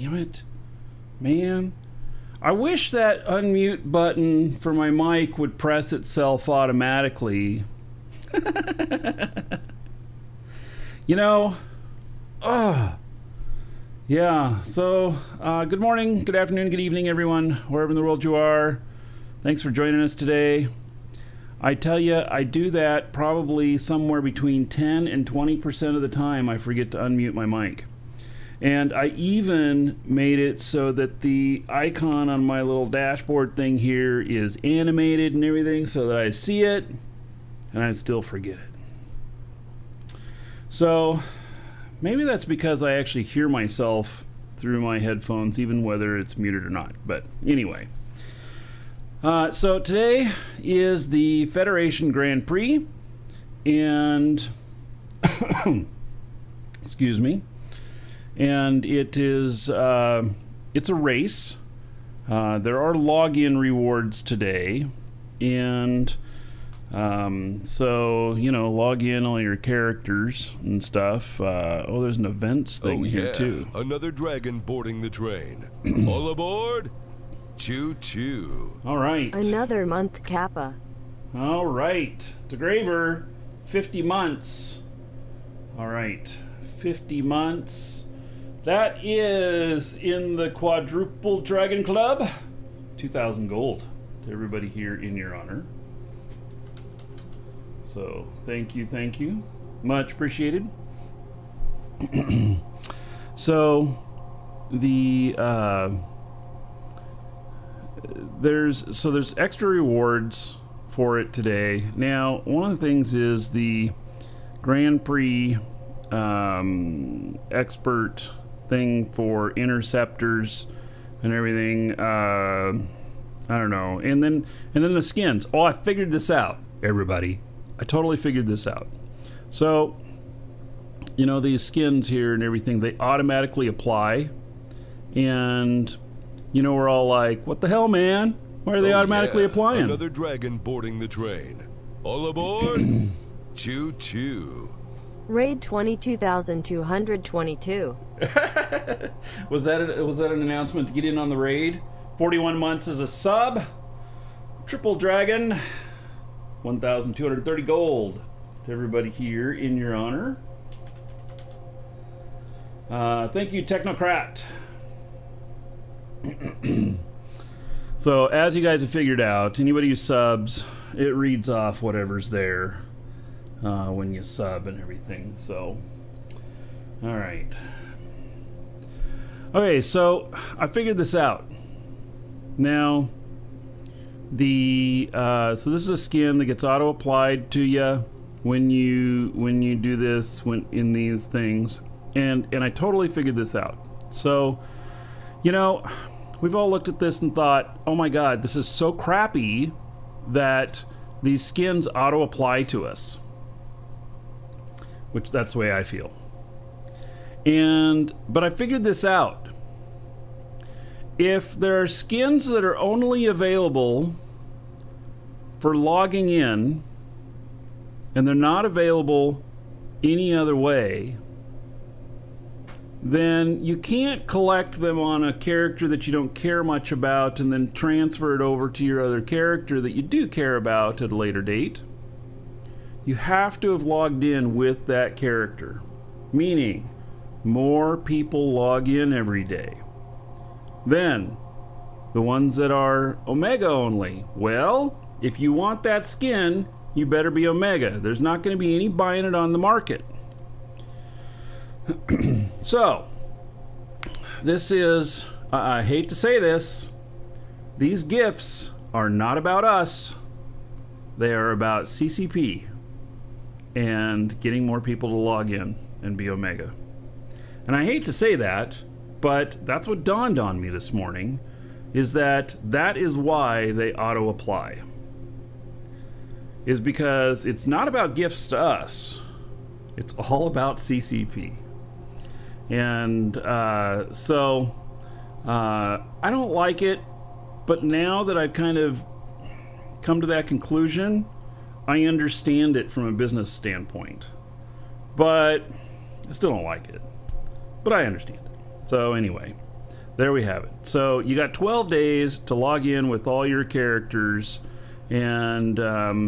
Damn it. Man. I wish that unmute button for my mic would press itself automatically. You know, yeah, so good morning, good afternoon, good evening, everyone, wherever in the world you are. Thanks for joining us today. I tell you, I do that probably somewhere between 10 and 20% of the time. I forget to unmute my mic. And I even made it so that the icon on my little dashboard thing here is animated and everything so that I see it, and I still forget it. So maybe that's because I actually hear myself through my headphones, even whether it's muted or not. But anyway. So today is the Federation Grand Prix, and excuse me. And it is it's a race. There are login rewards today, and so log in all your characters and stuff. Oh, there's an events thing here too. Another dragon boarding the train. All aboard! Choo choo. All right. Another month Kappa. All right. DeGraver, 50 months. All right, 50 months. That is in the Quadruple Dragon Club. 2,000 gold to everybody here in your honor. So thank you. Much appreciated. So the there's extra rewards for it today. Now, one of the things is the Grand Prix expert thing for interceptors and everything. I don't know. And then the skins. Oh, I figured this out, everybody. I totally figured this out. So, these skins here and everything, they automatically apply. And, we're all like, what the hell, man? Why are they automatically applying? Another dragon boarding the train. All aboard! Choo choo. Raid 22,222. Was that an announcement to get in on the raid? 41 months as a sub. Triple Dragon. 1,230 gold to everybody here in your honor. Thank you, Technocrat. So, as you guys have figured out, anybody who subs, it reads off whatever's there when you sub and everything. So, all right. Okay, so I figured this out. Now, so this is a skin that gets auto applied to you when you do this in these things, and I totally figured this out. So, we've all looked at this and thought, oh my god, this is so crappy that these skins auto apply to us. Which, that's the way I feel. But I figured this out. If there are skins that are only available for logging in, and they're not available any other way, then you can't collect them on a character that you don't care much about and then transfer it over to your other character that you do care about at a later date. You have to have logged in with that character, meaning more people log in every day. Then, the ones that are Omega only, well, if you want that skin, you better be Omega. There's not going to be any buying it on the market. So, this is, I hate to say this, these gifts are not about us. They are about CCP and getting more people to log in and be Omega. And I hate to say that, but that's what dawned on me this morning, is that is why they auto-apply. Is because it's not about gifts to us. It's all about CCP. And so I don't like it, but now that I've kind of come to that conclusion, I understand it from a business standpoint. But I still don't like it. But I understand it. So anyway, there we have it. So you got 12 days to log in with all your characters, and I'll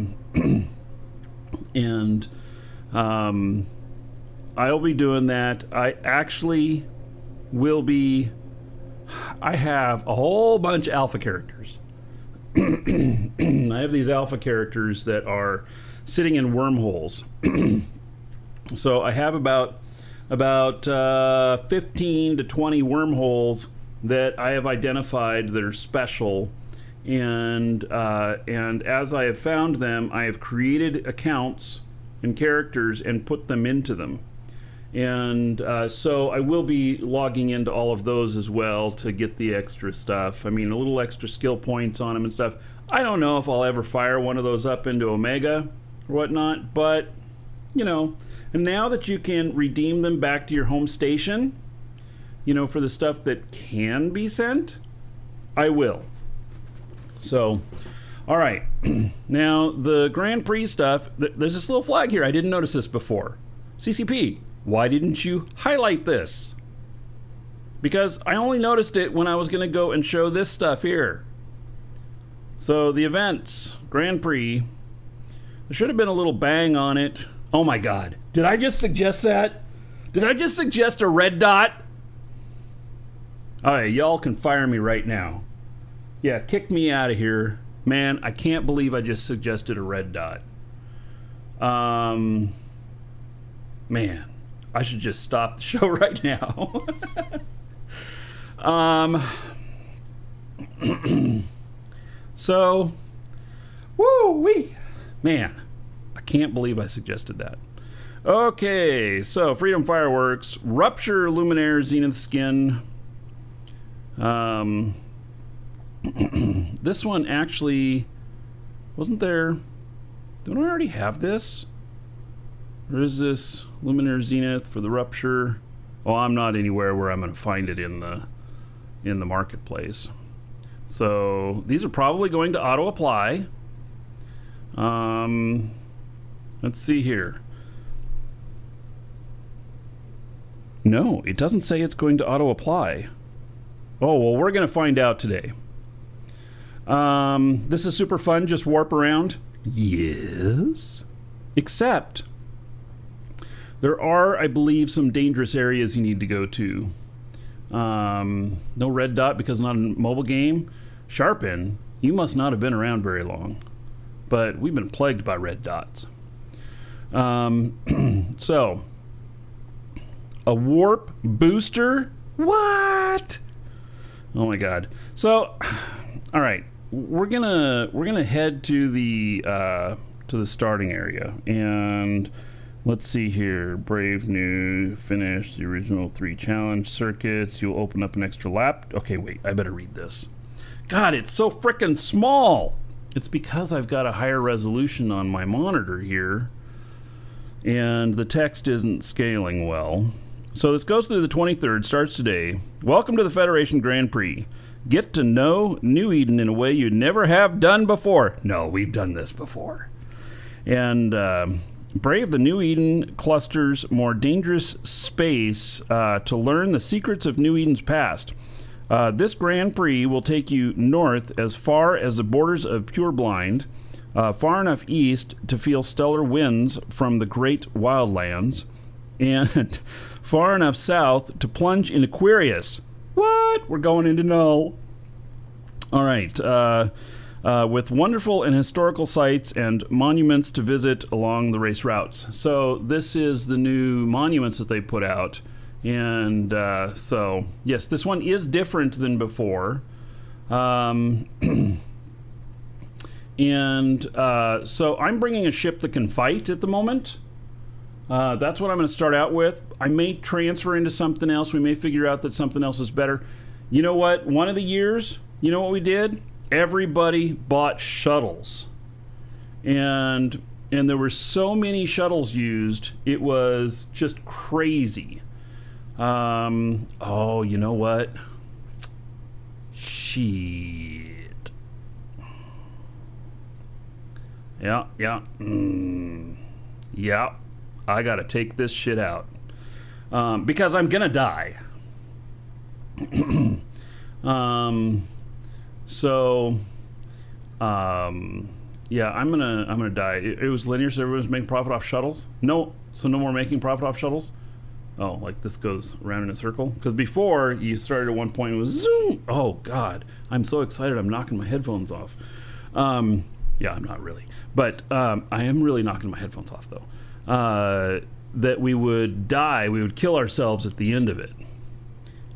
be doing that. I actually will be. I have a whole bunch of alpha characters. I have these alpha characters that are sitting in wormholes. So I have about 15 to 20 wormholes that I have identified that are special, and as I have found them, I have created accounts and characters and put them into them. And so I will be logging into all of those as well to get the extra stuff. I mean, a little extra skill points on them and stuff. I don't know if I'll ever fire one of those up into Omega or whatnot, but, you know, and now that you can redeem them back to your home station, you know, for the stuff that can be sent, I will. So, all right. Now, the Grand Prix stuff, there's this little flag here. I didn't notice this before. CCP. Why didn't you highlight this? Because I only noticed it when I was going to go and show this stuff here. So the events, Grand Prix, there should have been a little bang on it. Oh my God. Did I just suggest that? Did I just suggest a red dot? All right, y'all can fire me right now. Yeah, kick me out of here. Man, I can't believe I just suggested a red dot. Man. I should just stop the show right now. So, woo-wee. Man, I can't believe I suggested that. Okay, so Freedom Fireworks, Rupture Luminaire Zenith Skin. This one actually, wasn't there, don't I already have this? Or is this Luminaire Zenith for the Rupture? Oh, I'm not anywhere where I'm going to find it in the marketplace. So these are probably going to auto apply. Let's see here. No, it doesn't say it's going to auto apply. Oh, well, we're going to find out today. This is super fun. Just warp around. Yes. Except there are, I believe, some dangerous areas you need to go to. No red dot because not a mobile game. Sharpen, you must not have been around very long. But we've been plagued by red dots. So, a warp booster? What? Oh my God. So, all right, we're gonna head to the starting area, and let's see here. Brave new, finish the original 3 challenge circuits. You'll open up an extra lap. Okay, wait, I better read this. God, it's so frickin' small. It's because I've got a higher resolution on my monitor here, and the text isn't scaling well. So this goes through the 23rd, starts today. Welcome to the Federation Grand Prix. Get to know New Eden in a way you never have done before. No, we've done this before. And brave the New Eden cluster's more dangerous space to learn the secrets of New Eden's past. This Grand Prix will take you north as far as the borders of Pureblind, far enough east to feel stellar winds from the great wildlands, and far enough south to plunge in Aquarius. What? We're going into Null. All right. With wonderful and historical sites and monuments to visit along the race routes. So this is the new monuments that they put out. And so, yes, this one is different than before. So I'm bringing a ship that can fight at the moment. That's what I'm going to start out with. I may transfer into something else. We may figure out that something else is better. You know what? One of the years, you know what we did? Everybody bought shuttles. And there were so many shuttles used, it was just crazy. Oh, you know what? Shit. Yeah. Yeah. I gotta take this shit out. Because I'm gonna die. So, yeah, I'm gonna die. It was linear, so everyone's making profit off shuttles. No, so no more making profit off shuttles. Oh, like this goes around in a circle? Because before you started at one point, and it was zoom. Oh God, I'm so excited. I'm knocking my headphones off. Yeah, I'm not really, but I am really knocking my headphones off though. That we would die, we would kill ourselves at the end of it,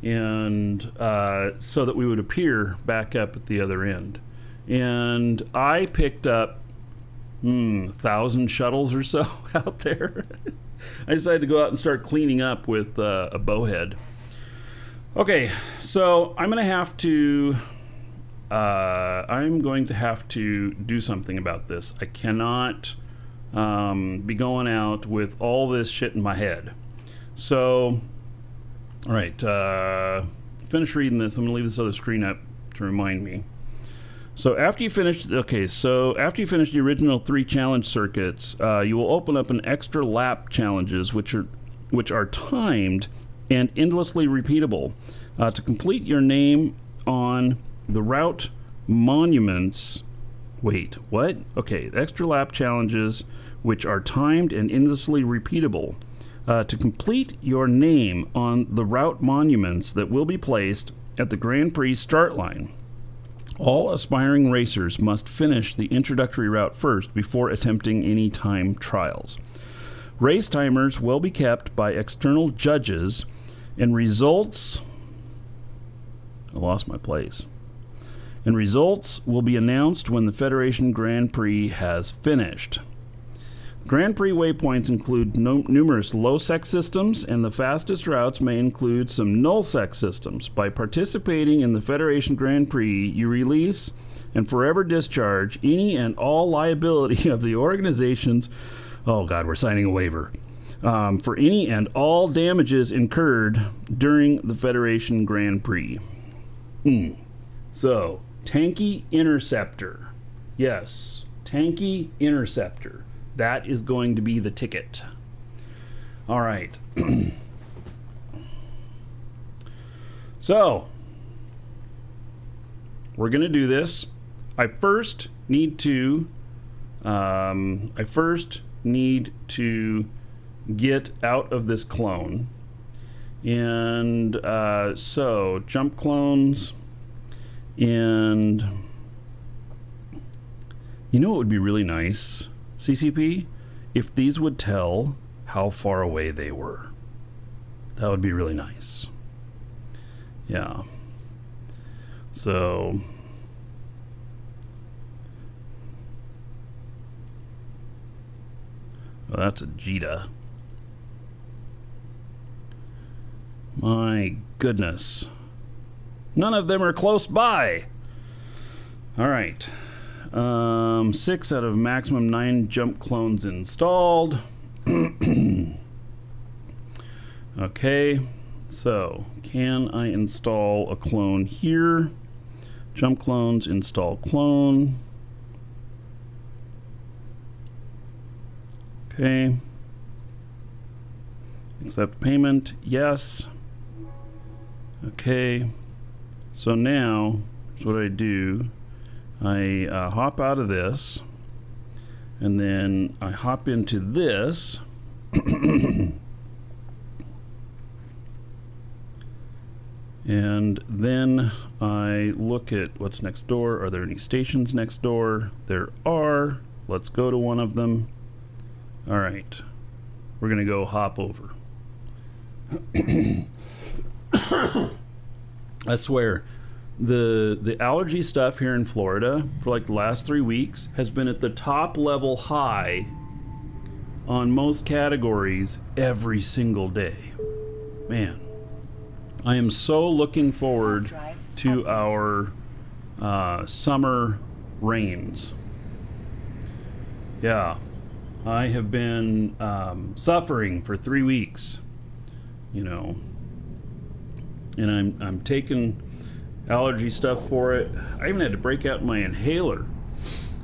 and so that we would appear back up at the other end. And I picked up 1,000 shuttles or so out there. I decided to go out and start cleaning up with a bowhead. Okay, so I'm going to have to do something about this. I cannot be going out with all this shit in my head. So, all right, finish reading this. I'm going to leave this other screen up to remind me. So after you finish the original 3 challenge circuits, you will open up an extra lap challenges, which are timed and endlessly repeatable. To complete your name on the route monuments. Wait, what? Okay, extra lap challenges, which are timed and endlessly repeatable. To complete your name on the route monuments that will be placed at the Grand Prix start line. All aspiring racers must finish the introductory route first before attempting any time trials. Race timers will be kept by external judges, and results... I lost my place. And results will be announced when the Federation Grand Prix has finished. Grand Prix waypoints include numerous low-sec systems, and the fastest routes may include some null-sec systems. By participating in the Federation Grand Prix, you release and forever discharge any and all liability of the organization's... Oh, God, we're signing a waiver. For any and all damages incurred during the Federation Grand Prix. So, Tanky Interceptor. Yes, Tanky Interceptor. That is going to be the ticket. All right. So, we're going to do this. I first need to get out of this clone. And so, jump clones. And you know what would be really nice, CCP? If these would tell how far away they were. That would be really nice. Yeah. So... well, that's a Jita. My goodness. None of them are close by. All right. 6 out of maximum 9 jump clones installed. Okay. So, can I install a clone here? Jump clones, install clone. Okay. Accept payment, yes. Okay. So now, here's what I do. I hop out of this, and then I hop into this. And then I look at what's next door. Are there any stations next door? There are. Let's go to one of them. All right. We're going to go hop over. I swear, the allergy stuff here in Florida for like the last 3 weeks has been at the top level high on most categories every single day. Man, I am so looking forward to our summer rains. Yeah, I have been suffering for 3 weeks, you know, and I'm taking allergy stuff for it. I even had to break out my inhaler.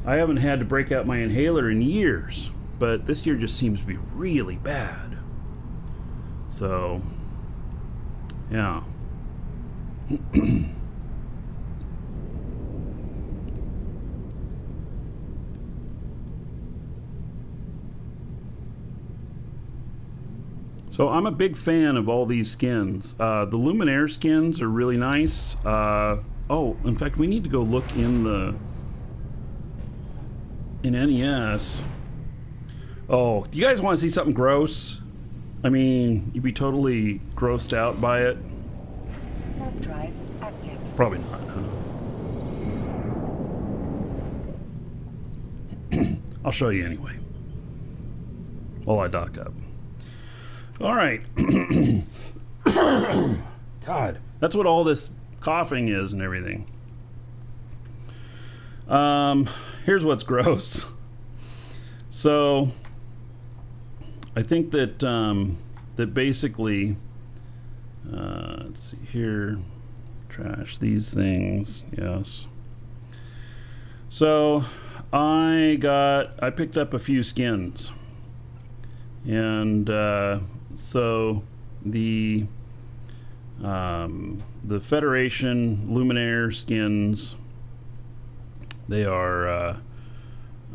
I haven't had to break out my inhaler in years, but this year just seems to be really bad. So, yeah. So I'm a big fan of all these skins. The Luminaire skins are really nice. Oh, in fact, we need to go look in NES. Oh, do you guys want to see something gross? I mean, you'd be totally grossed out by it. Warp drive active. Probably not, huh? I'll show you anyway. While I dock up. All right. God, that's what all this coughing is and everything. Here's what's gross. So, I think that that basically, let's see here, trash these things. Yes. So, I picked up a few skins, and so the Federation Luminaire skins, they are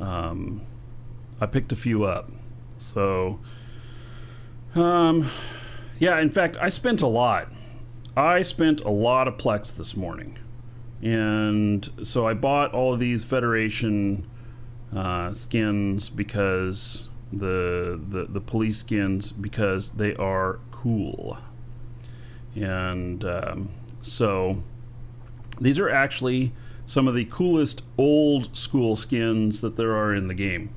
I picked a few up. So yeah, in fact, I spent a lot of Plex this morning, and so I bought all of these Federation skins because the police skins, because they are cool. And so these are actually some of the coolest old school skins that there are in the game.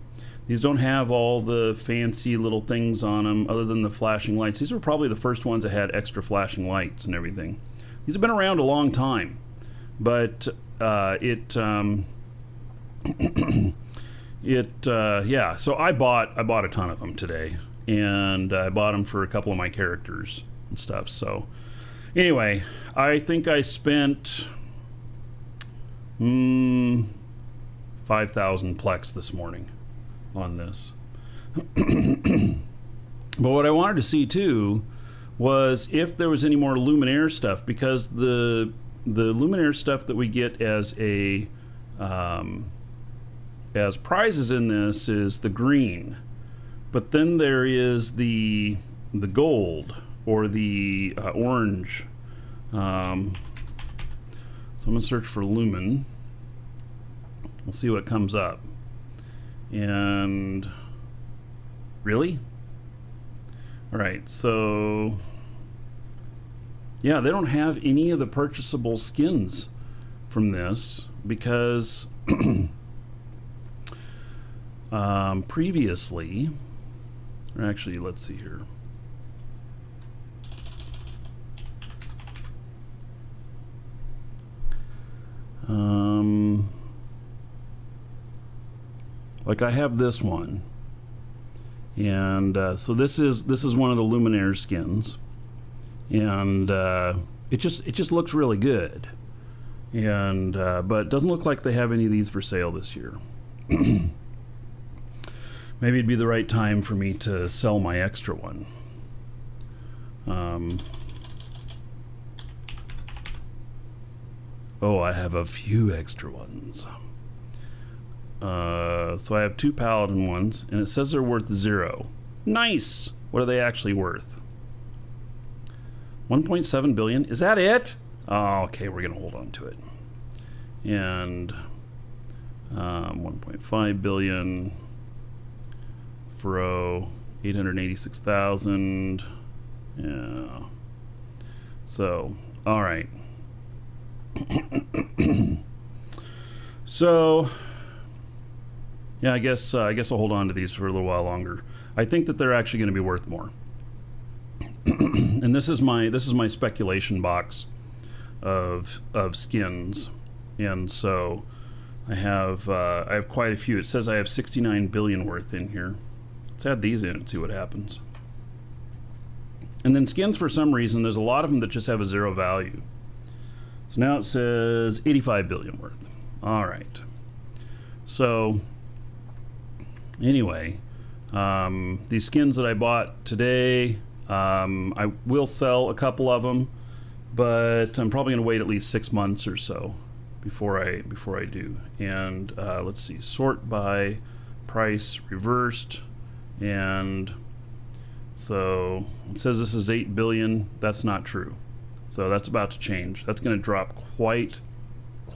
These don't have all the fancy little things on them other than the flashing lights. These were probably the first ones that had extra flashing lights and everything. These have been around a long time, but yeah, so I bought a ton of them today, and I bought them for a couple of my characters and stuff. So anyway, I think I spent 5,000 Plex this morning on this. But what I wanted to see too was if there was any more Luminaire stuff, because the Luminaire stuff that we get as prizes in this is the green, but then there is the gold or the orange. So I'm gonna search for Lumen. We'll see what comes up. And really? All right, so yeah, they don't have any of the purchasable skins from this because previously, or actually, let's see here. Like I have this one, and so this is one of the Luminaire skins, and it just looks really good, and but it doesn't look like they have any of these for sale this year. Maybe it'd be the right time for me to sell my extra one. Oh, I have a few extra ones. So I have 2 Paladin ones, and it says they're worth 0. Nice! What are they actually worth? 1.7 billion? Is that it? Oh, okay, we're gonna hold on to it. And 1.5 billion. Fro, 886,000. Yeah. So, all right. So, yeah, I guess I'll hold on to these for a little while longer. I think that they're actually going to be worth more. And this is my speculation box of skins, and so I have quite a few. It says I have 69 billion worth in here. Let's add these in and see what happens. And then skins, for some reason, there's a lot of them that just have a 0 value. So now it says 85 billion worth. All right. So anyway, these skins that I bought today, I will sell a couple of them, but I'm probably going to wait at least 6 months or so before I do. And let's see, sort by price reversed, and So it says this is 8 billion. That's not true. So that's about to change. That's going to drop quite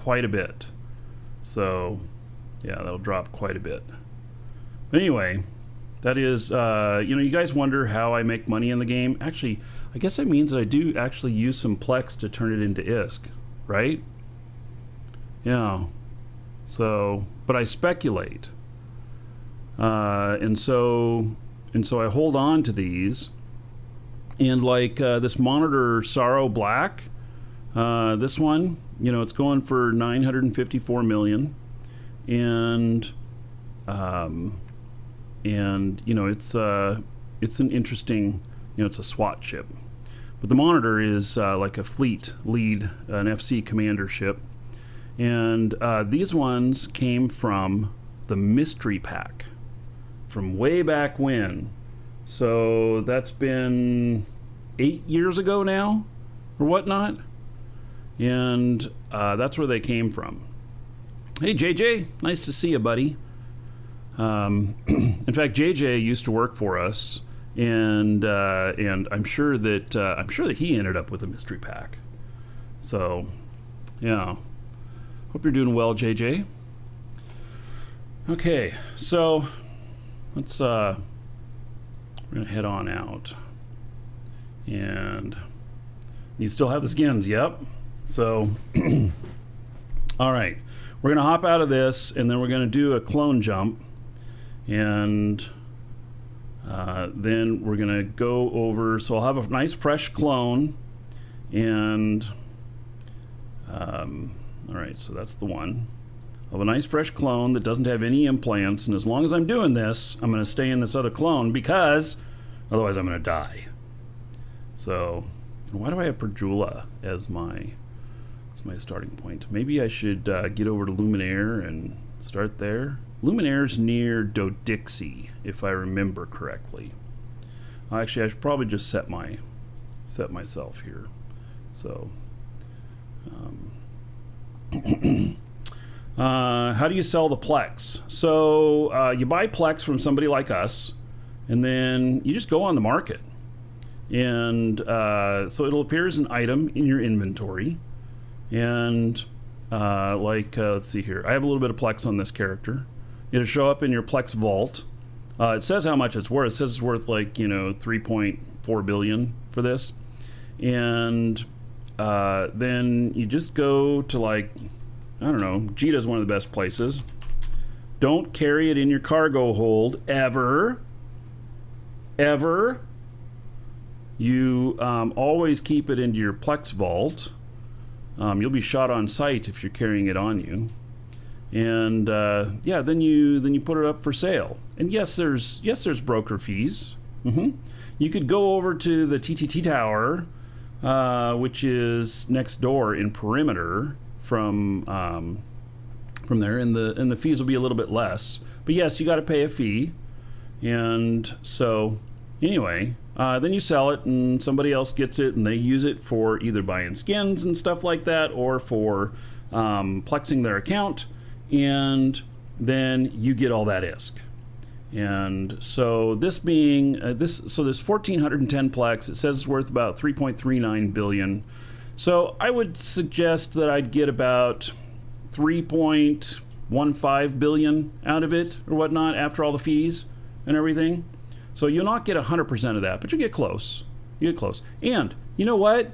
a bit. So yeah, that'll drop quite a bit. But anyway, that is, you guys wonder how I make money in the game. Actually, I guess that means that I do actually use some Plex to turn it into ISK, right? Yeah. So, but I speculate. And so I hold on to these. And like this monitor Sorrow Black, this one, it's going for 954 million. And it's an interesting, it's a SWAT ship. But the monitor is like a fleet lead, an FC commander ship. And these ones came from the mystery pack from way back when. So that's been 8 years ago now or whatnot. And that's where they came from. Hey, JJ, nice to see you, buddy. In fact, JJ used to work for us, and I'm sure that he ended up with a mystery pack. So, yeah. Hope you're doing well, JJ. Okay, so let's we're gonna head on out, and you still have the skins. Yep. So, all right, we're gonna hop out of this, and then we're gonna do a clone jump. And then we're gonna go over, so I'll have a nice fresh clone, and all right, so that's the one. I'll have a nice fresh clone that doesn't have any implants, and as long as I'm doing this, I'm gonna stay in this other clone, because otherwise I'm gonna die. So why do I have Perjula as my starting point? Maybe I should get over to Luminaire and start there. Luminaire's near Dodixie, if I remember correctly. Actually, I should probably just set myself here. So, how do you sell the Plex? So you buy Plex from somebody like us, and then you just go on the market, and so it'll appear as an item in your inventory, and let's see here. I have a little bit of Plex on this character. It'll show up in your Plex vault. It says how much it's worth. It says it's worth like 3.4 billion for this, and then you just go to, like, I don't know, Jita's one of the best places. Don't carry it in your cargo hold ever. You always keep it into your Plex vault. You'll be shot on sight if you're carrying it on you. And yeah, then you put it up for sale. And yes, there's broker fees. You could go over to the TTT Tower, which is next door in Perimeter from there, and the fees will be a little bit less. But yes, you got to pay a fee. And so anyway, then you sell it, and somebody else gets it, and they use it for either buying skins and stuff like that, or for plexing their account, and then you get all that ISK. And so this being this 1410 plex, it says it's worth about 3.39 billion. So I would suggest that I'd get about 3.15 billion out of it or whatnot after all the fees and everything. So you'll not get 100% of that, but you get close. You get close. And you know what?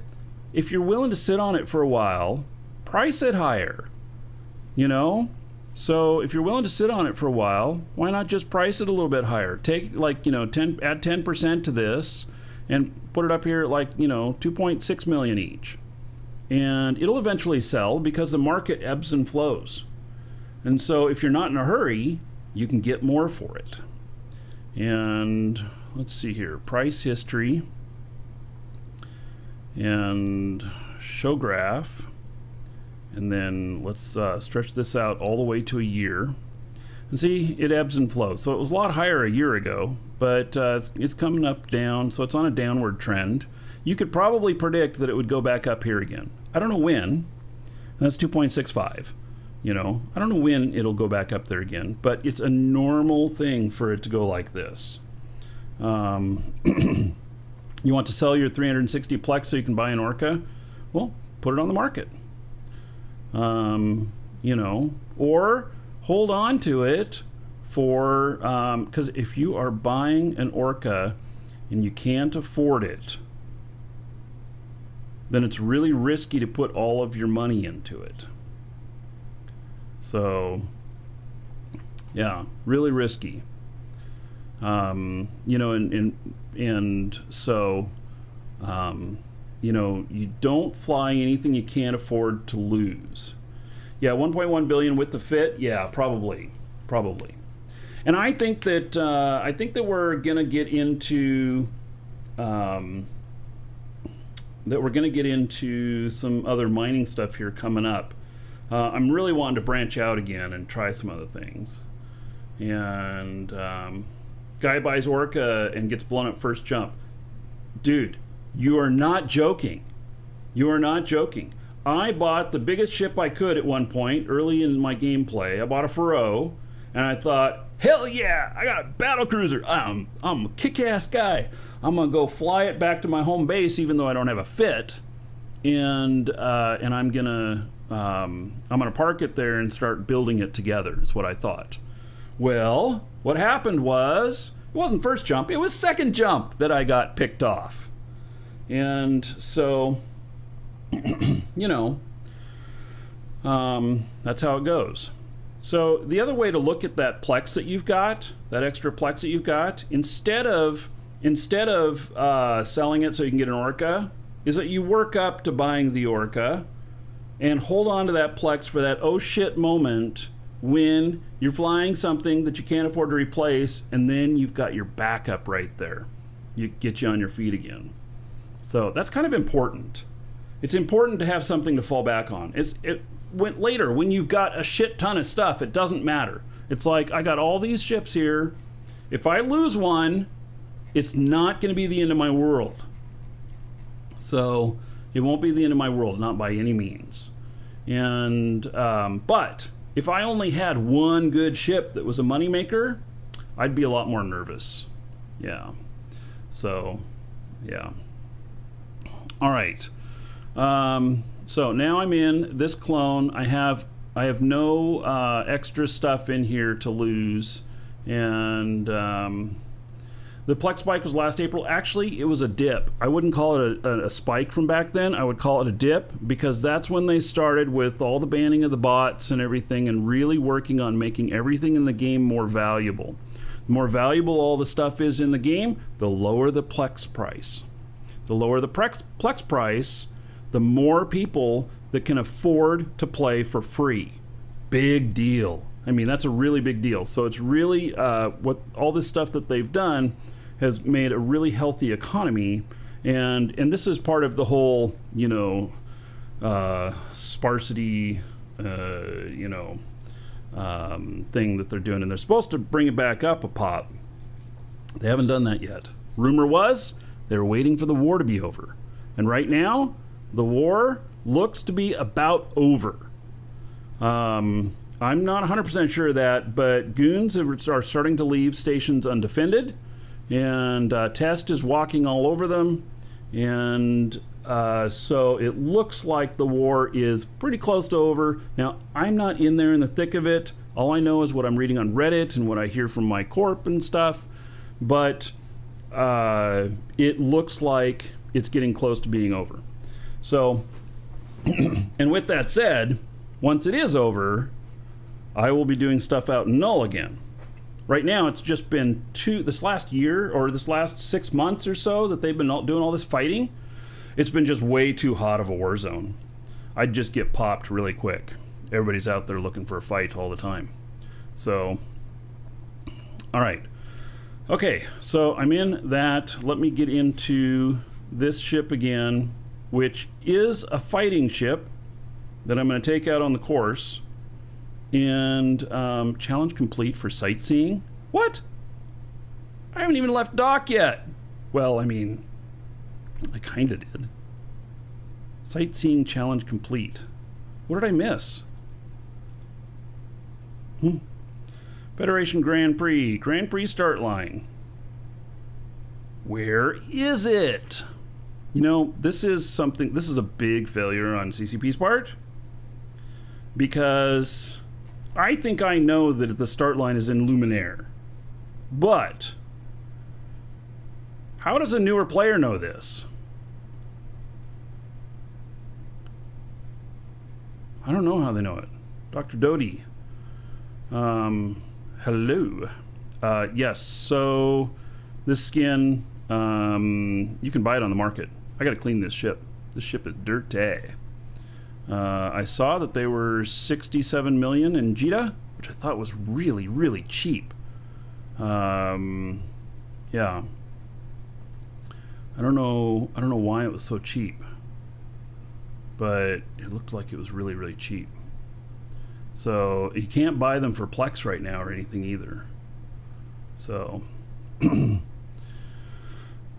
If you're willing to sit on it for a while, price it higher. You know? So if you're willing to sit on it for a while, why not just price it a little bit higher? Take, like, add 10% to this and put it up here at, like, 2.6 million each. And it'll eventually sell because the market ebbs and flows. And so if you're not in a hurry, you can get more for it. And let's see here, price history and show graph. And then let's stretch this out all the way to a year. And see, it ebbs and flows. So it was a lot higher a year ago, but it's coming up down, so it's on a downward trend. You could probably predict that it would go back up here again. I don't know when, and that's 2.65. I don't know when it'll go back up there again, but it's a normal thing for it to go like this. You want to sell your 360 Plex so you can buy an Orca? Well, put it on the market. You know, or hold on to it for, because if you are buying an Orca and you can't afford it, then it's really risky to put all of your money into it. So, yeah, really risky. You know, and so, you know, you don't fly anything you can't afford to lose. Yeah, 1.1 billion with the fit. Yeah, probably. And I think that we're gonna get into some other mining stuff here coming up. I'm really wanting to branch out again and try some other things. And guy buys Orca and gets blown up first jump. Dude, you are not joking. You are not joking. I bought the biggest ship I could at one point early in my gameplay. I bought a Faro, and I thought, hell yeah, I got a battle cruiser. I'm a kick-ass guy. I'm gonna go fly it back to my home base, even though I don't have a fit, and I'm gonna park it there and start building it together. Is what I thought. Well, what happened was, it wasn't first jump, it was second jump that I got picked off. And so, you know, that's how it goes. So the other way to look at that Plex that you've got, that extra Plex that you've got, instead of selling it so you can get an Orca, is that you work up to buying the Orca and hold on to that Plex for that oh shit moment when you're flying something that you can't afford to replace, and then you've got your backup right there. You get you on your feet again. So that's kind of important. It's important to have something to fall back on. Later, when you've got a shit ton of stuff, it doesn't matter. It's like, I got all these ships here. If I lose one, it's not going to be the end of my world. So it won't be the end of my world, not by any means. And but if I only had one good ship that was a moneymaker, I'd be a lot more nervous. Yeah. So, yeah. All right. So now I'm in this clone. I have no extra stuff in here to lose, and the Plex spike was last April. Actually, it was a dip. I wouldn't call it a spike from back then. I would call it a dip, because that's when they started with all the banning of the bots and everything, and really working on making everything in the game more valuable. The more valuable all the stuff is in the game, the lower the Plex price. The lower the Plex price, the more people that can afford to play for free. Big deal. I mean, that's a really big deal. So it's really, what all this stuff that they've done has made a really healthy economy. And this is part of the whole, you know, sparsity, you know, thing that they're doing. And they're supposed to bring it back up a pop. They haven't done that yet. Rumor was they were waiting for the war to be over. And right now, the war looks to be about over. I'm not 100% sure of that, but goons are starting to leave stations undefended, and Test is walking all over them, and so it looks like the war is pretty close to over. Now, I'm not in there in the thick of it. All I know is what I'm reading on Reddit and what I hear from my corp and stuff, but it looks like it's getting close to being over. So, and with that said, once it is over, I will be doing stuff out in Null again. Right now, it's just been this last year, or this last 6 months or so, that they've been doing all this fighting. It's been just way too hot of a war zone. I'd just get popped really quick. Everybody's out there looking for a fight all the time. So, all right. Okay, so I'm in that. Let me get into this ship again, which is a fighting ship that I'm going to take out on the course. And challenge complete for sightseeing. What? I haven't even left dock yet. Well, I mean, I kind of did. Sightseeing challenge complete. What did I miss? Federation Grand Prix. Grand Prix start line. Where is it? You know, this is a big failure on CCP's part, because I think I know that the start line is in Luminaire. But how does a newer player know this? I don't know how they know it. Dr. Doty. Hello. Yes, so this skin, you can buy it on the market. I gotta clean this ship. This ship is dirty. I saw that they were 67 million in Jita, which I thought was really, really cheap. Yeah. I don't know why it was so cheap, but it looked like it was really, really cheap. So you can't buy them for Plex right now or anything either. So, all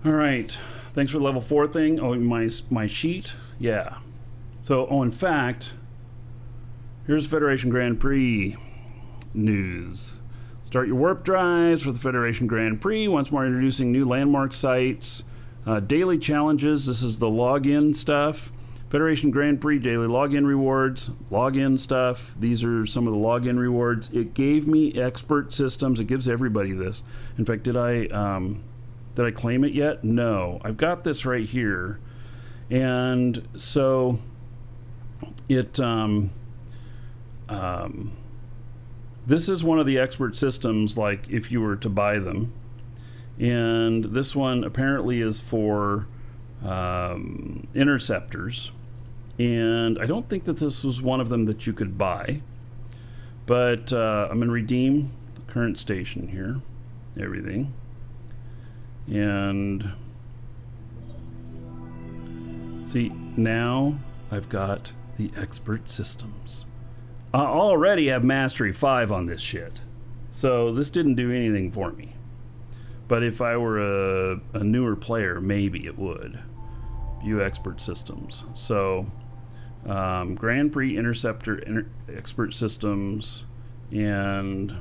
right. Thanks for the level 4 thing. Oh, my sheet. Yeah. So, in fact, here's Federation Grand Prix news. Start your warp drives for the Federation Grand Prix. Once more, introducing new landmark sites, daily challenges. This is the login stuff. Federation Grand Prix daily login rewards, login stuff. These are some of the login rewards. It gave me expert systems. It gives everybody this. In fact, did I claim it yet? No. I've got this right here, and so it this is one of the expert systems, like if you were to buy them, and this one apparently is for interceptors. And I don't think that this was one of them that you could buy, but I'm going to redeem the current station here, everything, and see, now I've got the expert systems. I already have Mastery 5 on this shit, so this didn't do anything for me. But if I were a newer player, maybe it would. View expert systems. So Grand Prix Interceptor expert systems, and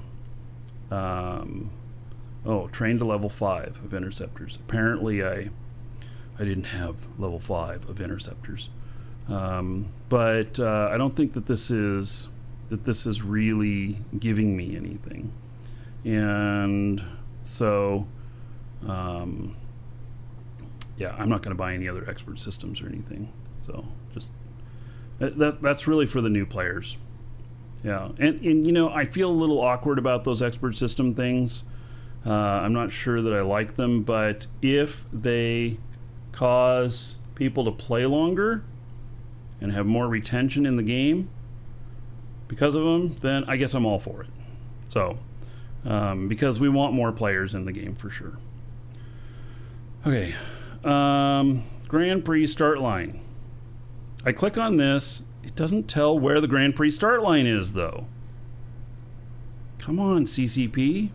trained to level 5 of interceptors. Apparently I didn't have level 5 of interceptors, but I don't think that this is really giving me anything, and so yeah, I'm not going to buy any other expert systems or anything. So just that's really for the new players. Yeah, and you know, I feel a little awkward about those expert system things. I'm not sure that I like them, but if they cause people to play longer and have more retention in the game because of them, then I guess I'm all for it. So because we want more players in the game for sure. Okay, Grand Prix start line. I click on this. It doesn't tell where the Grand Prix start line is, though. Come on, CCP.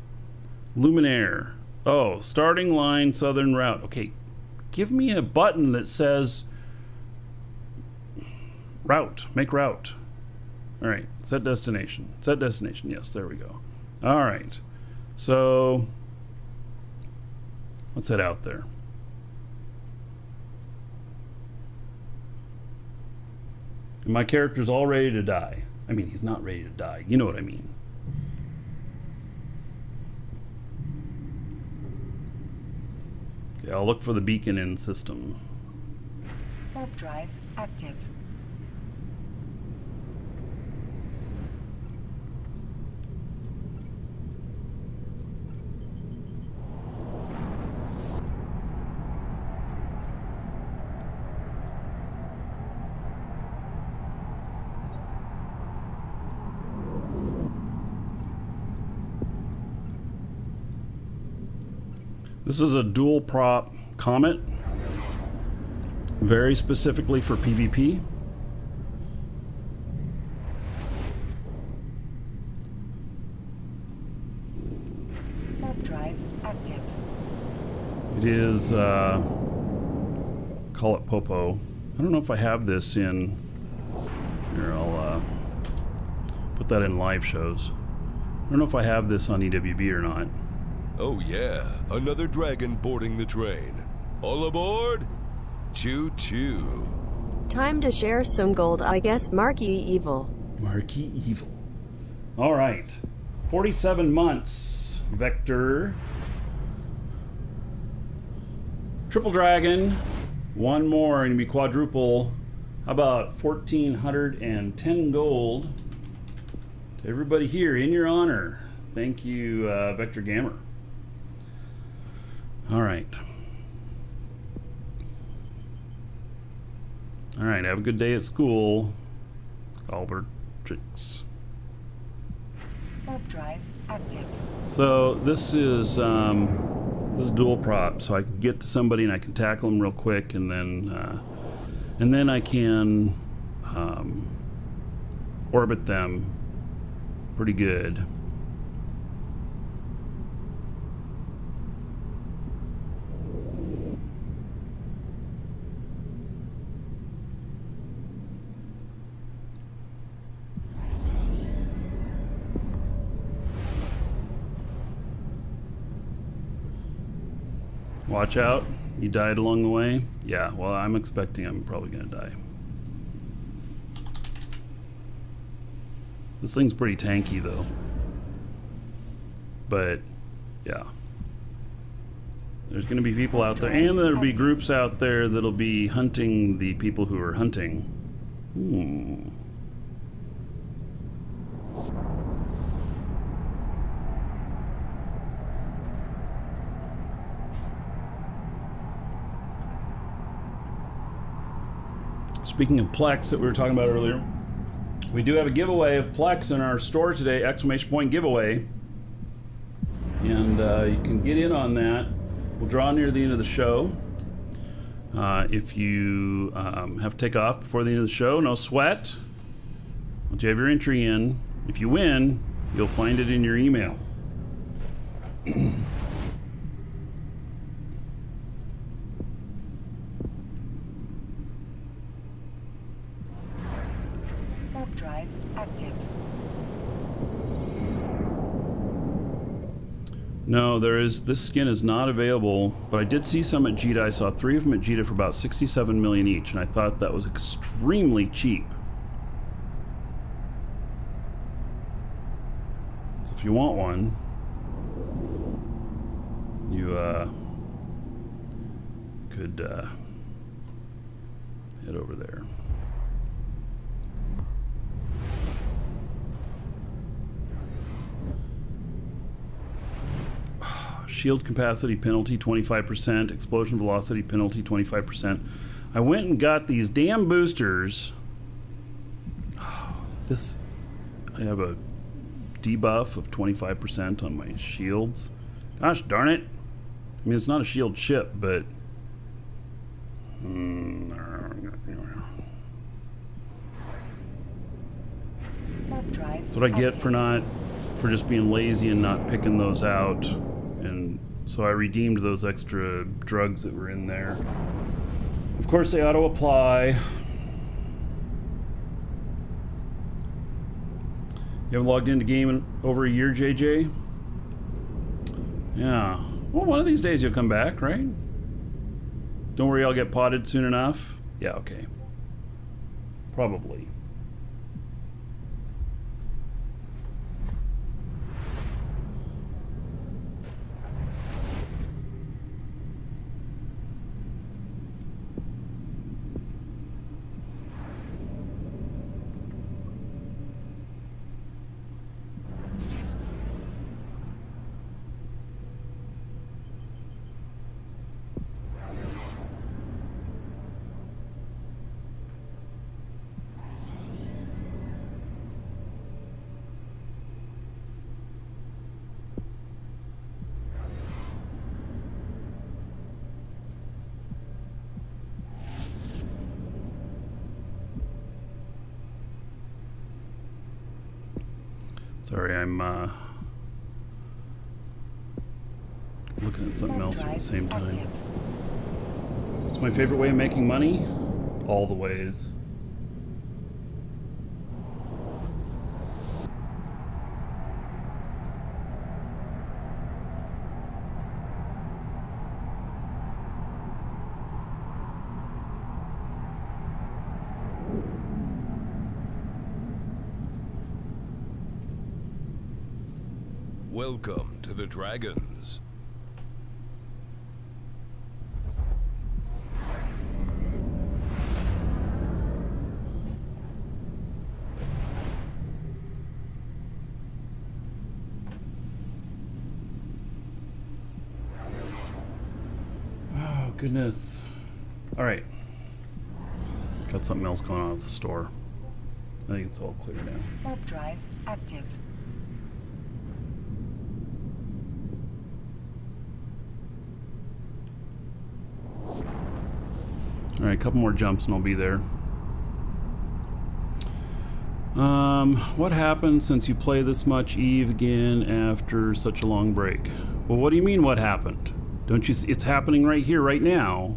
Luminaire. Oh, starting line, southern route. Okay, give me a button that says route. Make route. All right, set destination. Set destination. Yes, there we go. All right. So let's head out there. And my character's all ready to die. I mean, he's not ready to die. You know what I mean. Okay, I'll look for the beacon in system. Warp drive active. This is a dual prop Comet, very specifically for PvP. Warp drive active. It is, call it Popo. I don't know if I have this in, here, I'll put that in live shows. I don't know if I have this on EWB or not. Oh yeah, another dragon boarding the train. All aboard? Choo choo. Time to share some gold, I guess. Markee Evil. Markee Evil. All right. 47 months. Vector. Triple dragon. One more and it'll be quadruple. How about 1,410 gold? To everybody here in your honor. Thank you, Vector Gamer. All right. All right, have a good day at school. Albert Tricks. Warp drive active. So this is dual prop, so I can get to somebody and I can tackle them real quick, and then I can orbit them pretty good. Watch out. You died along the way? Yeah, well, I'm expecting I'm probably going to die. This thing's pretty tanky, though. But, yeah. There's going to be people out there, and there'll be groups out there that'll be hunting the people who are hunting. Hmm. Speaking of Plex that we were talking about earlier, we do have a giveaway of Plex in our store today, exclamation point giveaway. And you can get in on that. We'll draw near the end of the show. If you have to take off before the end of the show, no sweat. Once you have your entry in, if you win, you'll find it in your email. Warp drive active. No, this skin is not available, but I did see some at Jita. I saw 3 of them at Jita for about 67 million each, and I thought that was extremely cheap. So if you want one, you could head over there. Shield capacity penalty 25%, explosion velocity penalty 25%. I went and got these damn boosters. I have a debuff of 25% on my shields. Gosh darn it. I mean, it's not a shield ship, but Warp drive that's what I get active. for just being lazy and not picking those out. And so I redeemed those extra drugs that were in there. Of course, they auto apply. You haven't logged into game in over a year, JJ? Yeah. Well, one of these days you'll come back, right? Don't worry, I'll get potted soon enough. Yeah, okay. Probably. Sorry, I'm looking at something else at the same time. Active. It's my favorite way of making money. All the ways. Welcome to the Dragons. Oh, goodness. All right. Got something else going on at the store. I think it's all clear now. Warp drive active. All right, a couple more jumps and I'll be there. What happened since you play this much Eve again after such a long break? Well, what do you mean what happened? Don't you see it's happening right here, right now?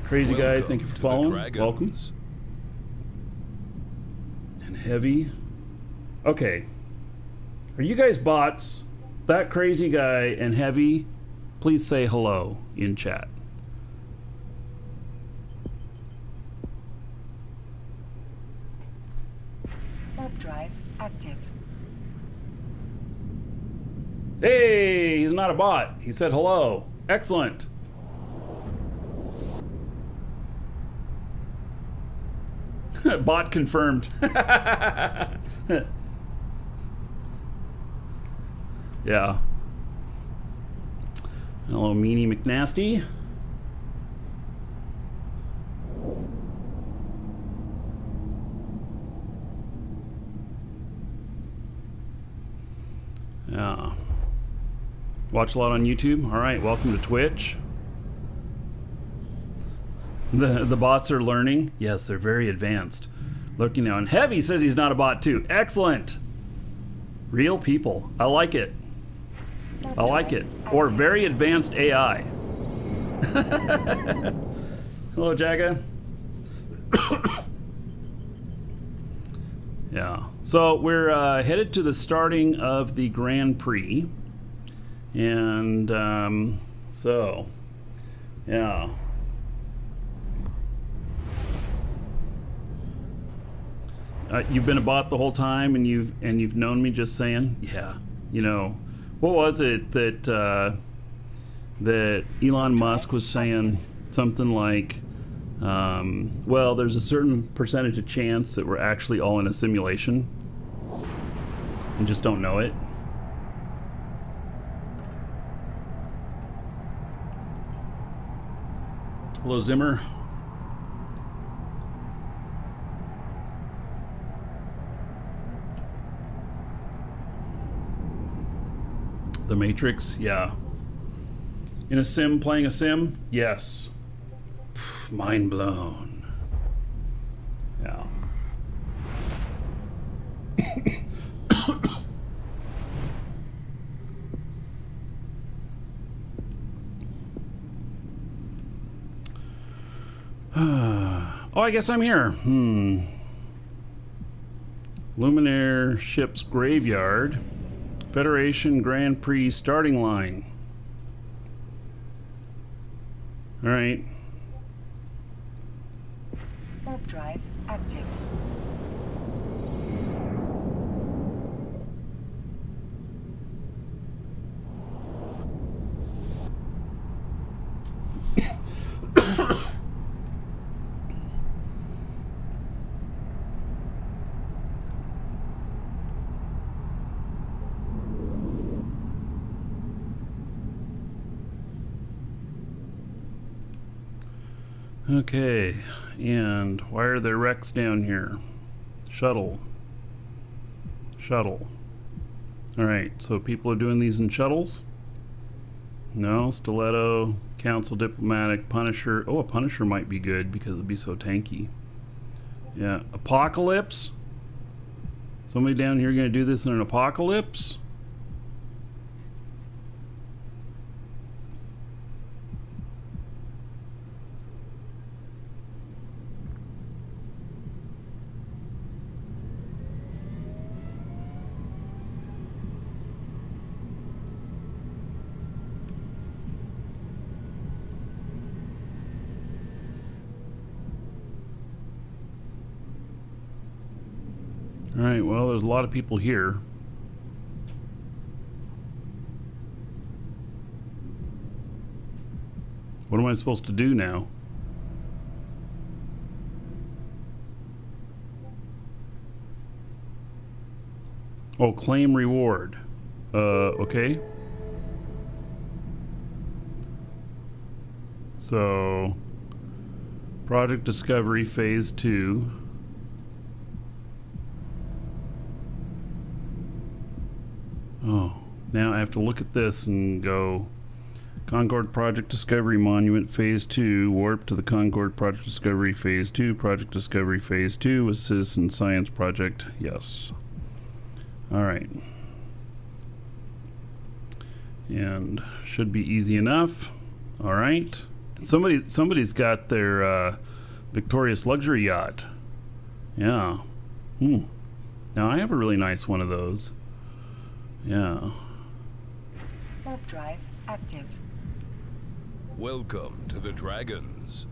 Crazy guy, Welcome thank you for to the following. Dragons. Welcome. And heavy. Okay. Are you guys bots? That crazy guy and heavy, please say hello in chat. Warp drive active. Hey, he's not a bot. He said hello. Excellent. Bot confirmed. Yeah. Hello, Meanie McNasty. Yeah. Watch a lot on YouTube. All right, welcome to Twitch. The bots are learning. Yes, they're very advanced. Looking now, and Heavy says he's not a bot too. Excellent. Real people. I like it. I like it. Or very advanced AI. Hello, Jaga. Yeah. So we're headed to the starting of the Grand Prix. And so, yeah. You've been a bot the whole time, and you've known me. Just saying, yeah. You know, what was it that that Elon Musk was saying? Something like, well, there's a certain percentage of chance that we're actually all in a simulation, and just don't know it. Hello, Zimmer. The Matrix, yeah. In a sim, playing a sim, yes. Pff, mind blown. Yeah. Oh, I guess I'm here. Luminaire ship's graveyard. Federation Grand Prix starting line. All right. Warp drive active. Okay, and why are there wrecks down here? Shuttle. Shuttle. Alright, so people are doing these in shuttles? No, Stiletto, Council Diplomatic, Punisher. Oh, a Punisher might be good because it'd be so tanky. Yeah, Apocalypse? Somebody down here gonna do this in an apocalypse? Alright, well, there's a lot of people here. What am I supposed to do now? Oh, claim reward. Okay. So, Project Discovery Phase 2. Oh, now I have to look at this and go Concord Project Discovery Monument Phase 2, warp to the Concord Project Discovery Phase 2, Project Discovery Phase 2 with Citizen Science Project. Yes. Alright. And should be easy enough. Alright. Somebody's got their Victorious Luxury Yacht. Yeah. Now I have a really nice one of those. Yeah. Warp drive active. Welcome to the Dragons.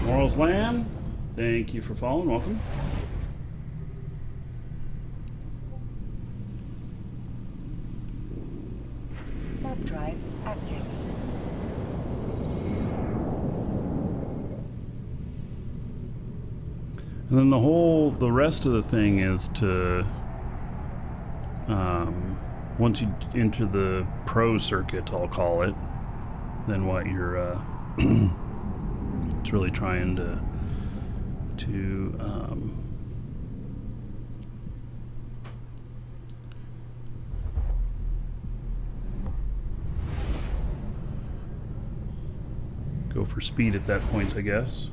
Morals Land, thank you for following. Welcome. Warp drive active. And then the rest of the thing is to, once you enter the pro circuit, I'll call it, then what you're, it's really trying to go for speed at that point, I guess.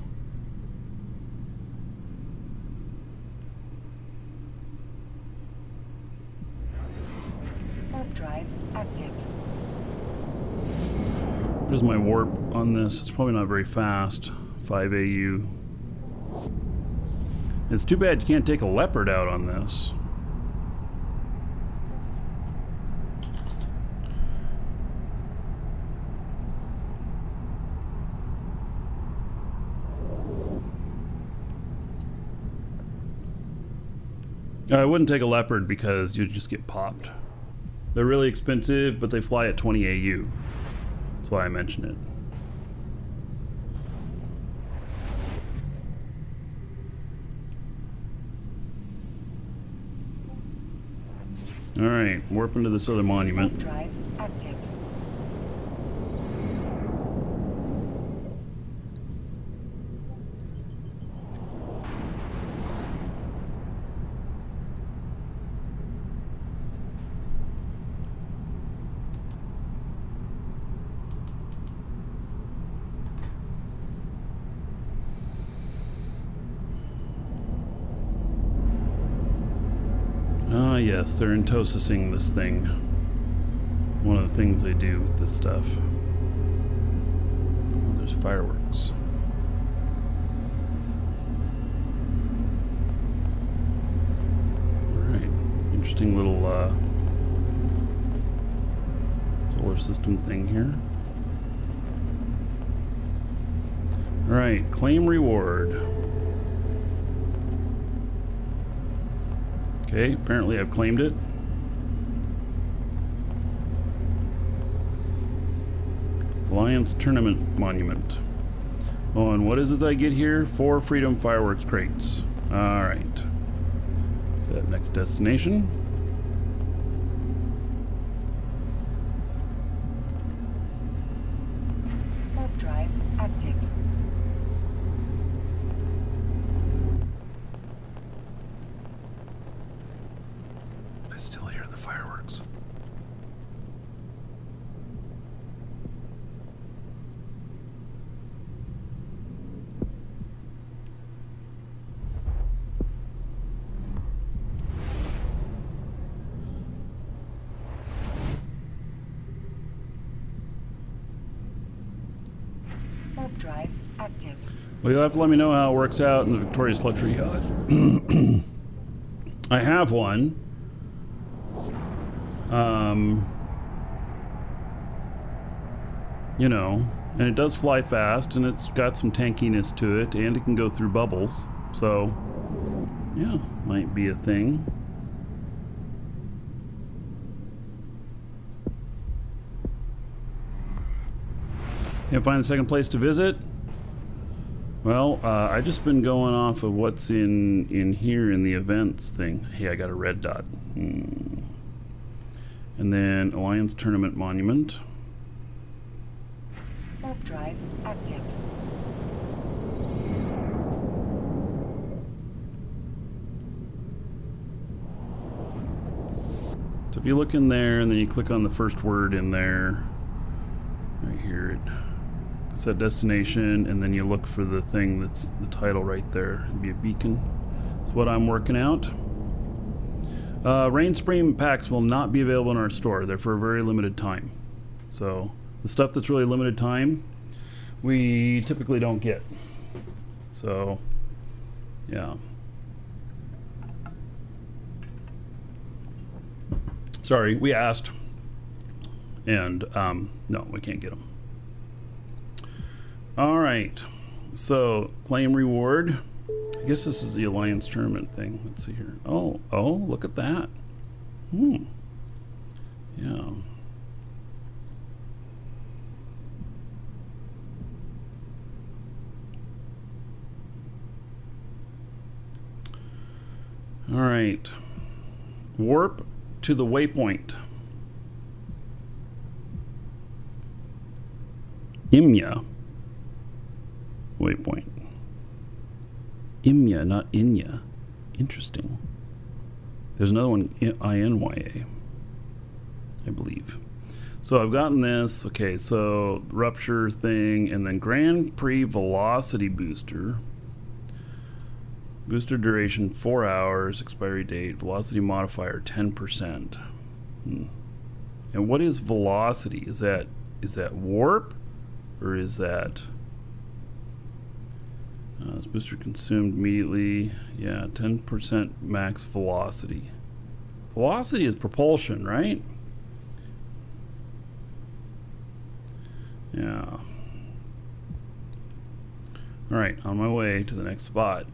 Warp drive active. Here's my warp on this. It's probably not very fast. 5 AU. It's too bad you can't take a leopard out on this. I wouldn't take a leopard because you'd just get popped. They're really expensive, but they fly at 20 AU. That's why I mention it. Alright, warp into this other monument. Warp drive active. Ah, yes, they're intosising this thing. One of the things they do with this stuff. Oh, there's fireworks. Alright, interesting little solar system thing here. Alright, claim reward. Okay, apparently I've claimed it. Alliance Tournament Monument. Oh, and what is it that I get here? 4 Freedom Fireworks crates. Alright. Is that next destination? Warp drive active. I still hear the fireworks. Warp drive active. Well, you'll have to let me know how it works out in the Victorious Luxury Yacht. I have one. You know, and it does fly fast, and it's got some tankiness to it, and it can go through bubbles. So, yeah, might be a thing. Can't find the second place to visit? Well, I just been going off of what's in here in the events thing. Hey, I got a red dot. And then Alliance Tournament Monument. Warp drive active. So if you look in there and then you click on the first word in there, right here, it said destination, and then you look for the thing that's the title right there. It'd be a beacon. That's what I'm working out. Rain Spring packs will not be available in our store. They're for a very limited time. So the stuff that's really limited time, we typically don't get. So, yeah. Sorry, we asked. And, no, we can't get them. All right. So, claim reward. I guess this is the Alliance Tournament thing. Let's see here. Oh, look at that. Yeah. All right. Warp to the waypoint. Imya. Waypoint. Imya, not Inya. Interesting. There's another one, INYA, I believe. So I've gotten this. Okay, so rupture thing, and then Grand Prix velocity booster. Booster duration 4 hours, expiry date, velocity modifier 10%. And what is velocity? Is that warp, or is that this booster consumed immediately? Yeah, 10% max velocity. Velocity is propulsion, right? Yeah. All right, on my way to the next spot.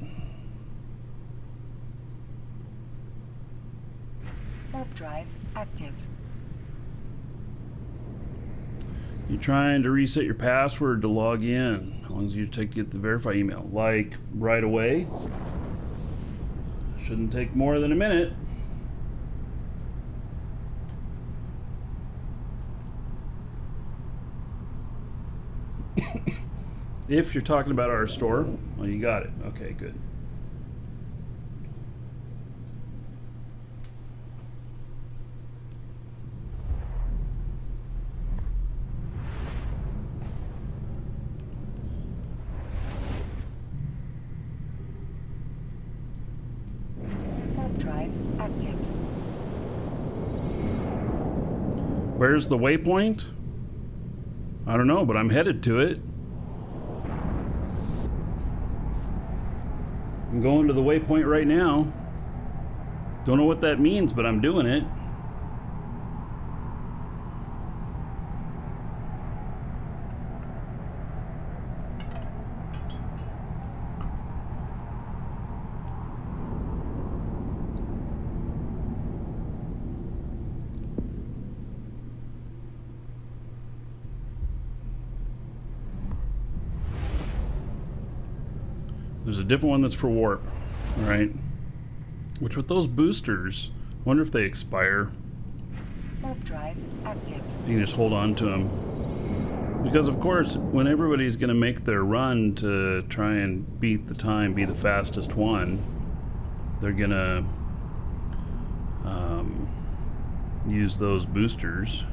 Warp drive active. You're trying to reset your password to log in. How long does it take to get the verify email? Like right away. Shouldn't take more than a minute. If you're talking about our store, well, you got it. Okay, good. Active. Where's the waypoint? I don't know, but I'm headed to it. I'm going to the waypoint right now. Don't know what that means, but I'm doing it. There's a different one that's for warp, all right? Which with those boosters, I wonder if they expire. Warp drive active. You can just hold on to them. Because of course, when everybody's gonna make their run to try and beat the time, be the fastest one, they're gonna use those boosters.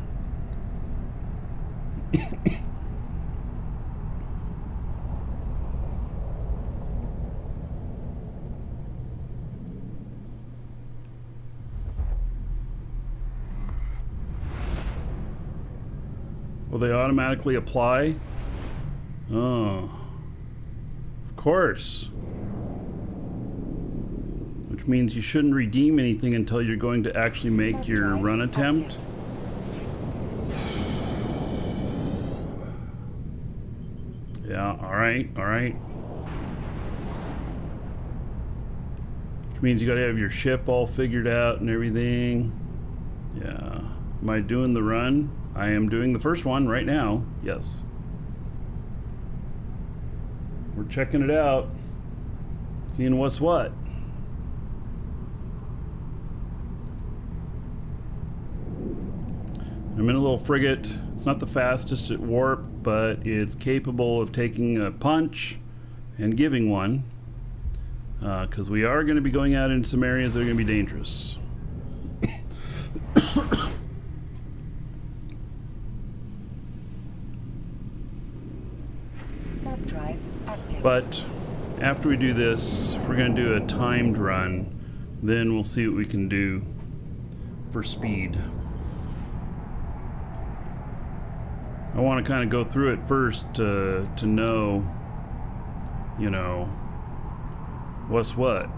Will they automatically apply Oh. Of course. Which means you shouldn't redeem anything until you're going to actually make your run attempt. Yeah, alright, alright. Which means you gotta have your ship all figured out and everything. Yeah. Am I doing the run? I am doing the first one right now. Yes. We're checking it out. Seeing what's what. I'm in a little frigate. It's not the fastest at warp, but it's capable of taking a punch and giving one. Because we are going to be going out into some areas that are going to be dangerous. Warp drive active. But after we do this, if we're going to do a timed run, then we'll see what we can do for speed. I want to kind of go through it first to know, you know, what's what.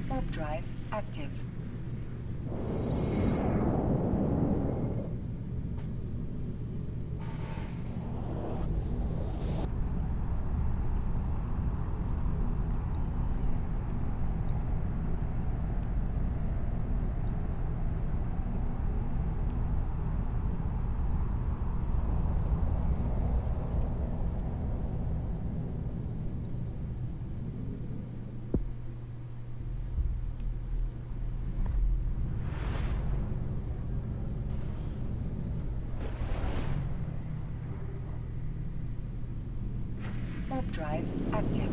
Warp drive active. Warp drive active.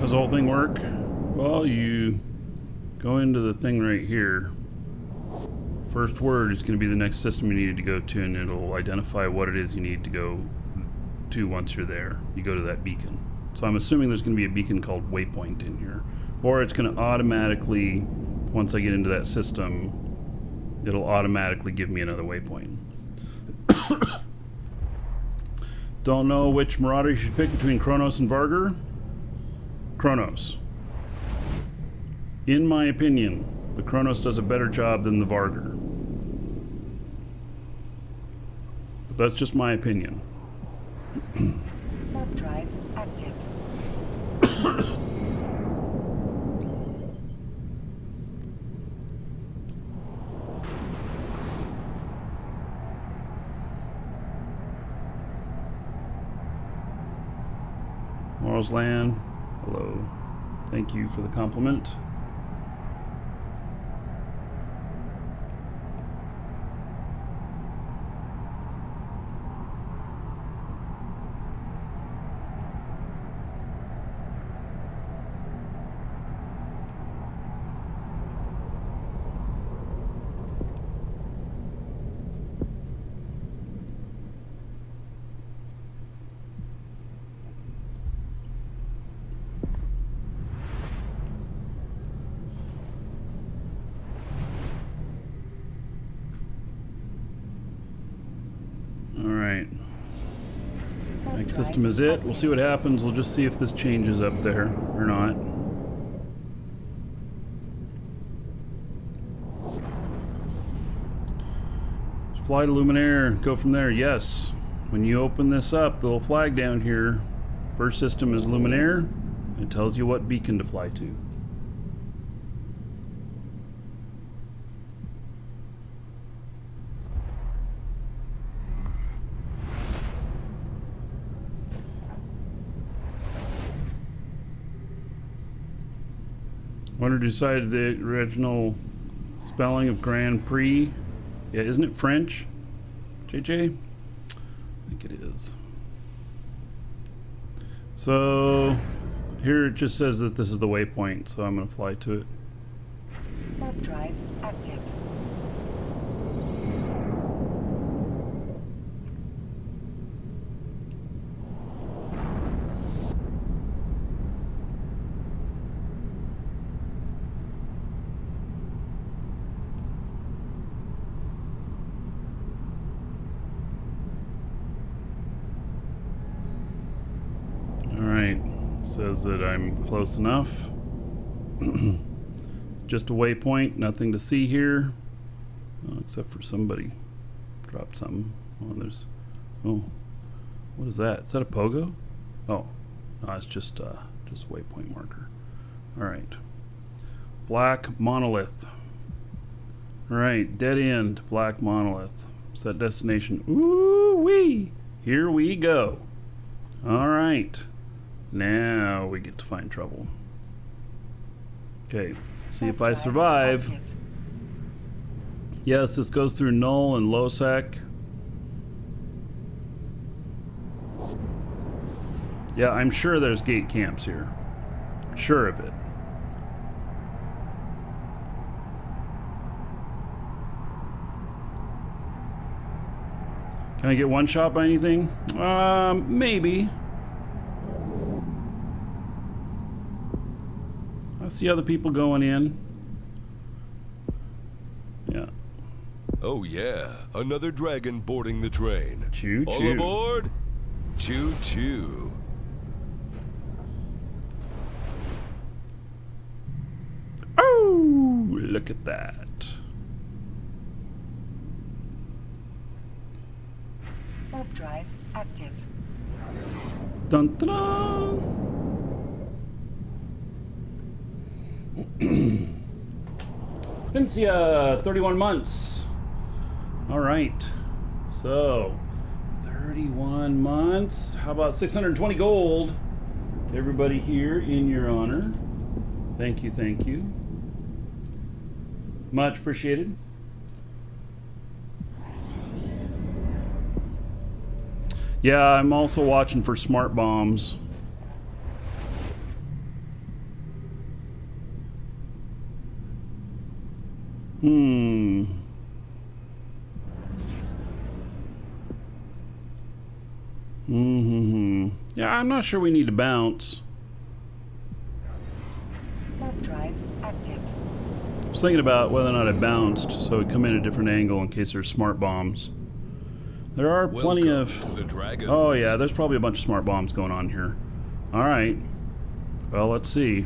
Does the whole thing work? Well, you go into the thing right here. First word is going to be the next system you need to go to, and it'll identify what it is you need to go to once you're there. You go to that beacon. So I'm assuming there's going to be a beacon called Waypoint in here. Or it's going to automatically, once I get into that system, it'll automatically give me another waypoint. Don't know which Marauder you should pick between Kronos and Vargar. Kronos. In my opinion, the Kronos does a better job than the Vargar. But that's just my opinion. Warp drive active. Morals Land, hello. Thank you for the compliment. Alright. Next system is it. We'll see what happens. We'll just see if this changes up there or not. Fly to Luminaire. Go from there. Yes. When you open this up, the little flag down here, first system is Luminaire. It tells you what beacon to fly to. Wonder who decided the original spelling of Grand Prix. Yeah, isn't it French? JJ? I think it is. So, Here it just says that this is the waypoint, so I'm going to fly to it. Warp drive active. Alright, says that I'm close enough. Just a waypoint, nothing to see here. Except for somebody dropped something. Oh, there's... Oh, what is that? Is that a pogo? Oh, no, it's just waypoint marker. Alright. Black monolith. Alright, dead end, black monolith. Set destination. Ooh-wee! Here we go. Alright. Now we get to find trouble. Okay, see if I survive. Active. Yes, this goes through Null and Losec. Yeah, I'm sure there's gate camps here. I'm sure of it. Can I get one shot by anything? Maybe. I see other people going in. Yeah. Oh yeah, another dragon boarding the train. Choo All choo. aboard! Choo choo. Oh, look at that. Warp drive active. Dun dun dun. Vincia, 31 months. All right. So, 31 months. How about 620 gold? To everybody here in your honor. Thank you, thank you. Much appreciated. Yeah, I'm also watching for smart bombs. Yeah, I'm not sure we need to bounce. Warp drive active. I was thinking about whether or not I bounced, so it come in a different angle in case there's smart bombs. There are plenty of... Welcome to the Dragons. Oh yeah, there's probably a bunch of smart bombs going on here. Alright. Well, let's see.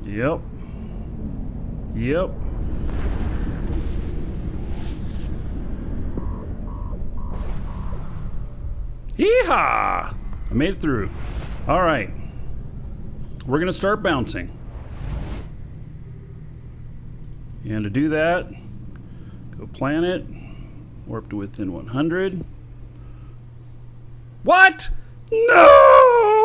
Yep. Yep. Yeehaw! I made it through. Alright. We're going to start bouncing. And to do that, go planet, warp to within 100. What? No!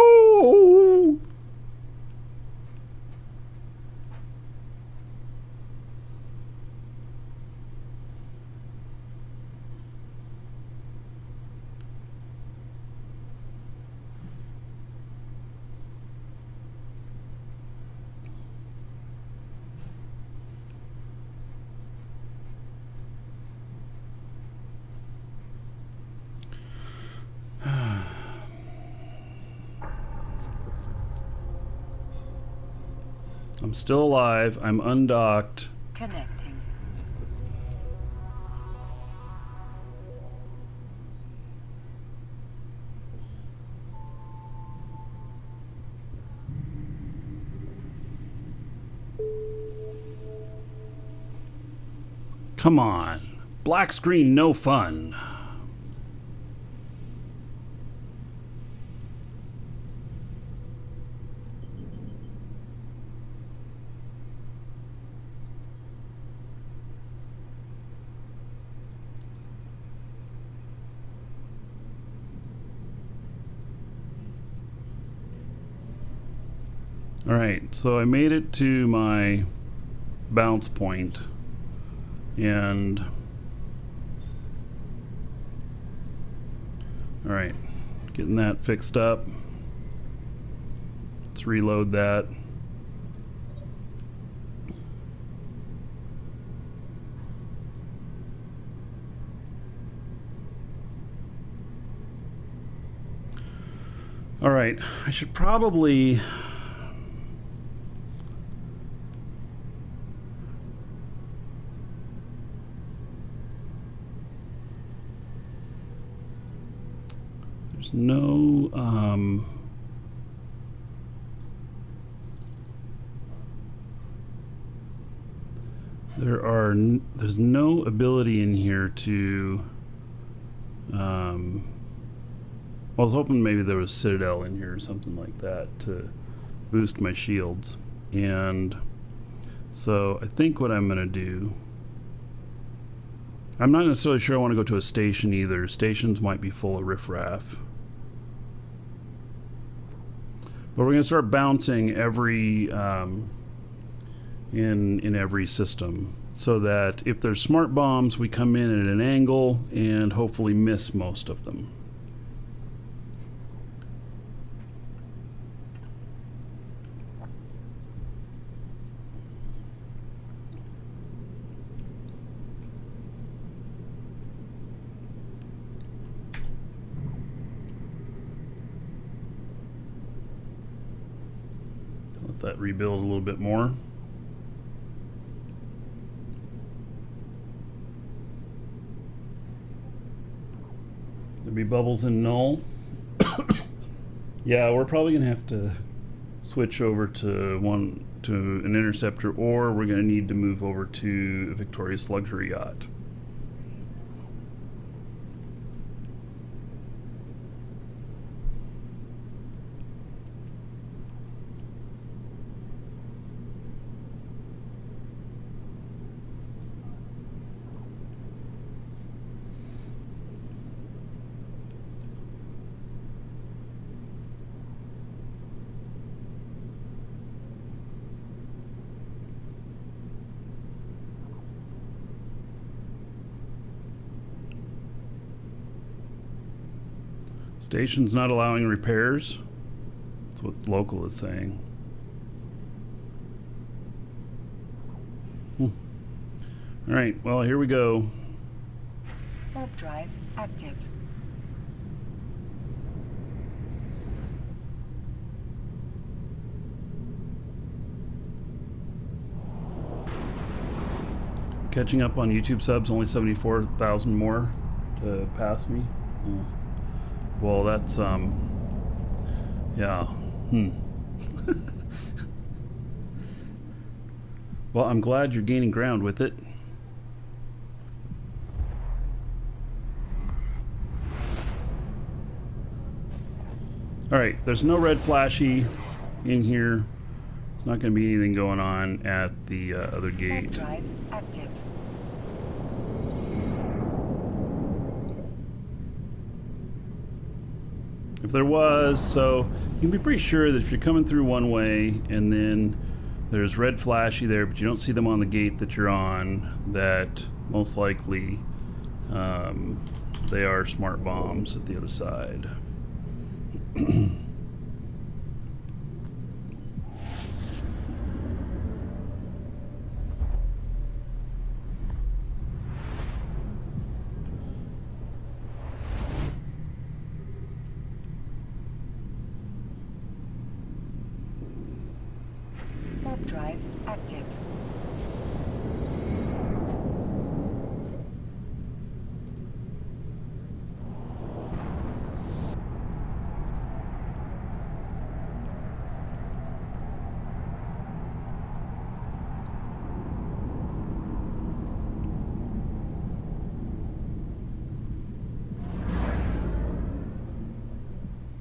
I'm still alive. I'm undocked. Connecting. Come on. Black screen, no fun. Alright, so I made it to my bounce point, and All right, getting that fixed up. Let's reload that. All right, I should probably there's no there's no ability in here to well, I was hoping maybe there was Citadel in here or something like that to boost my shields. And so I think what I'm going to do, I'm not necessarily sure I want to go to a station either. Stations might be full of riffraff. But we're going to start bouncing every in every system, so that if there's smart bombs, we come in at an angle and hopefully miss most of them. Let that rebuild a little bit more. There'll be bubbles in null. Yeah, we're probably gonna have to switch over to an interceptor, or we're gonna need to move over to a Victorious Luxury Yacht. Station's not allowing repairs. That's what local is saying. All right, well, here we go. Warp drive active. Catching up on YouTube subs, only 74,000 more to pass me. Well, that's, yeah. Well, I'm glad you're gaining ground with it. All right, there's no red flashy in here. It's not going to be anything going on at the other gate. Warp drive active. If there was, so you can be pretty sure that if you're coming through one way and then there's red flashy there, but you don't see them on the gate that you're on, that most likely they are smart bombs at the other side. Warp drive active.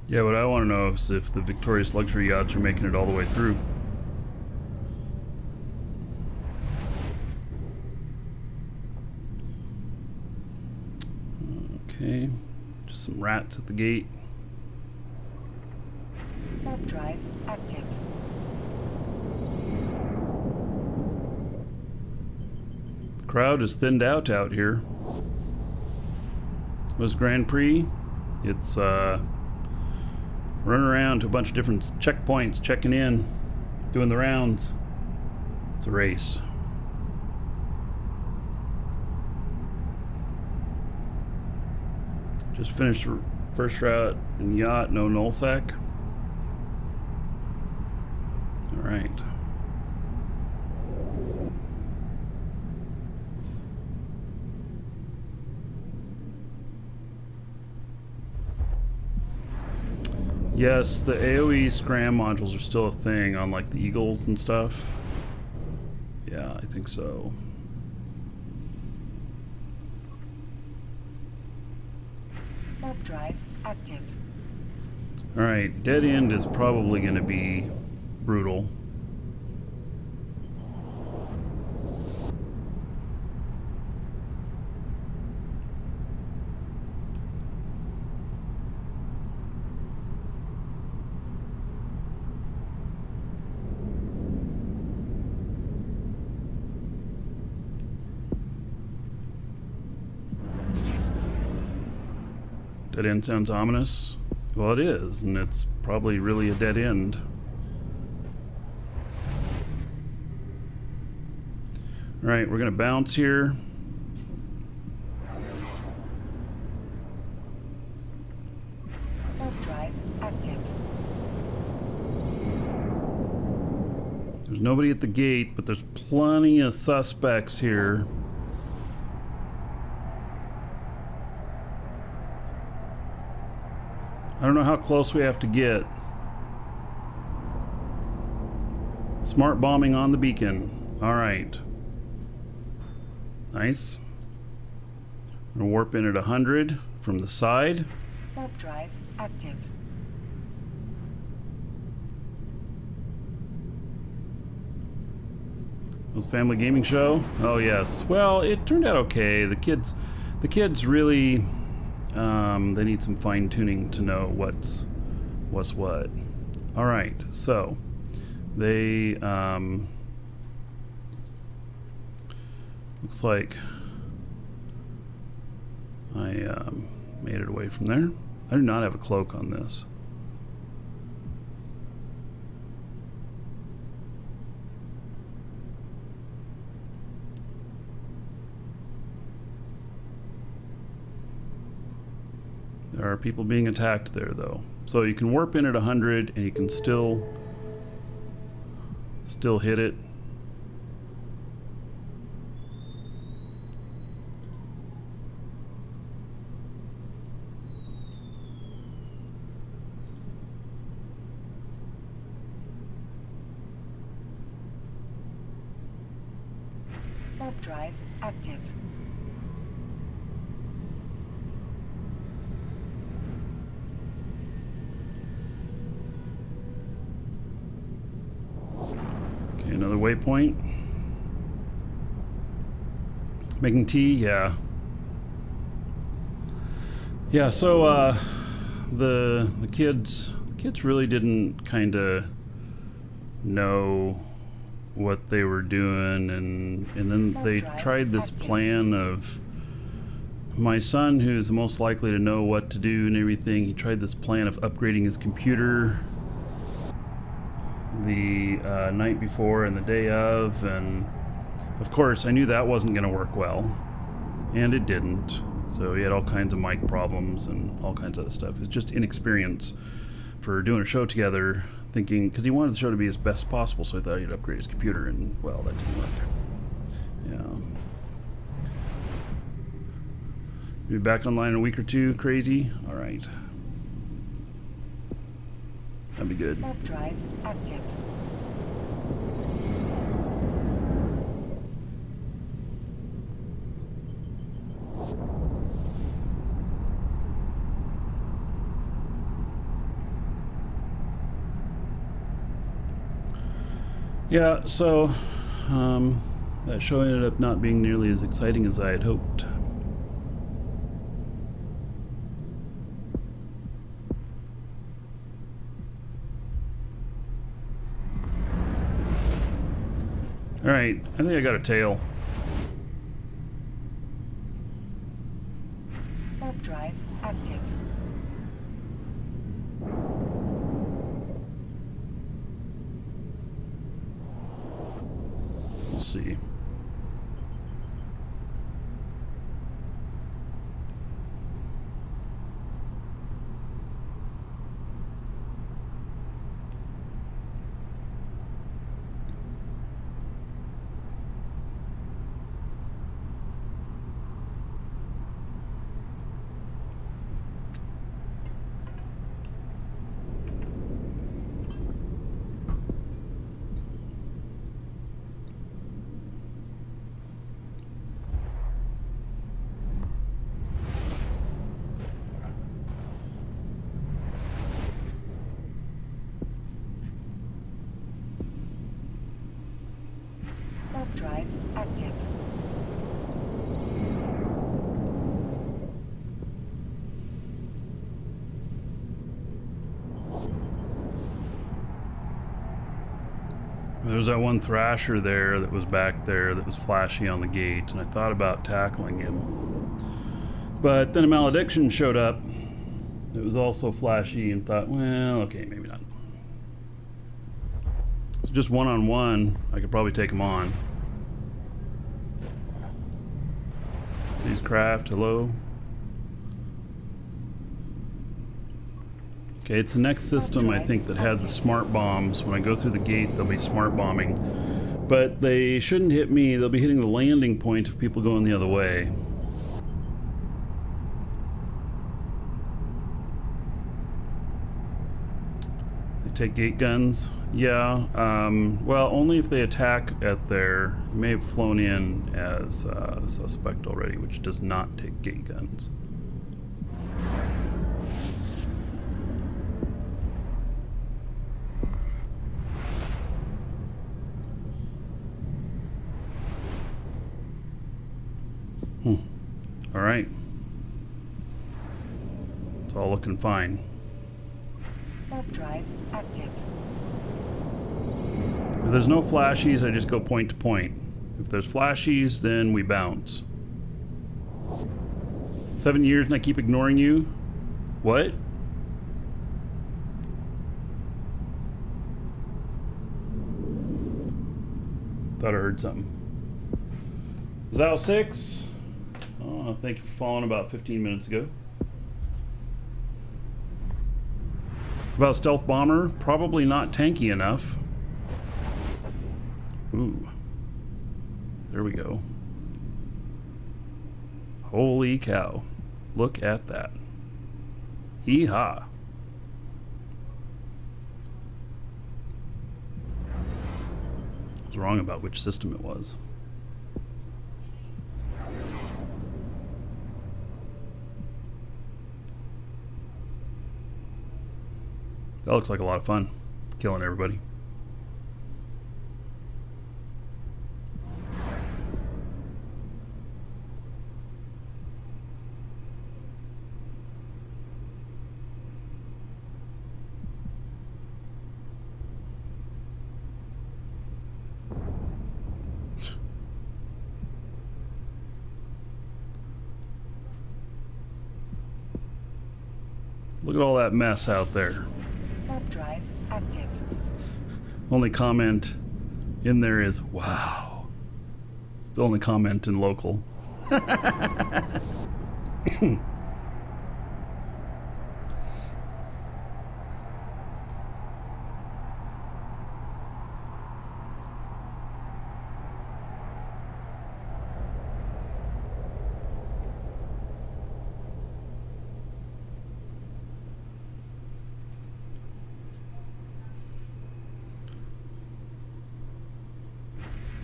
Yeah, what I want to know is if the Victorious Luxury Yachts are making it all the way through. Okay, just some rats at the gate. Warp drive active. Crowd is thinned out here. Was Grand Prix It's running around to a bunch of different checkpoints, checking in, doing the rounds. It's a race. Just finished the first route in yacht, no nullsec. All right. Yes, the AoE scram modules are still a thing on like the Eagles and stuff. Yeah, I think so. Warp drive active. Alright, dead end is probably going to be brutal. Dead end sounds ominous. Well, it is, and it's probably really a dead end. Alright, we're gonna bounce here. Warp drive active. There's nobody at the gate, but there's plenty of suspects here. I don't know how close we have to get. Smart bombing on the beacon. All right. Nice. I'm gonna warp in at 100 from the side. Warp drive active. Was Family Gaming Show? Oh yes. Well, it turned out okay. The kids really, they need some fine tuning to know what's what. All right. So they looks like I made it away from there. I do not have a cloak on this. There are people being attacked there, though. So you can warp in at 100, and you can still hit it. Warp drive active. Okay, another waypoint. Making tea, yeah. Yeah, so the kids really didn't kind of know what they were doing, and then they tried this plan of my son, who's most likely to know what to do and everything. He tried this plan of upgrading his computer the night before and the day of, and of course I knew that wasn't going to work well, and it didn't. So he had all kinds of mic problems and all kinds of other stuff. It's just inexperience for doing a show together, thinking, because he wanted the show to be as best as possible, so I thought he'd upgrade his computer, and well, that didn't work. Yeah. Be back online in a week or two. Crazy. All right. That'd be good. Warp drive active. Yeah, so that show ended up not being nearly as exciting as I had hoped. Alright, I think I got a tail. Warp drive active. see. Warp drive active. There's that one thrasher there that was back there that was flashy on the gate, and I thought about tackling him. But then a malediction showed up. It was also flashy, and thought, well, okay, maybe not. It's just one-on-one. I could probably take him on. Seas craft, hello. Okay, it's the next system, I think, that had the smart bombs. When I go through the gate, they'll be smart bombing. But they shouldn't hit me. They'll be hitting the landing point if people going the other way. They take gate guns? Yeah. Well, only if they attack at their... You may have flown in as a suspect already, which does not take gate guns. All right. It's all looking fine. Warp drive active. If there's no flashies, I just go point to point. If there's flashies, then we bounce. 7 years and I keep ignoring you? What? Thought I heard something. Zal 6. Oh, thank you for following about 15 minutes ago. About stealth bomber, probably not tanky enough. Ooh. There we go. Holy cow. Look at that. Hee-haw. I was wrong about which system it was. That looks like a lot of fun, killing everybody. Look at all that mess out there. Warp drive active. Only comment in there is, wow. It's the only comment in local.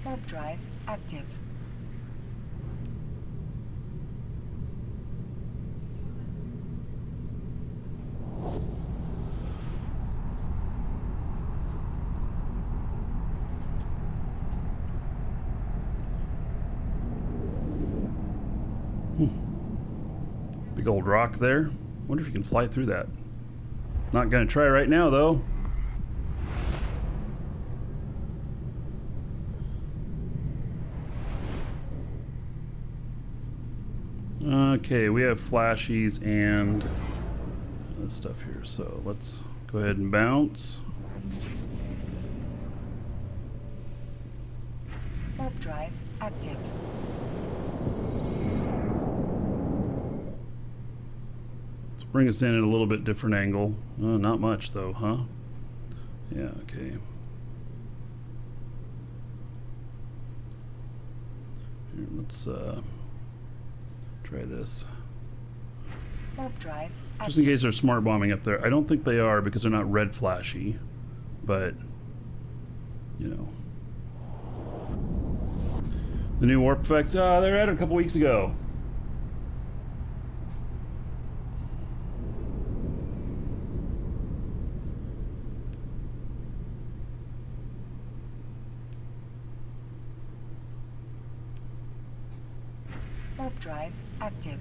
Warp drive active. Big old rock there. Wonder if you can fly through that. Not gonna try right now though. Okay, we have flashies and this stuff here, so let's go ahead and bounce. Warp Warp drive active. Let's bring us in at a little bit different angle. Not much though, huh? Yeah, okay. Here, let's try this. Warp drive active. Just in case they're smart bombing up there. I don't think they are because they're not red flashy, but you know. The new warp effects, they're out a couple weeks ago. Warp drive active.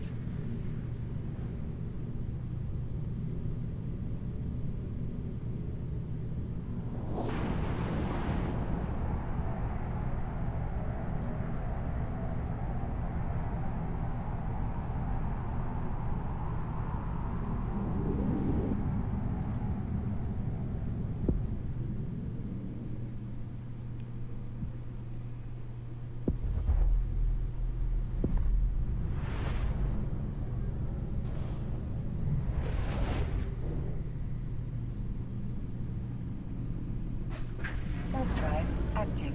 Warp drive active.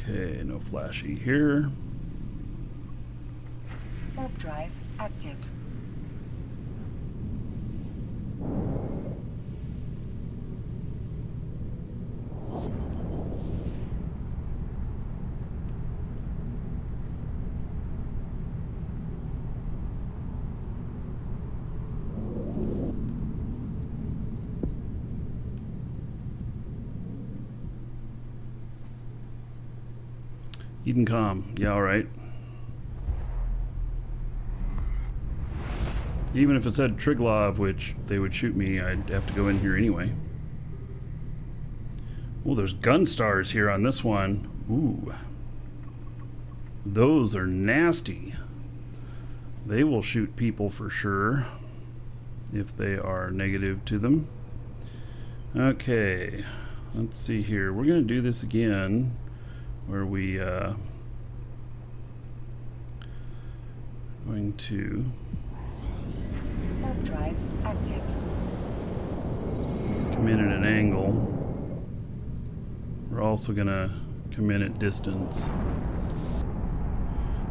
Okay, no flashy here. Warp drive active. Edencom, yeah, all right. Even if it said Triglov, which they would shoot me, I'd have to go in here anyway. Oh, there's gun stars here on this one. Ooh. Those are nasty. They will shoot people for sure if they are negative to them. Okay, let's see here. We're going to do this again where we going to Warp drive active. come in at an angle. We're also going to come in at distance.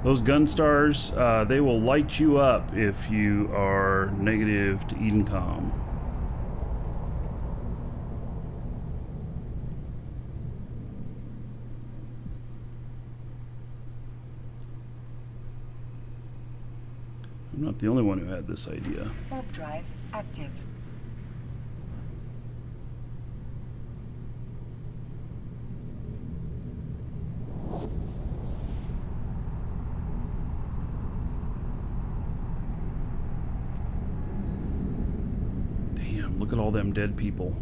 Those gun stars, they will light you up if you are negative to Edencom. I'm not the only one who had this idea. Warp drive active. Damn, look at all them dead people.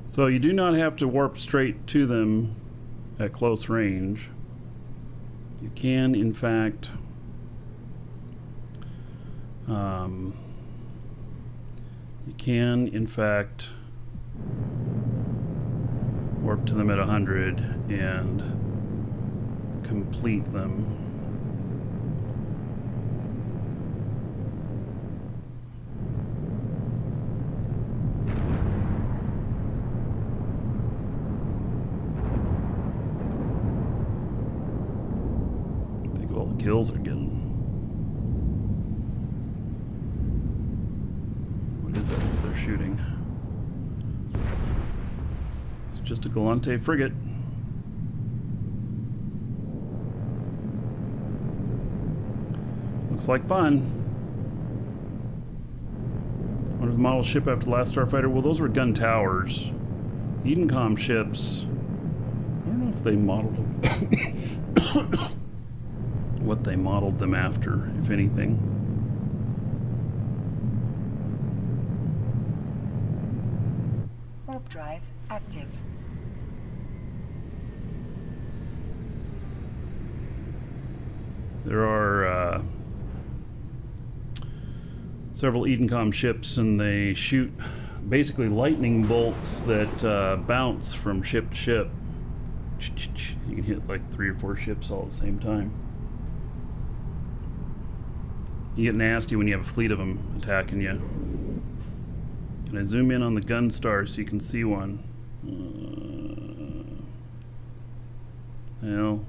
So you do not have to warp straight to them at close range. You can, in fact, warp to them at 100 and complete them. Kills are getting. What is that they're shooting? It's just a Galante frigate. Looks like fun. What is the model ship after the last Starfighter? Well, those were gun towers. Edencom ships. I don't know if they modeled them. What they modeled them after, if anything. Warp drive active. There are several Edencom ships, and they shoot basically lightning bolts that bounce from ship to ship. You can hit like 3 or 4 ships all at the same time. You get nasty when you have a fleet of them attacking you. Can I zoom in on the gun star so you can see one? No,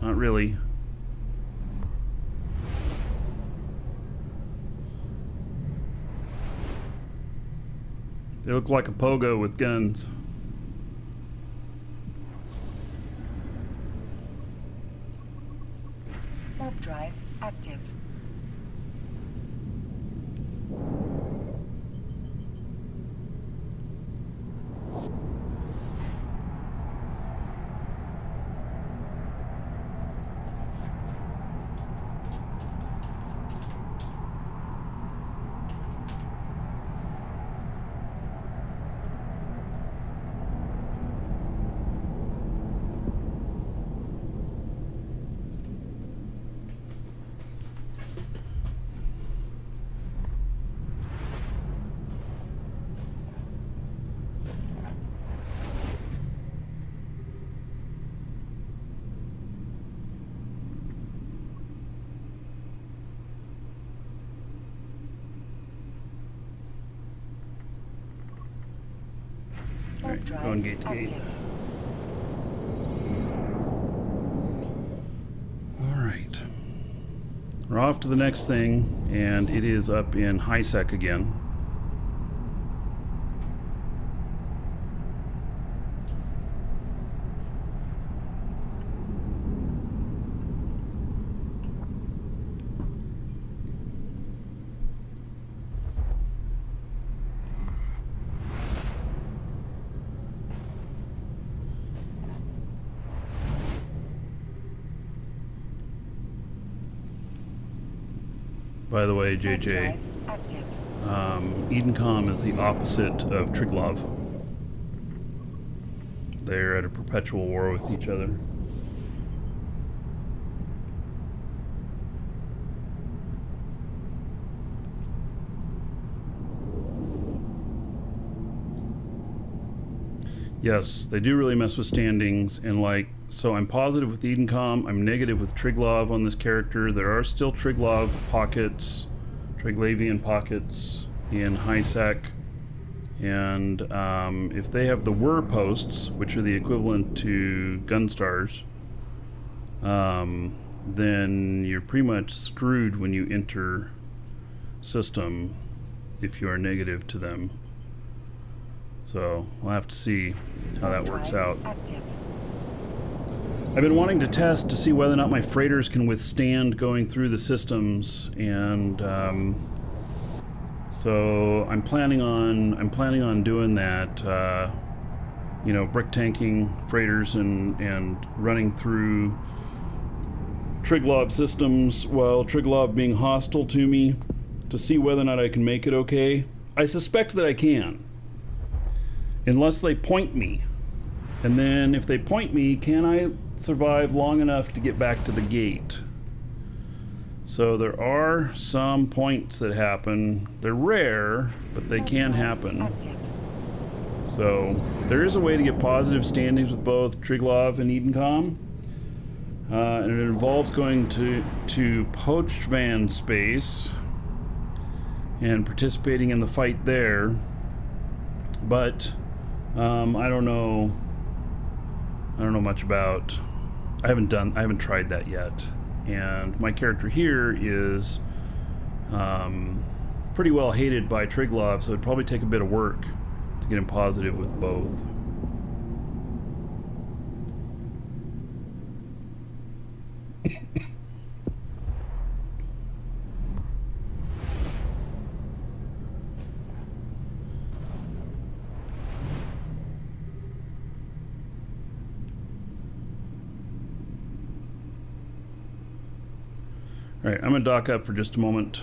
not really. They look like a pogo with guns. Warp drive active. Alright, going gate to gate. Alright. We're off to the next thing, and it is up in high sec again. By the way, JJ, Edencom is the opposite of Triglav. They're at a perpetual war with each other. Yes, they do really mess with standings, and like, so I'm positive with Edencom, I'm negative with Triglav on this character. There are still Triglav pockets, Triglavian pockets in high sec, and if they have the whir posts, which are the equivalent to gun stars, then you're pretty much screwed when you enter system if you are negative to them. So we'll have to see how that works out. I've been wanting to test to see whether or not my freighters can withstand going through the systems, and so I'm planning on doing that. You know, brick tanking freighters and running through Triglav systems while Triglav being hostile to me to see whether or not I can make it okay. I suspect that I can. Unless they point me. And then if they point me, can I survive long enough to get back to the gate? So there are some points that happen. They're rare, but they can happen. So there is a way to get positive standings with both Triglav and Edencom. And it involves going to poached van space and participating in the fight there. But I don't know much about. I haven't tried that yet, and my character here is pretty well hated by Triglav, so it'd probably take a bit of work to get him positive with both. Alright, I'm gonna dock up for just a moment.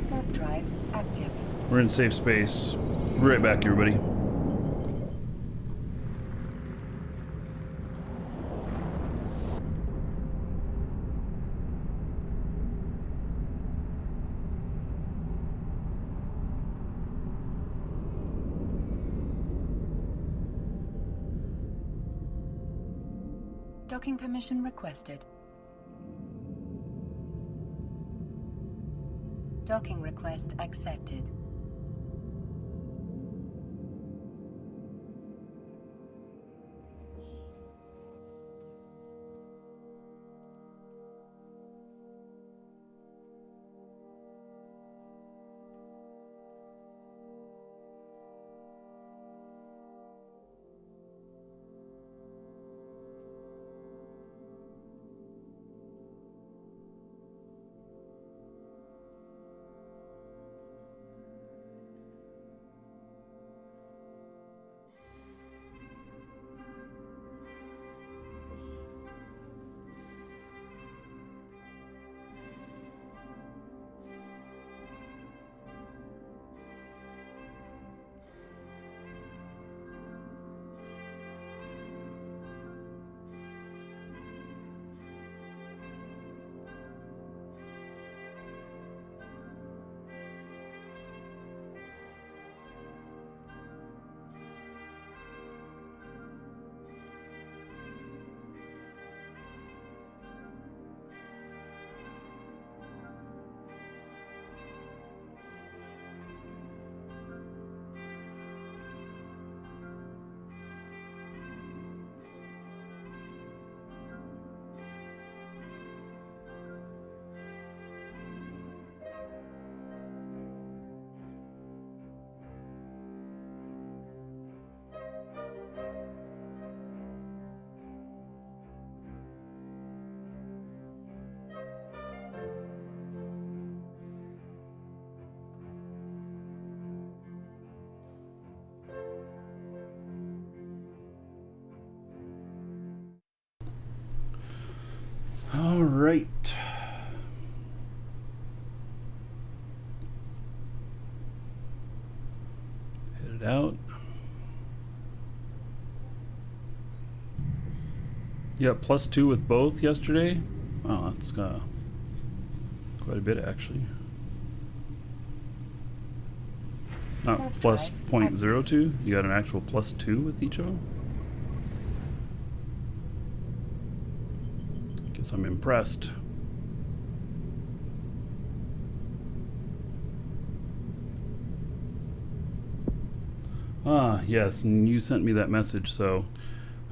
Warp drive active. We're in safe space. We'll be right back, everybody. Docking permission requested. Docking request accepted. All right. Headed out. Yeah, +2 with both yesterday. Wow, that's quite a bit actually. Not plus 0.02. You got an actual +2 with each of them. Guess I'm impressed. Ah, yes, and you sent me that message, so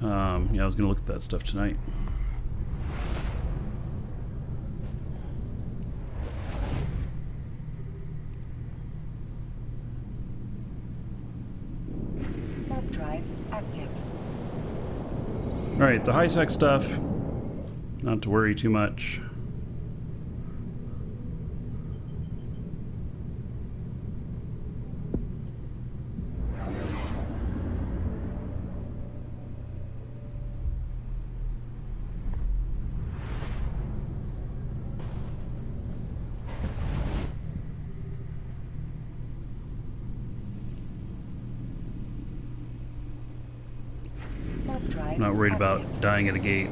yeah, I was gonna look at that stuff tonight. Warp drive active. All right, the high-sec stuff, not to worry too much. Warp drive I'm not worried active. about dying at a gate.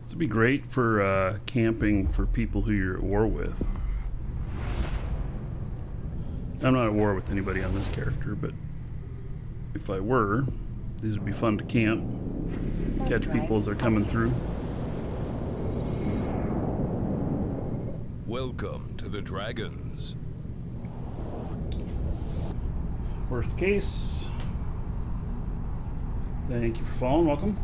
This would be great for camping for people who you're at war with. I'm not at war with anybody on this character, but if I were, these would be fun to camp, catch people as they're coming through. Welcome to the Dragons. Worst case. Thank you for following. Welcome.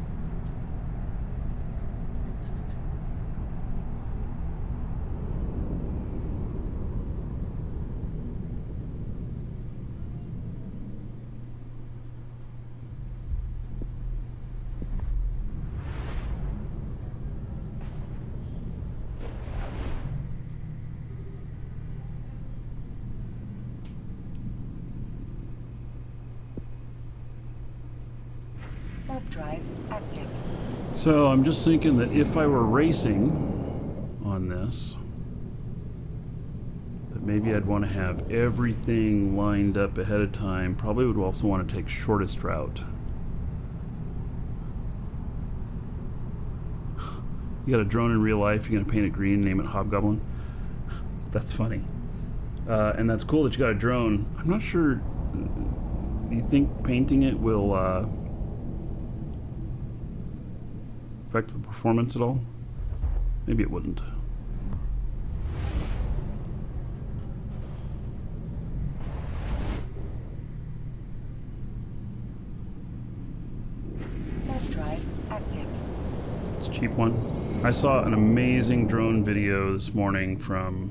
Warp drive active. So I'm just thinking that if I were racing on this, that maybe I'd want to have everything lined up ahead of time. Probably would also want to take shortest route. You got a drone in real life, you're going to paint it green, name it Hobgoblin. That's funny. And that's cool that you got a drone. I'm not sure, do you think painting it will affect the performance at all? Maybe it wouldn't. Warp drive active. It's a cheap one. I saw an amazing drone video this morning from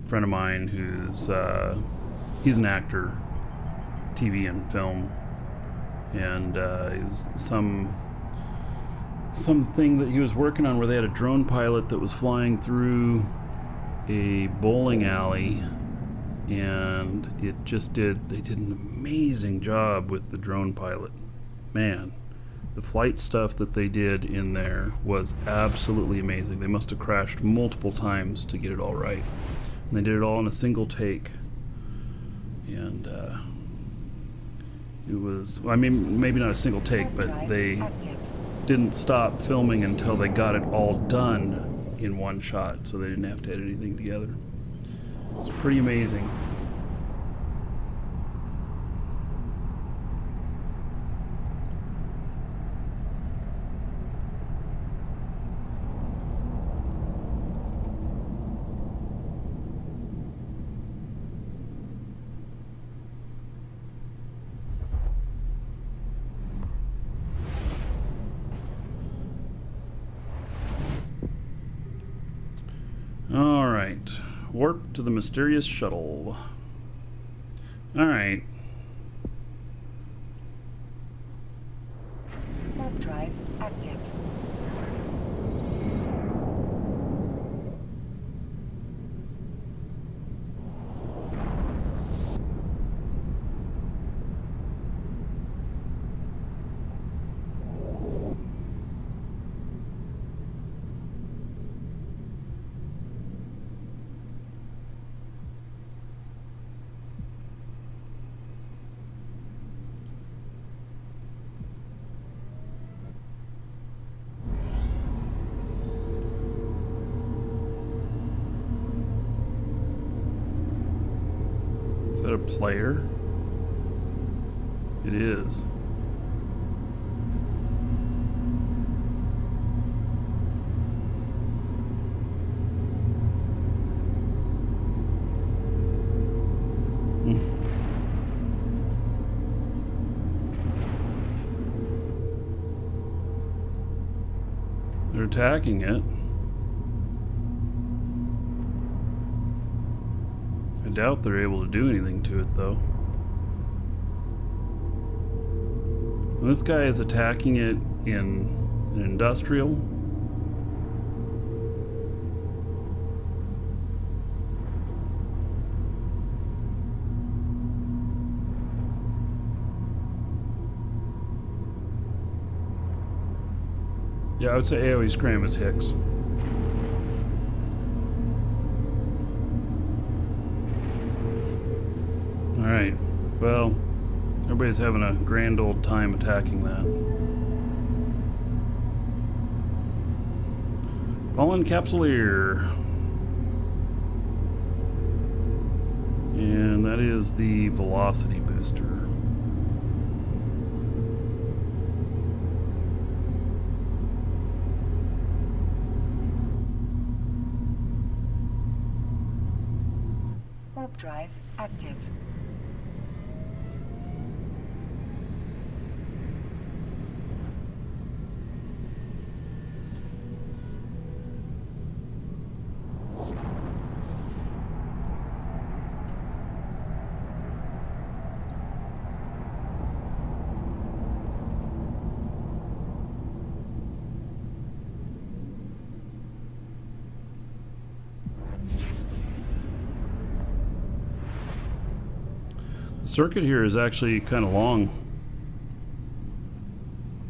a friend of mine who's he's an actor, TV and film, and it was something that he was working on where they had a drone pilot that was flying through a bowling alley, and they did an amazing job with the drone pilot. Man, the flight stuff that they did in there was absolutely amazing. They must have crashed multiple times to get it all right. And they did it all in a single take. And it was, I mean, maybe not a single take, but they didn't stop filming until they got it all done in one shot, so they didn't have to edit anything together. It's pretty amazing. Alright, warp to the mysterious shuttle. Alright. Warp drive active. Is that a player? It is. They're attacking it. I doubt they're able to do anything to it, though. And this guy is attacking it in an industrial. Yeah, I would say AoE Scram is Hicks. Alright, well, everybody's having a grand old time attacking that. Fallen Capsuleer. And that is the velocity booster. Warp drive active. circuit here is actually kind of long.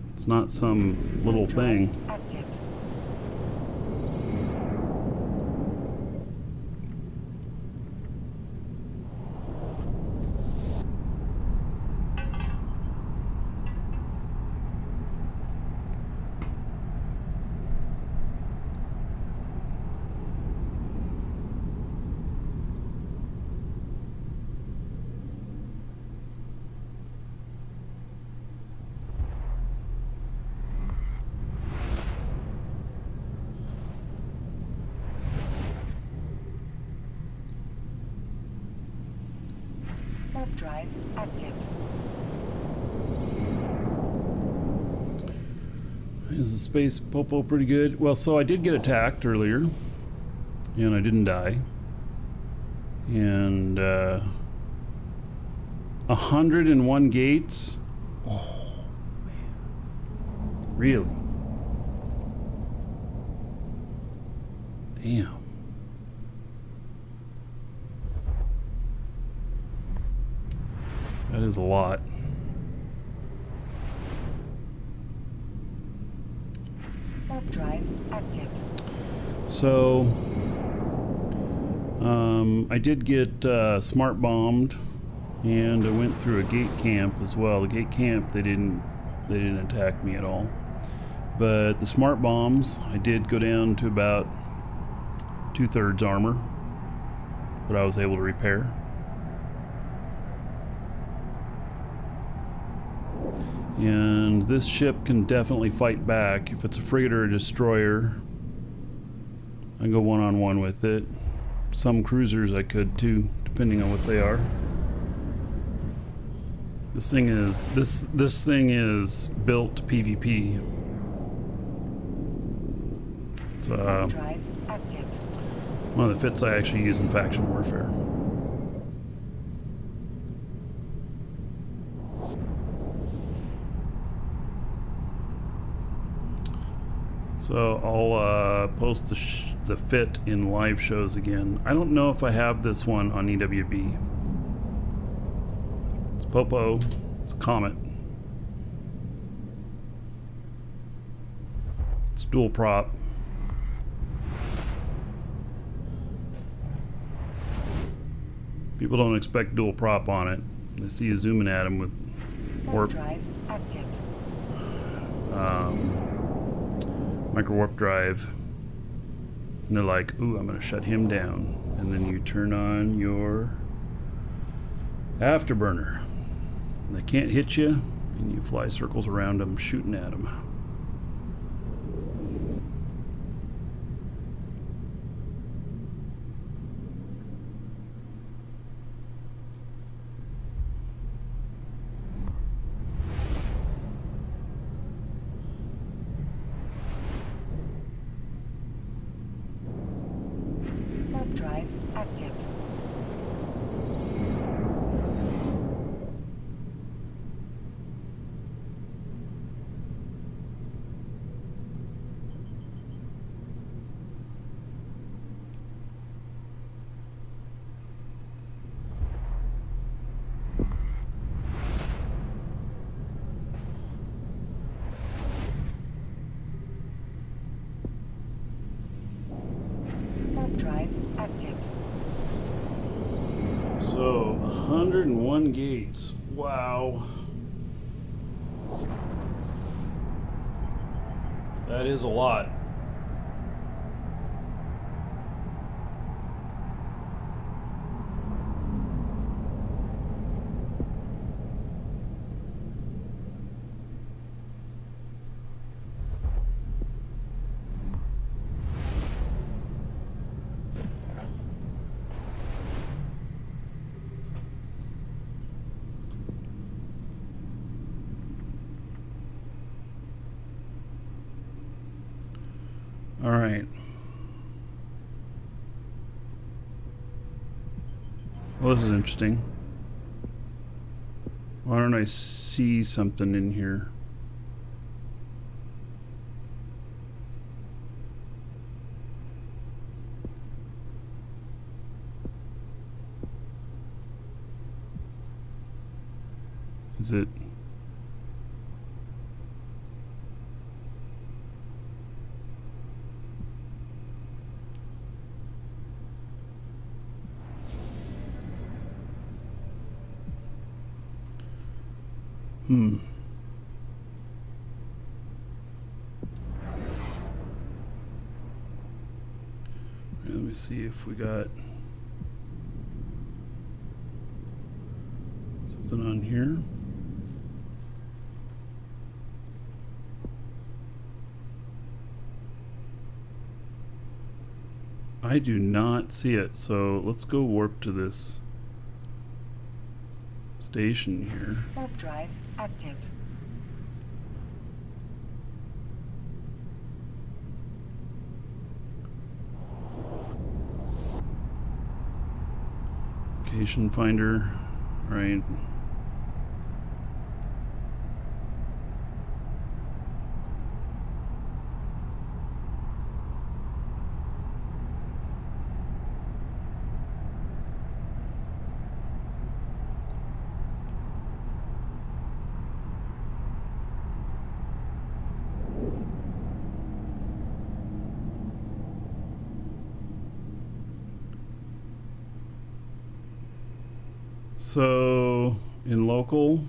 It's not some little thing. Active. Warp drive active. Is the space popo pretty good? Well, so I did get attacked earlier, and I didn't die. And 101 gates. Oh man, really? Damn. That is a lot. Warp drive active. So, I did get smart bombed, and I went through a gate camp as well. The gate camp, they didn't attack me at all. But the smart bombs, I did go down to about 2/3 armor, but I was able to repair. And this ship can definitely fight back. If it's a frigate or a destroyer, I can go one-on-one with it. Some cruisers I could too, depending on what they are. This thing is built PvP. It's Warp drive active. one of the fits I actually use in faction warfare. So I'll post the fit in live shows again. I don't know if I have this one on EWB. It's Popo. It's Comet. It's dual prop. People don't expect dual prop on it. They see you zooming at them with Warp drive active. micro warp drive, and they're like, ooh, I'm gonna shut him down. And then you turn on your afterburner, and they can't hit you, and you fly circles around them shooting at them. Warp drive active. Warp drive active. So 101 gates. Wow. That is a lot. All right. Well, this is interesting. Why don't I see something in here? Is it? Let me see if we got something on here. I do not see it, so let's go warp to this station here. Warp drive active. Location finder, right. So in local,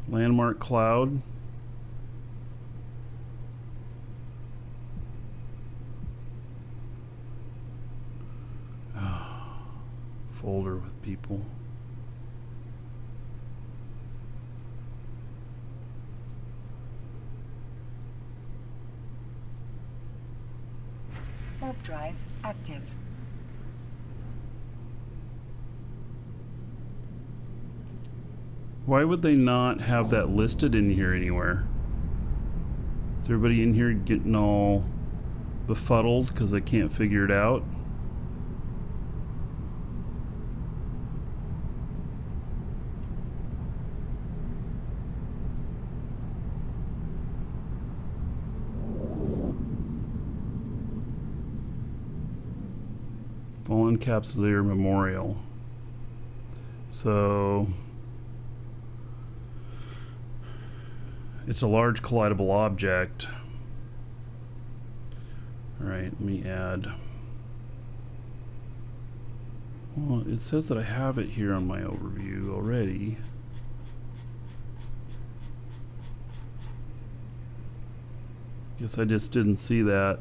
landmark cloud, folder with people. Warp drive active. Why would they not have that listed in here anywhere? Is everybody in here getting all befuddled because they can't figure it out? Fallen Capsuleer Memorial. So it's a large collidable object. All right, let me add. Well, it says that I have it here on my overview already. Guess I just didn't see that.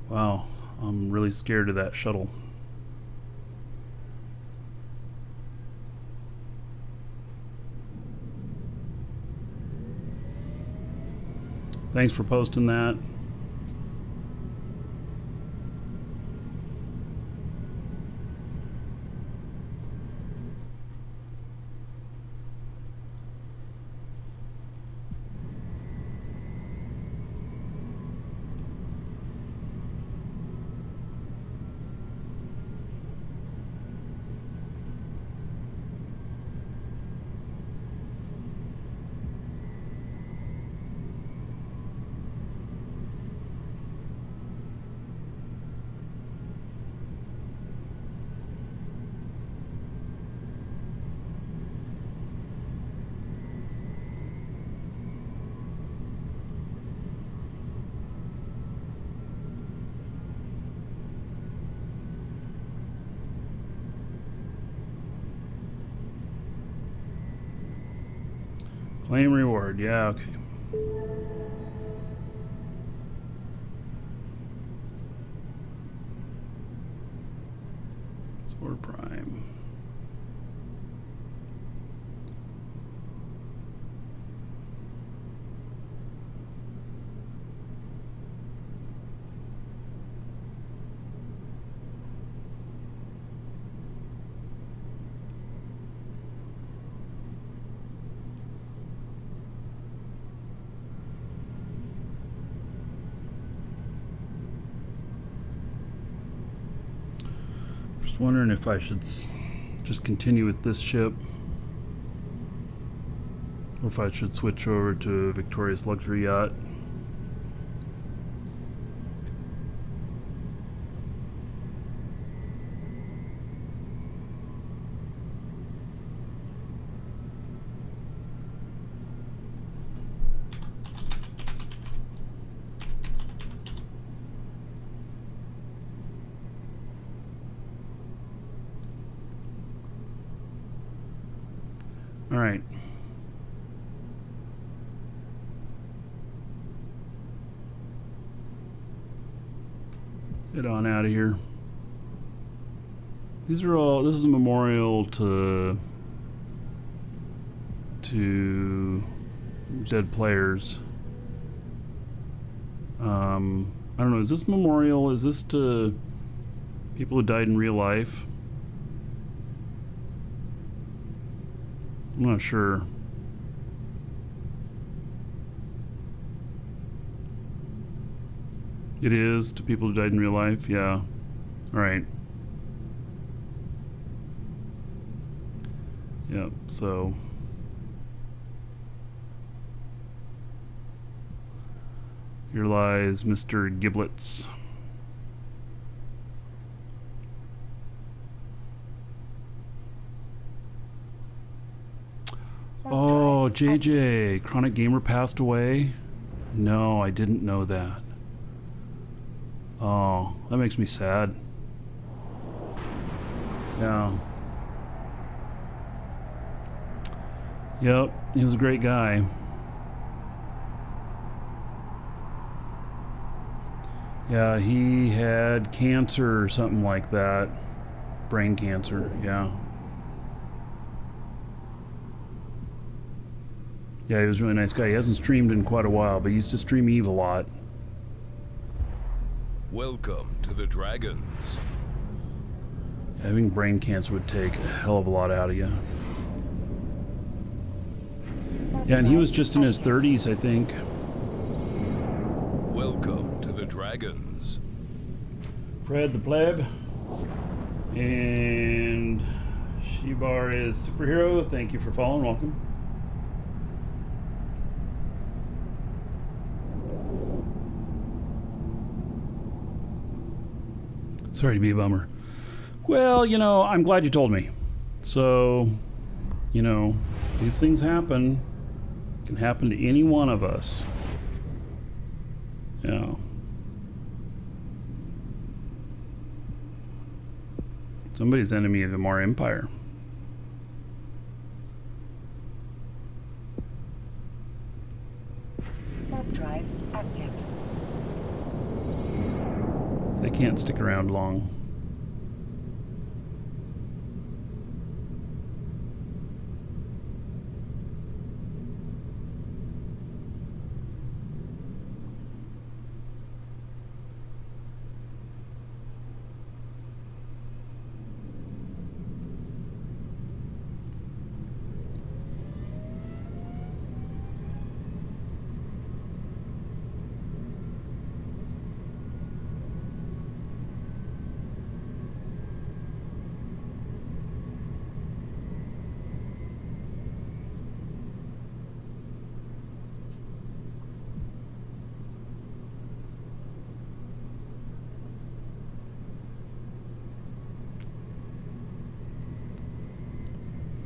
Wow, I'm really scared of that shuttle. Thanks for posting that. Claim reward, yeah, okay. Sword Prime. Wondering if I should just continue with this ship, or if I should switch over to Victoria's luxury yacht. All right. Get on out of here. These are all, this is a memorial to dead players. I don't know, is this memorial, is this to people who died in real life? I'm not sure. It is to people who died in real life, yeah. All right. Yep, so here lies Mr. Giblets. Oh, JJ, Chronic Gamer passed away? No, I didn't know that. Oh, that makes me sad. Yeah. Yep, he was a great guy. Yeah, he had cancer or something like that. Brain cancer, yeah. Yeah, he was a really nice guy. He hasn't streamed in quite a while, but he used to stream Eve a lot. Welcome to the Dragons. Having brain cancer would take a hell of a lot out of you. Yeah, and he was just in his 30s, I think. Welcome to the Dragons. Fred the Pleb. And Shebar is Superhero. Thank you for following. Welcome. Sorry to be a bummer. Well, you know, I'm glad you told me. So, you know, these things happen. Can happen to any one of us. Yeah. Somebody's enemy of our empire. Warp drive active. They can't stick around long.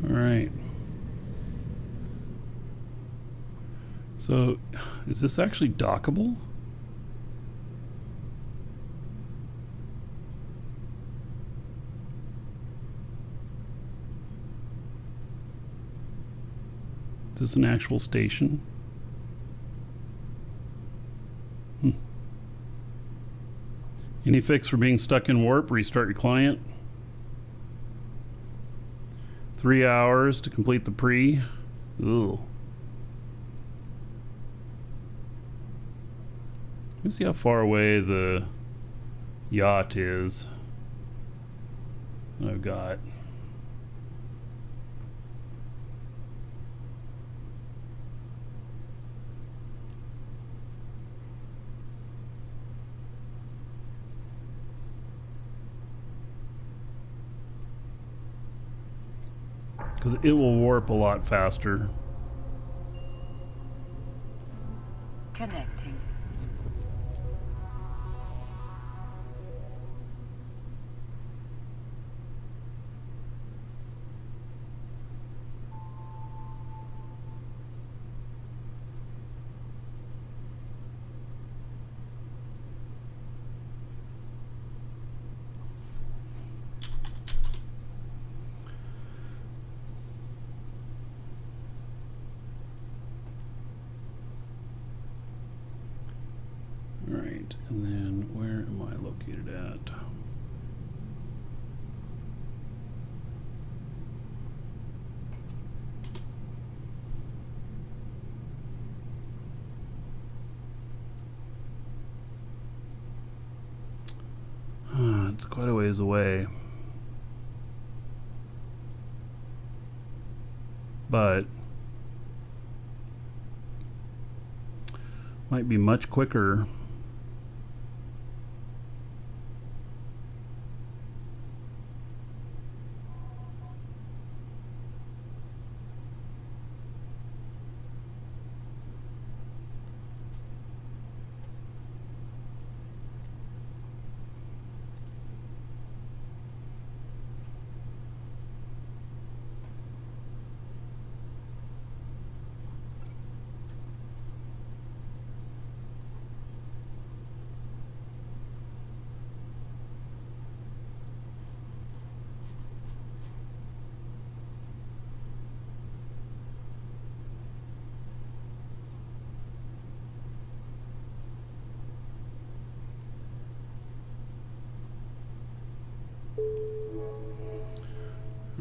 All right. So, is this actually dockable? Is this an actual station? Any fix for being stuck in warp? Restart your client. 3 hours to complete the Prix. Ooh. Let me see how far away the yacht is. I've got. Because it will warp a lot faster. Connecting. right, and then where am I located at? It's quite a ways away. But might be much quicker.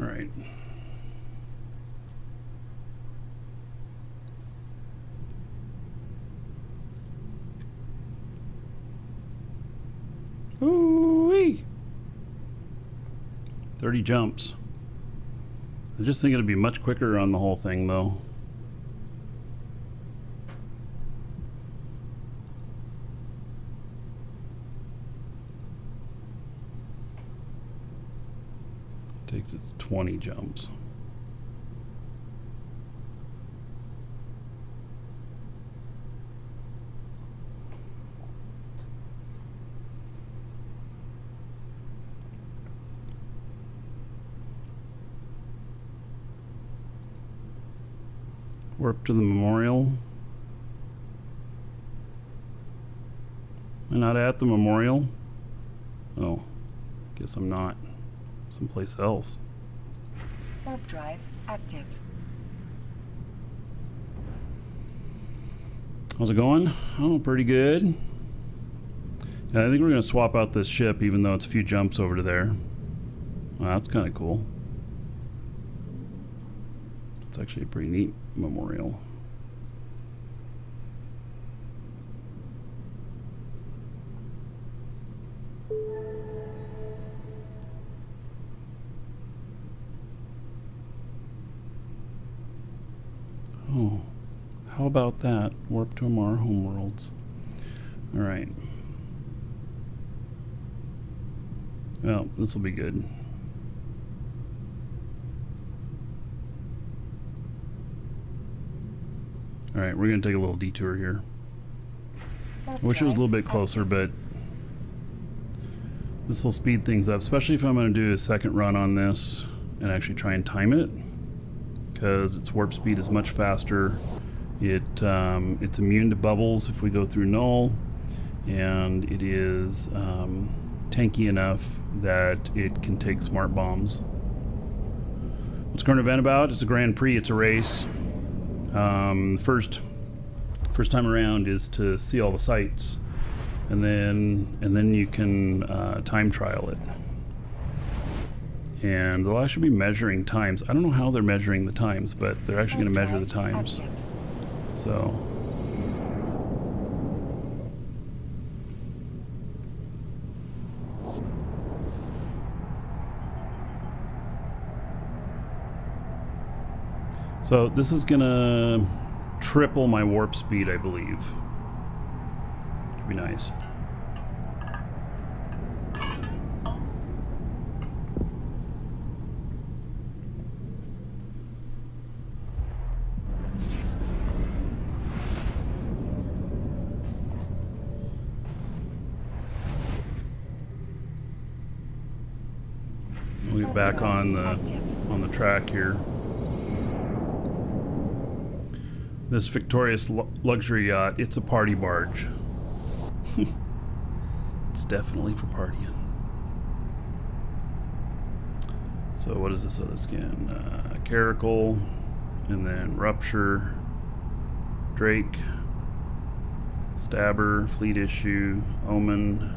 All right. Ooh-wee. 30 jumps. I just think it'd be much quicker on the whole thing, though. Takes it to 20 jumps. Warp to the memorial. Am I not at the memorial? Oh, guess I'm not. Someplace else. Warp drive active. How's it going? Oh, pretty good. Yeah, I think we're going to swap out this ship, even though it's a few jumps over to there. Wow, that's kind of cool. It's actually a pretty neat memorial. Oh, how about that? Warp to our homeworlds. All right. Well, this will be good. All right, we're going to take a little detour here. I wish it was a little bit closer, but this will speed things up, especially if I'm going to do a second run on this and actually try and time it, because its warp speed is much faster. It's immune to bubbles if we go through null, and it is tanky enough that it can take smart bombs. What's current event about? It's a Grand Prix. It's a race. First time around is to see all the sights, and then you can time trial it. And they'll actually be measuring times. I don't know how they're measuring the times, but they're actually going to measure the times. So. So this is gonna triple my warp speed, I believe. Should be nice. We'll get back on the track here. This victorious luxury yacht, it's a party barge. It's definitely for partying. So what is this other skin? Caracal, and then Rupture, Drake, Stabber, Fleet Issue, Omen,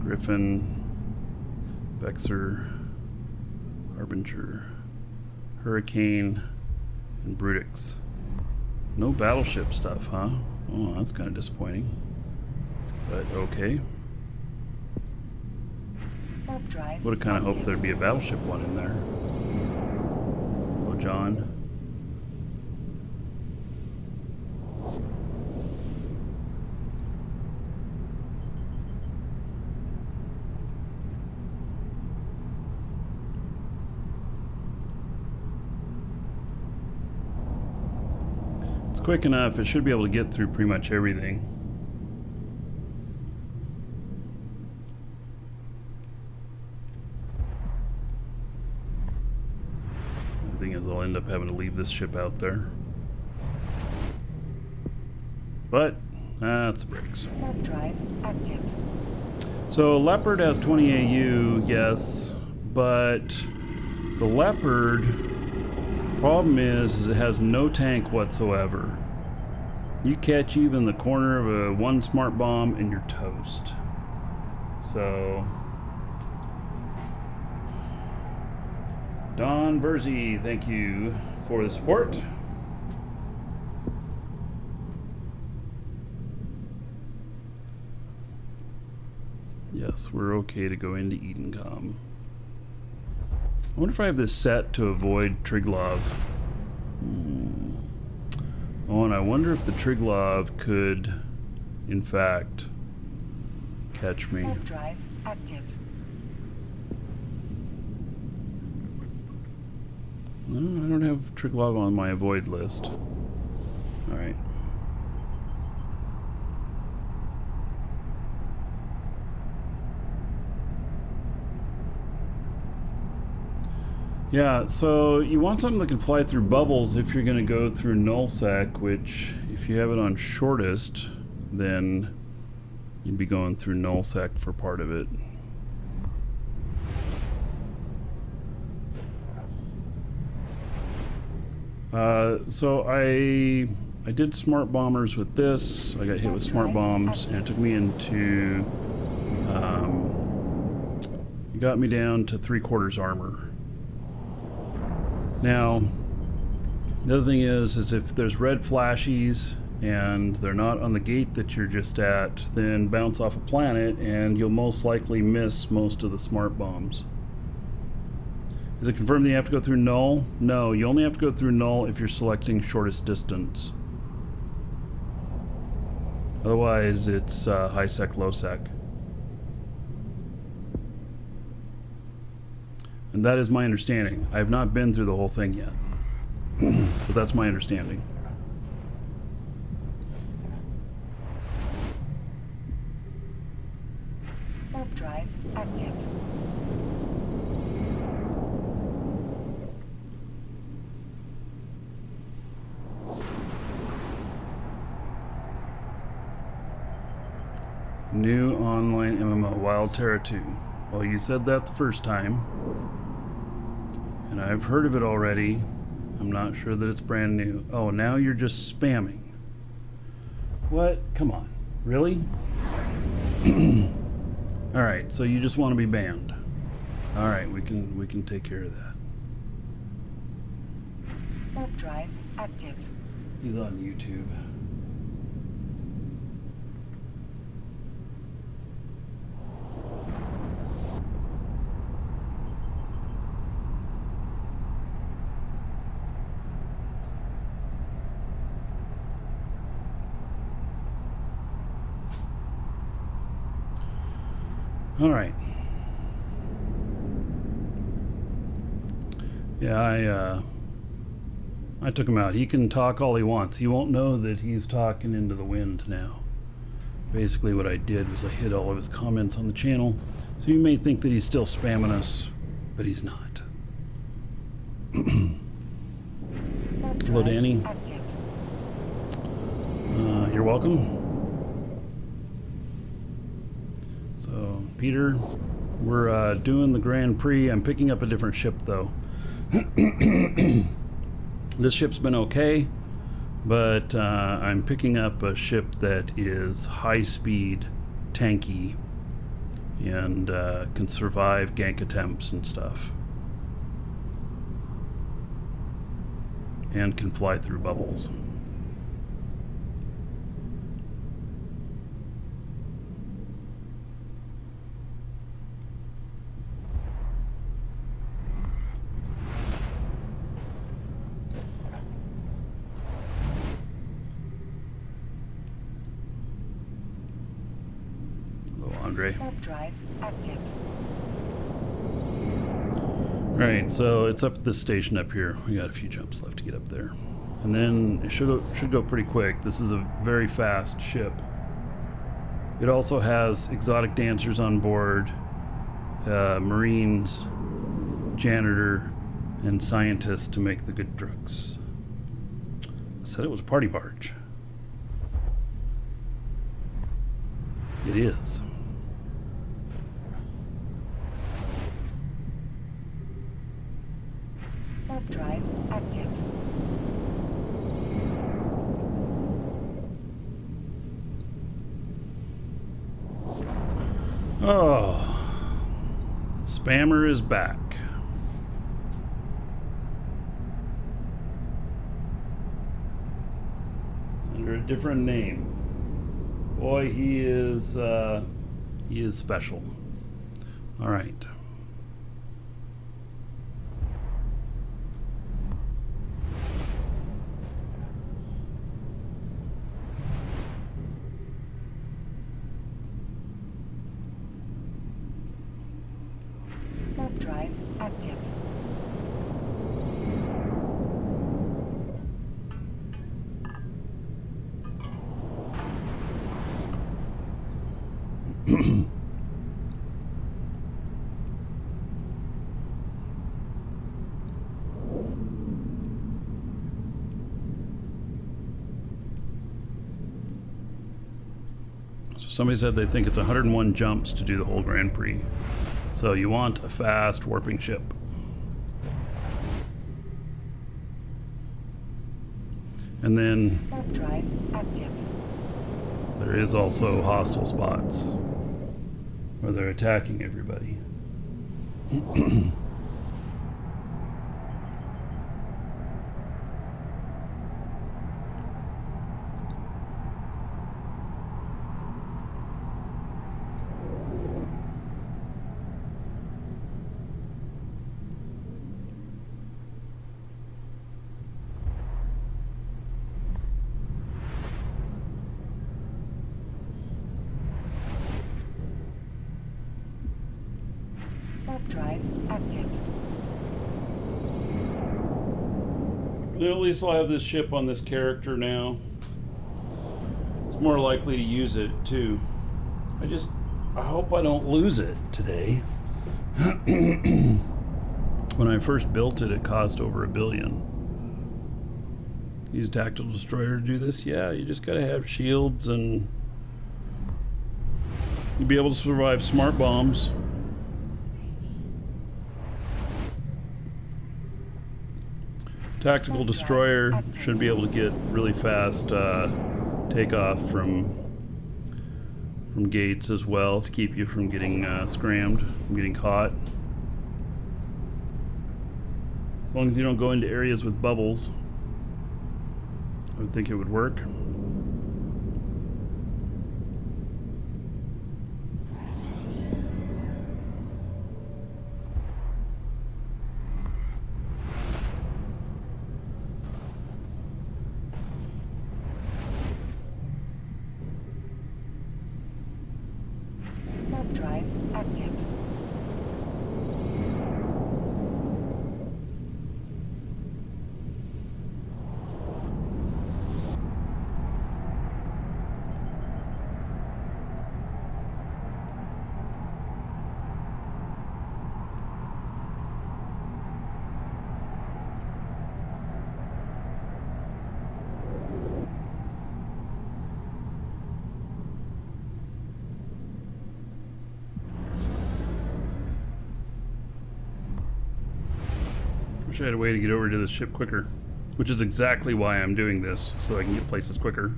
Griffin, Vexer, Harbinger, Hurricane, and Brutix. No battleship stuff, huh? Oh, that's kind of disappointing. But okay. Warp drive. Would have kind of hoped active. there'd be a battleship one in there. Oh, John. It's quick enough. It should be able to get through pretty much everything. The thing is, I'll end up having to leave this ship out there. But that's breaks. Warp drive active. So Leopard has 20 AU, yes, but the Leopard problem is it has no tank whatsoever. You catch even the corner of a one smart bomb and you're toast. So Don Burzy, thank you for the support. Yes, we're okay to go into Edencom. I wonder if I have this set to avoid Triglav. Oh, and I wonder if the Triglav could, in fact, catch me. Warp drive active. No, I don't have Triglav on my avoid list. Alright. Yeah, so you want something that can fly through bubbles if you're going to go through nullsec, which if you have it on shortest, then you'd be going through nullsec for part of it. So I did smart bombers with this. I got hit with smart bombs, and it took me into it got me down to 3/4 armor. Now, the other thing is if there's red flashies and they're not on the gate that you're just at, then bounce off a planet and you'll most likely miss most of the smart bombs. Is it confirmed that you have to go through null? No, you only have to go through null if you're selecting shortest distance. Otherwise, it's high sec, low sec. And that is my understanding. I have not been through the whole thing yet. But that's my understanding. Warp drive active. New online MMO, Wild Terra 2. Well, you said that the first time. And I've heard of it already. I'm not sure that it's brand new. Oh, now you're just spamming. What? Come on. Really? Alright, so you just want to be banned. Alright, we can take care of that. Warp drive active. He's on YouTube. All right. Yeah, I took him out. He can talk all he wants. He won't know that he's talking into the wind now. Basically what I did was I hid all of his comments on the channel. So you may think that he's still spamming us, but he's not. Hello, Danny. Active. You're welcome. So, Peter, we're doing the Grand Prix. I'm picking up a different ship, though. This ship's been okay. But I'm picking up a ship that is high speed, tanky, and can survive gank attempts and stuff. And can fly through bubbles. Hello, Andre. Warp drive active. Alright, so it's up at this station up here. We got a few jumps left to get up there. And then it should go pretty quick. This is a very fast ship. It also has exotic dancers on board, marines, janitor, and scientists to make the good drugs. I said it was a party barge. It is. Warp drive active. Oh, Spammer is back. Under a different name. Boy, he is special. All right. Warp drive active. So somebody said they think it's 101 jumps to do the whole Grand Prix. So you want a fast warping ship. And then Warp drive active. there is also hostile spots where they're attacking everybody. Warp drive active. At least I'll have this ship on this character now. It's more likely to use it too. I hope I don't lose it today. When I first built it, it cost over $1 billion. Use tactical destroyer to do this? Yeah, you just gotta have shields and you'll be able to survive smart bombs. Tactical destroyer should be able to get really fast takeoff from gates as well to keep you from getting scrammed, from getting caught. As long as you don't go into areas with bubbles, I would think it would work. Warp drive active. Wish I had a way to get over to this ship quicker. which is exactly why I'm doing this, so I can get places quicker.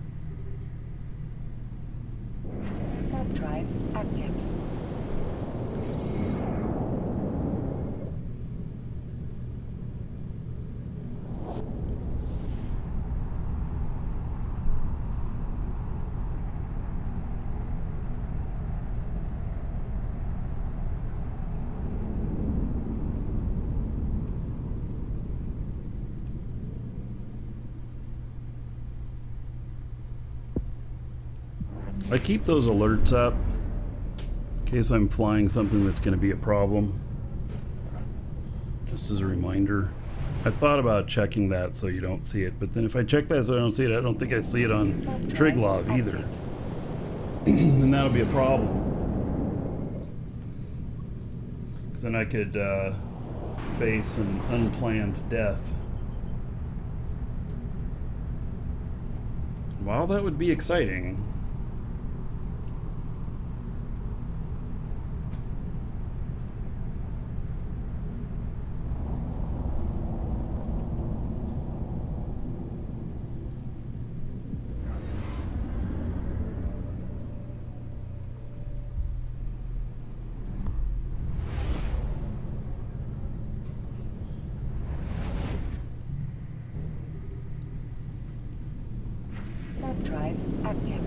Warp drive active. I keep those alerts up in case I'm flying something that's going to be a problem. Just as a reminder. I thought about checking that so you don't see it, but then if I check that so I don't see it, I don't think I see it on Triglov either. And that'll be a problem. Because then I could face an unplanned death. While that would be exciting, Warp drive active.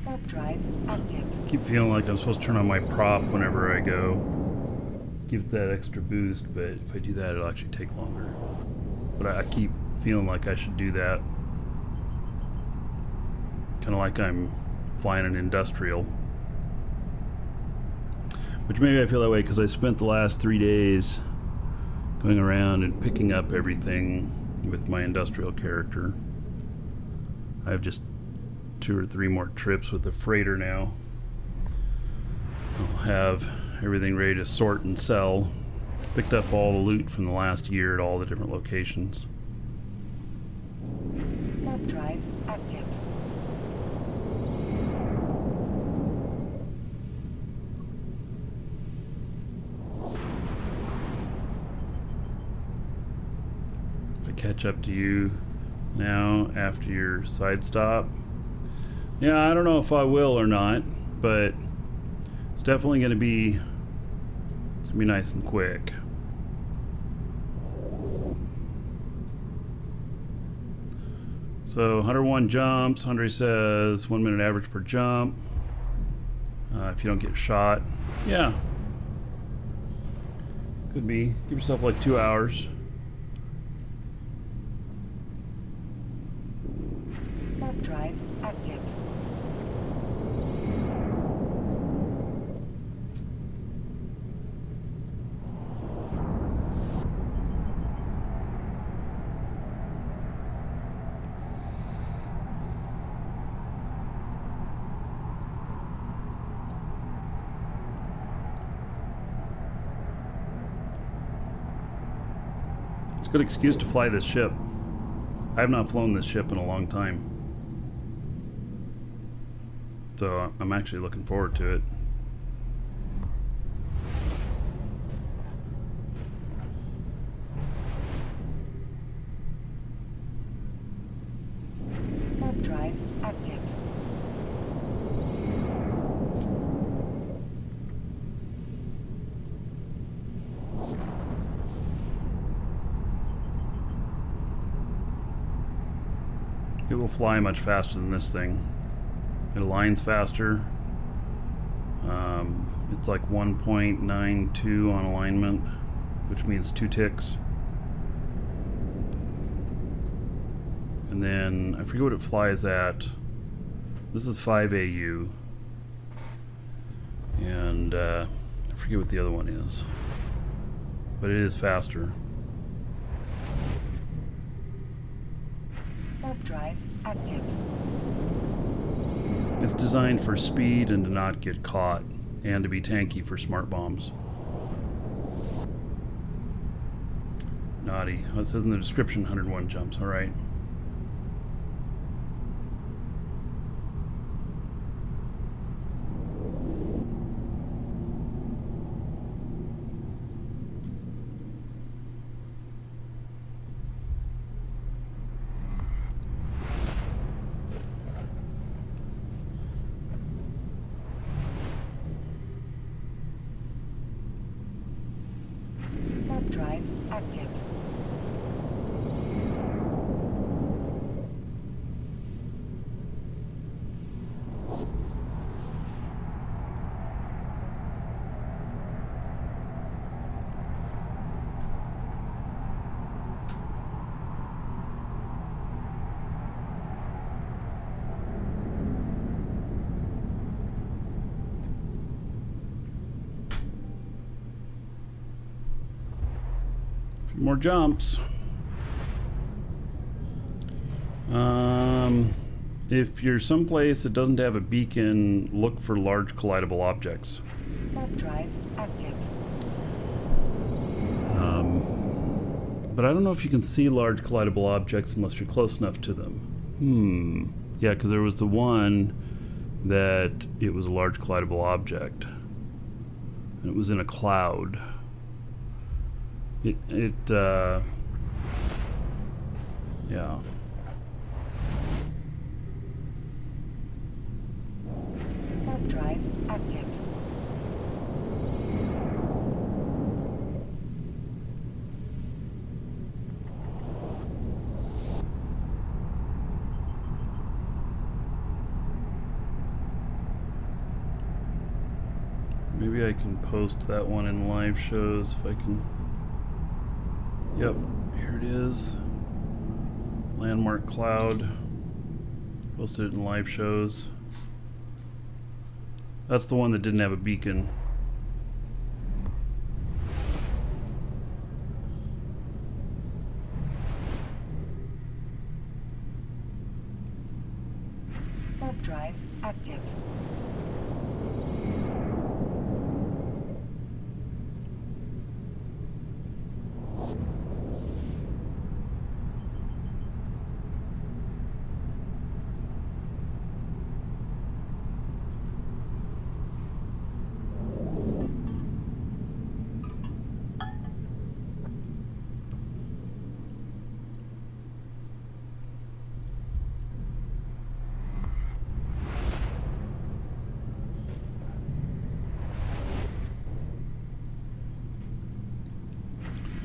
Warp drive active. I keep feeling like I'm supposed to turn on my prop whenever I go. Give it that extra boost, but if I do that, it'll actually take longer. But I keep feeling like I should do that. Kind of like I'm flying an industrial. Which maybe I feel that way because I spent the last 3 days going around and picking up everything with my industrial character. I have just 2 or 3 more trips with the freighter now. I'll have everything ready to sort and sell. Picked up all the loot from the last year at all the different locations. Warp drive active. I catch up to you now after your side stop. Yeah, I don't know if I will or not, but it's definitely going to be nice and quick. So 101 jumps. Andre says 1 minute average per jump. If you don't get shot, yeah, could be. Give yourself like 2 hours. Warp drive active. It's a good excuse to fly this ship. I have not flown this ship in a long time. So I'm actually looking forward to it. Warp drive active. It will fly much faster than this thing. It aligns faster. It's like 1.92 on alignment, which means 2 ticks. And then I forget what it flies at This is 5 AU. And I forget what the other one is. But it is faster. Warp drive active. It's designed for speed and to not get caught, and to be tanky for smart bombs. Naughty. Oh, it says in the description 101 jumps. Alright. Warp drive active. More jumps. If you're someplace that doesn't have a beacon, look for large collidable objects. Warp drive active. But I don't know if you can see large collidable objects unless you're close enough to them. Yeah, because there was the one that it was a large collidable object. And it was in a cloud. Yeah. Warp drive active. Maybe I can post that one in live shows if I can. Yep, here it is. Landmark cloud. Posted it in live shows. That's the one that didn't have a beacon. Warp drive active.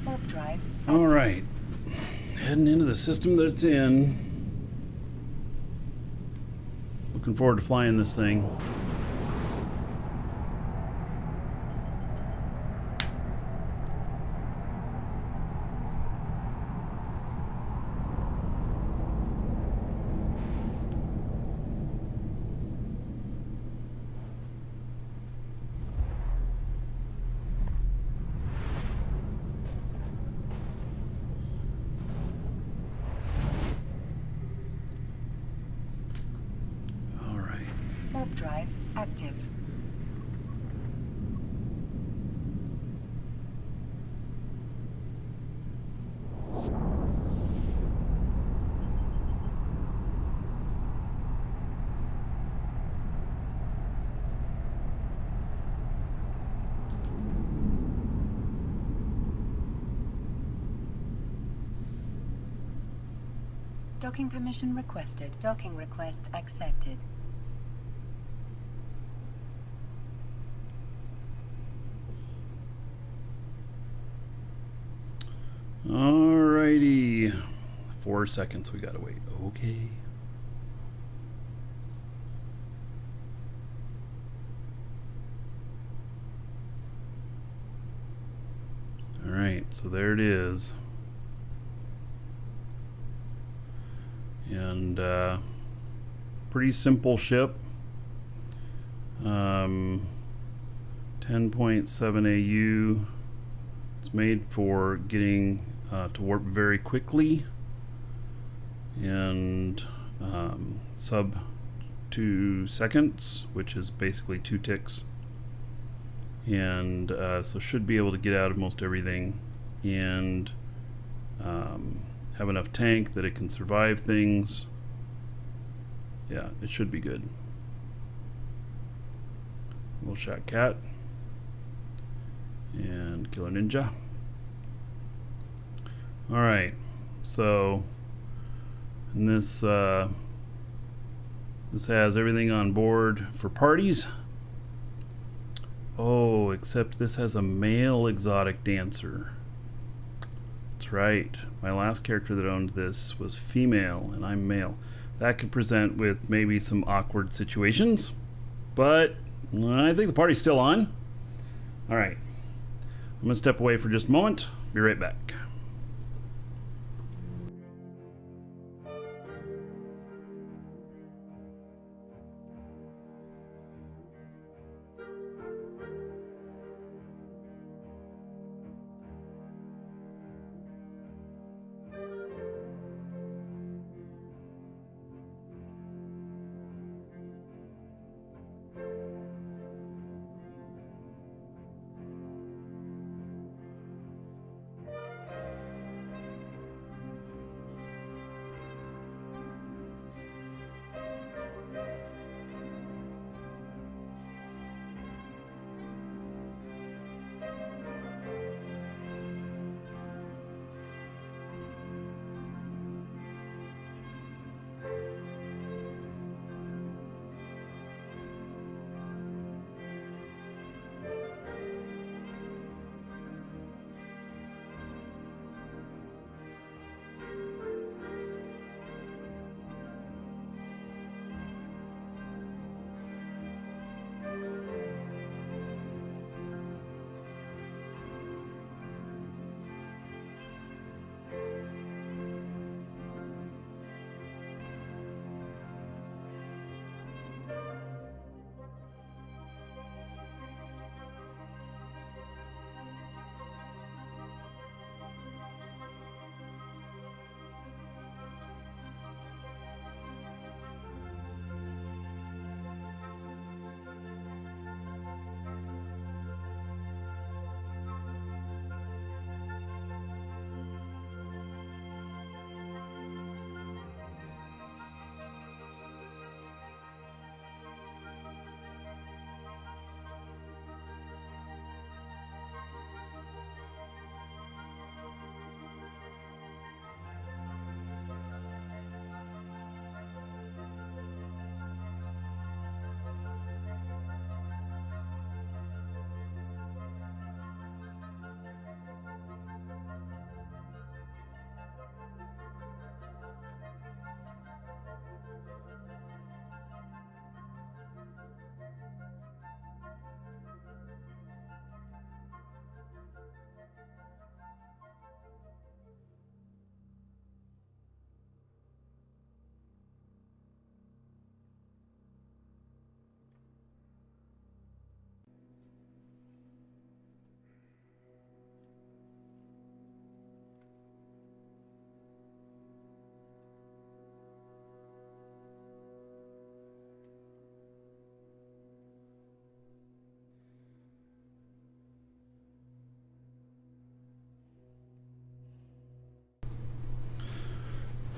Warp drive active. All right, heading into the system that it's in. Looking forward to flying this thing. Warp drive active. Docking permission requested. Docking request accepted. Alrighty. 4 seconds we gotta wait. Okay. Alright, so there it is. And pretty simple ship. 10.7 AU. It's made for getting to warp very quickly and sub 2 seconds, which is basically 2 ticks. And so should be able to get out of most everything and have enough tank that it can survive things. Yeah, it should be good. Little shot cat and killer ninja. All right, so and this has everything on board for parties. Oh, except this has a male exotic dancer. That's right. My last character that owned this was female, and I'm male. That could present with maybe some awkward situations, but I think the party's still on. All right. I'm going to step away for just a moment. Be right back.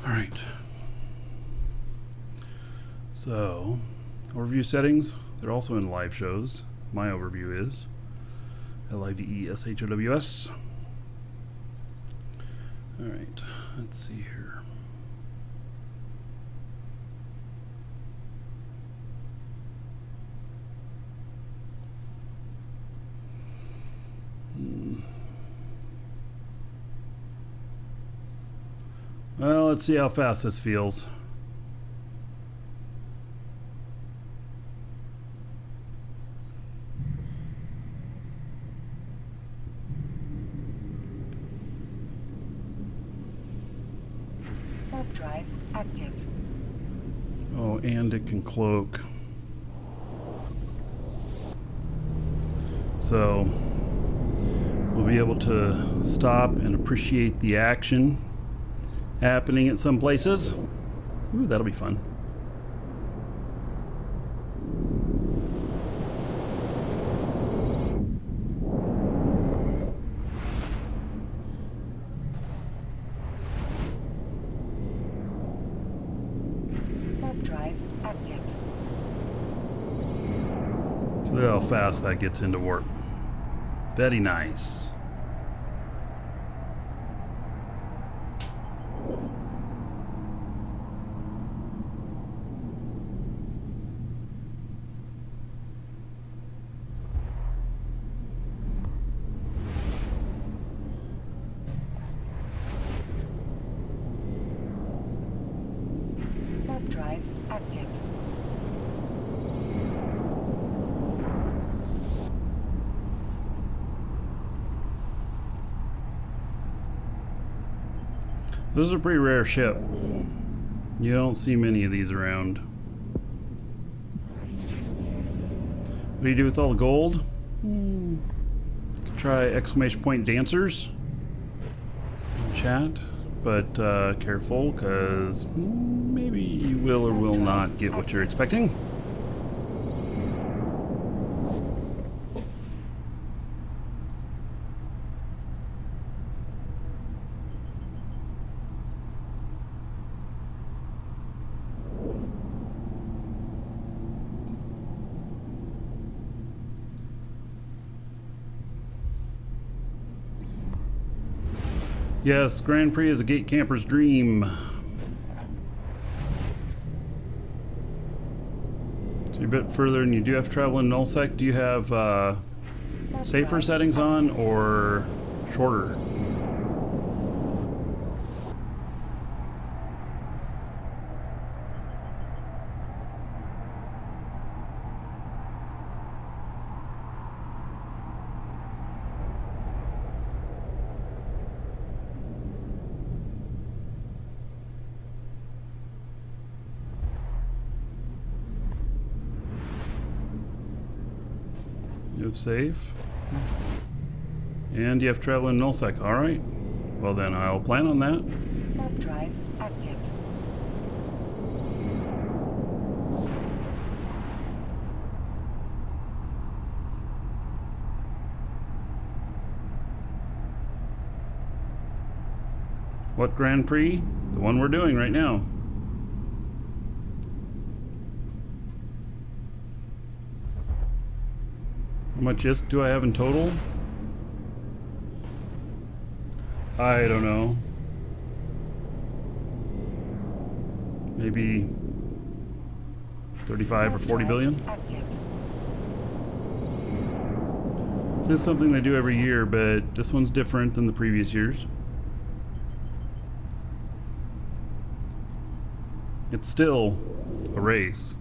All right. So, overview settings, they're also in live shows. My overview is LIVESHOWS. All right, let's see here. Well, let's see how fast this feels. Warp drive active. Oh, and it can cloak. So we'll be able to stop and appreciate the action happening at some places. Ooh, that'll be fun. Warp drive active. So look how fast that gets into warp. Very nice. Warp drive active. This is a pretty rare ship. You don't see many of these around. What do you do with all the gold? Could try exclamation point dancers in chat, but careful, because maybe you will or will not get what you're expecting. Yes, Grand Prix is a gate camper's dream. So you're a bit further and you do have to travel in nullsec. Do you have safer settings on or shorter? You have safe. And you have to travel in nullsec. Alright. Well then, I'll plan on that. Warp drive active. What Grand Prix? The one we're doing right now. How much ISK do I have in total? I don't know. Maybe 35 or 40 billion? Active. This is something they do every year, but this one's different than the previous years. It's still a race.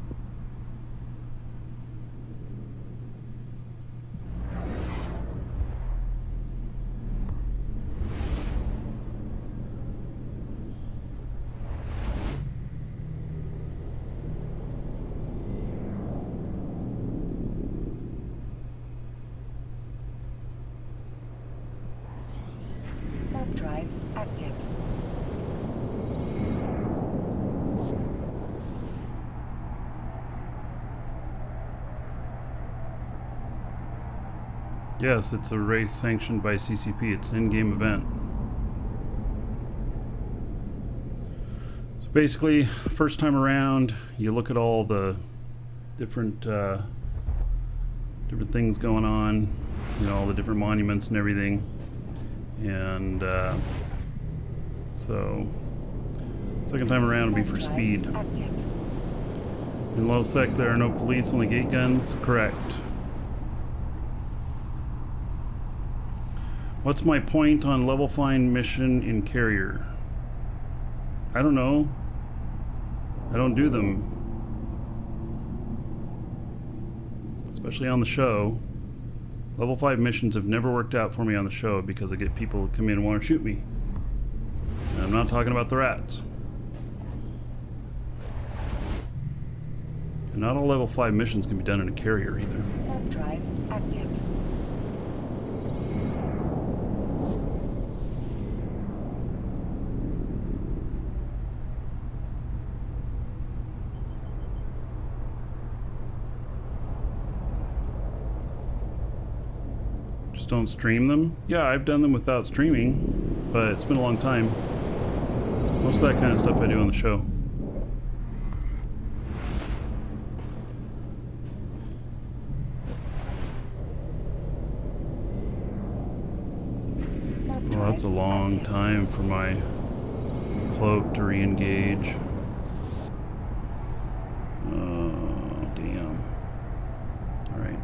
Warp drive active. Yes, it's a race sanctioned by CCP. It's an in-game event. So basically, first time around, you look at all the different different things going on, you know, all the different monuments and everything, and so second time around will be for speed. Active. In low sec, there are no police, only gate guns. Correct. What's my point on level find mission in carrier? I don't know. I don't do them. Especially on the show. Level 5 missions have never worked out for me on the show because I get people who come in and want to shoot me. And I'm not talking about the rats. And not all level 5 missions can be done in a carrier either. Warp drive active. Just don't stream them? Yeah, I've done them without streaming, but it's been a long time. Most of that kind of stuff I do on the show. Well, that's a long time for my cloak to re-engage. Oh, damn. Alright.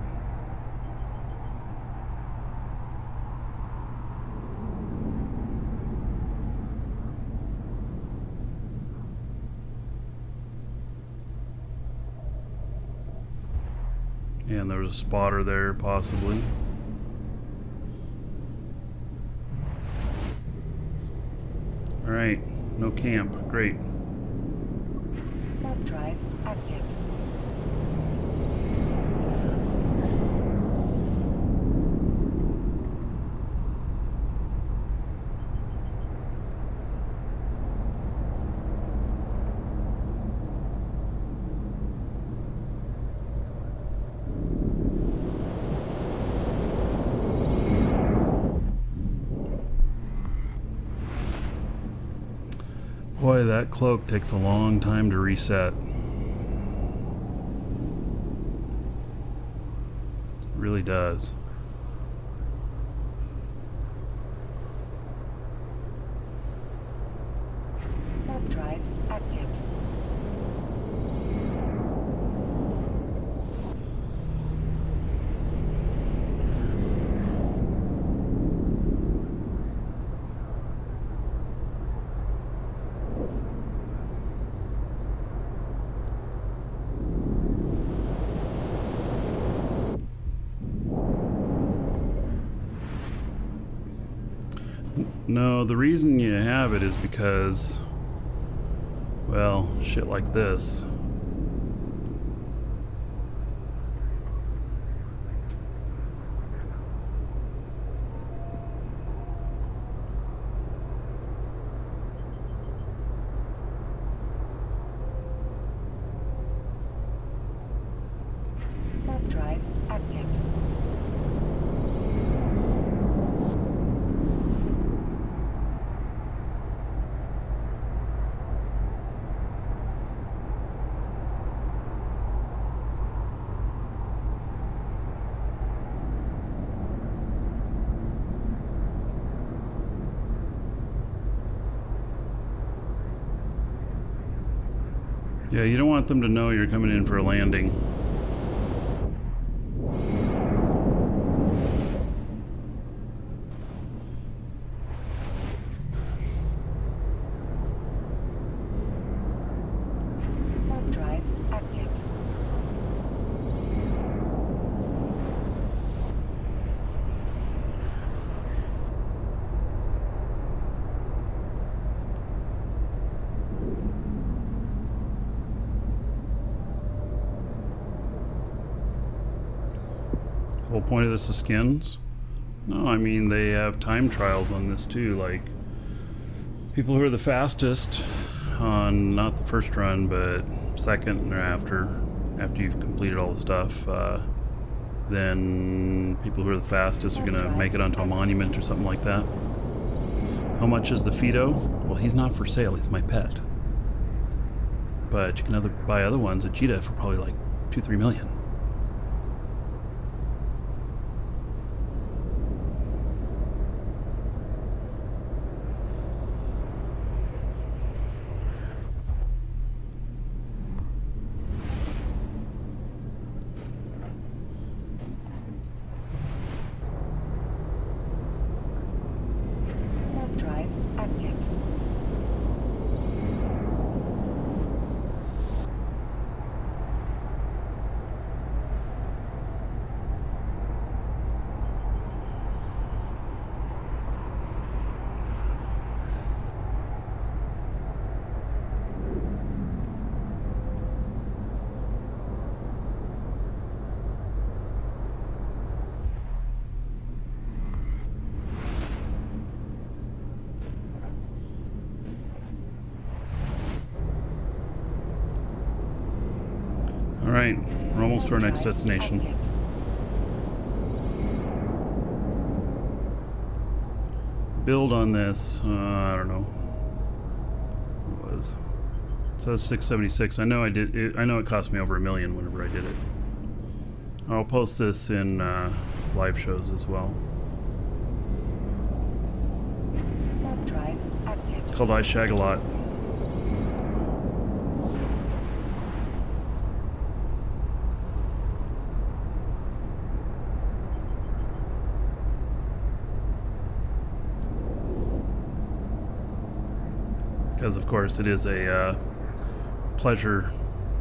And there was a spotter there, possibly. Alright, no camp. Great. Warp drive active. Boy, that cloak takes a long time to reset. It really does. Warp drive active. No, the reason you have it is because, well, shit like this. Warp drive active. Yeah, you don't want them to know you're coming in for a landing. Warp drive active. The whole point of this is skins? No, I mean, they have time trials on this too, like people who are the fastest on not the first run, but second or after you've completed all the stuff, then people who are the fastest are gonna make it onto a monument or something like that. How much is the Fido? Well, he's not for sale, he's my pet. But you can buy other ones at Cheetah for probably like 2-3 million. Warp drive active. Alright, we're almost to our next destination. Active. Build on this, I don't know. What was? It says 676. I know I did it, I know it cost me over $1 million whenever I did it. I'll post this in live shows as well. Warp drive active. It's called I Shag a Lot. Because of course it is a pleasure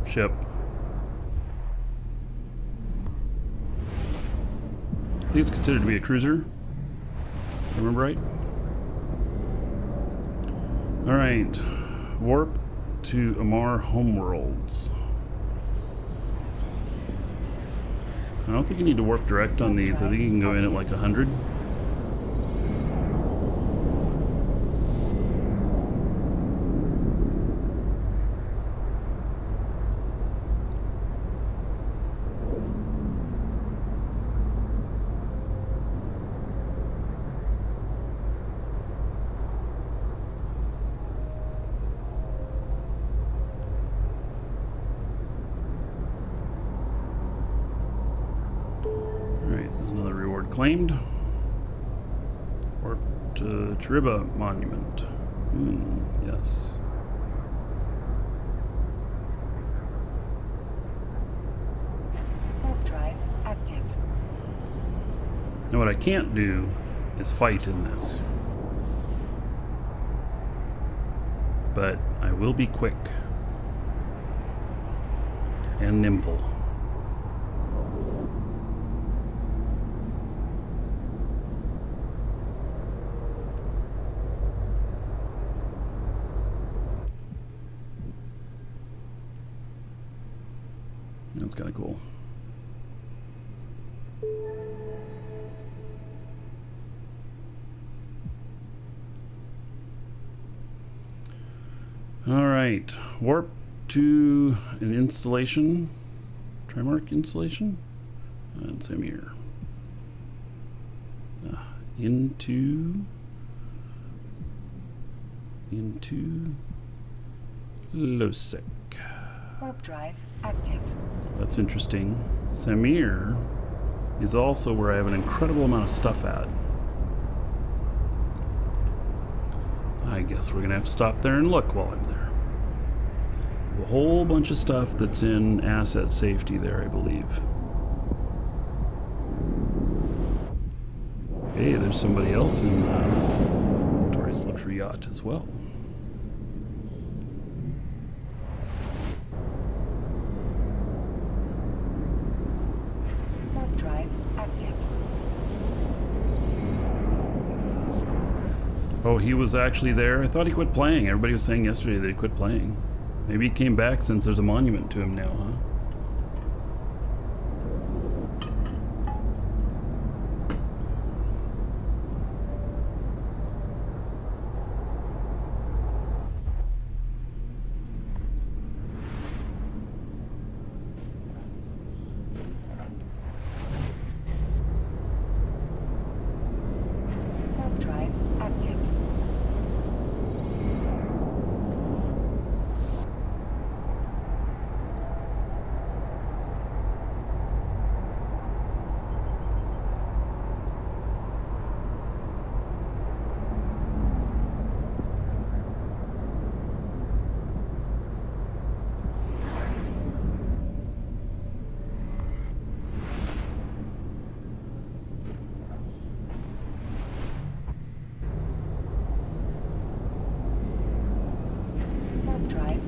ship. I think it's considered to be a cruiser, if I remember right. Alright, warp to Amar Homeworlds. I don't think you need to warp direct on these. I think you can go in at like 100. Claimed. Or to Chiriba Monument. Yes. Warp drive active. Now what I can't do is fight in this. But I will be quick. And nimble. That's kind of cool. All right, warp to an installation. Trimark installation. And Samir. Into Losec. Warp drive active. That's interesting. Samir is also where I have an incredible amount of stuff at. I guess we're gonna have to stop there and look while I'm there. A whole bunch of stuff that's in asset safety there, I believe. Hey, there's somebody else in Victoria's Luxury Yacht as well. Oh, he was actually there? I thought he quit playing. Everybody was saying yesterday that he quit playing. Maybe he came back since there's a monument to him now, huh?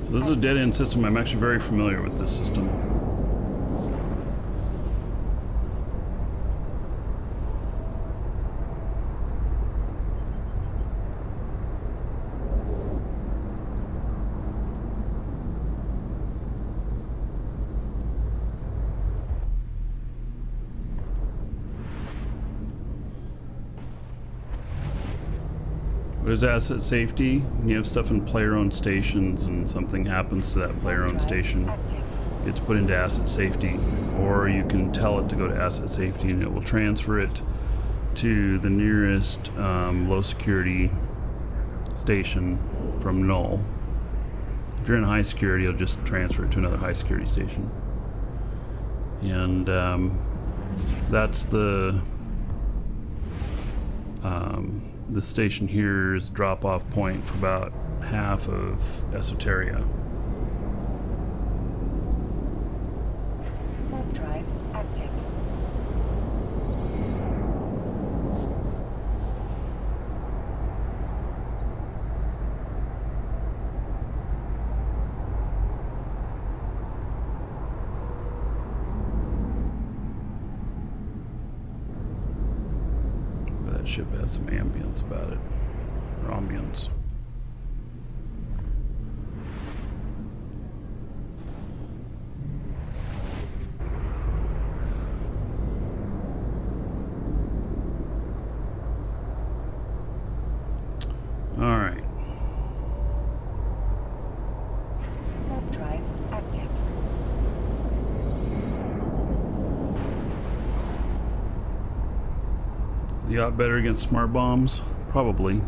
So this is a dead-end system. I'm actually very familiar with this system. What is asset safety? When you have stuff in player-owned stations and something happens to that player-owned station, it's put into asset safety, or you can tell it to go to asset safety and it will transfer it to the nearest low security station from null. If you're in high security, it'll just transfer it to another high security station. And that's the station here's drop-off point for about half of Esoteria. Warp drive active. That ship has some ambience about it, or ambience. All right. Warp drive active. Is the yacht better against smart bombs? Probably.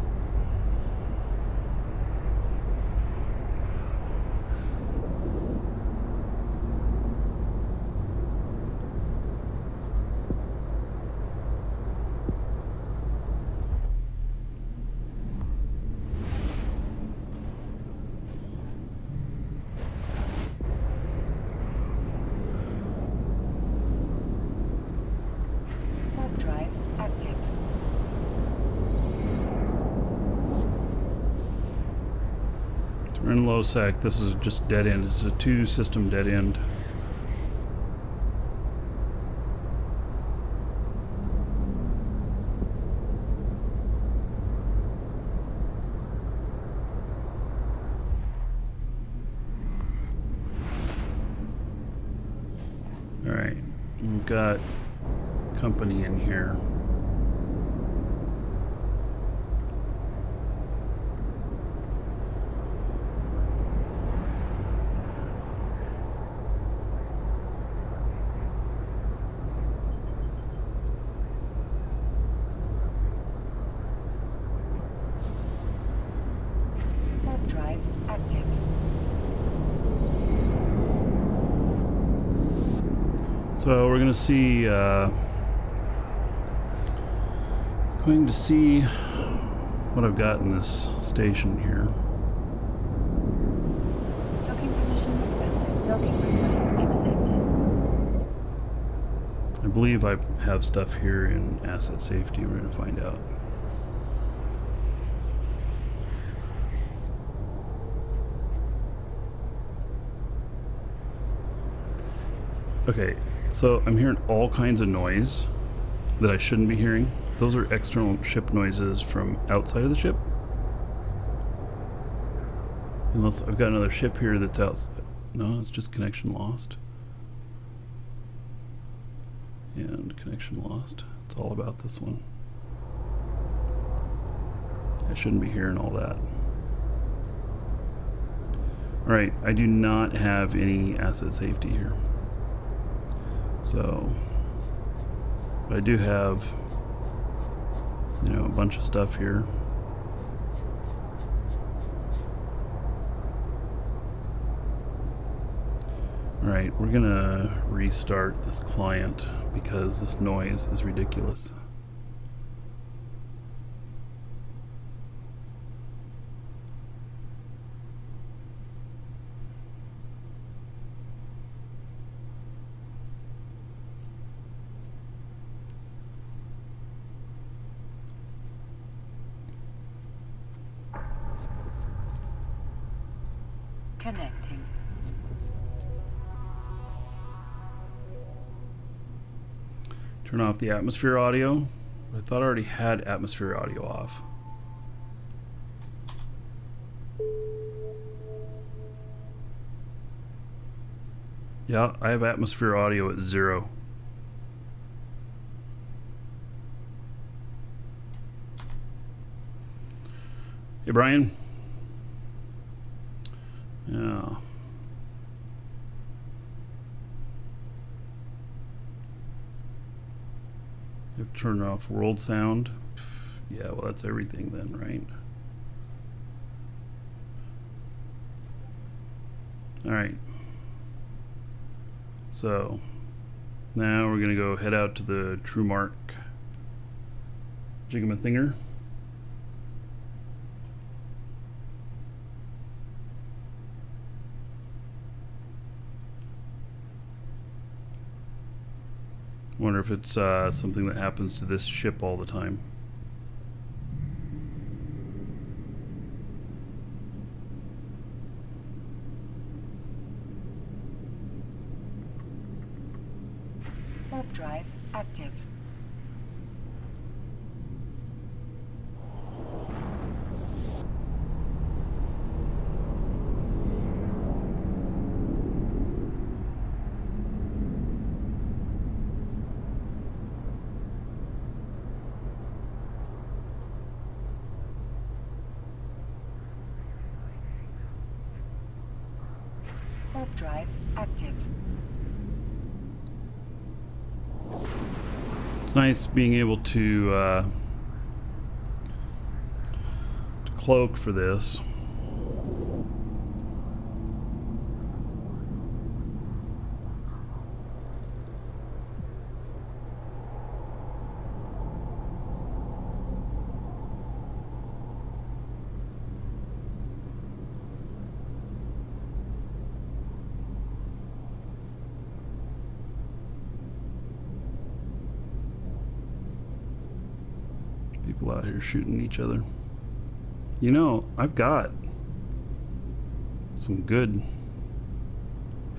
Warp drive active. We're in low sec. This is just dead end. It's a 2-system dead end. All right, we've got company in here. Warp drive active. So we're gonna see what I've got in this station here. Docking permission requested. Docking request accepted. I believe I have stuff here in asset safety. We're gonna find out. Okay, so I'm hearing all kinds of noise that I shouldn't be hearing. Those are external ship noises from outside of the ship. Unless I've got another ship here that's out. No, it's just connection lost. And connection lost. It's all about this one. I shouldn't be hearing all that. Alright, I do not have any asset safety here. So, but I do have, you know, a bunch of stuff here. Alright, we're gonna restart this client because this noise is ridiculous. Connecting. Turn off the atmosphere audio. I thought I already had atmosphere audio off. Yeah, I have atmosphere audio at 0. Hey, Brian. Yeah. Turn off world sound. Yeah, well, that's everything then, right? Alright. So, now we're going to go head out to the True Mark Jigamathinger. Wonder if it's something that happens to this ship all the time. Warp drive active. Warp drive active. It's nice being able to cloak for this. People out here shooting each other. You know, I've got some good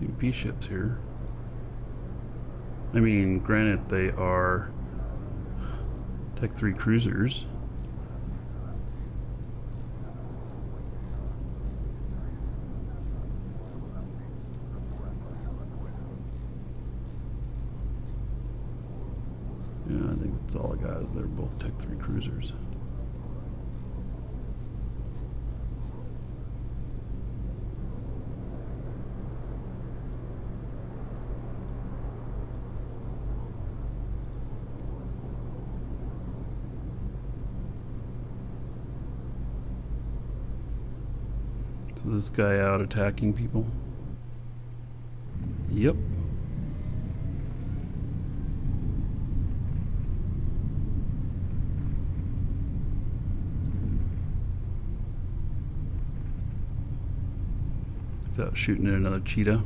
PvP ships here. I mean, granted, they are Tech 3 cruisers. Yeah, I think that's all I got. They're both Tech 3 cruisers. So this guy out attacking people? Yep. He's out shooting at another cheetah.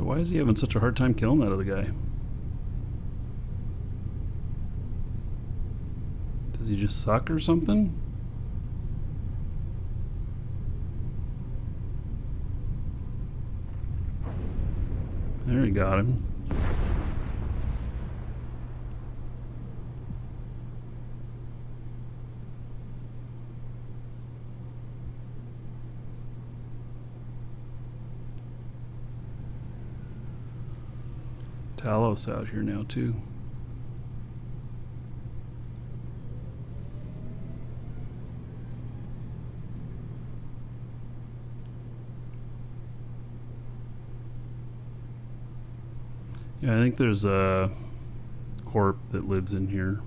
Why is he having such a hard time killing that other guy? Does he just suck or something? There, he got him. Talos out here now too. Yeah, I think there's a corp that lives in here.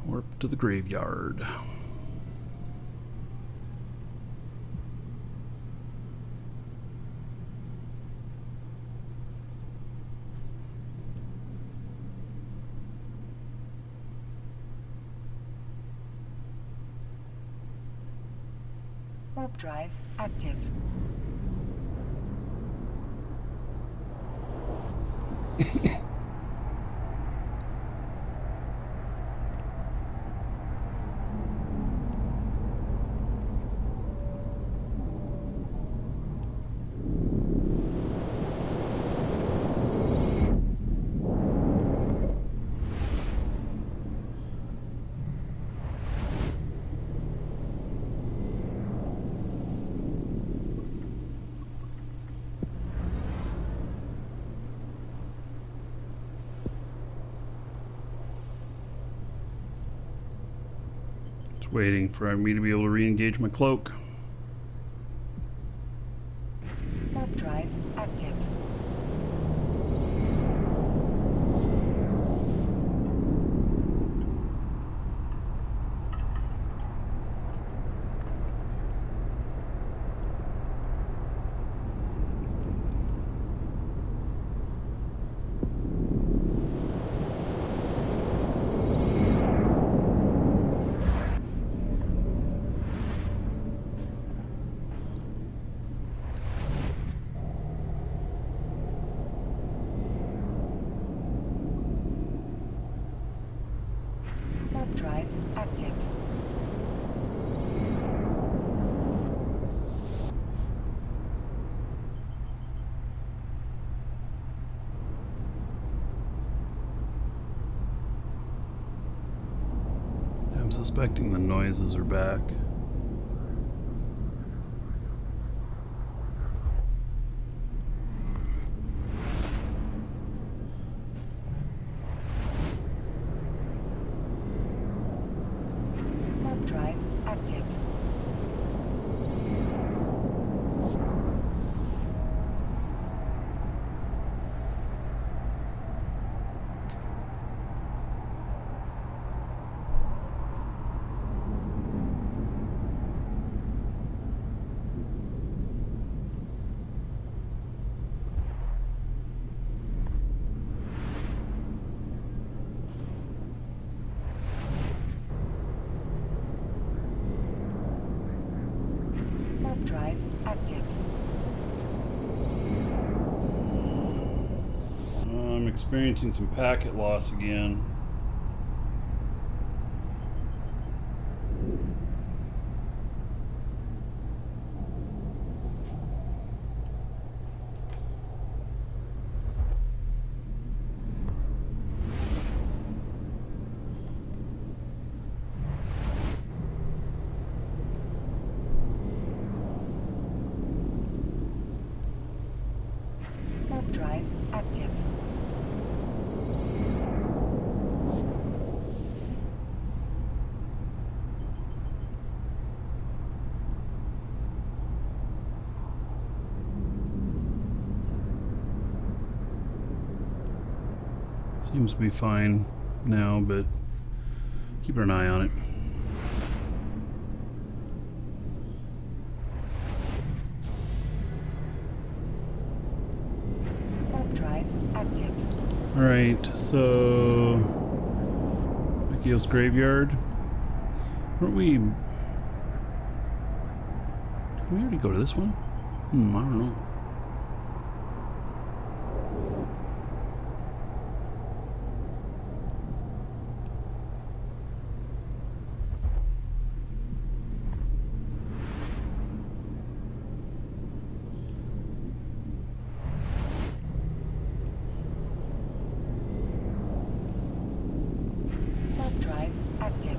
Warp to the graveyard. Warp drive active. Just waiting for me to be able to re-engage my cloak. Warp drive active. Warp drive active. I'm suspecting the noises are back. Warp drive active. Warp drive active. I'm experiencing some packet loss again. Warp drive active. Seems to be fine now, but keep an eye on it. Warp drive active. Alright, so Makeo's Graveyard. Weren't we... Did we already go to this one? I don't know. Warp drive active.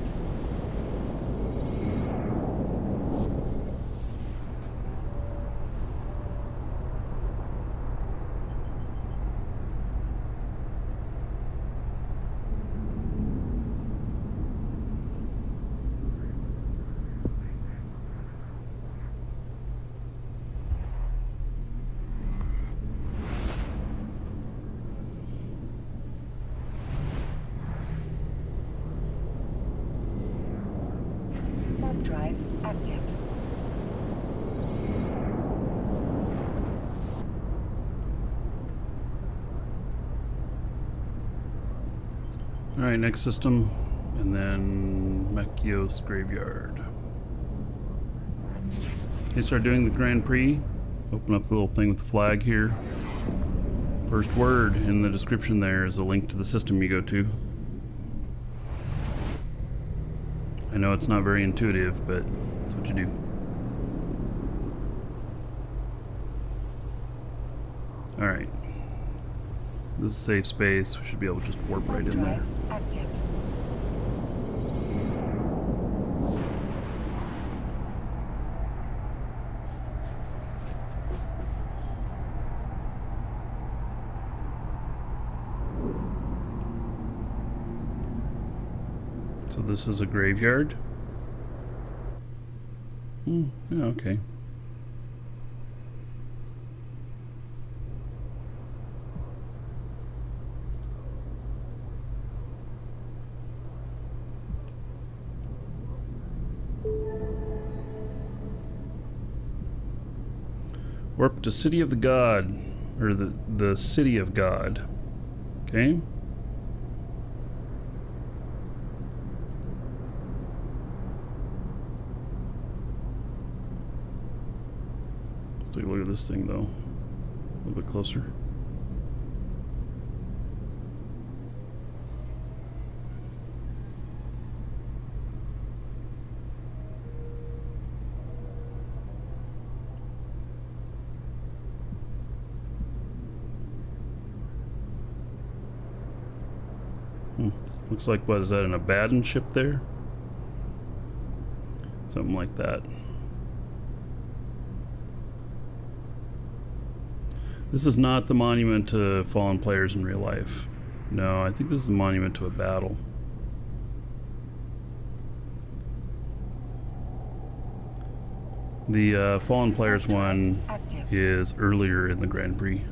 Warp drive active. Alright, next system, and then Makeo's Graveyard. They start doing the Grand Prix. Open up the little thing with the flag here. First word in the description there is a link to the system you go to. I know it's not very intuitive, but that's what you do. Alright. This is safe space. We should be able to just warp right in there. Active. So this is a graveyard. Yeah, okay. Warp to City of the God, or the City of God. Okay. Let's take a look at this thing though, a little bit closer. Looks like, what is that, an Abaddon ship there? Something like that. This is not the monument to fallen players in real life. No, I think this is a monument to a battle. The fallen players one is earlier in the Grand Prix.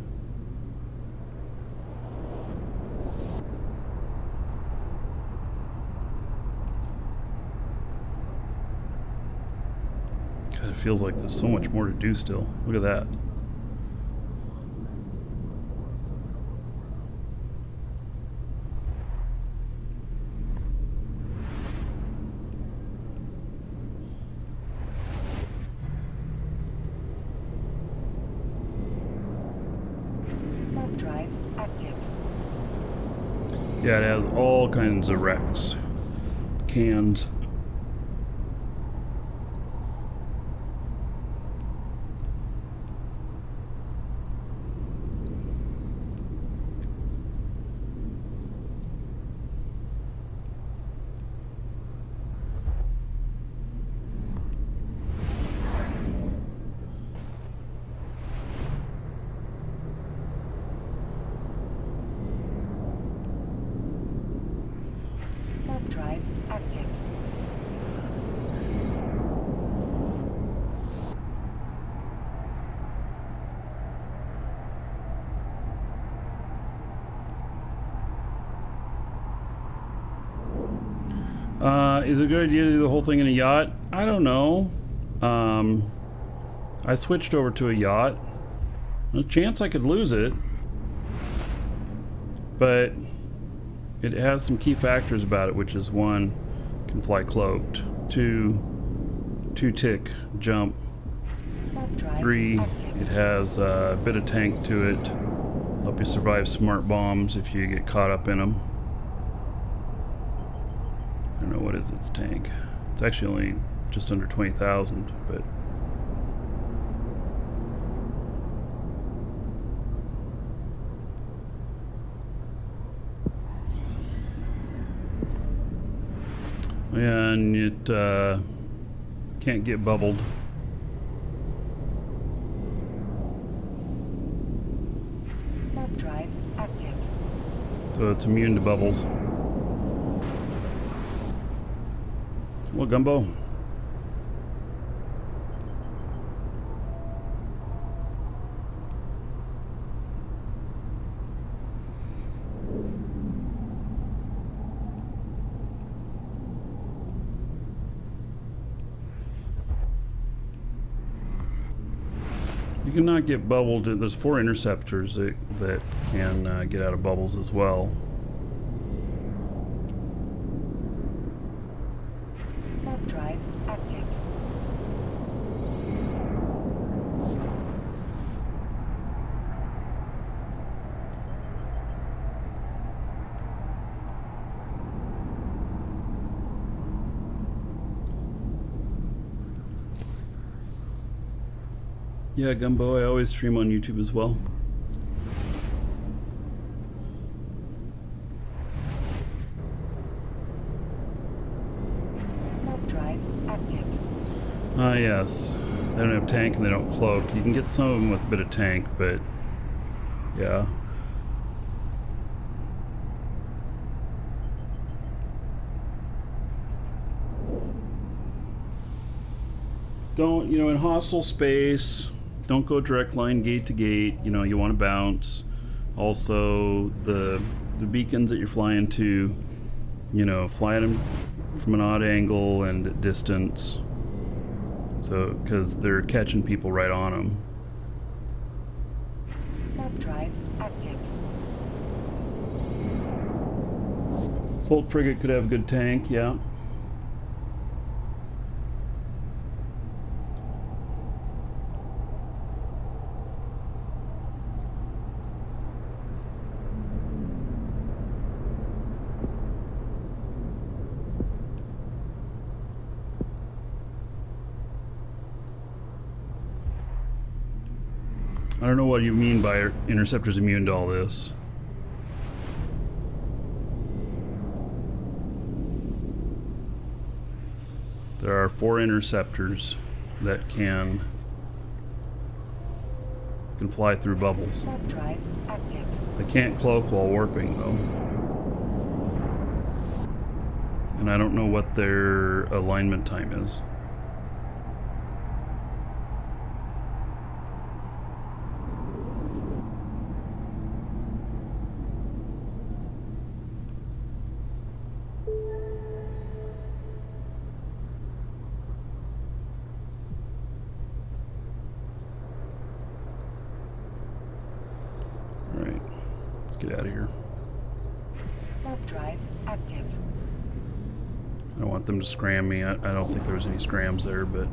It feels like there's so much more to do still. Look at that. Warp drive active. Yeah, it has all kinds of wrecks. Cans. Warp drive active. Is it a good idea to do the whole thing in a yacht? I don't know. I switched over to a yacht. There's a chance I could lose it, but it has some key factors about it, which is one, can fly cloaked, two tick jump, Warp drive 3, active. it has a bit of tank to it, help you survive smart bombs if you get caught up in them. I don't know, what is its tank? It's actually only just under 20,000, but and it can't get bubbled. Warp drive active. So it's immune to bubbles. Well, Gumbo. You cannot get bubbled. There's 4 interceptors that can get out of bubbles as well. Warp drive active. Yeah, Gumbo, I always stream on YouTube as well. Warp drive active. Ah, yes. They don't have tank and they don't cloak. You can get some of them with a bit of tank, but yeah. don't, you know, in hostile space, don't go direct line gate to gate. You know, you want to bounce. Also, the beacons that you're flying to, you know, fly them from an odd angle and at distance. So, because they're catching people right on them. Warp drive active. Assault frigate could have a good tank, yeah. I don't know what you mean by interceptors immune to all this. There are 4 interceptors that can fly through bubbles. Warp drive active. They can't cloak while warping though. And I don't know what their alignment time is. Alright, let's get out of here. Warp drive active. I don't want them to scram me. I don't think there was any scrams there, but...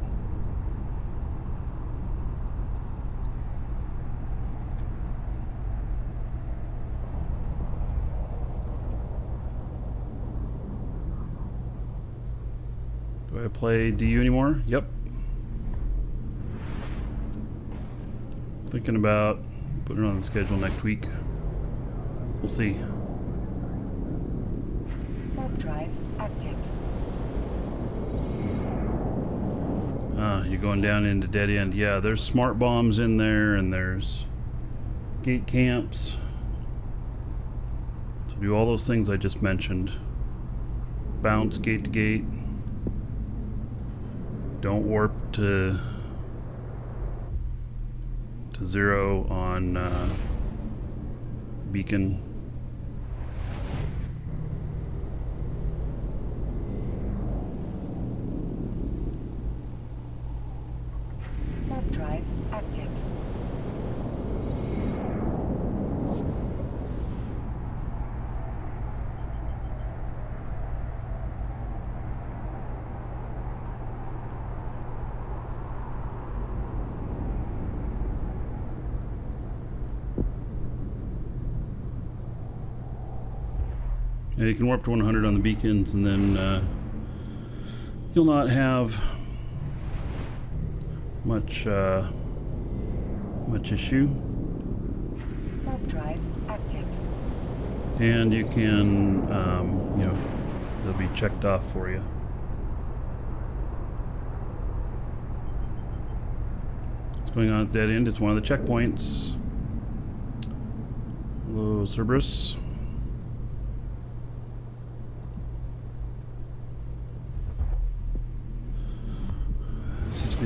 Do I play DU anymore? Yep. Thinking about putting it on the schedule next week. We'll see. Warp drive active. You're going down into dead end. Yeah, there's smart bombs in there, and there's gate camps. So do all those things I just mentioned. Bounce gate to gate. Don't warp to 0 on beacon. Warp drive active. Yeah, you can warp to 100 on the beacons, and then you'll not have much issue. Warp drive active. And you can, you know, they'll be checked off for you. What's going on at that end? It's one of the checkpoints. Hello, Cerberus.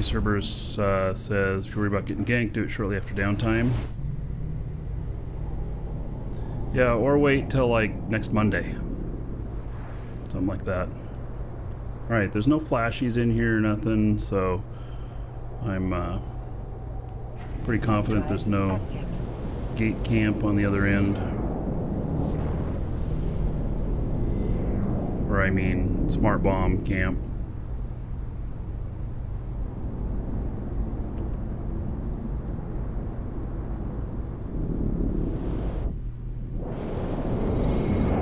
Cerberus says, if you're worried about getting ganked, do it shortly after downtime. Yeah, or wait till like next Monday. Something like that. Alright, there's no flashies in here, nothing, so I'm pretty confident there's no gate camp on the other end. Or I mean, smart bomb camp.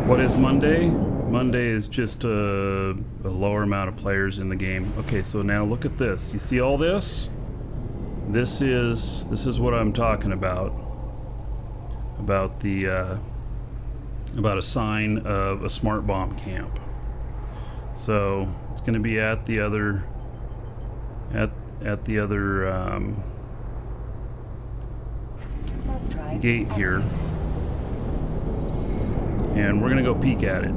What is Monday? Monday is just a lower amount of players in the game. Okay, so now look at this. You see all this? This is what I'm talking about. About the about a sign of a smart bomb camp. So it's going to be at the other gate here. And we're gonna go peek at it.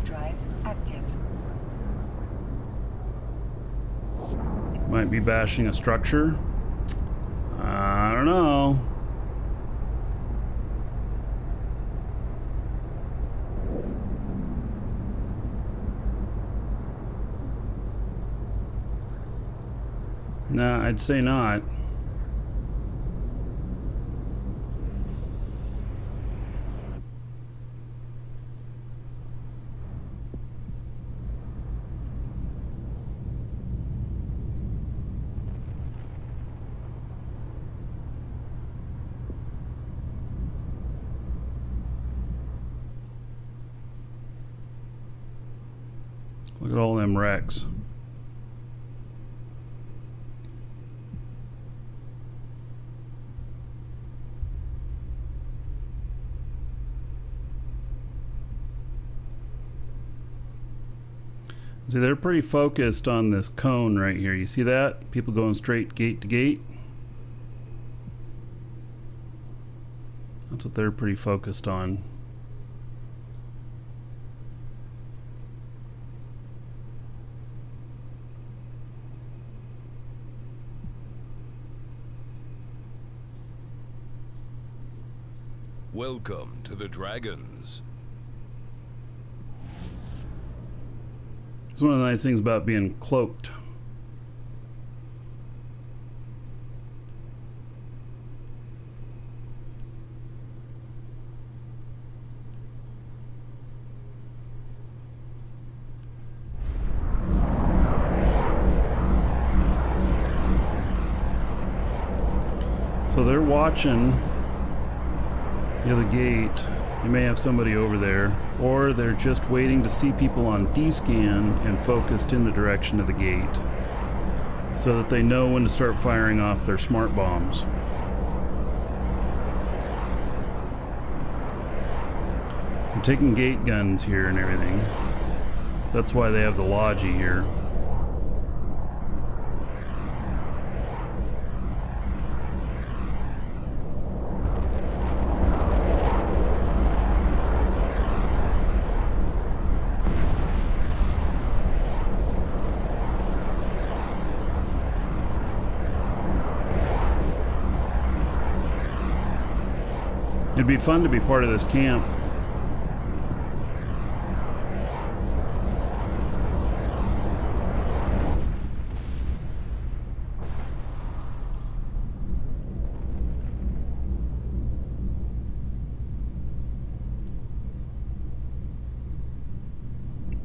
drive active. Might be bashing a structure. I don't know. Nah, I'd say not. Look at all them wrecks. See, they're pretty focused on this cone right here. You see that? People going straight gate to gate. That's what they're pretty focused on. Welcome to the Dragons. It's one of the nice things about being cloaked. So they're watching the other gate. You may have somebody over there, or they're just waiting to see people on D-scan and focused in the direction of the gate so that they know when to start firing off their smart bombs. They're taking gate guns here and everything. That's why they have the logi here. It'd be fun to be part of this camp.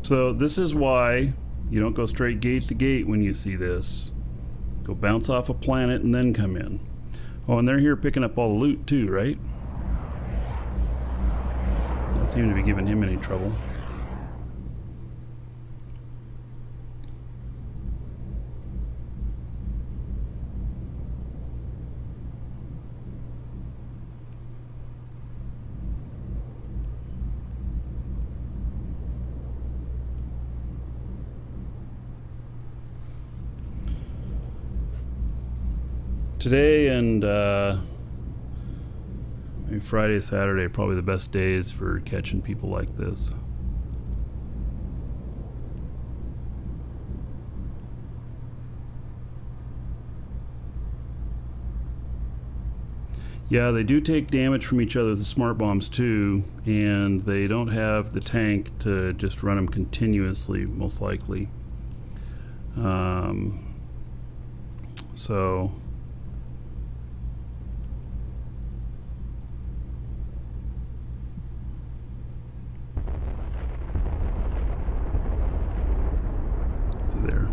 So this is why you don't go straight gate to gate when you see this. Go bounce off a planet and then come in. Oh, and they're here picking up all the loot too, right? Don't seem to be giving him any trouble. Today and maybe Friday, Saturday are probably the best days for catching people like this. Yeah, they do take damage from each other, the smart bombs too, and they don't have the tank to just run them continuously, most likely. So there.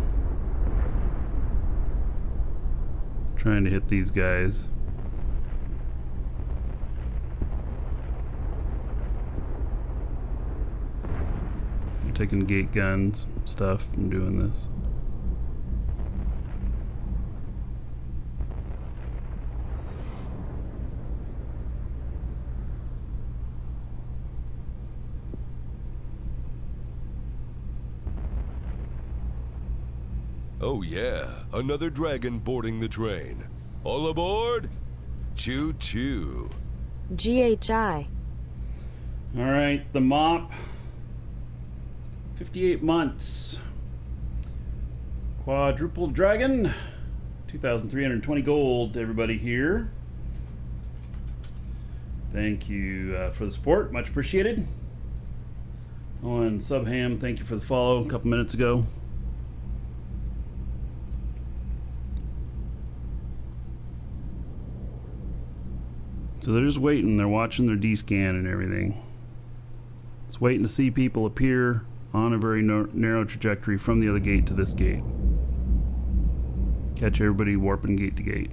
Trying to hit these guys. They're taking gate guns, stuff, and doing this. Oh yeah, another dragon boarding the train. All aboard? Choo choo. GHI. All right, the mop 58 months. Quadruple Dragon. 2,320 gold to everybody here. Thank you for the support. Much appreciated. Oh, and Subham, thank you for the follow a couple minutes ago. So they're just waiting. They're watching their D-scan and everything. It's waiting to see people appear on a very narrow trajectory from the other gate to this gate. Catch everybody warping gate to gate.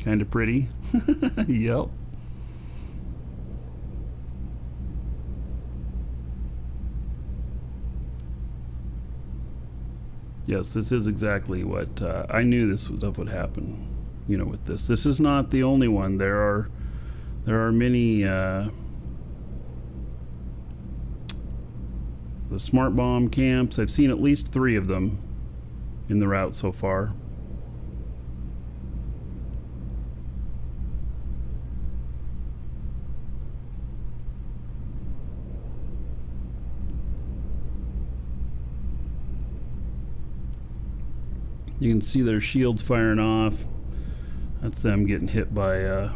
Kind of pretty. Yep. Yes, this is exactly what I knew this stuff would happen. You know, with this. This is not the only one. There are many. The smart bomb camps. I've seen at least 3 of them in the route so far. You can see their shields firing off. That's them getting hit by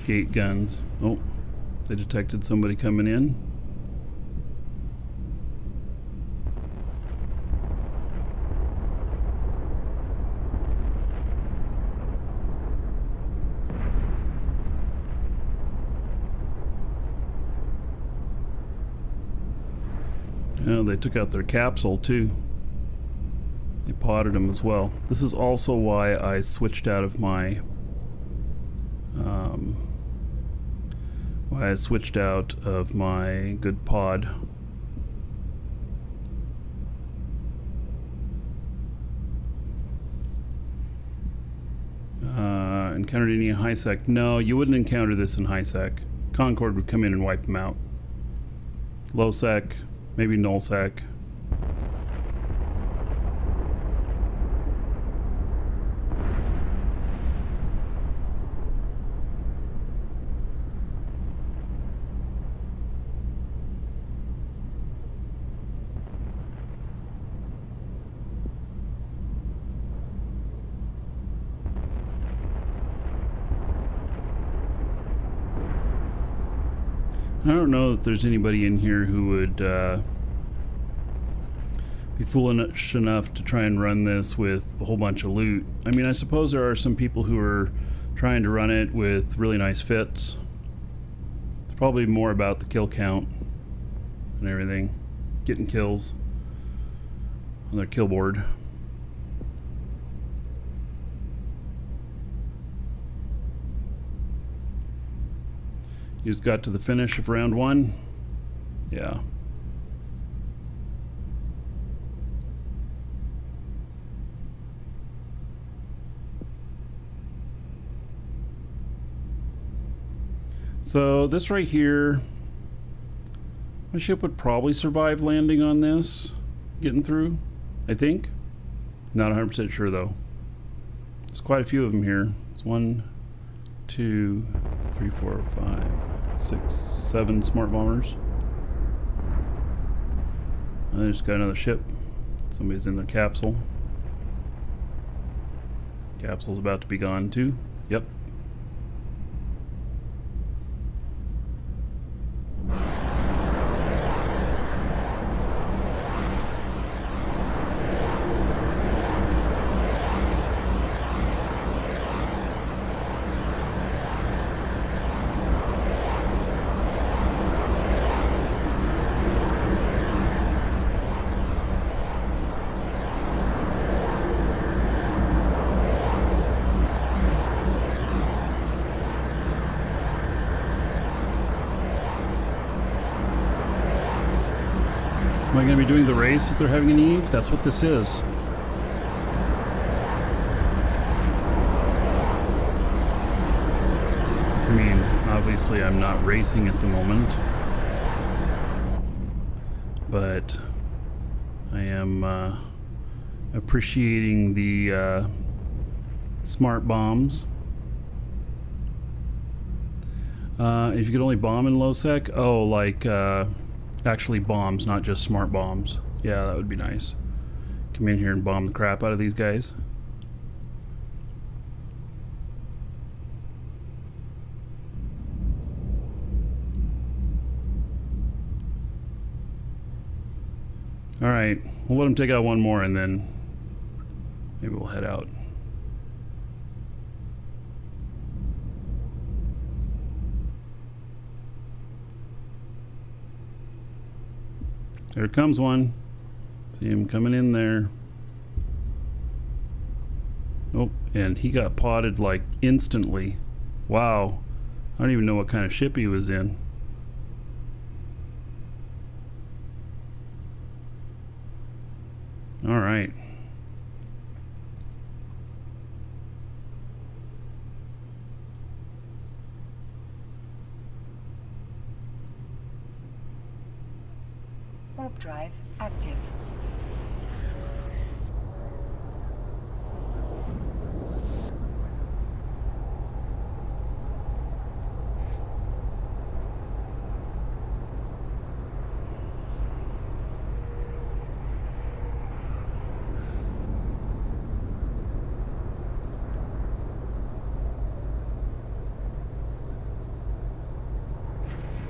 gate guns. Oh, they detected somebody coming in. Oh, they took out their capsule too. They potted him as well. This is also why I switched out of my good pod. Encountered any high sec? No, you wouldn't encounter this in high sec. Concord would come in and wipe them out. Low sec, maybe null sec. I don't know that there's anybody in here who would be foolish enough to try and run this with a whole bunch of loot. I mean, I suppose there are some people who are trying to run it with really nice fits. It's probably more about the kill count and everything. Getting kills on their kill board. You just got to the finish of round 1. Yeah. So this right here, my ship would probably survive landing on this, getting through, I think. Not 100% sure though. There's quite a few of them here. It's 1, 2, 3, 4, 5, 6, 7 smart bombers. I just got another ship. Somebody's in their capsule. Capsule's about to be gone too. Yep. Am I going to be doing the race if they're having an Eve? That's what this is. I mean, obviously I'm not racing at the moment, but I am appreciating the smart bombs. If you could only bomb in low sec, oh, like actually bombs, not just smart bombs. Yeah, that would be nice. Come in here and bomb the crap out of these guys. Alright, we'll let him take out one more and then maybe we'll head out. There comes one. See him coming in there. Oh, and he got potted like instantly. Wow. I don't even know what kind of ship he was in. All right. Warp drive active.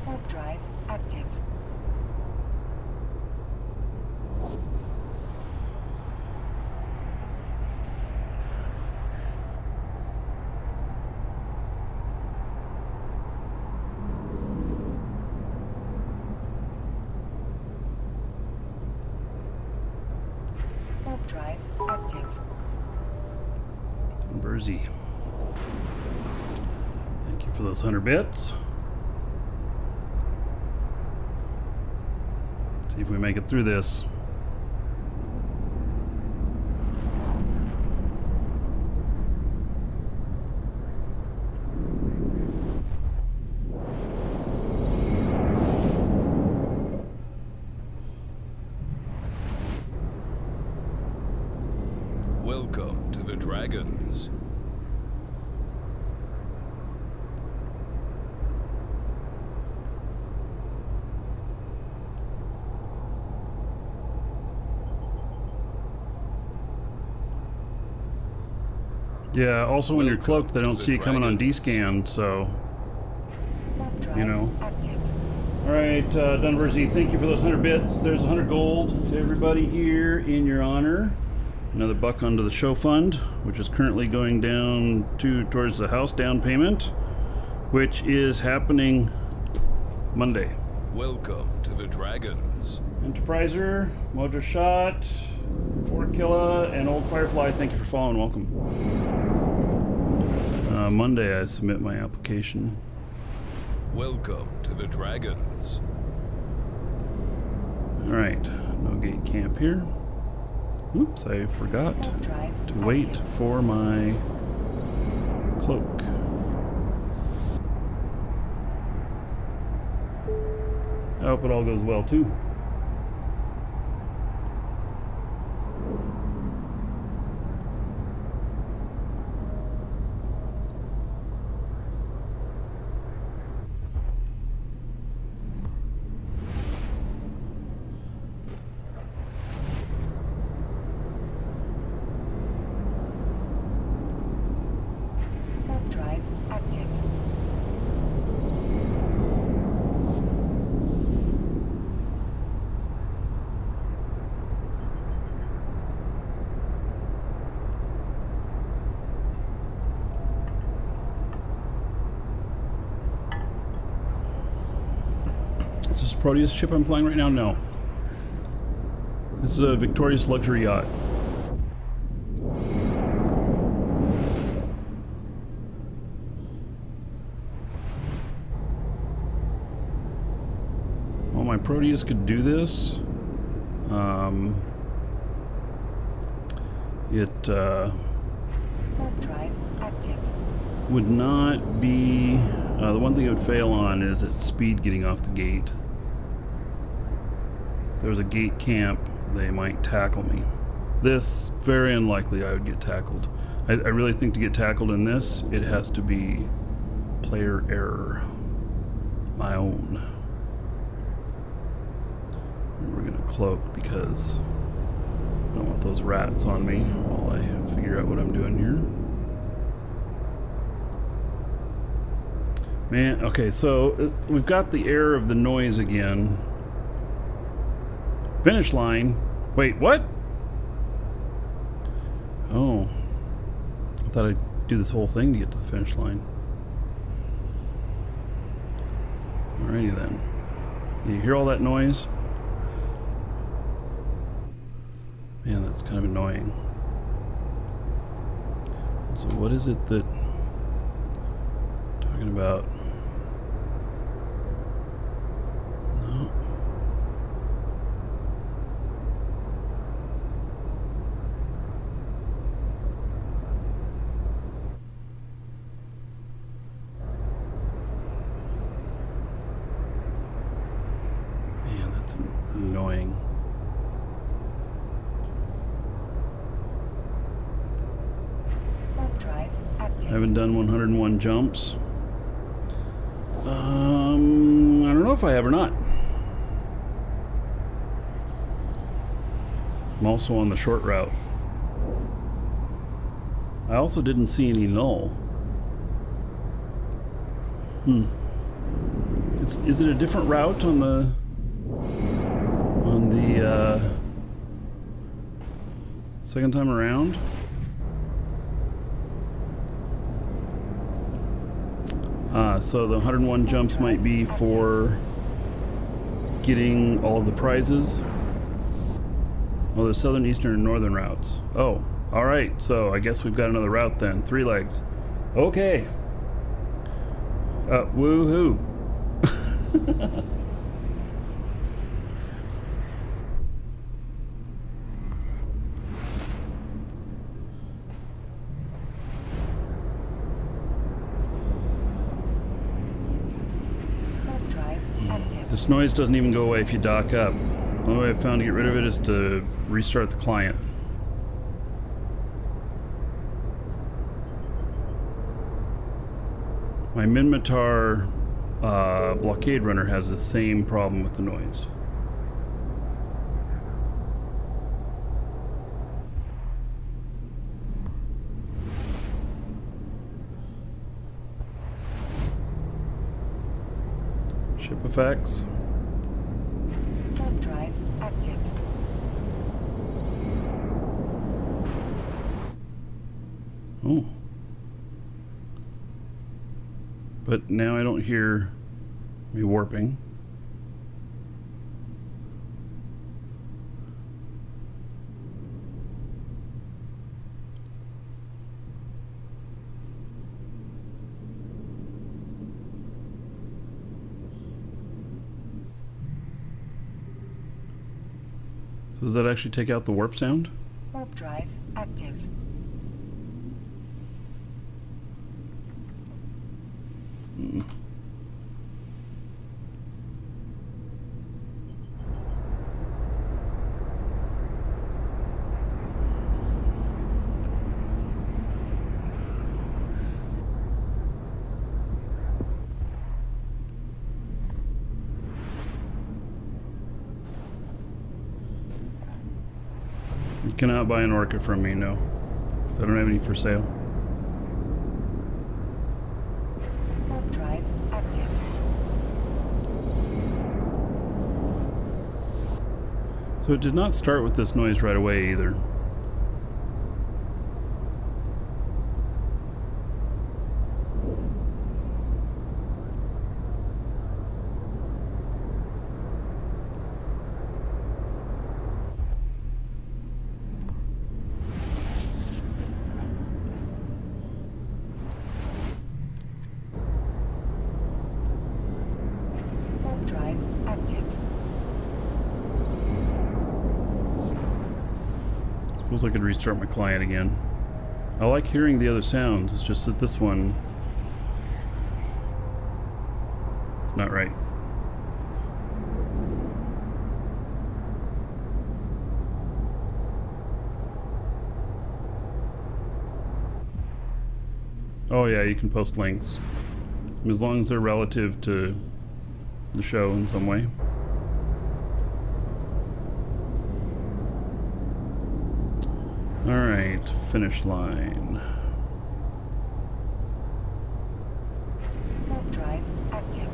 Warp drive active. Warp drive active. Burzy. Thank you for those 100 bits. See if we make it through this. Welcome to the Dragons. Yeah, also when you're Welcome cloaked, they don't to the see you coming on Dragons. D-scan, so, Warp drive you know. active. Alright, Dunversy, thank you for those 100 bits. There's 100 gold to everybody here in your honor. Another buck onto the show fund, which is currently going down towards the house down payment, which is happening Monday. Welcome to the Dragons. Enterpriser, Mojo Shot, Fort Killa, and Old Firefly, thank you for following. Welcome. Monday I submit my application. Welcome to the Dragons. Alright, no gate camp here. Oops, I forgot Warp drive to wait active. for my cloak. I hope it all goes well too. Warp drive active. Is this a Proteus ship I'm flying right now? No. This is a Victorious luxury yacht. Well, my Proteus could do this. It Warp drive active. would not be... the one thing it would fail on is its speed getting off the gate. If there was a gate camp, they might tackle me. This, very unlikely I would get tackled. I really think to get tackled in this, it has to be player error. my own. And we're gonna cloak because I don't want those rats on me while I figure out what I'm doing here. Man, okay, so we've got the error of the noise again. Finish line. Wait, what? Oh. I thought I'd do this whole thing to get to the finish line. Alrighty then. You hear all that noise? Man, that's kind of annoying. So what is it that I'm talking about? No. Man, that's annoying. Drive active. I haven't done 101 jumps. I don't know if I have or not. I'm also on the short route. I also didn't see any null. Is it a different route on the second time around? So the 101 jumps might be for getting all of the prizes. Oh, the southern, eastern, and northern routes. Oh, alright, so I guess we've got another route then. 3 legs. Okay. Woohoo. This noise doesn't even go away if you dock up. The only way I've found to get rid of it is to restart the client. My Minmatar blockade runner has the same problem with the noise. Ship effects. Warp drive active. Oh. But now I don't hear me warping. So does that actually take out the warp sound? Warp drive active. You cannot buy an orca from me, no. Because I don't have any for sale. Warp drive active. So it did not start with this noise right away either. Warp drive active. Suppose I could restart my client again. I like hearing the other sounds, it's just that this one... it's not right. Oh yeah, you can post links. As long as they're relative to the show in some way. Alright, finish line. Warp drive active.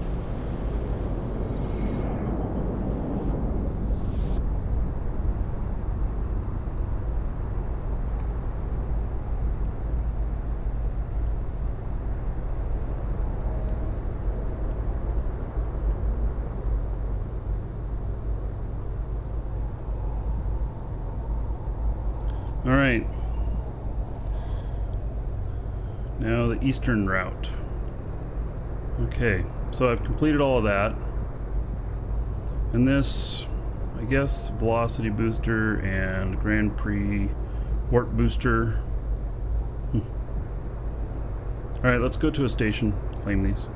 Alright. Now the eastern route. Okay, so I've completed all of that. And this, I guess, velocity booster and Grand Prix warp booster. Alright, let's go to a station, claim these.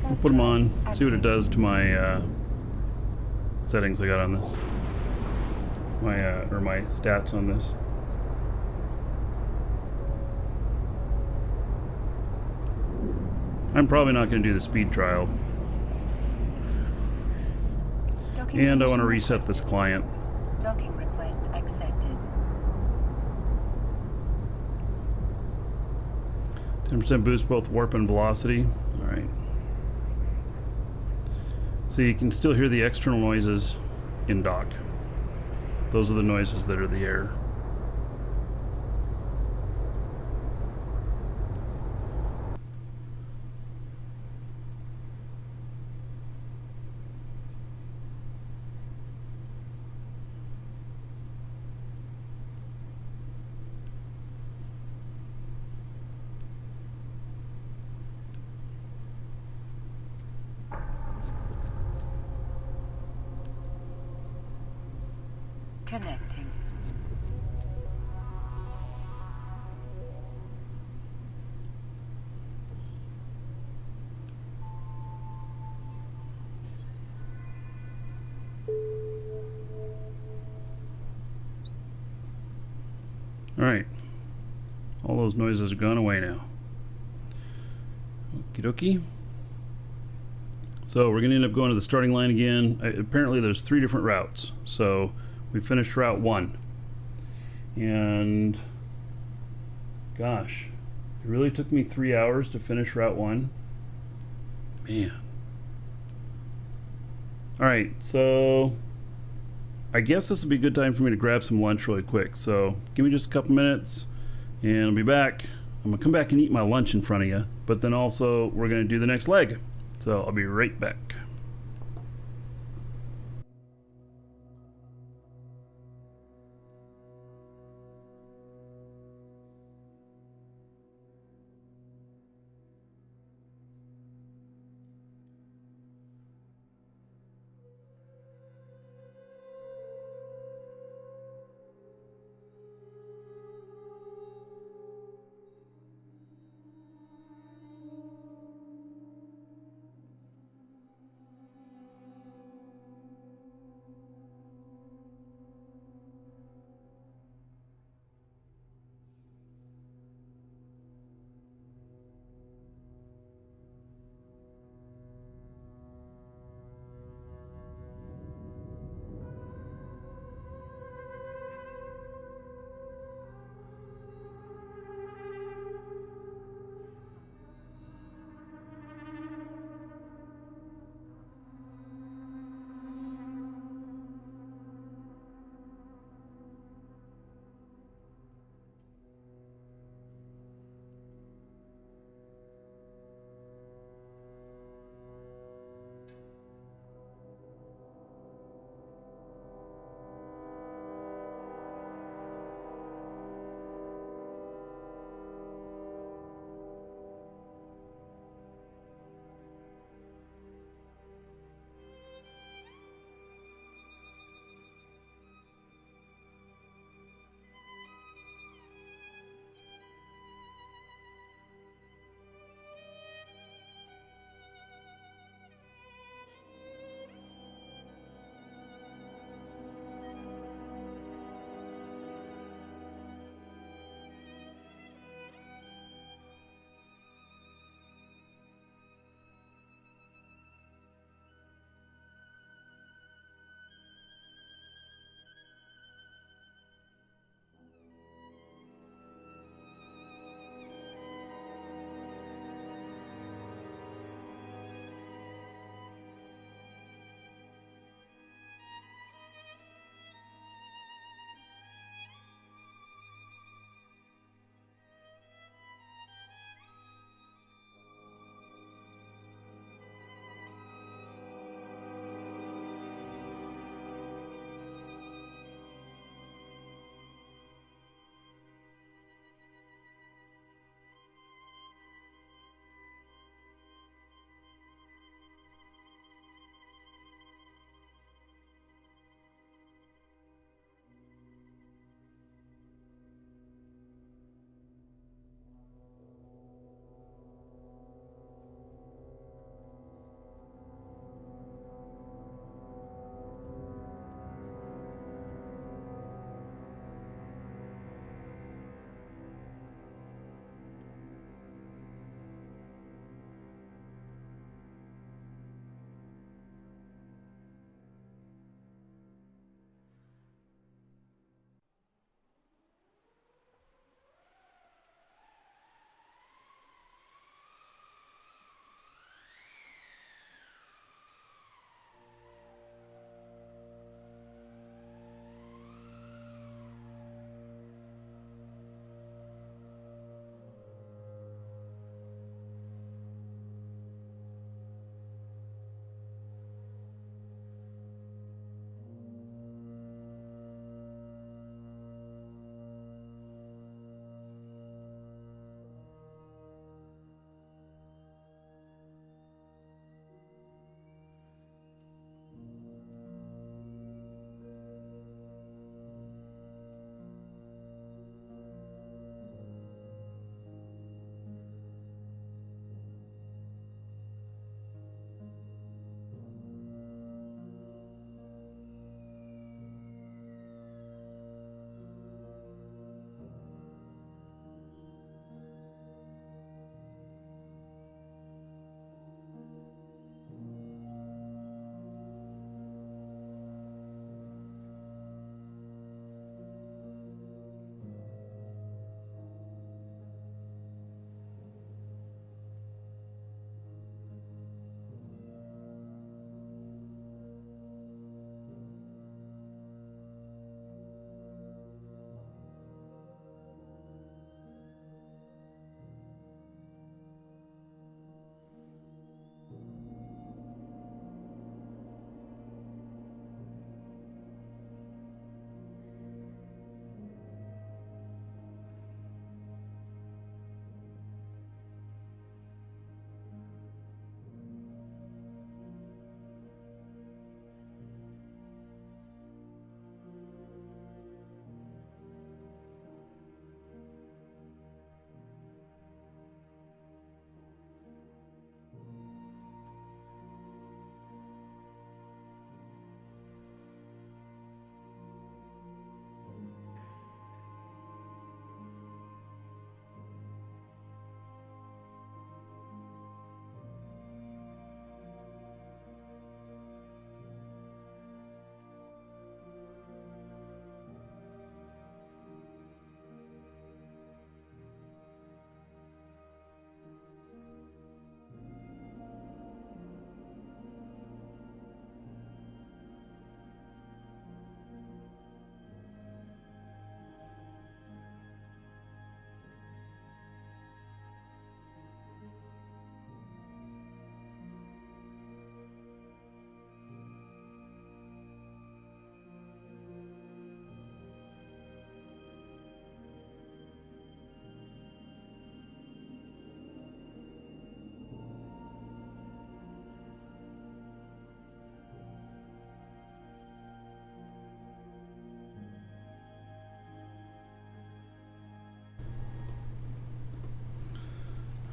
I'll put them on, see what it does to my settings I got on this. My stats on this. I'm probably not going to do the speed trial. And I want to reset this client. Docking request accepted. 10% boost both warp and velocity. Alright. So you can still hear the external noises in dock. Those are the noises that are the air. Connecting. Alright. All those noises are gone away now. Okie dokie. So we're going to end up going to the starting line again. Apparently there's 3 different routes. So we finished route 1. And gosh, it really took me 3 hours to finish route 1. Man. Alright, so I guess this would be a good time for me to grab some lunch really quick. So give me just a couple minutes and I'll be back. I'm gonna come back and eat my lunch in front of you, but then also we're gonna do the next leg. So I'll be right back.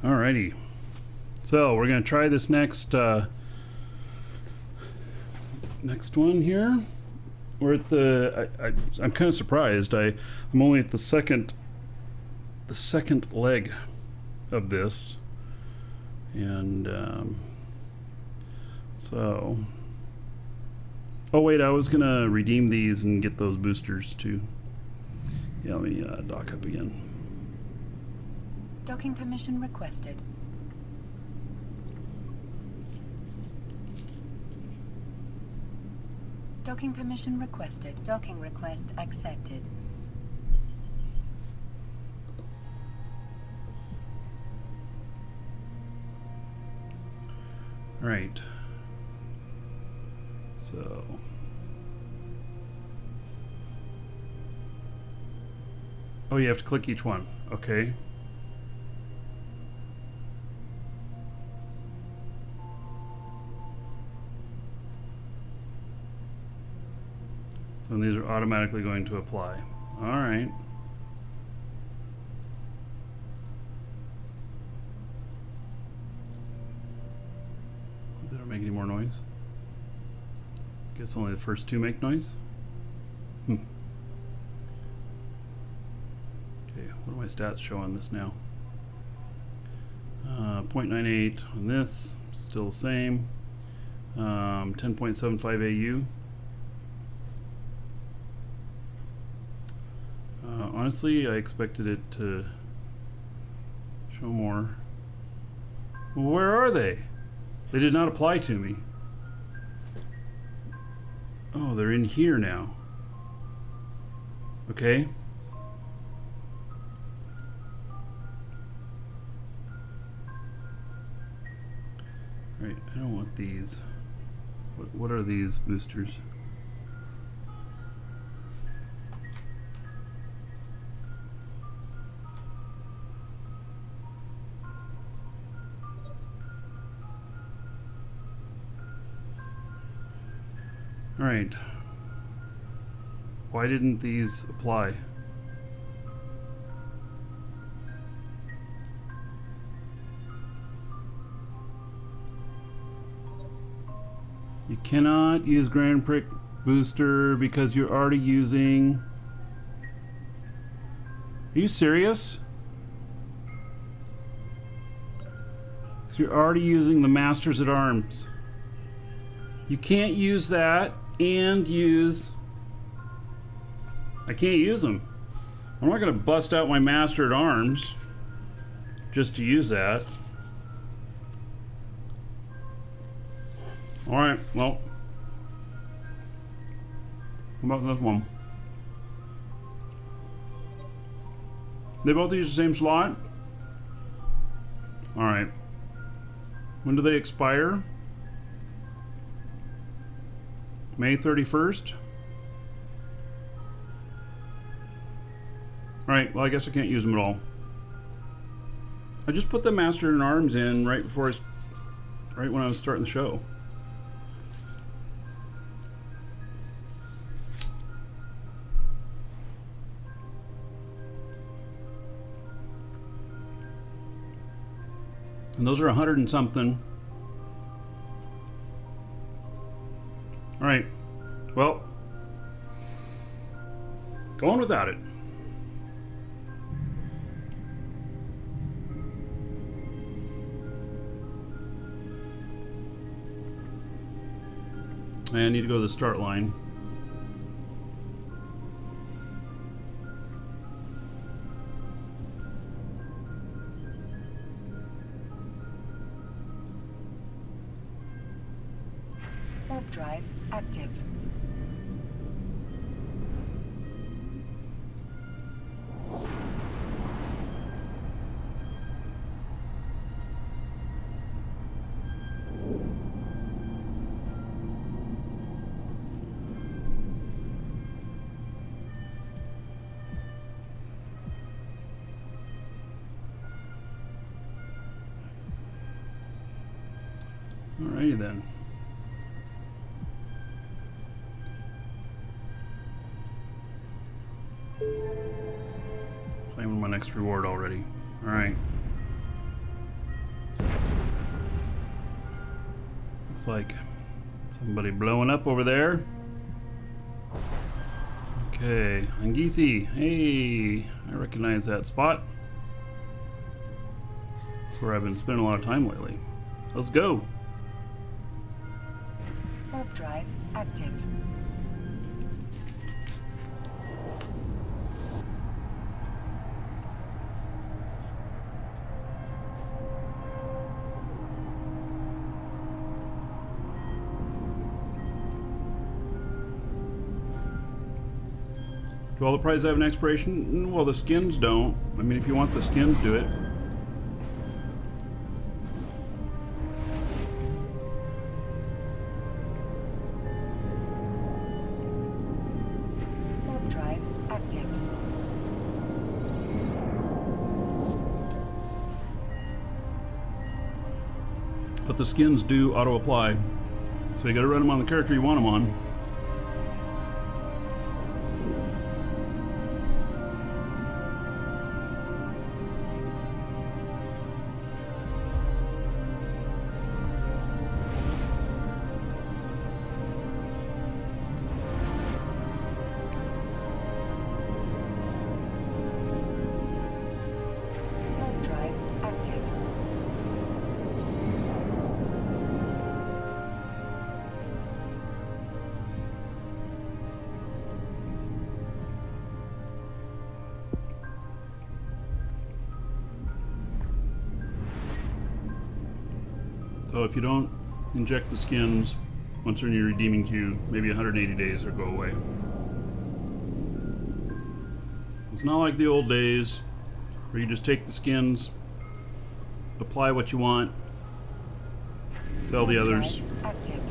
Alrighty. So we're gonna try this next next one here. We're at the. I'm kind of surprised. I'm only at the second leg of this, and so. Oh wait, I was gonna redeem these and get those boosters too. Yeah, let me dock up again. Docking permission requested. Docking permission requested. Docking request accepted. All right. So. Oh, you have to click each one. Okay. So these are automatically going to apply. All right. Hope they don't make any more noise. Guess only the first two make noise. Okay, what do my stats show on this now? 0.98 on this, still the same. 10.75 AU. Honestly, I expected it to show more. Well, where are they? They did not apply to me. Oh, they're in here now. Okay. Right, I don't want these. What are these boosters? All right. Why didn't these apply? You cannot use Grand Prix booster because you're already using. Are you serious? So you're already using the Masters at Arms. You can't use that and use. I can't use them. I'm not going to bust out my Master at Arms just to use that. Alright, well. How about this one? They both use the same slot? Alright. When do they expire? May 31st? Alright, well I guess I can't use them at all. I just put the Master in Arms in right before right when I was starting the show. And those are 100 and something. All right, well, going without it. I need to go to the start line. Warp drive active. Alrighty then. Claiming my next reward already. Alright. Looks like somebody blowing up over there. Okay, Angisi. Hey, I recognize that spot. That's where I've been spending a lot of time lately. Let's go. Warp drive active. Do all the prizes have an expiration? Well, the skins don't. I mean, if you want the skins, do it. Warp drive active. But the skins do auto-apply. So you gotta run them on the character you want them on. Warp drive active. So if you don't inject the skins once they're in your redeeming queue, maybe 180 days or go away. It's not like the old days where you just take the skins, apply what you want, sell the Warp others. drive active.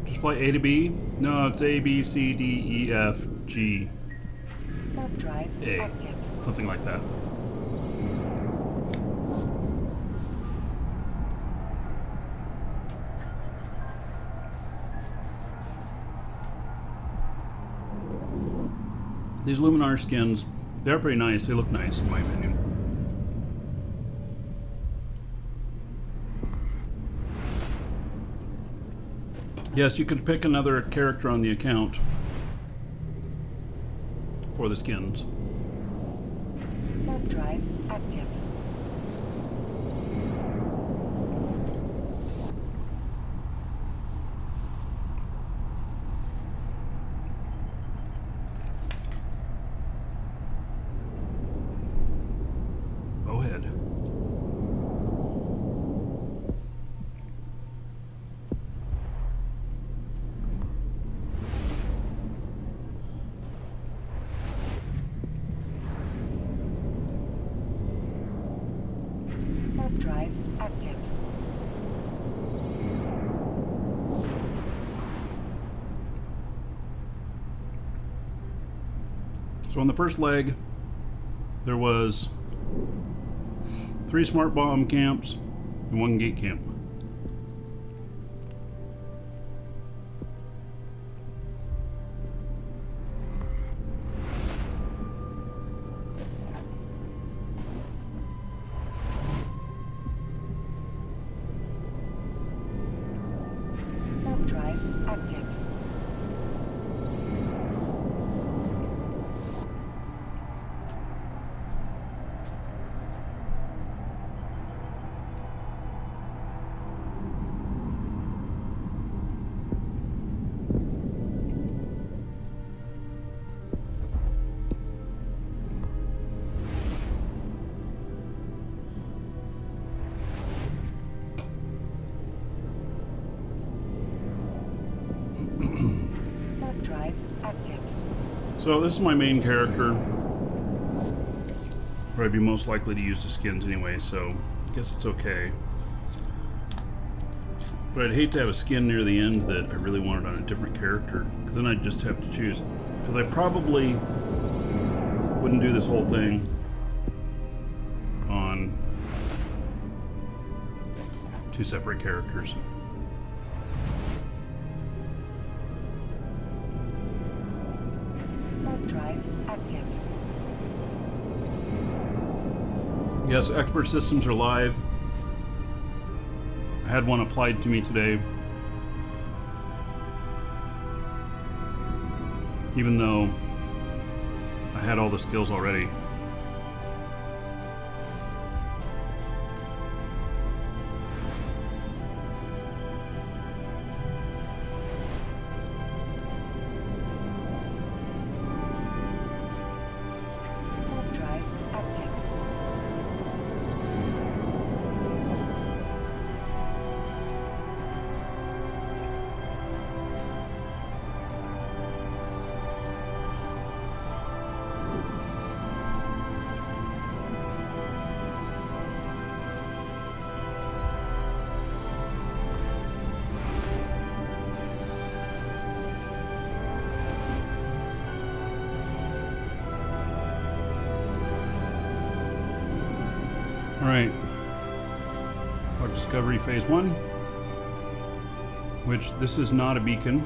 Just flight A to B? No, it's A, B, C, D, E, F, G, Warp drive A. active. Something like that. These Luminar skins, they're pretty nice. They look nice in my opinion. Yes, you could pick another character on the account for the skins. Warp drive active. Go ahead. Warp drive active. So on the first leg, there was 3 smart bomb camps and 1 gate camp. Warp drive active. Warp drive active. So this is my main character, where I'd be most likely to use the skins anyway, so I guess it's okay. But I'd hate to have a skin near the end that I really wanted on a different character, because then I'd just have to choose. Because I probably wouldn't do this whole thing on 2 separate characters. Warp drive active. Yes, expert systems are live. I had one applied to me today. Even though I had all the skills already. Warp drive active. Alright. Our discovery phase 1. Which this is not a beacon.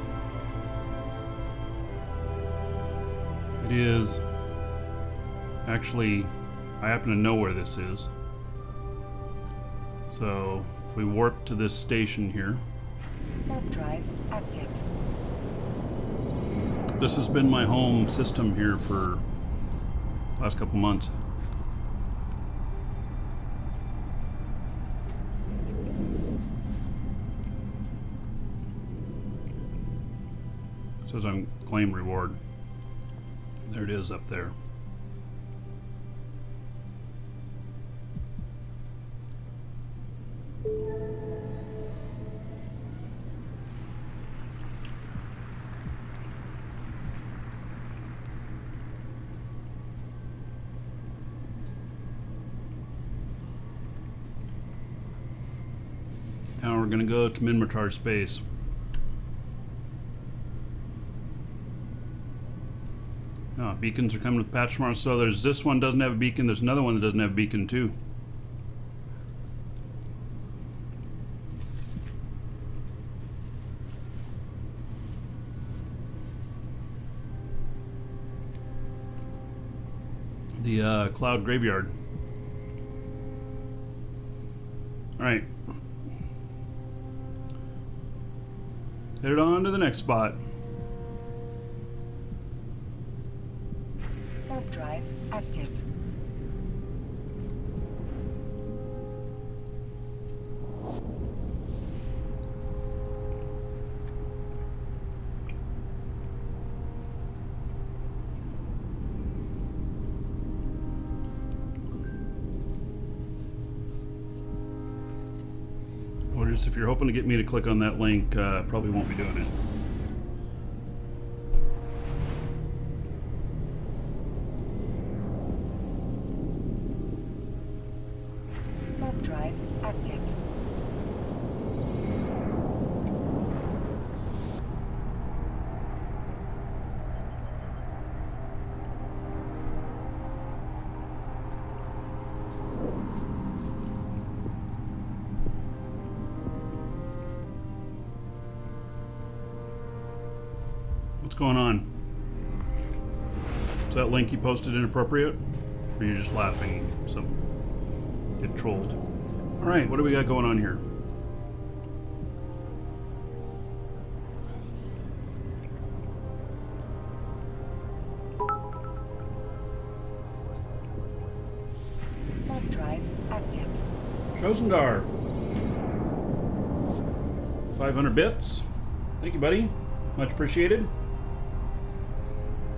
It is actually, I happen to know where this is. So if we warp to this station here. Warp drive active. This has been my home system here for the last couple months. It says on claim reward. There it is up there. Now we're going to go to Minmatar space. Oh, beacons are coming with patch tomorrow. So there's this one doesn't have a beacon. There's another one that doesn't have a beacon too. The Cloud Graveyard. All right. Headed on to the next spot. Warp drive active. Orders, if you're hoping to get me to click on that link, probably won't be doing it. Warp drive active. What's going on? Is that link you posted inappropriate? Or are you just laughing? Some get trolled. Alright, what do we got going on here? Warp drive active. Shosendar. 500 bits. Thank you, buddy. Much appreciated.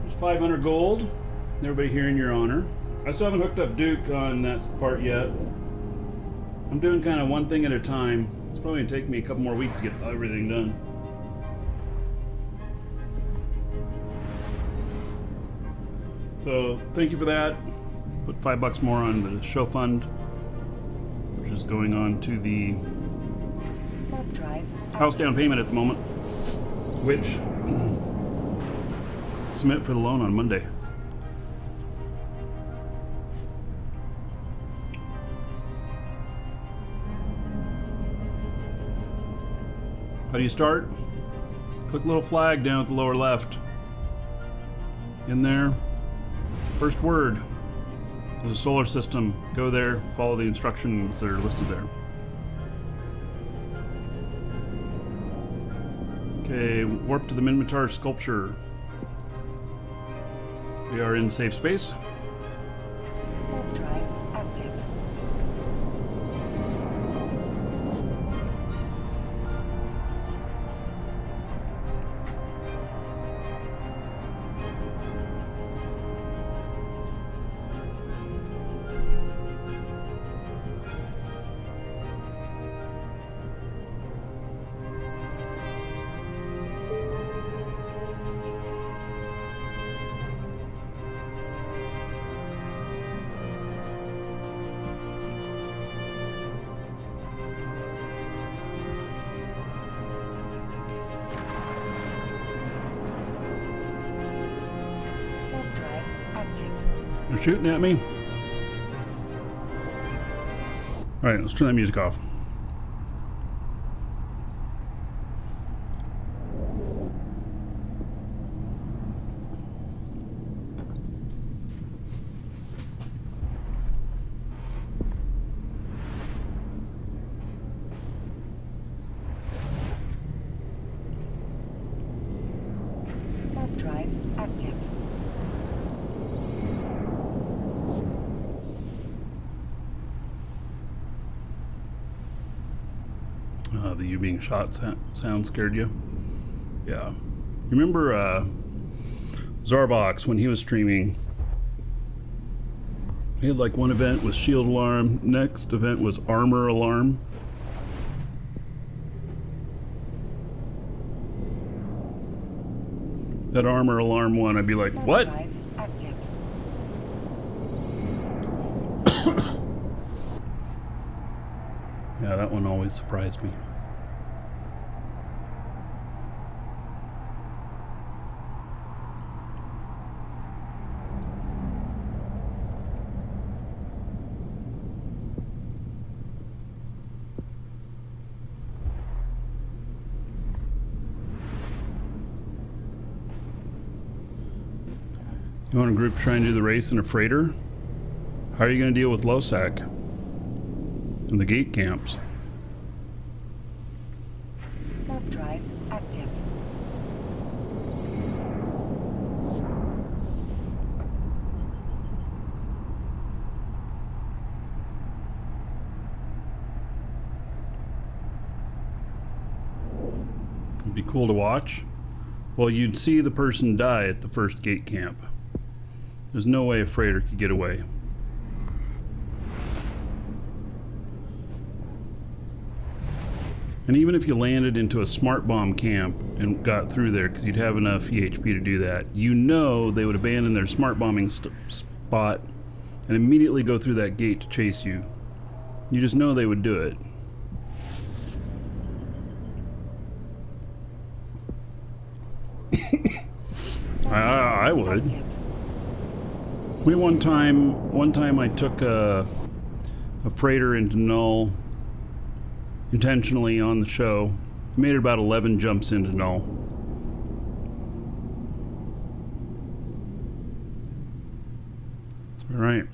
There's 500 gold. Everybody here in your honor. I still haven't hooked up Duke on that part yet. I'm doing kind of one thing at a time. It's probably gonna take me a couple more weeks to get everything done. So thank you for that. Put $5 more on the show fund, which is going on to the Warp Warp drive. House down payment at the moment, which submit for the loan on Monday. How do you start? Click little flag down at the lower left. In there, first word. There's a solar system. Go there, follow the instructions that are listed there. Okay, warp to the Minmatar sculpture. We are in safe space. Warp drive active. Warp drive active. They're shooting at me. Alright, let's turn that music off. Warp drive active. The you being shot sound scared you? Yeah. You remember Zarbox when he was streaming? He had like one event was shield alarm, next event was armor alarm. That armor alarm one, I'd be like, Warp what? drive active. Yeah, that one always surprised me. You want a group trying to do the race in a freighter? How are you going to deal with LOSAC and the gate camps? Warp drive active. It'd be cool to watch. Well, you'd see the person die at the first gate camp. There's no way a freighter could get away. And even if you landed into a smart bomb camp and got through there, because you'd have enough EHP to do that, you know they would abandon their smart bombing spot and immediately go through that gate to chase you. You just know they would do it. I would. Active. One time I took a freighter into Null intentionally on the show. Made it about 11 jumps into Null. Alright.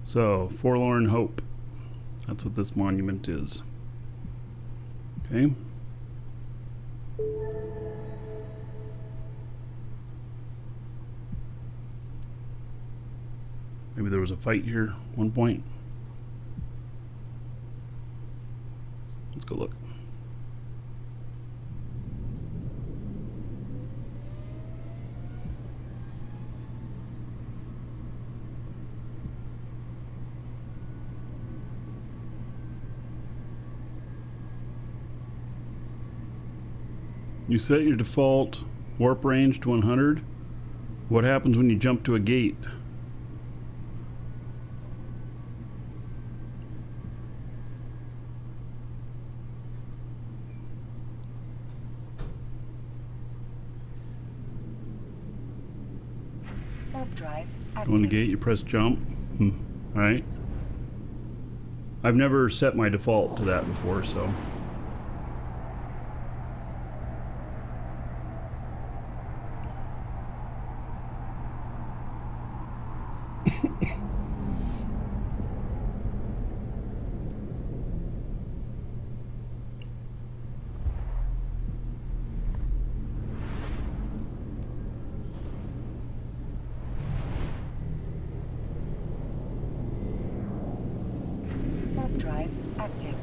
So, Forlorn Hope. That's what this monument is. Okay. Maybe there was a fight here at one point. Let's go look. You set your default warp range to 100. What happens when you jump to a gate? Warp drive Go in the active. gate, you press jump. Alright. I've never set my default to that before, so. Warp drive active.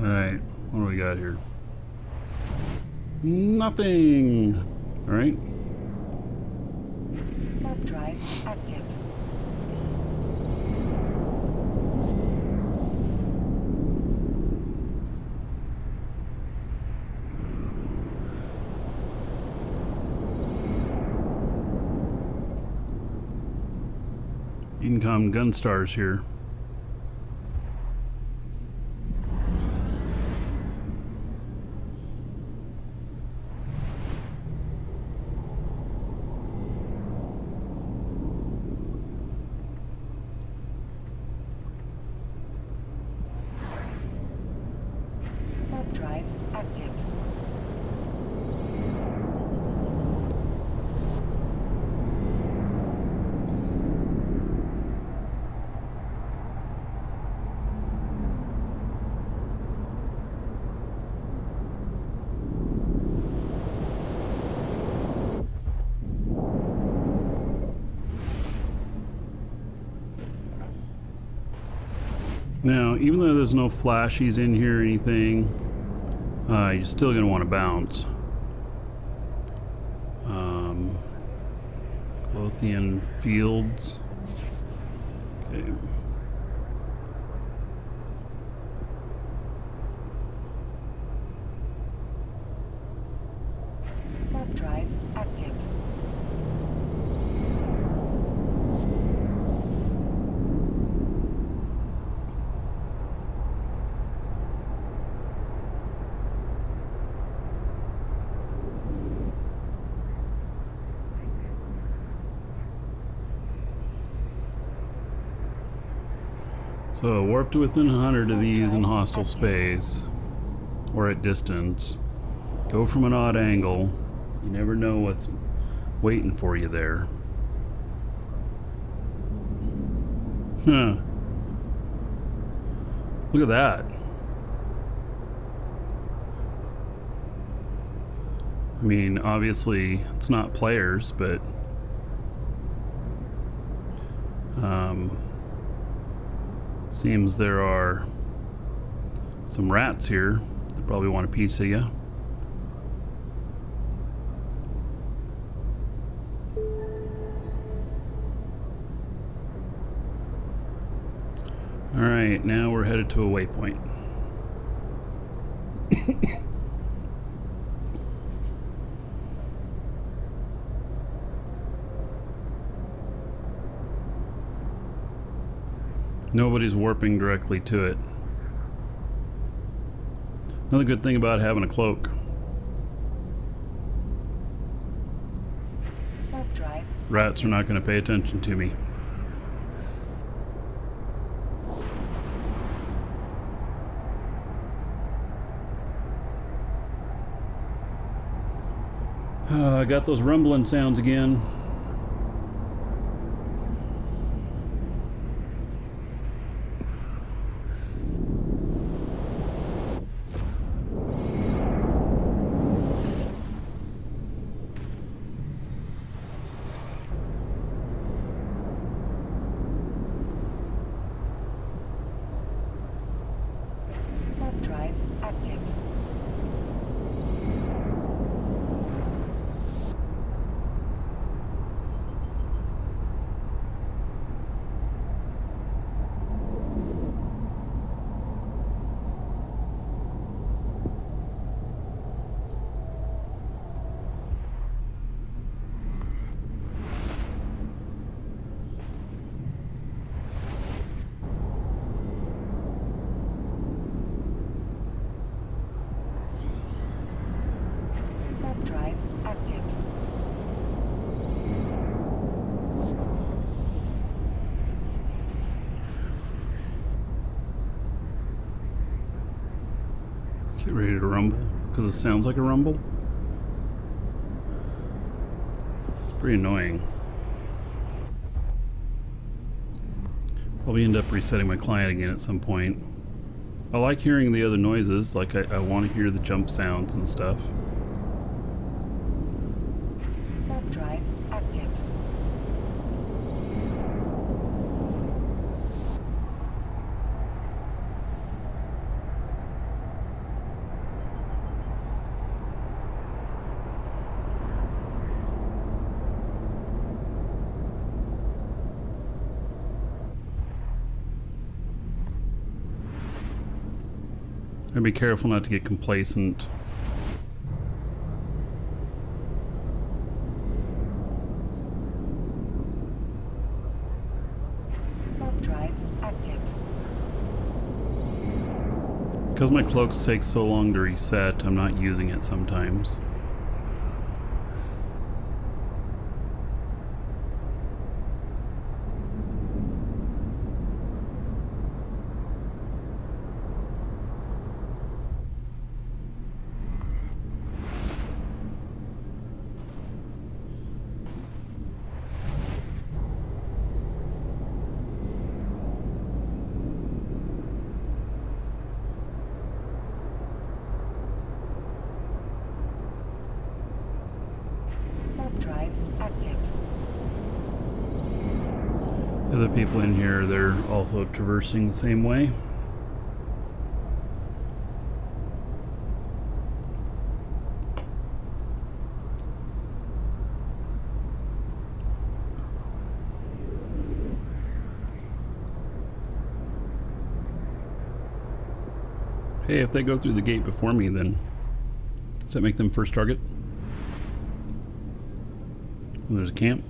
Alright, what do we got here? Nothing. Alright. Warp drive active. Income Gunstars here. Warp drive active. Now, even though there's no flashies in here or anything, you're still going to want to bounce. Lothian Fields. Okay. Warp drive active. So, warp to within 100 of these in hostile space, or at distance. Go from an odd angle. You never know what's waiting for you there. Huh. Look at that. I mean, obviously, it's not players, but... seems there are some rats here. They probably want a piece of you. Alright, now we're headed to a waypoint. Nobody's warping directly to it. Another good thing about having a cloak. Warp drive. Rats are not going to pay attention to me. I got those rumbling sounds again. Warp drive active. Get ready to rumble, because it sounds like a rumble. It's pretty annoying. Probably end up resetting my client again at some point. I like hearing the other noises, like I want to hear the jump sounds and stuff. Warp drive active. Gotta be careful not to get complacent. Warp drive active. Because my cloaks take so long to reset, I'm not using it sometimes. Warp drive active. The other people in here, they're also traversing the same way. Hey, if they go through the gate before me, then does that make them first target? Oh, there's a camp.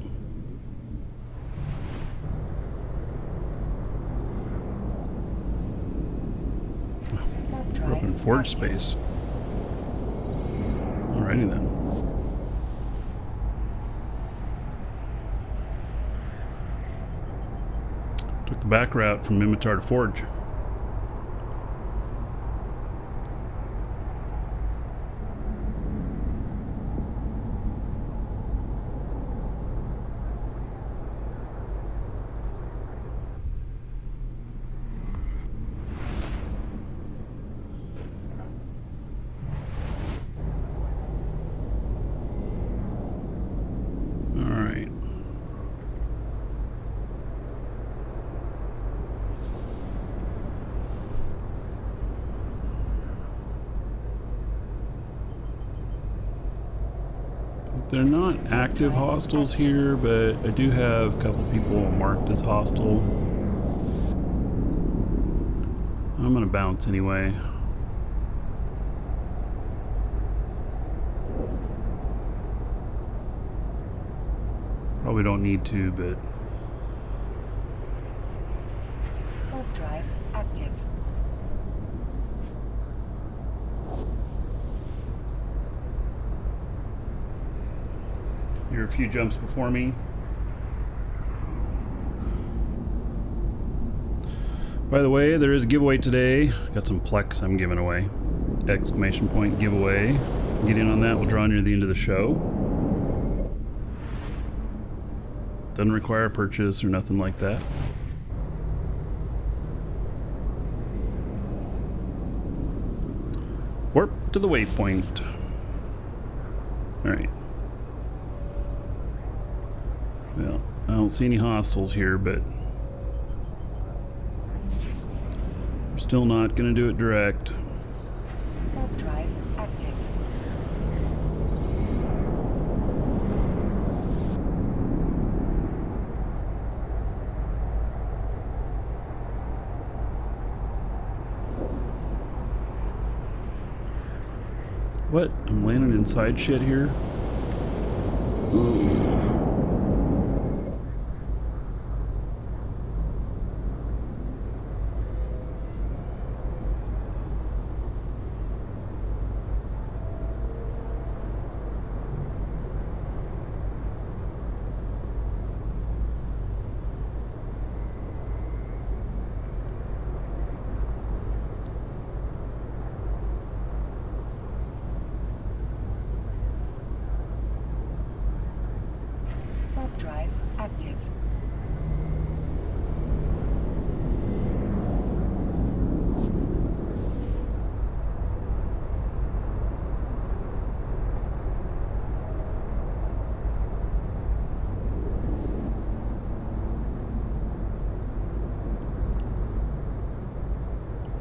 Warp We're drive up in forge active. space. Alrighty then. Took the back route from Mimitar to Forge. Alright. They're not active hostiles here, but I do have a couple people marked as hostile. I'm gonna bounce anyway. Probably don't need to, but Warp drive active. you're a few jumps before me. By the way, there is a giveaway today. Got some Plex I'm giving away. Exclamation point giveaway. Get in on that. We'll draw near the end of the show. Doesn't require a purchase or nothing like that. Warp to the waypoint. Alright. Well, I don't see any hostiles here, but we're still not going to do it direct. Warp drive active. What? I'm landing inside shit here? Ooh.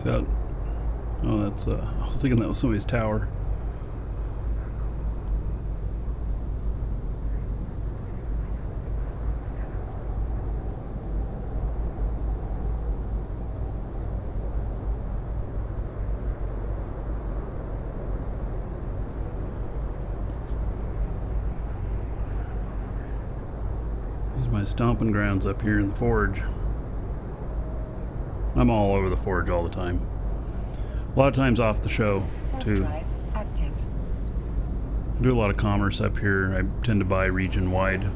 Got. Oh, that's. I was thinking that was somebody's tower. These are my stomping grounds up here in the forge. I'm all over the forge all the time. A lot of times off the show, too. Drive active. I do a lot of commerce up here. I tend to buy region-wide.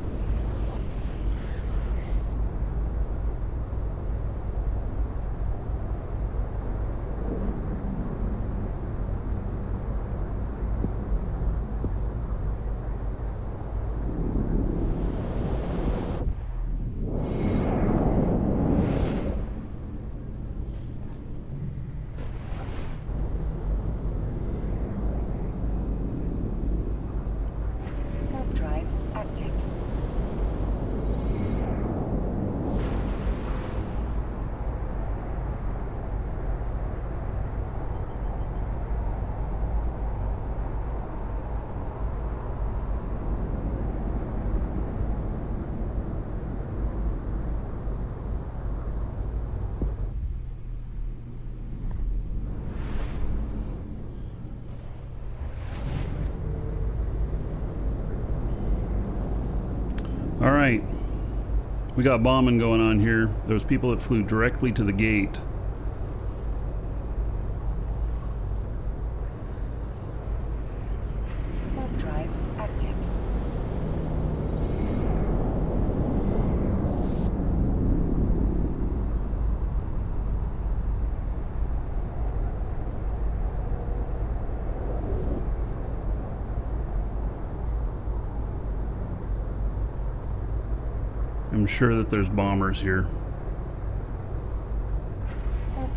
Drive active. All right, we got bombing going on here. There's people that flew directly to the gate. Drive active. I'm sure that there's bombers here.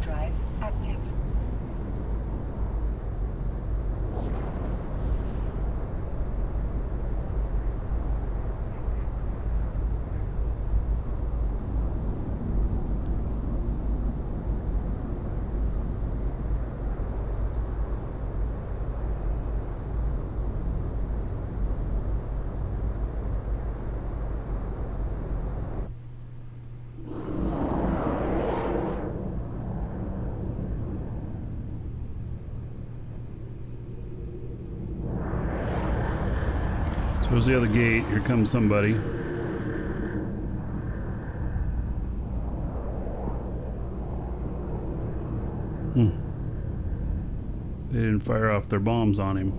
Drive active. So there's the other gate. Here comes somebody. They didn't fire off their bombs on him.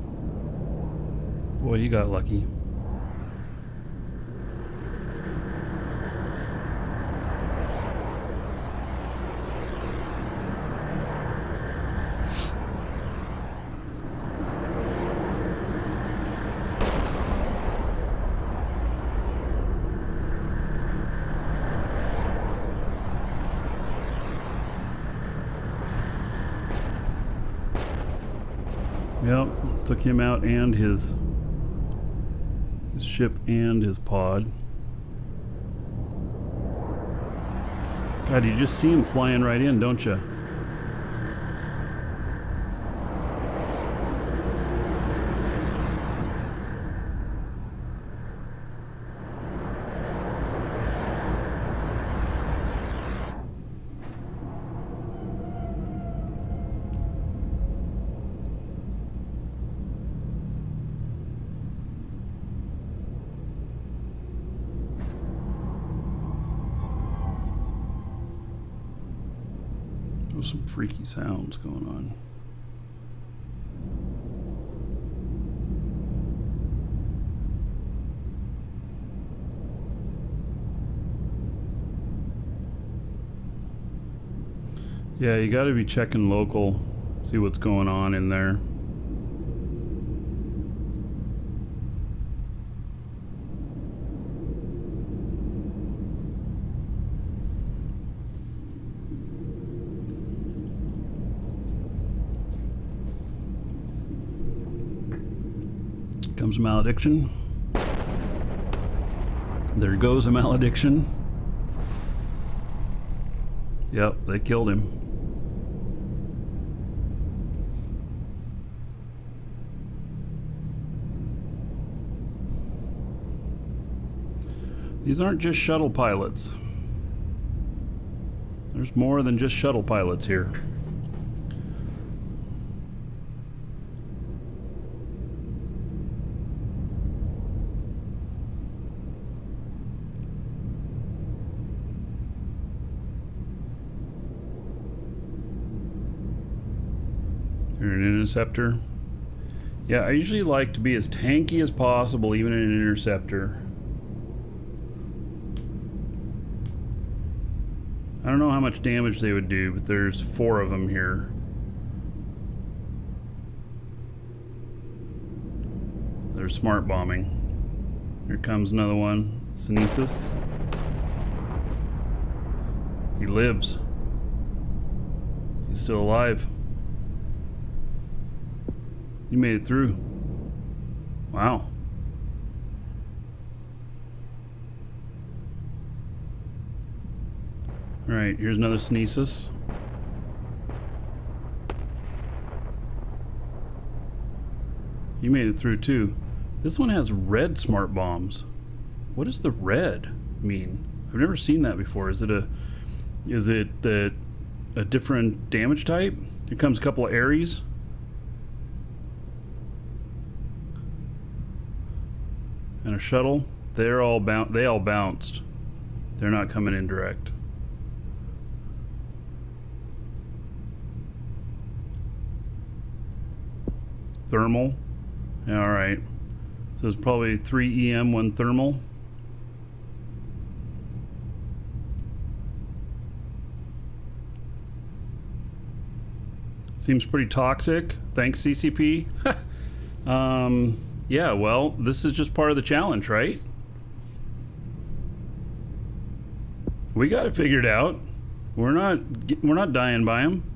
Boy, he got lucky. Yep, took him out and his ship and his pod. God, you just see him flying right in, don't you? There's some freaky sounds going on. Yeah, you got to be checking local, see what's going on in there. Comes a malediction. There goes a malediction. Yep, they killed him. These aren't just shuttle pilots. There's more than just shuttle pilots here. You're an interceptor. Yeah, I usually like to be as tanky as possible, even in an interceptor. I don't know how much damage they would do, but there's 4 of them here. They're smart bombing. Here comes another one. Synesis. He lives. He's still alive. You made it through. Wow. Alright, here's another Synesis. You made it through too. This one has red smart bombs. What does the red mean? I've never seen that before. Is it a different damage type? Here comes a couple of Ares. And a shuttle. They all bounced. They're not coming in direct. Thermal. Yeah, all right. So there's probably 3 EM, 1 thermal. Seems pretty toxic. Thanks, CCP. Yeah, well, this is just part of the challenge, right? We got it figured out. We're not dying by them.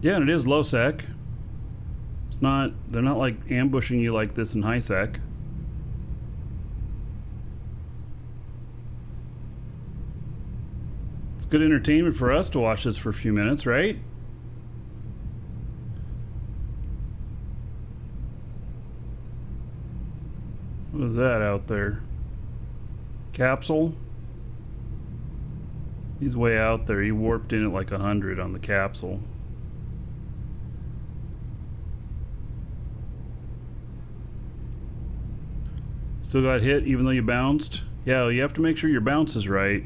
Yeah, and it is low sec. It's not. They're not like ambushing you like this in high sec. It's good entertainment for us to watch this for a few minutes, right? What is that out there? Capsule? He's way out there. He warped in at like 100 on the capsule. Still got hit even though you bounced? Yeah, you have to make sure your bounce is right.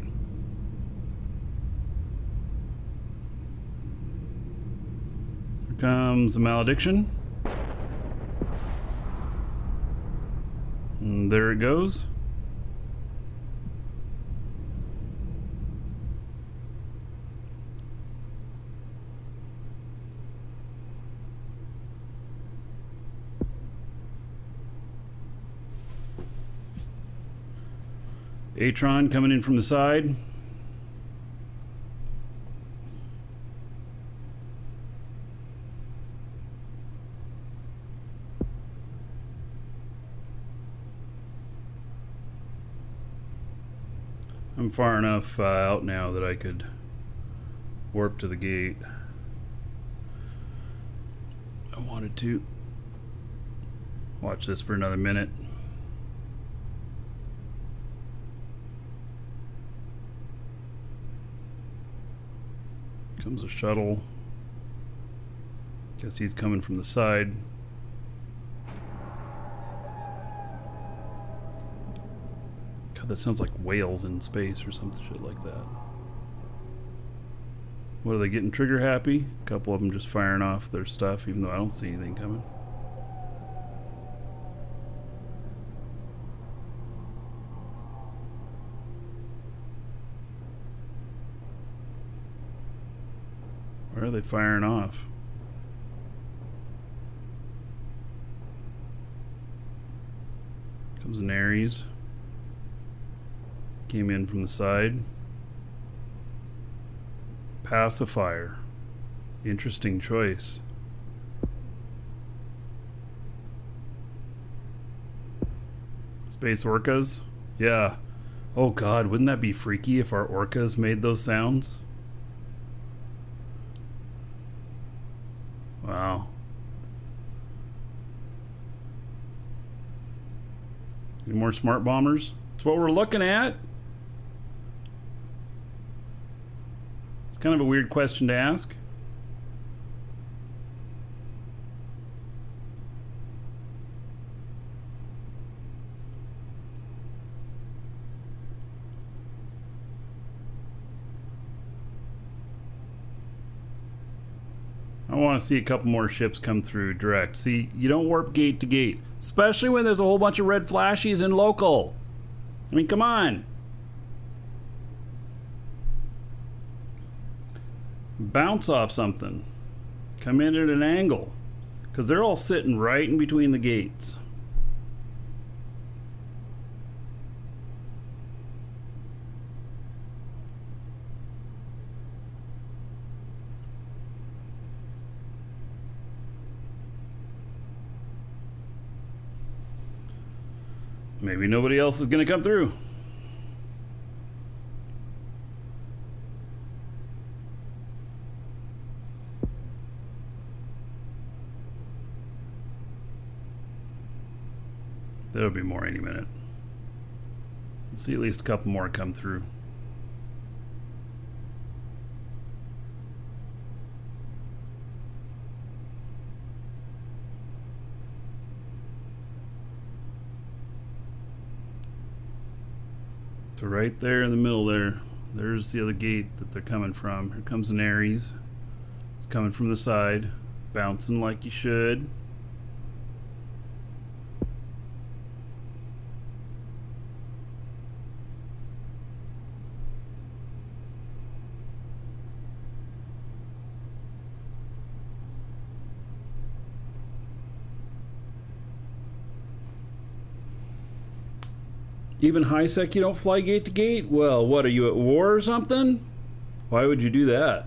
Here comes the malediction. And there it goes. Atron coming in from the side. I'm far enough out now that I could warp to the gate. I wanted to watch this for another minute. Comes a shuttle. Guess he's coming from the side. God, that sounds like whales in space or some shit like that. What, are they getting trigger happy? A couple of them just firing off their stuff even though I don't see anything coming. Where are they firing off? Comes an Ares. Came in from the side. Pacifier. Interesting choice. Space orcas? Yeah. Oh god, wouldn't that be freaky if our orcas made those sounds? Wow. Any more smart bombers? That's what we're looking at. It's kind of a weird question to ask. I want to see a couple more ships come through direct. See, you don't warp gate to gate, especially when there's a whole bunch of red flashies in local. I mean, come on. Bounce off something. Come in at an angle, because they're all sitting right in between the gates. Maybe nobody else is going to come through. There'll be more any minute. Let's see at least a couple more come through. So right there in the middle there's the other gate that they're coming from. Here comes an Ares. It's coming from the side, bouncing like you should. Even high sec you don't fly gate to gate? Well, what, are you at war or something? Why would you do that?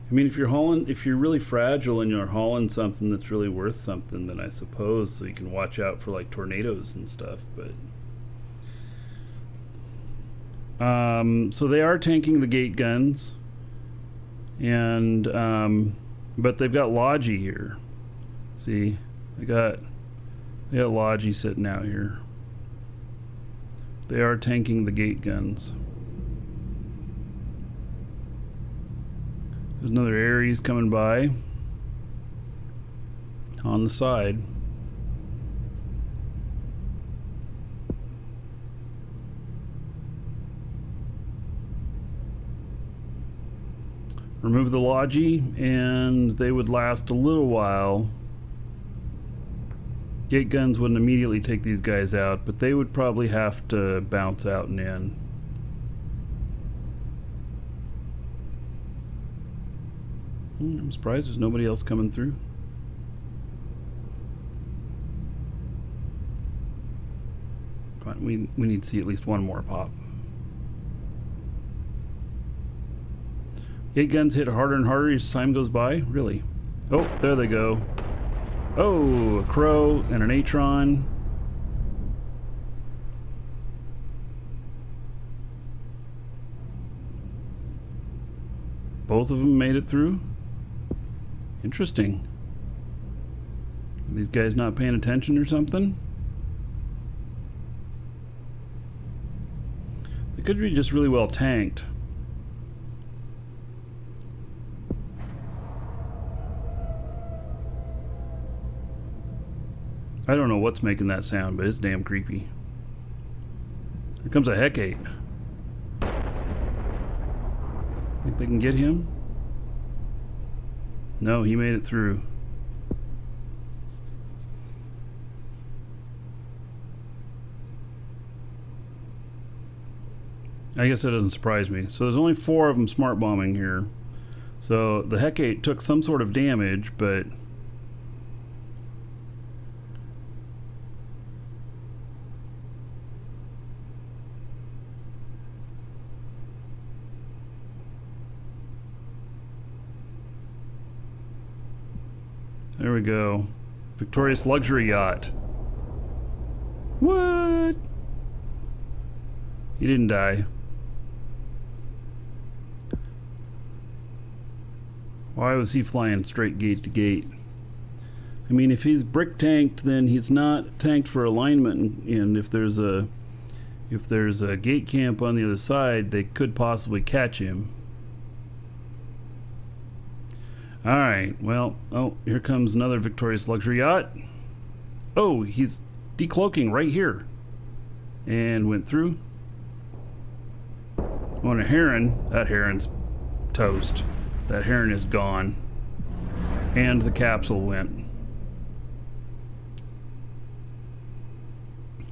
I mean, if you're really fragile and you're hauling something that's really worth something, then I suppose so you can watch out for like tornadoes and stuff, but so they are tanking the gate guns, and but they've got Logi here. See, they got Logi sitting out here. They are tanking the gate guns. There's another Ares coming by on the side. Remove the Logi and they would last a little while. Gate guns wouldn't immediately take these guys out, but they would probably have to bounce out and in. I'm surprised there's nobody else coming through. Come on, we need to see at least one more pop. Gate guns hit harder and harder as time goes by? Really? Oh, there they go. Oh, a Crow and an Atron. Both of them made it through. Interesting. Are these guys not paying attention or something? They could be just really well tanked. I don't know what's making that sound, but it's damn creepy. Here comes a Hecate. Think they can get him? No, he made it through. I guess that doesn't surprise me. So there's only 4 of them smart bombing here. So the Hecate took some sort of damage, but there we go. Victorious luxury yacht. What? He didn't die. Why was he flying straight gate to gate? I mean, if he's brick tanked, then he's not tanked for alignment, and if there's a gate camp on the other side, they could possibly catch him. Alright, well, oh, here comes another victorious luxury yacht. Oh, he's decloaking right here. And went through. On a heron, that heron's toast. That heron is gone. And the capsule went.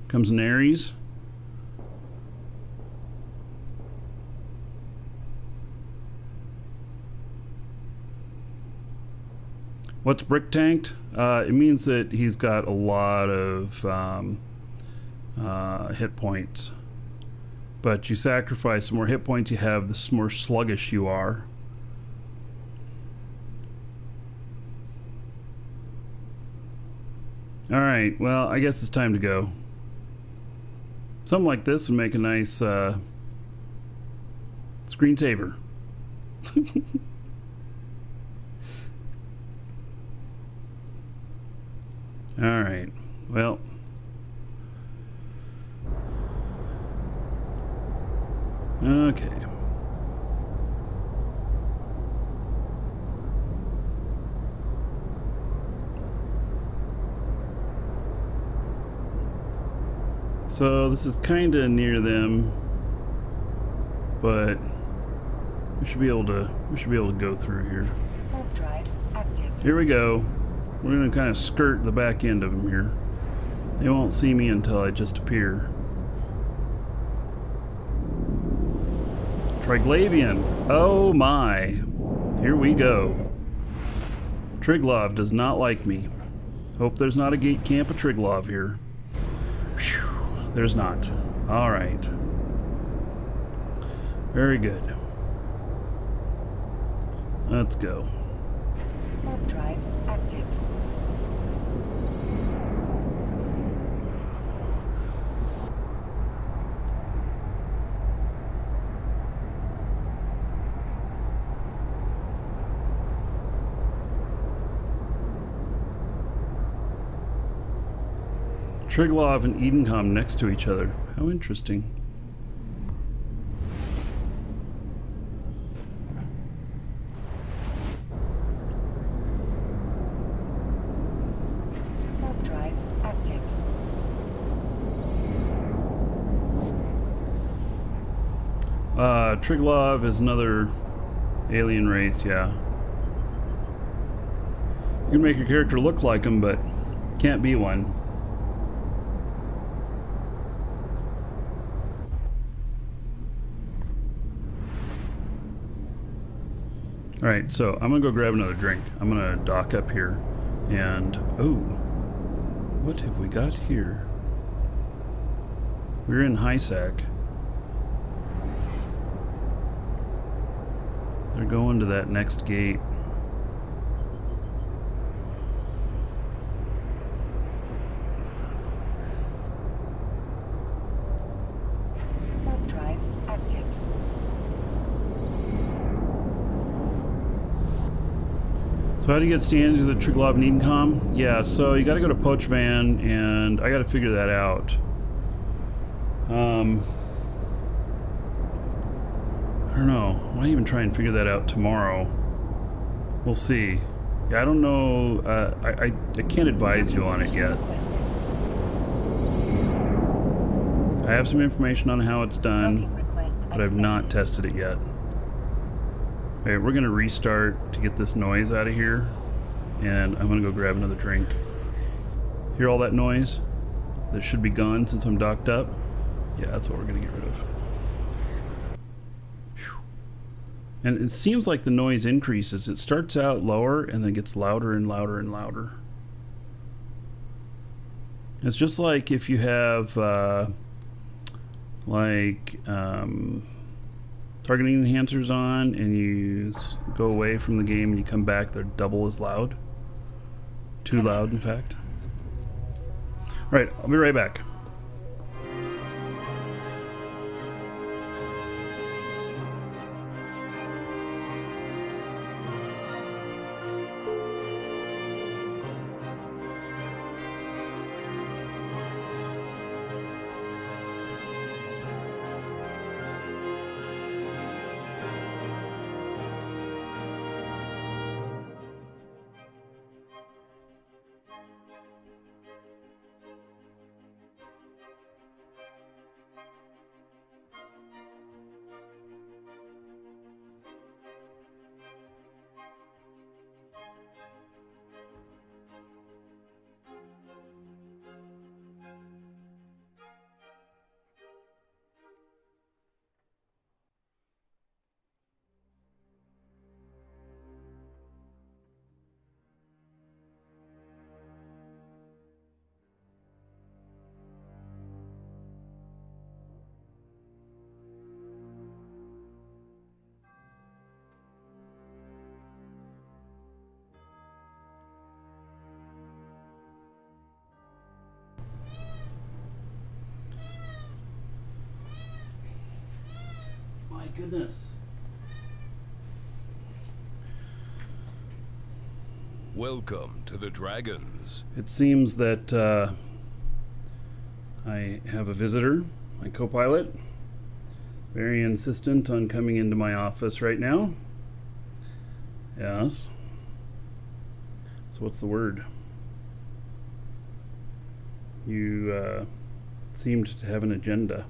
Comes an Ares. What's brick tanked? It means that he's got a lot of hit points. But you sacrifice the more hit points you have, the more sluggish you are. Alright, well, I guess it's time to go. Something like this would make a nice screensaver. Alright, well. Okay. So this is kind of near them, but we should be able to go through here. Warp drive active. Here we go. We're going to kind of skirt the back end of them here. They won't see me until I just appear. Triglavian. Oh my. Here we go. Triglov does not like me. Hope there's not a gate camp of Triglov here. Whew. There's not. Alright. Very good. Let's go. Warp drive active. Triglov and Edencom next to each other. How interesting. Warp drive active. Triglov is another alien race, yeah. You can make your character look like him, but can't be one. Alright, so I'm gonna go grab another drink. I'm gonna dock up here and oh, what have we got here? We're in Hysac. They're going to that next gate. Warp drive active. So how do you get standing to the Triglov and Edencom? Yeah, so you gotta go to Pochvan, and I gotta figure that out. I don't know. I might even try and figure that out tomorrow. We'll see. Yeah, I don't know. I can't advise you on it yet. Requested. I have some information on how it's done, Docking request but I've not accepted. tested it yet. Okay, we're gonna restart to get this noise out of here, and I'm gonna go grab another drink. Hear all that noise? That should be gone since I'm docked up. Yeah, that's what we're gonna get rid of. Whew. And it seems like the noise increases. It starts out lower and then gets louder and louder and louder. It's just like if you have targeting enhancers on and you go away from the game and you come back, they're double as loud. Too loud, in fact. Alright, I'll be right back. goodness. Welcome to the Dragons. It seems that I have a visitor, my co-pilot. Very insistent on coming into my office right now. Yes. So what's the word? You seemed to have an agenda.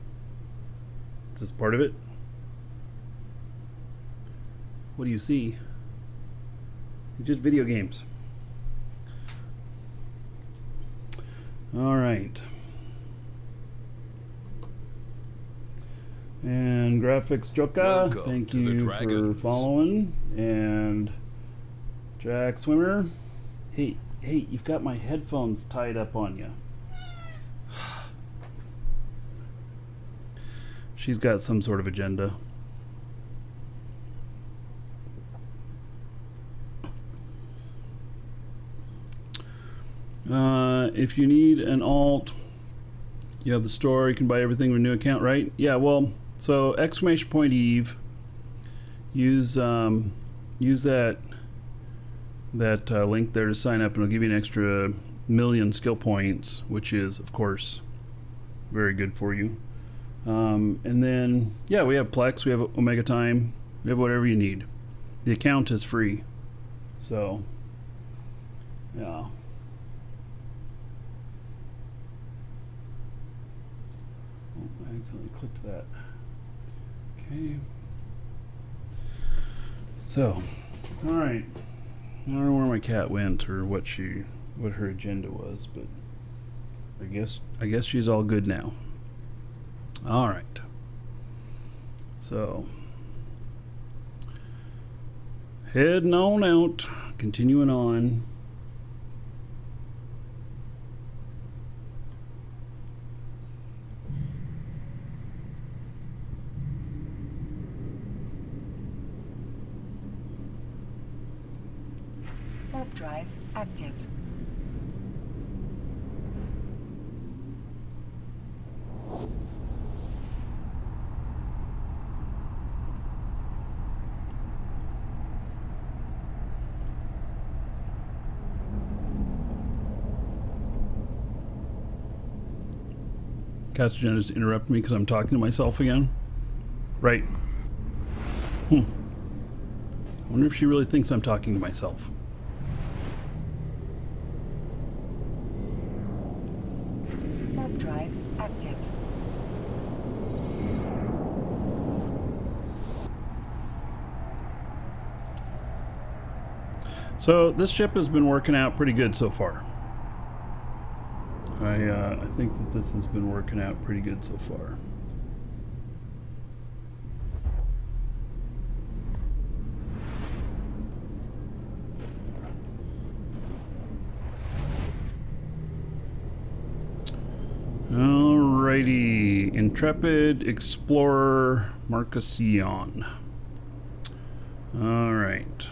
Is this part of it? What do you see? Just video games. All right. And Graphics Joka, Welcome thank to the you for Dragons. following. And Jack Swimmer, hey, you've got my headphones tied up on you. She's got some sort of agenda. If you need an alt, you have the store. You can buy everything with a new account, right? Yeah. Well, so !Eve. Use that link there to sign up, and it'll give you an extra 1,000,000 skill points, which is, of course, very good for you. And then, yeah, we have Plex, we have Omega Time, we have whatever you need. The account is free, so yeah. Oh, I accidentally clicked that. Okay. So, all right. I don't know where my cat went or what her agenda was, but I guess she's all good now. All right. So, heading on out, continuing on. Warp drive active. Cat's agenda just interrupt me because I'm talking to myself again. Right. I wonder if she really thinks I'm talking to myself. Warp drive active. So this ship has been working out pretty good so far. I think that this has been working out pretty good so far. Alrighty, Intrepid Explorer Markee. All right.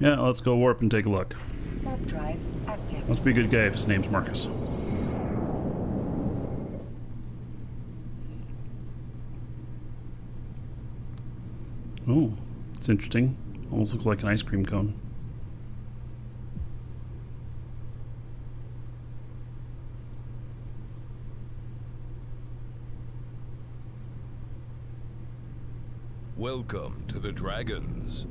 Yeah, let's go warp and take a look. Warp drive active. Must be a good guy if his name's Marcus. Oh, it's interesting. Almost looks like an ice cream cone. Welcome to the Dragons.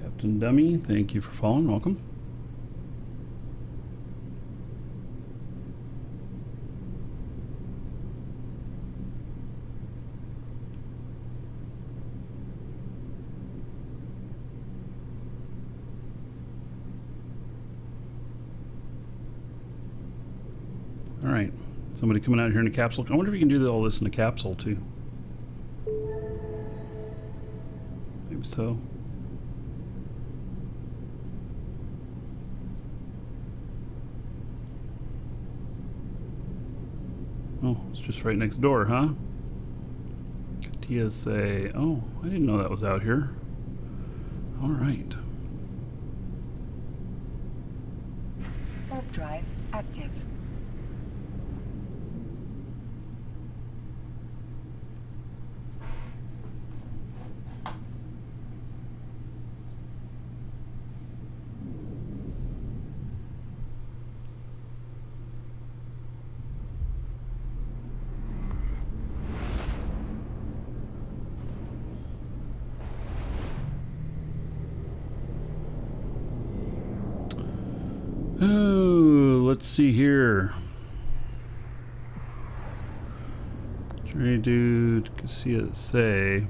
Captain Dummy, thank you for following. Welcome. All right, somebody coming out here in a capsule. I wonder if you can do all this in a capsule too. hope so. Oh, it's just right next door, huh? TSA. Oh, I didn't know that was out here. All right. Warp drive active. Oh, let's see here. Trying to see it say.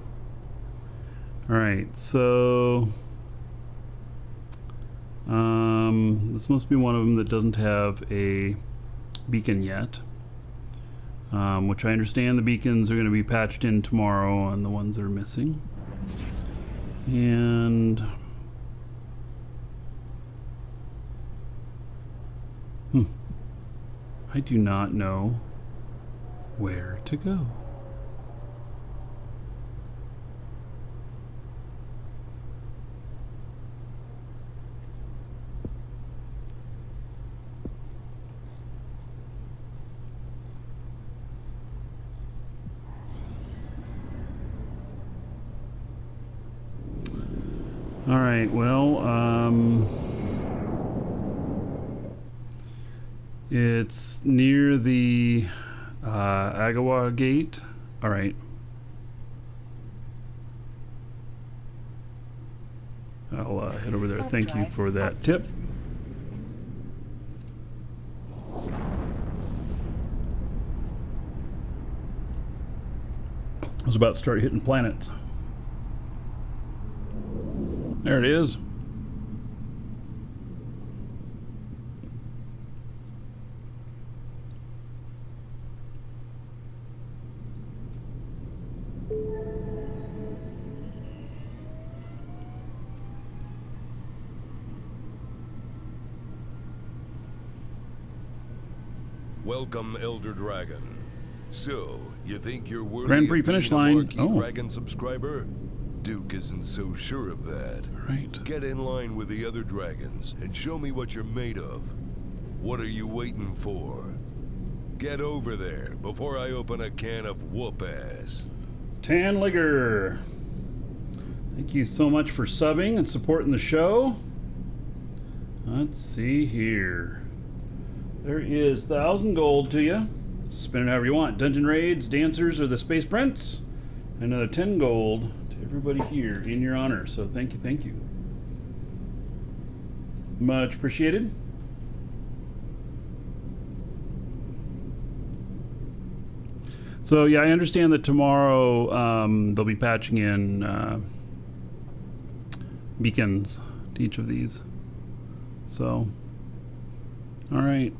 All right, so this must be one of them that doesn't have a beacon yet. Which I understand the beacons are going to be patched in tomorrow on the ones that are missing. And I do not know where to go. All right, well, it's near the Agawa gate. All right. I'll head over there. Thank you for that tip. I was about to start hitting planets. There it is. Welcome, Elder Dragon. So, you think you're worthy Grand Prix of being finish a line. Markee Oh. Dragon subscriber? Duke isn't so sure of that. Right. Get in line with the other dragons and show me what you're made of. What are you waiting for? Get over there before I open a can of whoop ass. Tan Ligger. Thank you so much for subbing and supporting the show. Let's see here. There is 1,000 gold to you. Spend it however you want. Dungeon raids, dancers, or the Space Prince. Another 10 gold to everybody here in your honor. So thank you, thank you. Much appreciated. So yeah, I understand that tomorrow they'll be patching in beacons to each of these. So, all right.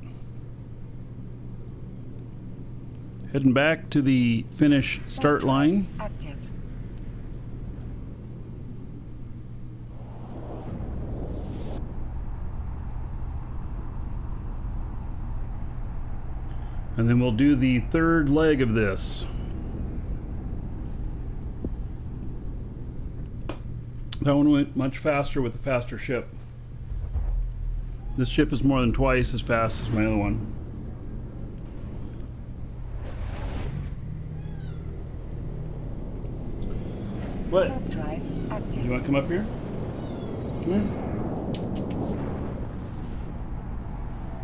Heading back to the finish start line. Active. And then we'll do the third leg of this. That one went much faster with the faster ship. This ship is more than twice as fast as my other one. What? Warp drive active. You want to come up here? Come here.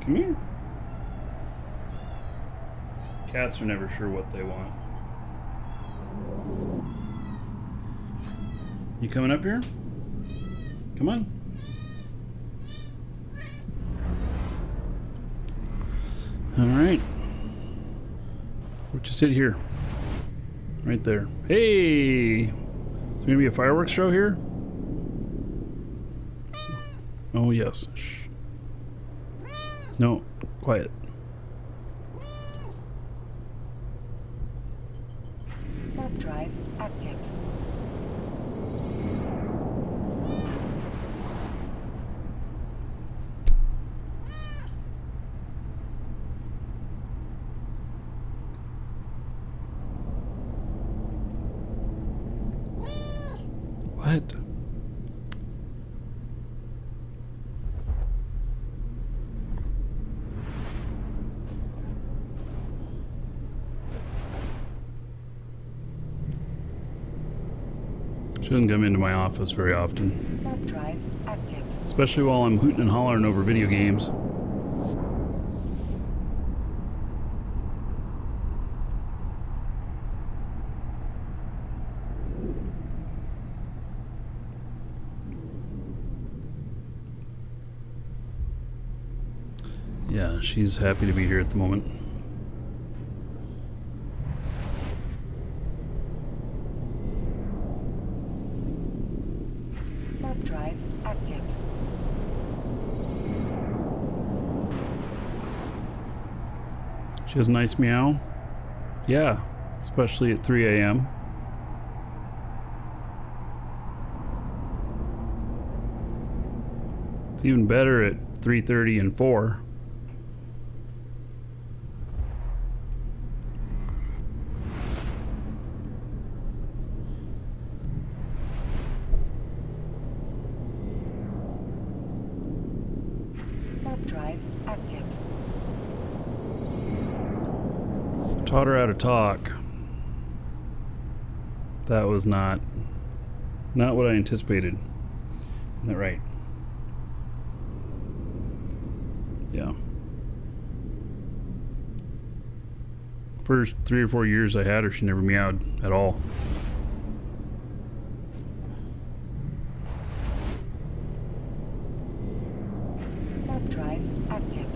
Come here. Cats are never sure what they want. You coming up here? Come on. All right. Where'd you sit here? Right there. Hey! Is there gonna be a fireworks show here? Oh yes. Shh. No, quiet. Warp drive active. What? She doesn't come into my office very often. Warp drive active. Especially while I'm hooting and hollering over video games. Yeah, she's happy to be here at the moment. Warp drive active. She has a nice meow. Yeah, especially at 3 a.m. It's even better at 3:30 and 4. Warp drive active. Taught her how to talk. That was not what I anticipated. Isn't that right? Yeah. First 3 or 4 years I had her, she never meowed at all. Warp drive active.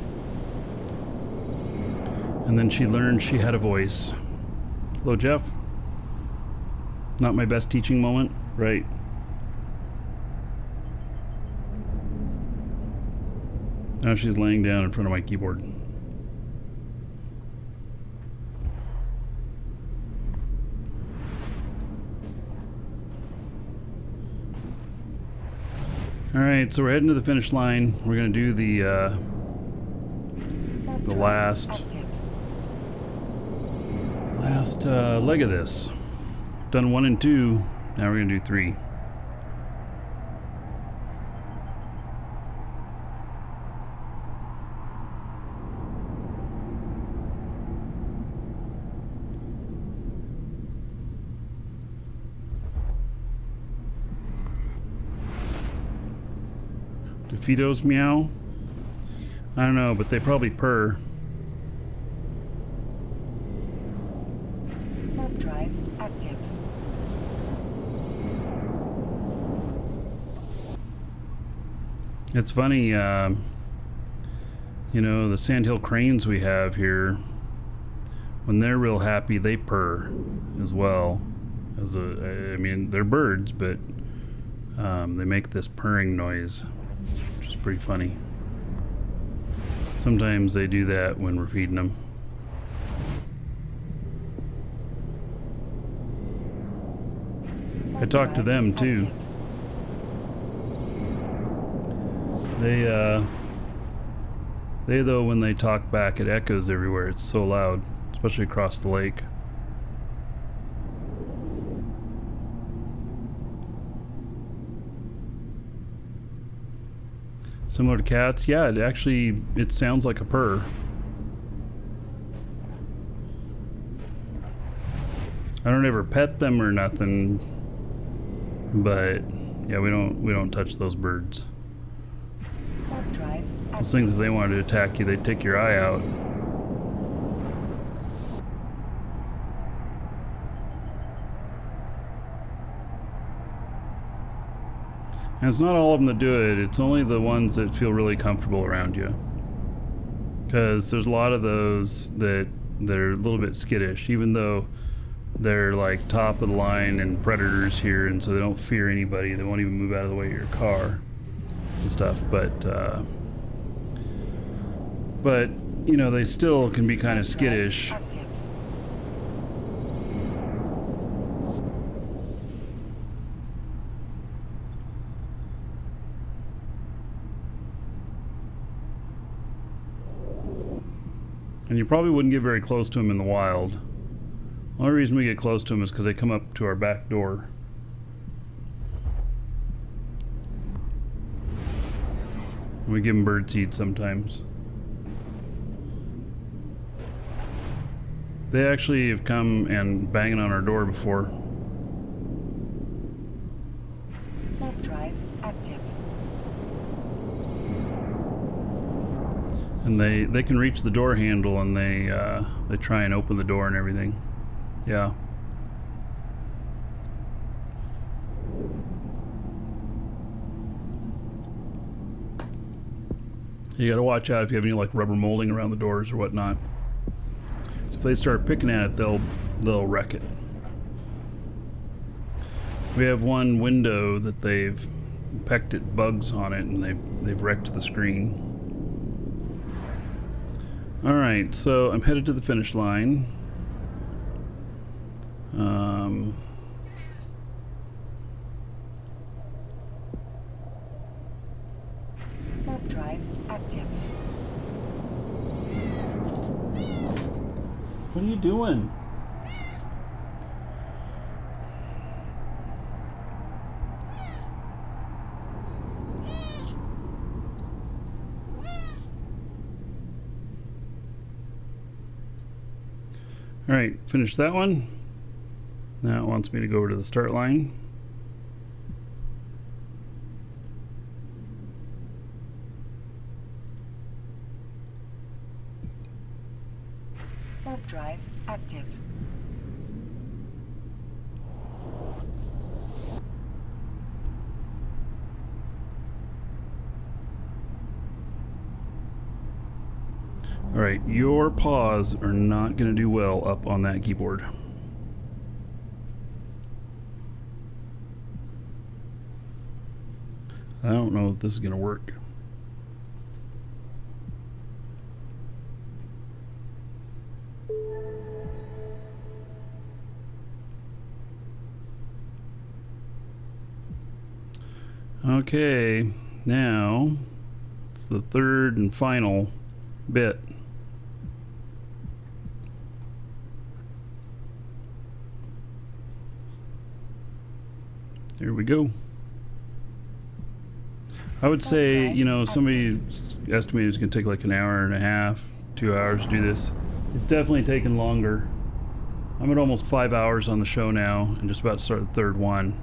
And then she learned she had a voice. Hello, Jeff. Not my best teaching moment, right? Now she's laying down in front of my keyboard. Alright, so we're heading to the finish line. We're going to do the last leg of this. Done 1 and 2. Now we're going to do 3. Fidos meow? I don't know, but they probably purr. Warp drive active. It's funny, you know, the sandhill cranes we have here, when they're real happy, they purr as well. I mean, they're birds, but they make this purring noise. Pretty funny. Sometimes they do that when we're feeding them. I talk to them too. They though, when they talk back, it echoes everywhere. It's so loud, especially across the lake. Similar to cats? Yeah, it sounds like a purr. I don't ever pet them or nothing, but yeah, we don't touch those birds. Those things, if they wanted to attack you, they'd take your eye out. And it's not all of them that do it, it's only the ones that feel really comfortable around you. Because there's a lot of those that are a little bit skittish, even though they're like top of the line and predators here, and so they don't fear anybody. They won't even move out of the way of your car and stuff. But you know, they still can be kind of skittish. And you probably wouldn't get very close to them in the wild. The only reason we get close to them is because they come up to our back door. We give them birdseed sometimes. They actually have come and banging on our door before. Warp drive active. And they can reach the door handle, and they try and open the door and everything. Yeah. You gotta watch out if you have any like rubber molding around the doors or whatnot. So if they start picking at it, they'll wreck it. We have one window that they've pecked at bugs on it, and they've wrecked the screen. All right, so I'm headed to the finish line. Warp drive active. What are you doing? All right, finish that one. Now it wants me to go over to the start line. Warp drive active. All right, your paws are not going to do well up on that keyboard. I don't know if this is going to work. Okay, now it's the third and final bit. Here we go. I would say, you know, somebody estimated it's going to take like an hour and a half, 2 hours to do this. It's definitely taken longer. I'm at almost 5 hours on the show now and just about to start the third one.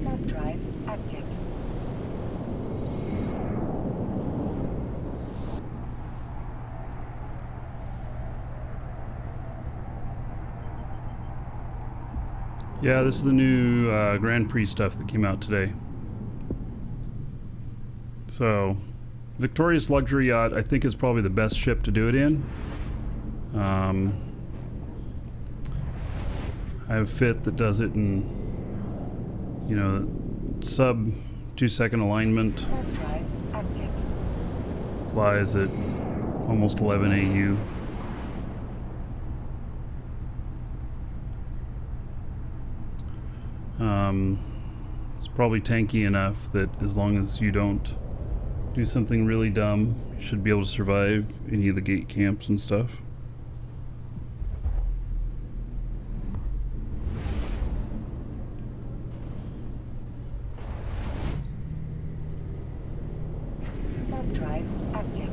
Warp drive active. Yeah, this is the new Grand Prix stuff that came out today. So, Victorious Luxury Yacht, I think, is probably the best ship to do it in. I have a fit that does it in, you know, sub 2-second alignment. Warp drive active. Flies at almost 11 AU. It's probably tanky enough that as long as you don't do something really dumb, you should be able to survive any of the gate camps and stuff. Warp drive active.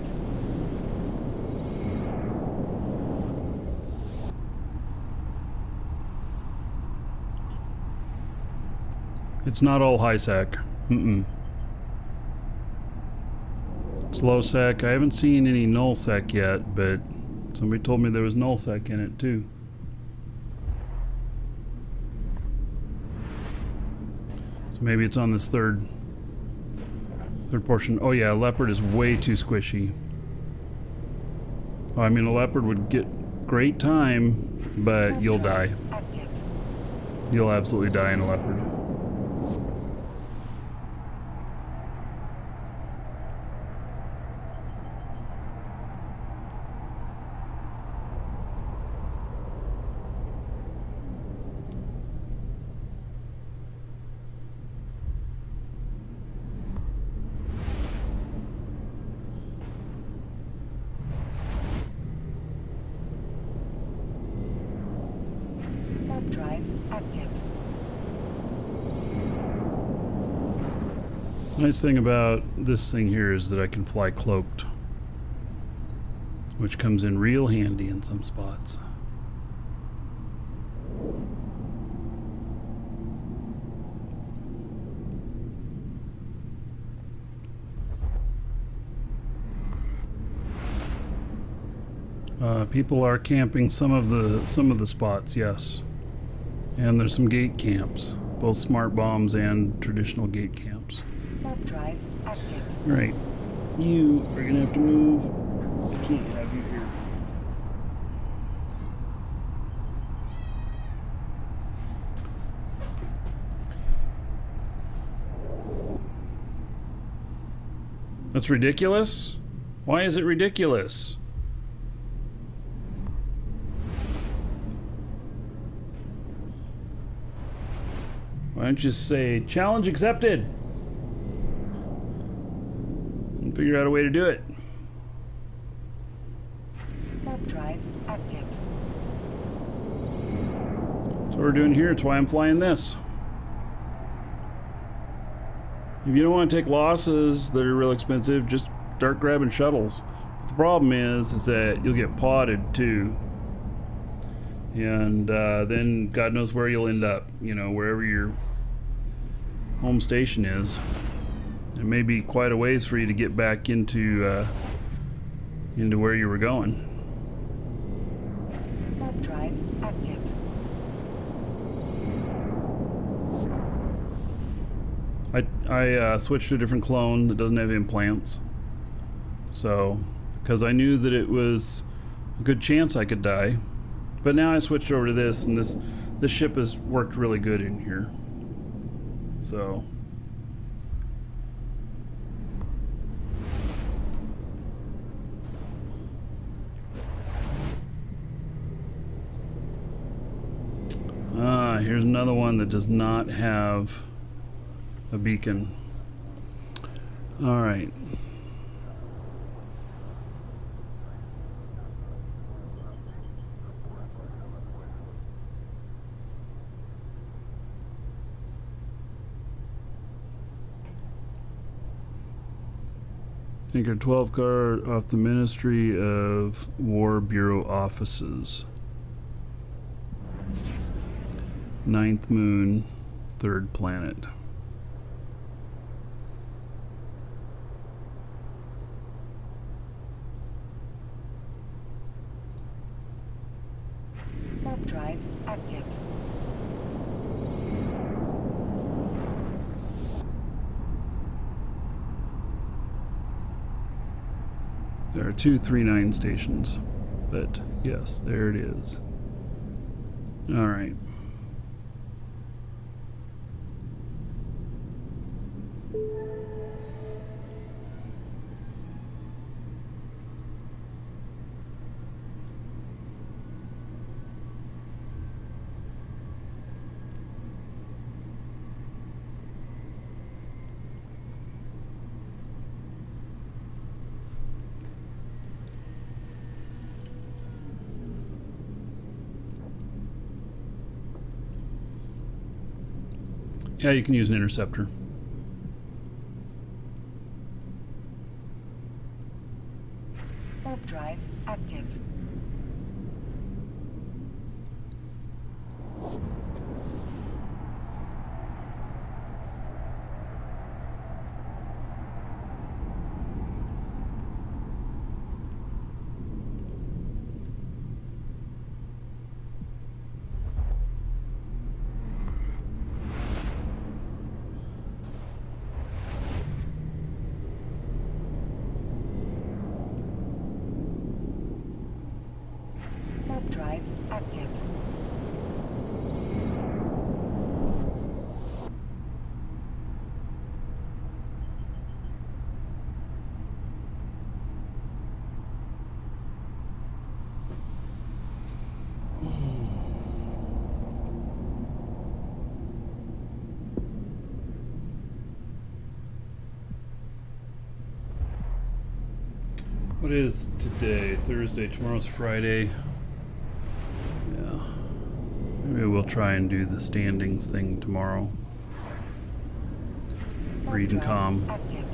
It's not all high sec. It's low sec. I haven't seen any null sec yet, but somebody told me there was null sec in it too. So maybe it's on this third portion. Oh yeah, leopard is way too squishy. I mean, a leopard would get great time, but you'll die. Active. You'll absolutely die in a leopard. Nice thing about this thing here is that I can fly cloaked, which comes in real handy in some spots. People are camping some of the spots, yes. And there's some gate camps, both smart bombs and traditional gate camps. Warp drive active. Right. You are gonna have to move. I can't have you here. That's ridiculous? Why is it ridiculous? Why don't you say, challenge accepted? And figure out a way to do it. Warp drive active. That's what we're doing here. It's why I'm flying this. If you don't want to take losses that are real expensive, just start grabbing shuttles. But the problem is that you'll get potted too. And then God knows where you'll end up, you know, wherever your home station is. It may be quite a ways for you to get back into where you were going. Warp drive active. I switched to a different clone that doesn't have implants. So, because I knew that it was a good chance I could die. But now I switched over to this, and this ship has worked really good in here. So here's another one that does not have a beacon. All right. Anchor 12 car off the Ministry of War Bureau offices. 9th moon, 3rd planet. Warp drive active. There are 2 3-9 stations, but yes, there it is. All right. Yeah, you can use an interceptor. Warp drive active. Warp drive active. What is today? Thursday. Tomorrow's Friday. Yeah. Maybe we'll try and do the standings thing tomorrow. read and comm Active.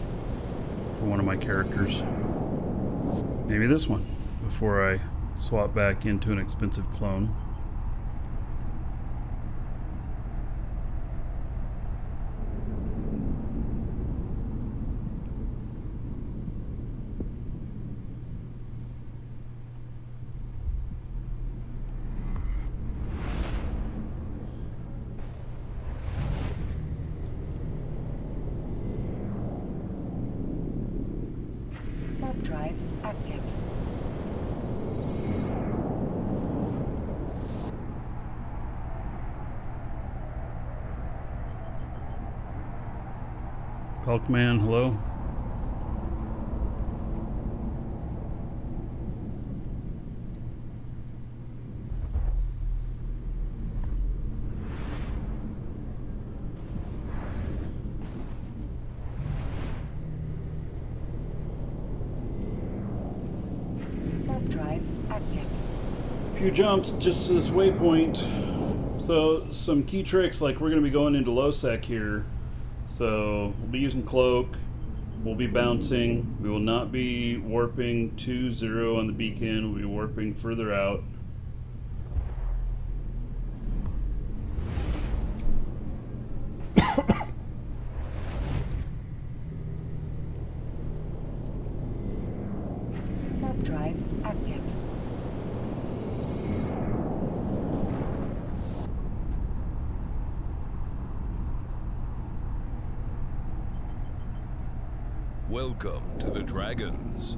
for one of my characters. Maybe this one before I swap back into an expensive clone. Warp drive active. Hulkman, hello. Warp drive active. A few jumps just to this waypoint. So some key tricks, like we're going to be going into low sec here. So we'll be using cloak. We'll be bouncing. We will not be warping to 0 on the beacon. We'll be warping further out. Warp drive active. Welcome to the Dragons.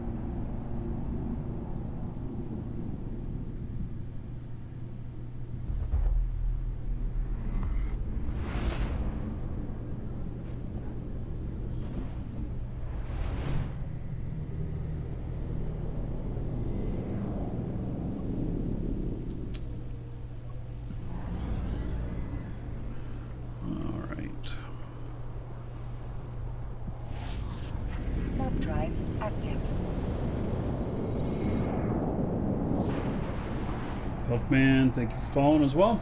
All right. Warp drive active. Hulkman, thank you for following as well.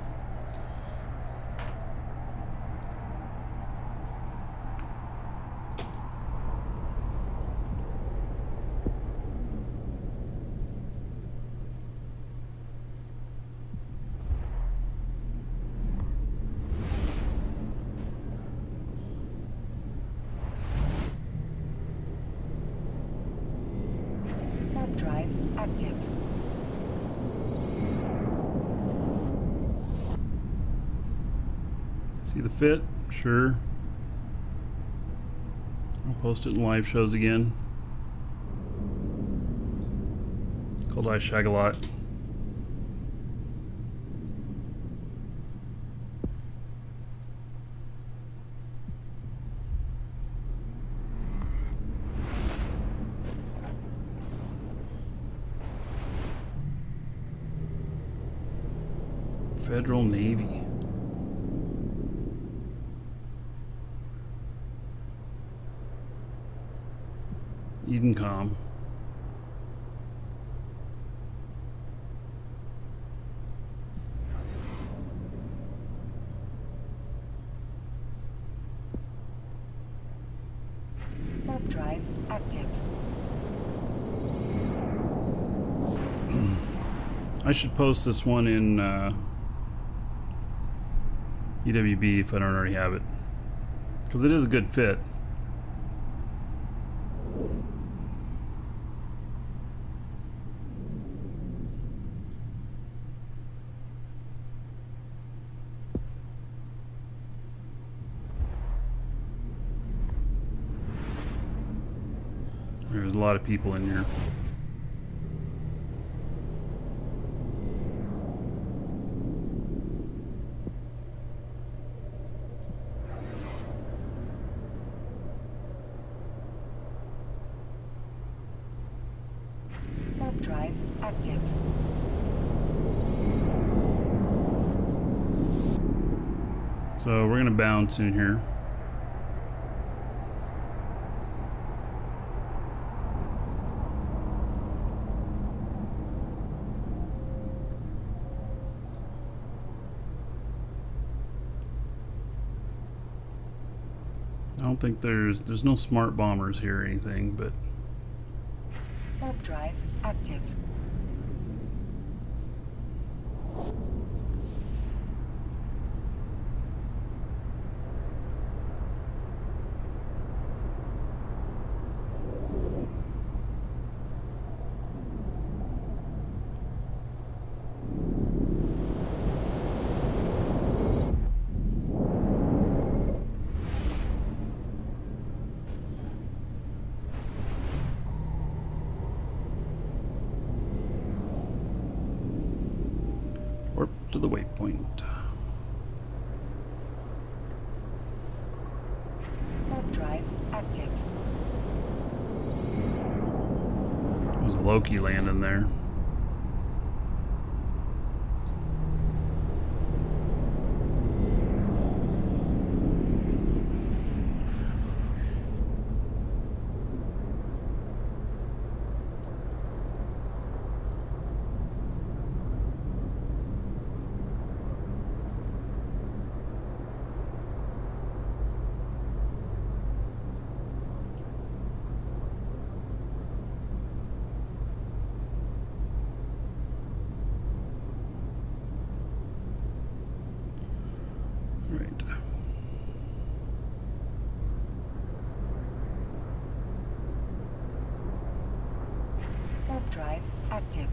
Warp drive active. See the fit? Sure. I'll post it in live shows again. It's called I Shag a Lot. Federal Navy. Edencom. Warp drive active. I should post this one in EWB if I don't already have it, because it is a good fit. There's a lot of people in here. Warp drive active. So we're gonna bounce in here. don't think there's no smart bombers here or anything, but Warp drive active. warp to the waypoint. Warp drive active. There's a Loki landing there. Right. Warp drive active.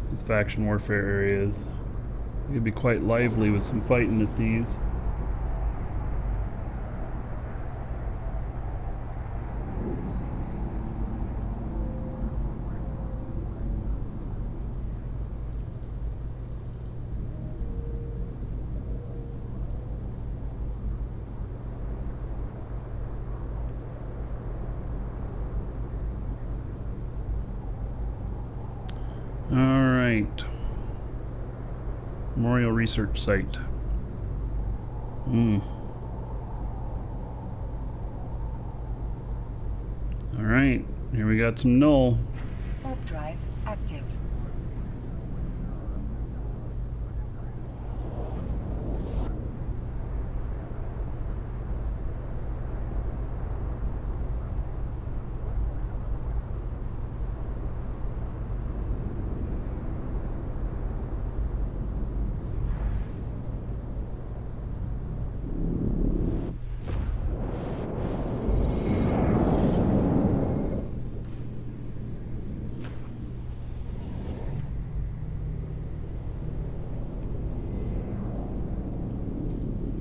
These faction warfare areas, you could be quite lively with some fighting at these. All right. Memorial Research Site. All right. Here we got some null. Warp drive active.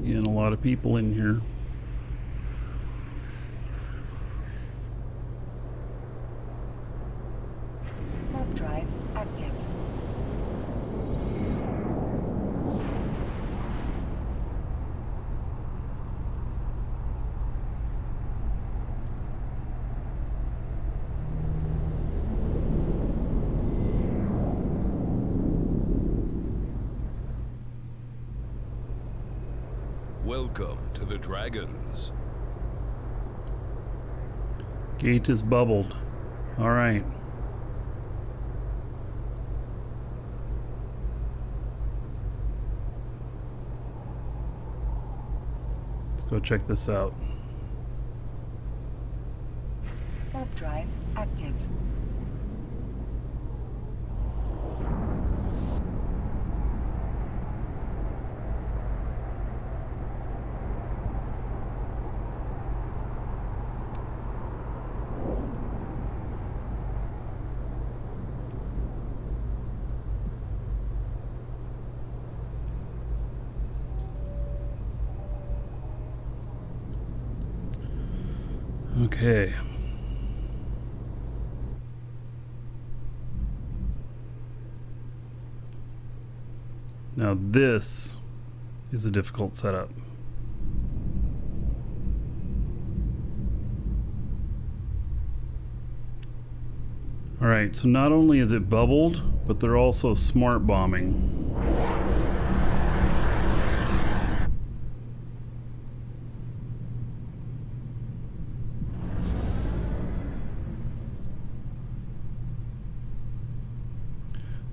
And a lot of people in here. Warp drive active. Welcome to the Dragons. Gate is bubbled. All right. Let's go check this out. Warp drive active. Okay. Now this is a difficult setup. All right, so not only is it bubbled, but they're also smart bombing.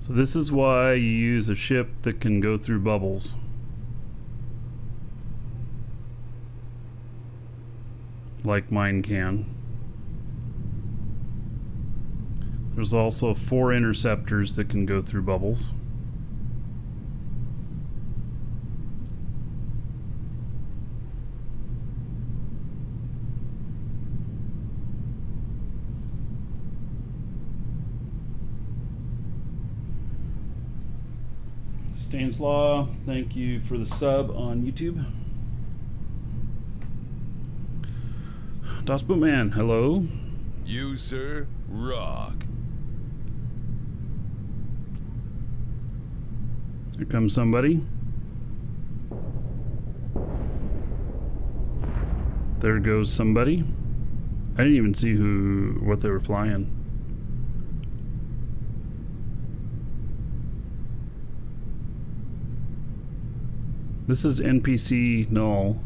So this is why you use a ship that can go through bubbles. like mine can. There's also 4 interceptors that can go through bubbles. Stanislaw, thank you for the sub on YouTube. Das Bootman, hello. You, sir, rock. Here comes somebody. There goes somebody. I didn't even see what they were flying. This is NPC null.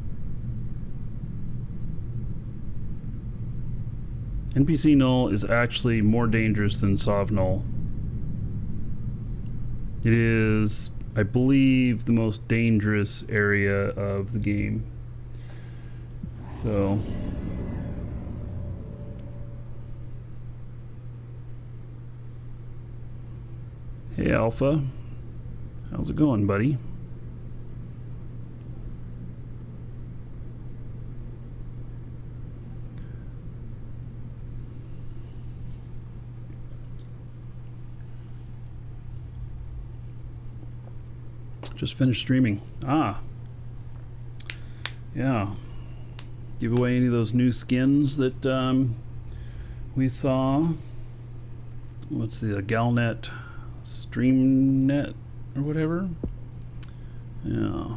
NPC null is actually more dangerous than Sov null. It is, I believe, the most dangerous area of the game. So hey Alpha, how's it going, buddy? Just finished streaming. Ah. Yeah. Give away any of those new skins that we saw. What's the Galnet StreamNet or whatever? Yeah.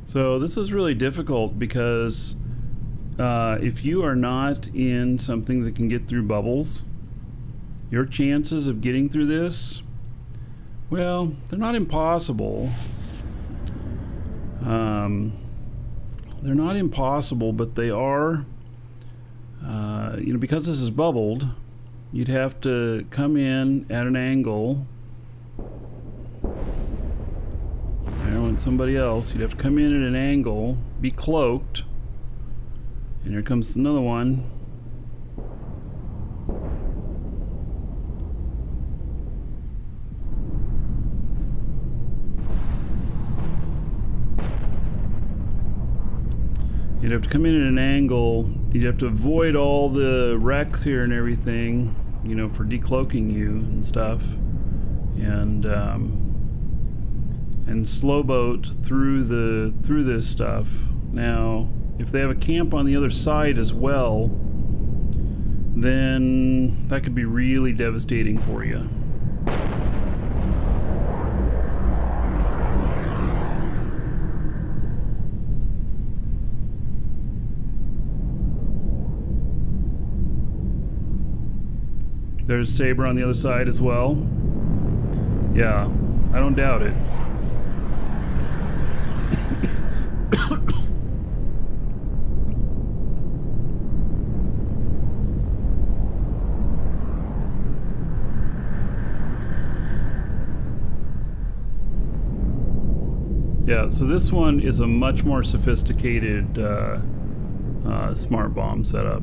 So this is really difficult because if you are not in something that can get through bubbles, your chances of getting through this, well, they're not impossible. They're not impossible, but they are, you know, because this is bubbled, you'd have to come in at an angle. I want somebody else. You'd have to come in at an angle, be cloaked, and here comes another one. You'd have to come in at an angle. You'd have to avoid all the wrecks here and everything, you know, for decloaking you and stuff, and slow boat through this stuff. Now, if they have a camp on the other side as well, then that could be really devastating for you. There's Saber on the other side as well. Yeah, I don't doubt it. Yeah, so this one is a much more sophisticated smart bomb setup.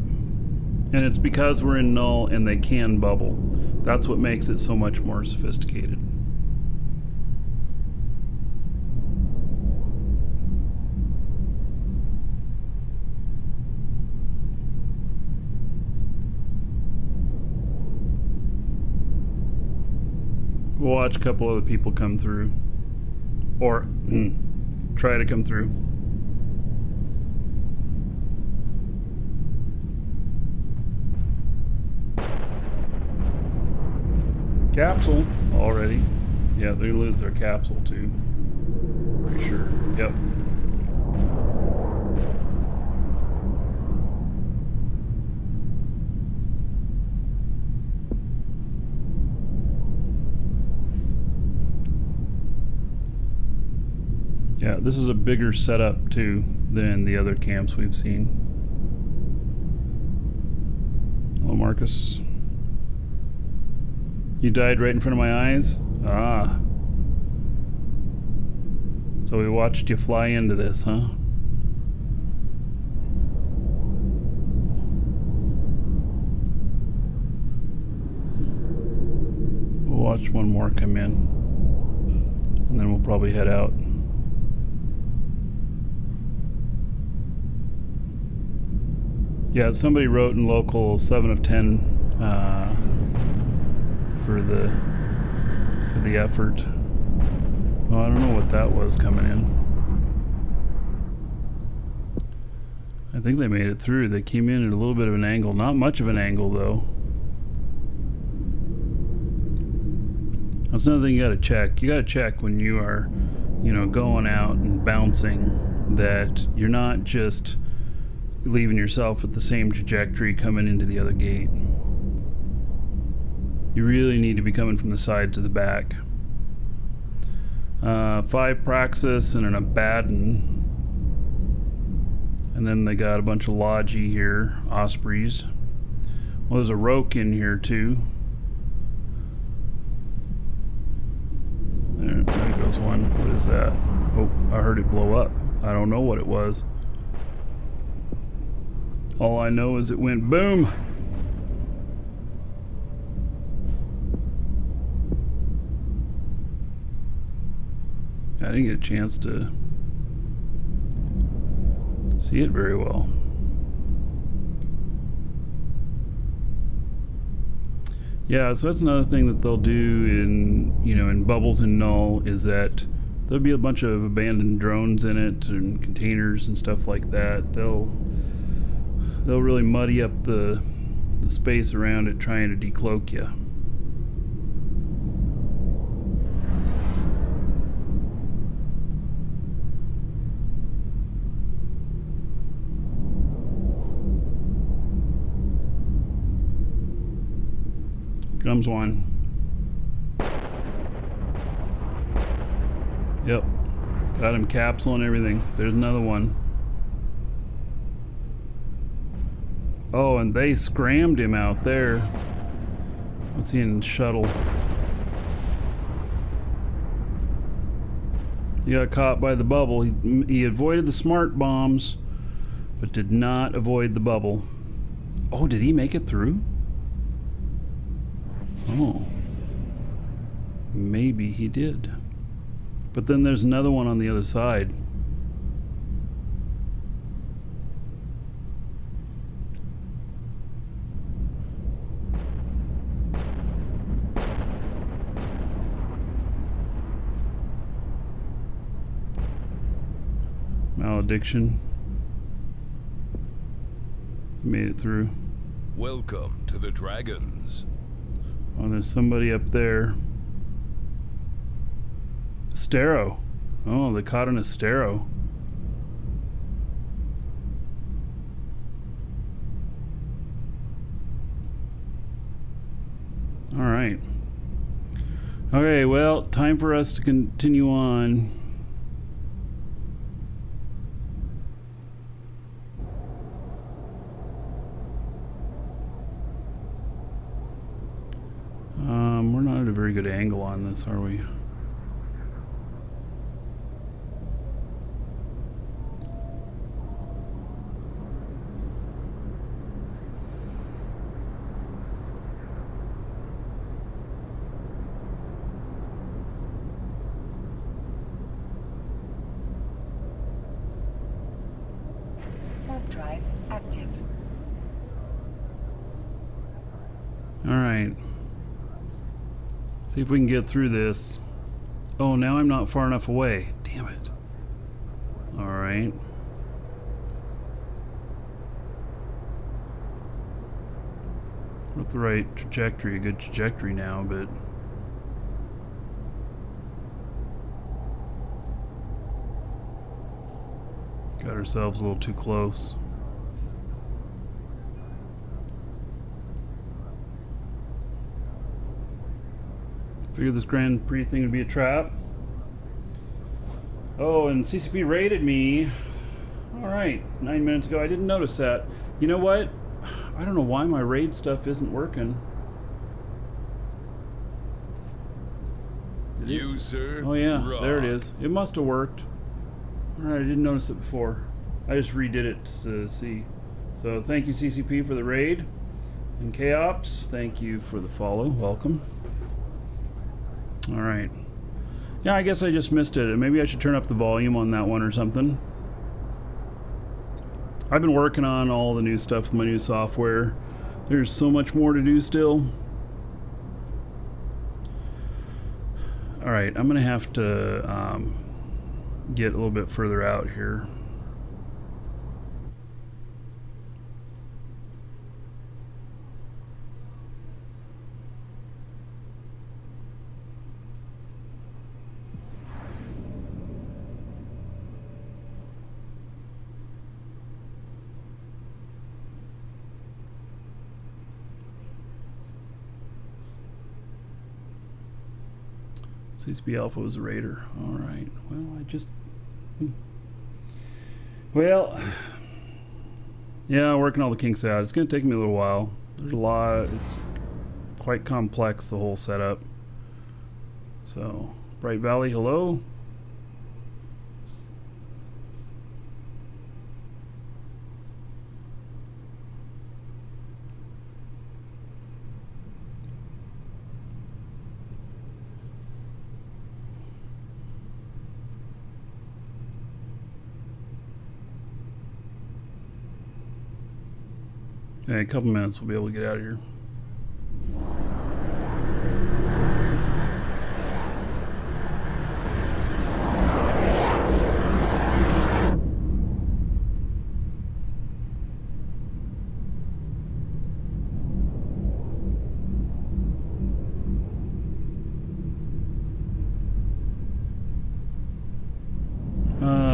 And it's because we're in null and they can bubble. That's what makes it so much more sophisticated. We'll watch a couple other people come through. Or try to come through. Capsule already. Yeah, they lose their capsule too. Pretty sure. Yep. Yeah, this is a bigger setup too than the other camps we've seen. Hello, Marcus. You died right in front of my eyes? Ah. So we watched you fly into this, huh? We'll watch one more come in, and then we'll probably head out. Yeah, somebody wrote in local 7 of 10 for the effort. Well, I don't know what that was coming in. I think they made it through. They came in at a little bit of an angle. Not much of an angle, though. That's another thing you gotta check. You gotta check when you are, you know, going out and bouncing, that you're not just leaving yourself at the same trajectory coming into the other gate. You really need to be coming from the side to the back. 5 Praxis and an Abaddon. And then they got a bunch of Logi here, Ospreys. Well, there's a Roke in here too. There goes one. What is that? Oh, I heard it blow up. I don't know what it was. All I know is it went boom. I didn't get a chance to see it very well. Yeah, so that's another thing that they'll do in, you know, in Bubbles and Null, is that there'll be a bunch of abandoned drones in it and containers and stuff like that. They'll really muddy up the space around it, trying to decloak you. Comes one. Yep. Got him capsule and everything. There's another one. Oh, and they scrammed him out there. What's he in? Shuttle. He got caught by the bubble. He avoided the smart bombs, but did not avoid the bubble. Oh, did he make it through? Oh, maybe he did. But then there's another one on the other side. Malediction. Made it through. Welcome to the Dragons. Oh, there's somebody up there. Stero. Oh, they caught an Astero. All right. Okay, well, time for us to continue on. We're not at a very good angle on this, are we? Warp drive active. All right. See if we can get through this. Oh, now I'm not far enough away. Damn it. All right. We're at the right trajectory, a good trajectory now, but got ourselves a little too close. Figured this Grand Prix thing would be a trap. Oh, and CCP raided me. Alright, 9 minutes ago. I didn't notice that. You know what? I don't know why my raid stuff isn't working. You, sir? Oh yeah, rock. there it is. It must have worked. Alright, I didn't notice it before. I just redid it to see. So thank you CCP for the raid. And K-Ops, thank you for the follow. Welcome. Alright. Yeah, I guess I just missed it. Maybe I should turn up the volume on that one or something. I've been working on all the new stuff with my new software. There's so much more to do still. Alright, I'm gonna have to get a little bit further out here. CSB Alpha was a raider. Alright. Well, I just... Well... Yeah, working all the kinks out. It's going to take me a little while. There's a lot... It's quite complex, the whole setup. So, Bright Valley, hello? Yeah, a couple minutes we'll be able to get out of here.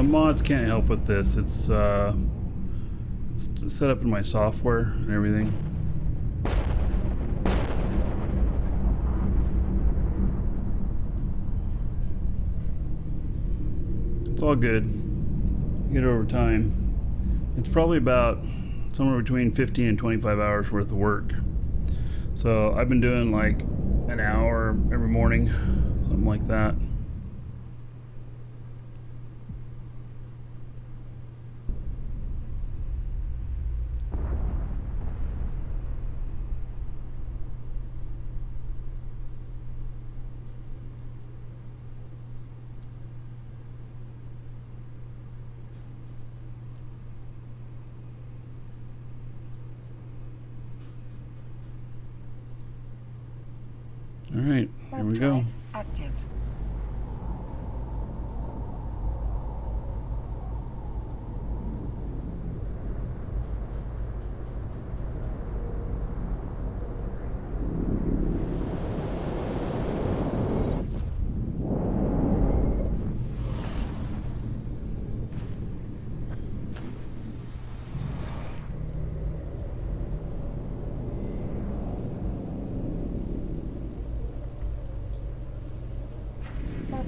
Mods can't help with this. It's set up in my software and everything. It's all good. Get it over time. It's probably about somewhere between 15 and 25 hours worth of work. So I've been doing like an hour every morning, something like that. All right, here we go. Active.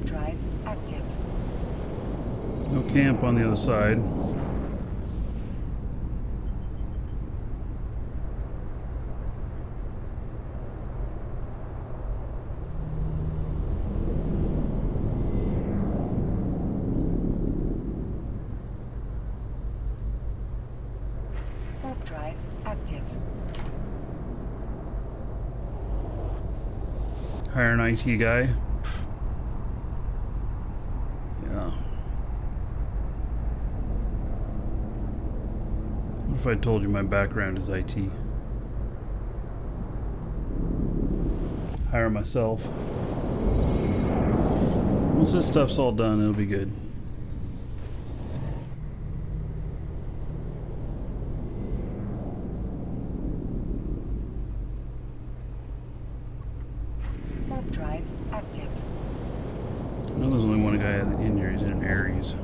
Drive active. No camp on the other side. Warp drive active. Hire an IT guy. What if I told you my background is IT? Hire myself. Once this stuff's all done, it'll be good. Warp drive active. I know there's only one guy in here. He's in Aries.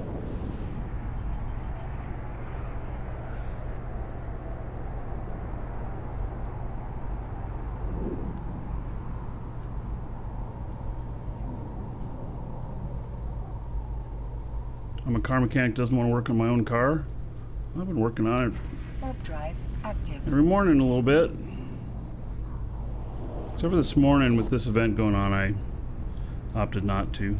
I'm a car mechanic, doesn't want to work on my own car. I've been working on it Warp drive active. every morning a little bit. Except for this morning with this event going on, I opted not to.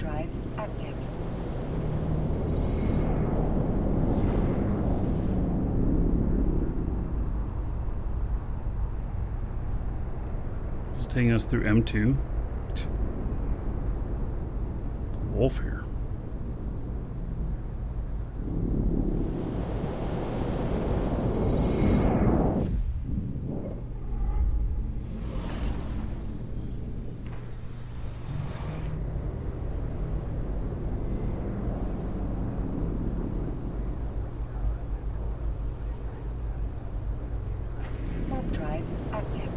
drive active. It's taking us through M2. It's a wolf here. Warp drive active.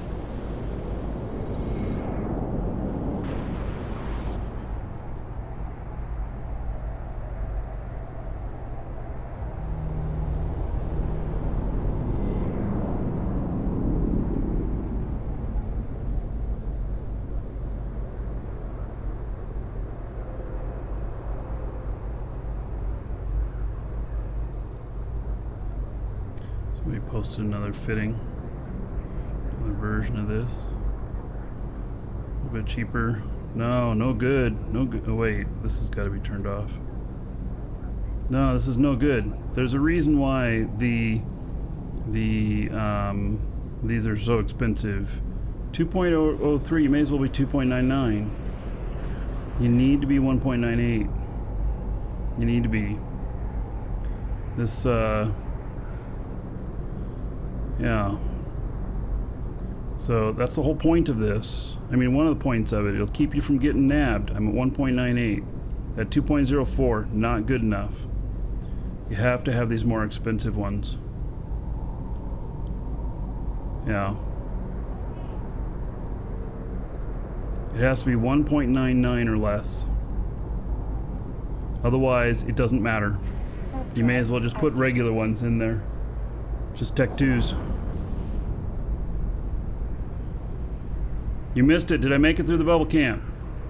Somebody posted another fitting. Another version of this. A little bit cheaper. No, no good. No good. Oh, wait. This has got to be turned off. No, this is no good. There's a reason why these are so expensive. 2.003, you may as well be 2.99. You need to be 1.98. You need to be. This, yeah. So that's the whole point of this. I mean, one of the points of it, it'll keep you from getting nabbed. I'm at 1.98. That 2.04, not good enough. You have to have these more expensive ones. Yeah. It has to be 1.99 or less. Otherwise, it doesn't matter. You may as well just put regular ones in there. Just Tech 2s. You missed it. Did I make it through the bubble camp?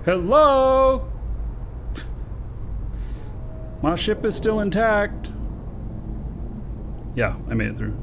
Hello? My ship is still intact. Yeah, I made it through.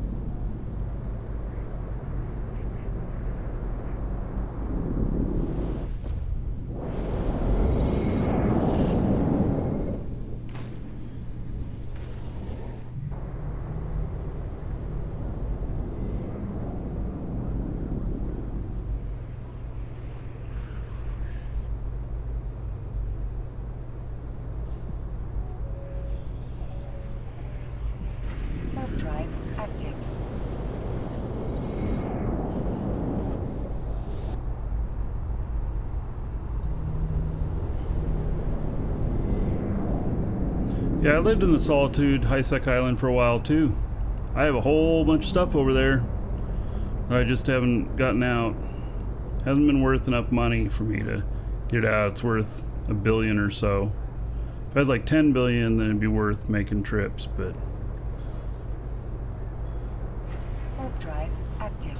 Warp drive active. Yeah, I lived in the Solitude High-Sec Island for a while too. I have a whole bunch of stuff over there that I just haven't gotten out. Hasn't been worth enough money for me to get it out. It's worth $1 billion or so. If I had like 10 billion, then it'd be worth making trips, but Warp drive active.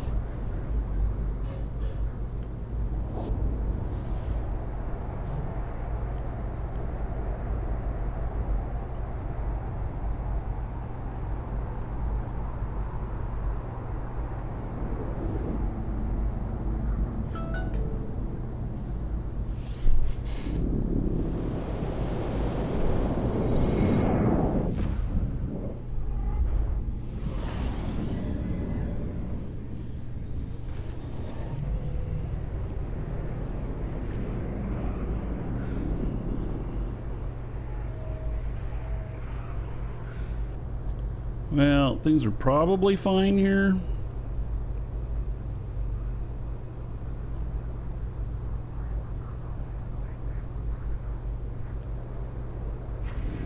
well, things are probably fine here.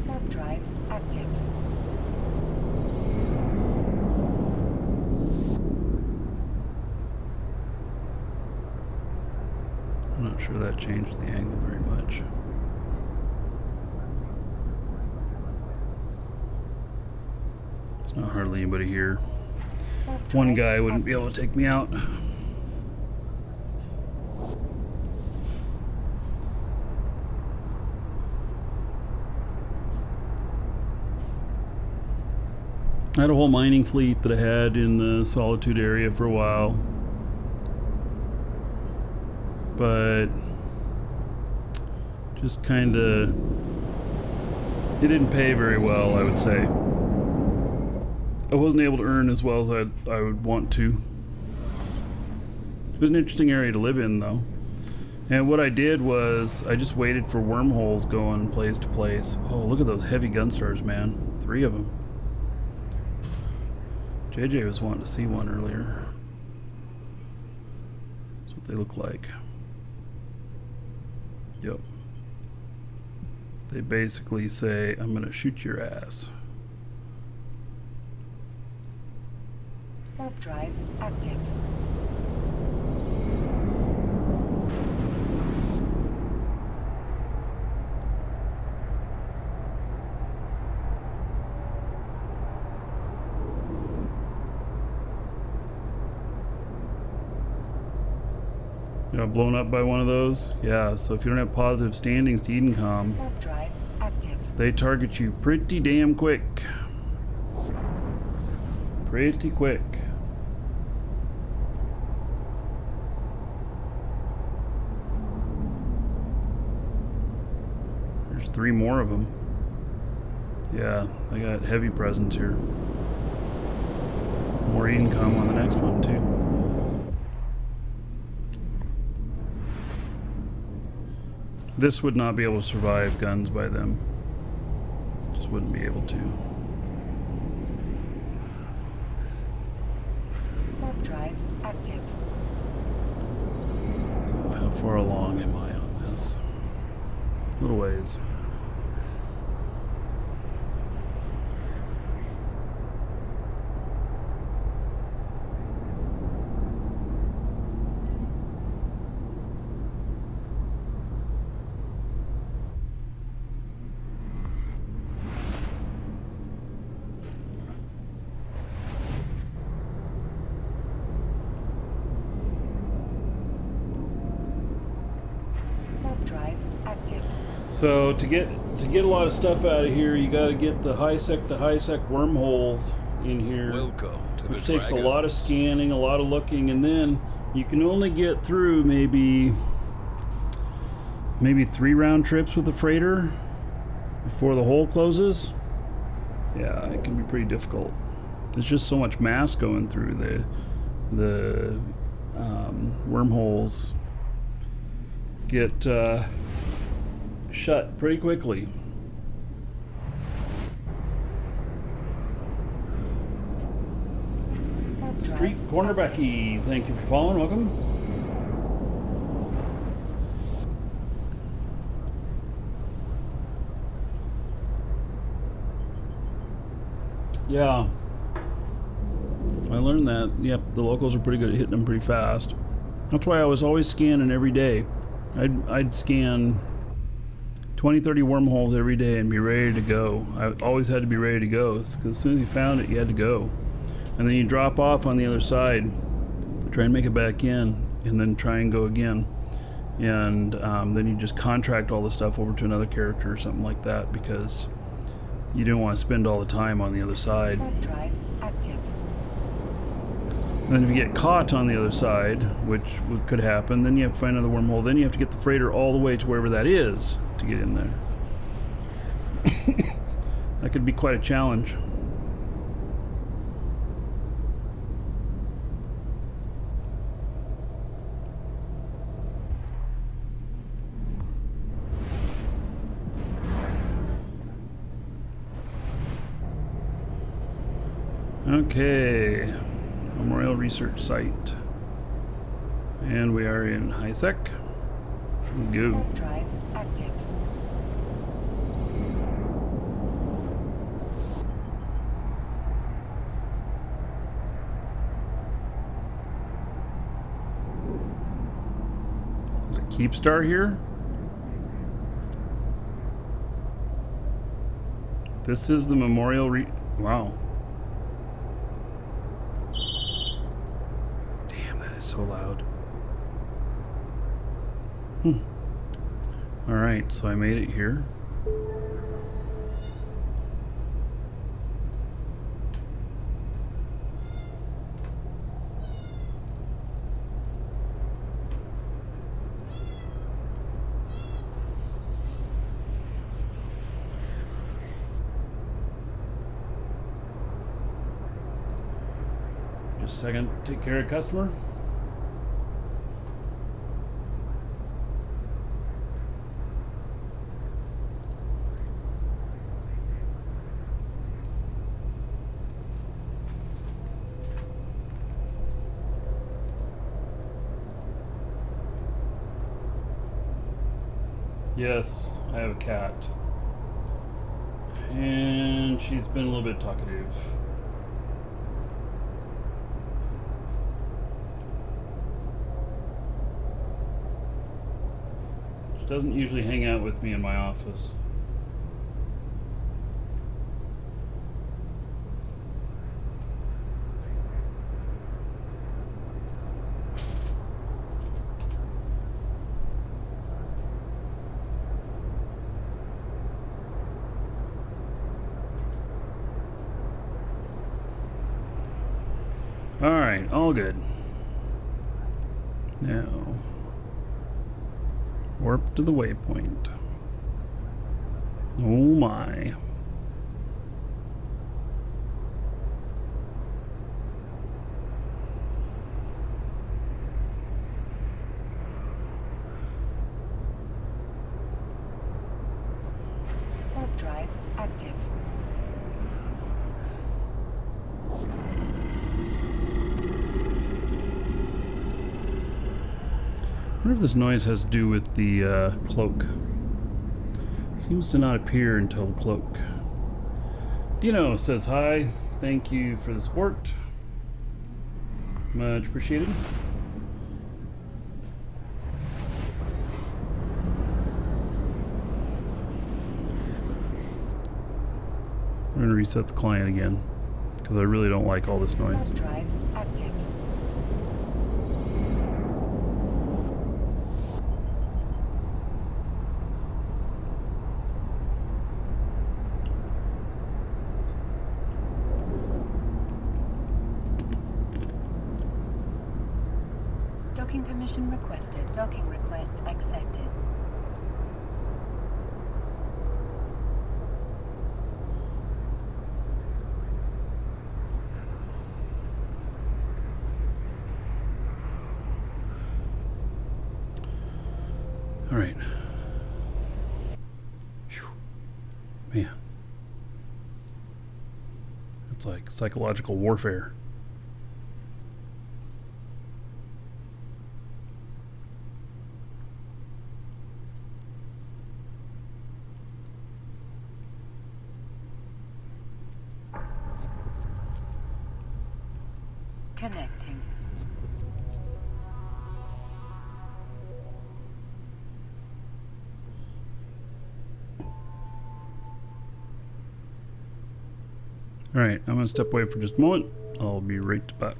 Warp drive active. I'm not sure that changed the angle very much. There's not hardly anybody here. Warp One drive guy wouldn't be active. able to take me out. I had a whole mining fleet that I had in the Solitude area for a while. Just kind of, it didn't pay very well, I would say. I wasn't able to earn as well as I would want to. It was an interesting area to live in, though. And what I did was I just waited for wormholes going place to place. Oh, look at those heavy gun stars, man. 3 of them. JJ was wanting to see one earlier. That's what they look like. Yep. They basically say, I'm gonna shoot your ass. Warp drive active. You got blown up by one of those? Yeah, so if you don't have positive standings to Edencom, Warp drive active. they target you pretty damn quick. Pretty quick. There's 3 more of them. Yeah, I got heavy presence here. More Edencom on the next one, too. This would not be able to survive guns by them. Just wouldn't be able to. Warp drive active. So how far along am I on this? A little ways. Drive active. So to get a lot of stuff out of here, you got to get the high sec to high sec wormholes in here, Welcome to the which takes a Dragons. lot of scanning, a lot of looking, and then you can only get through maybe 3 round trips with the freighter before the hole closes. Yeah, it can be pretty difficult. There's just so much mass going through the wormholes. Get shut pretty quickly. Warp Street drive Cornerbacky, thank you for following. Welcome. Yeah, I learned that. Yep, the locals are pretty good at hitting them pretty fast. That's why I was always scanning every day. I'd scan 20, 30 wormholes every day and be ready to go. I always had to be ready to go, because as soon as you found it, you had to go. And then you drop off on the other side, try and make it back in, and then try and go again. And then you just contract all the stuff over to another character or something like that, because you didn't want to spend all the time on the other side. Warp drive active. And then if you get caught on the other side, which could happen, then you have to find another wormhole. Then you have to get the freighter all the way to wherever that is to get in there. That could be quite a challenge. Okay. Memorial Research Site. And we are in high sec. Let's go. Warp drive active. There's a keep star here. This is the Memorial Wow. Damn, that is so loud. Alright, so I made it here. Just a second, take care of customer. Yes, I have a cat. And she's been a little bit talkative. She doesn't usually hang out with me in my office. Alright, all good. Now, warp to the waypoint. Oh my. Warp drive active. I wonder if this noise has to do with the cloak. Seems to not appear until the cloak. Dino says hi. Thank you for the support. Much appreciated. I'm going to reset the client again because I really don't like all this noise. Warp drive active. Docking permission requested. Docking request accepted. All right. Whew. Man. It's like psychological warfare. Connecting. All right, I'm gonna step away for just a moment. I'll be right back.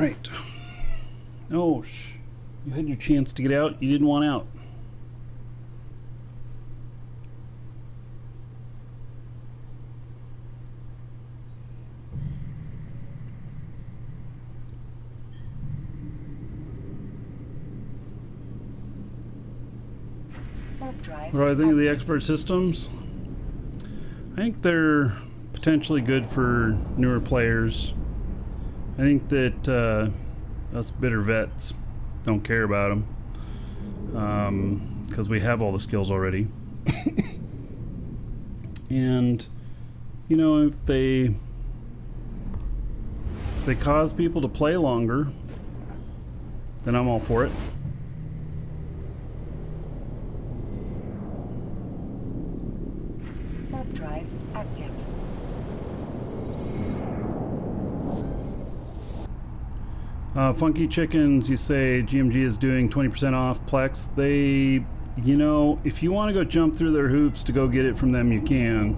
Alright. Oh, you had your chance to get out. You didn't want out. Drive. What do I think of the expert systems? I think they're potentially good for newer players. I think that us bitter vets don't care about them because we have all the skills already. And you know, if they cause people to play longer, then I'm all for it. Drive active. Funky Chickens, you say GMG is doing 20% off Plex. They, you know, if you want to go jump through their hoops to go get it from them, you can.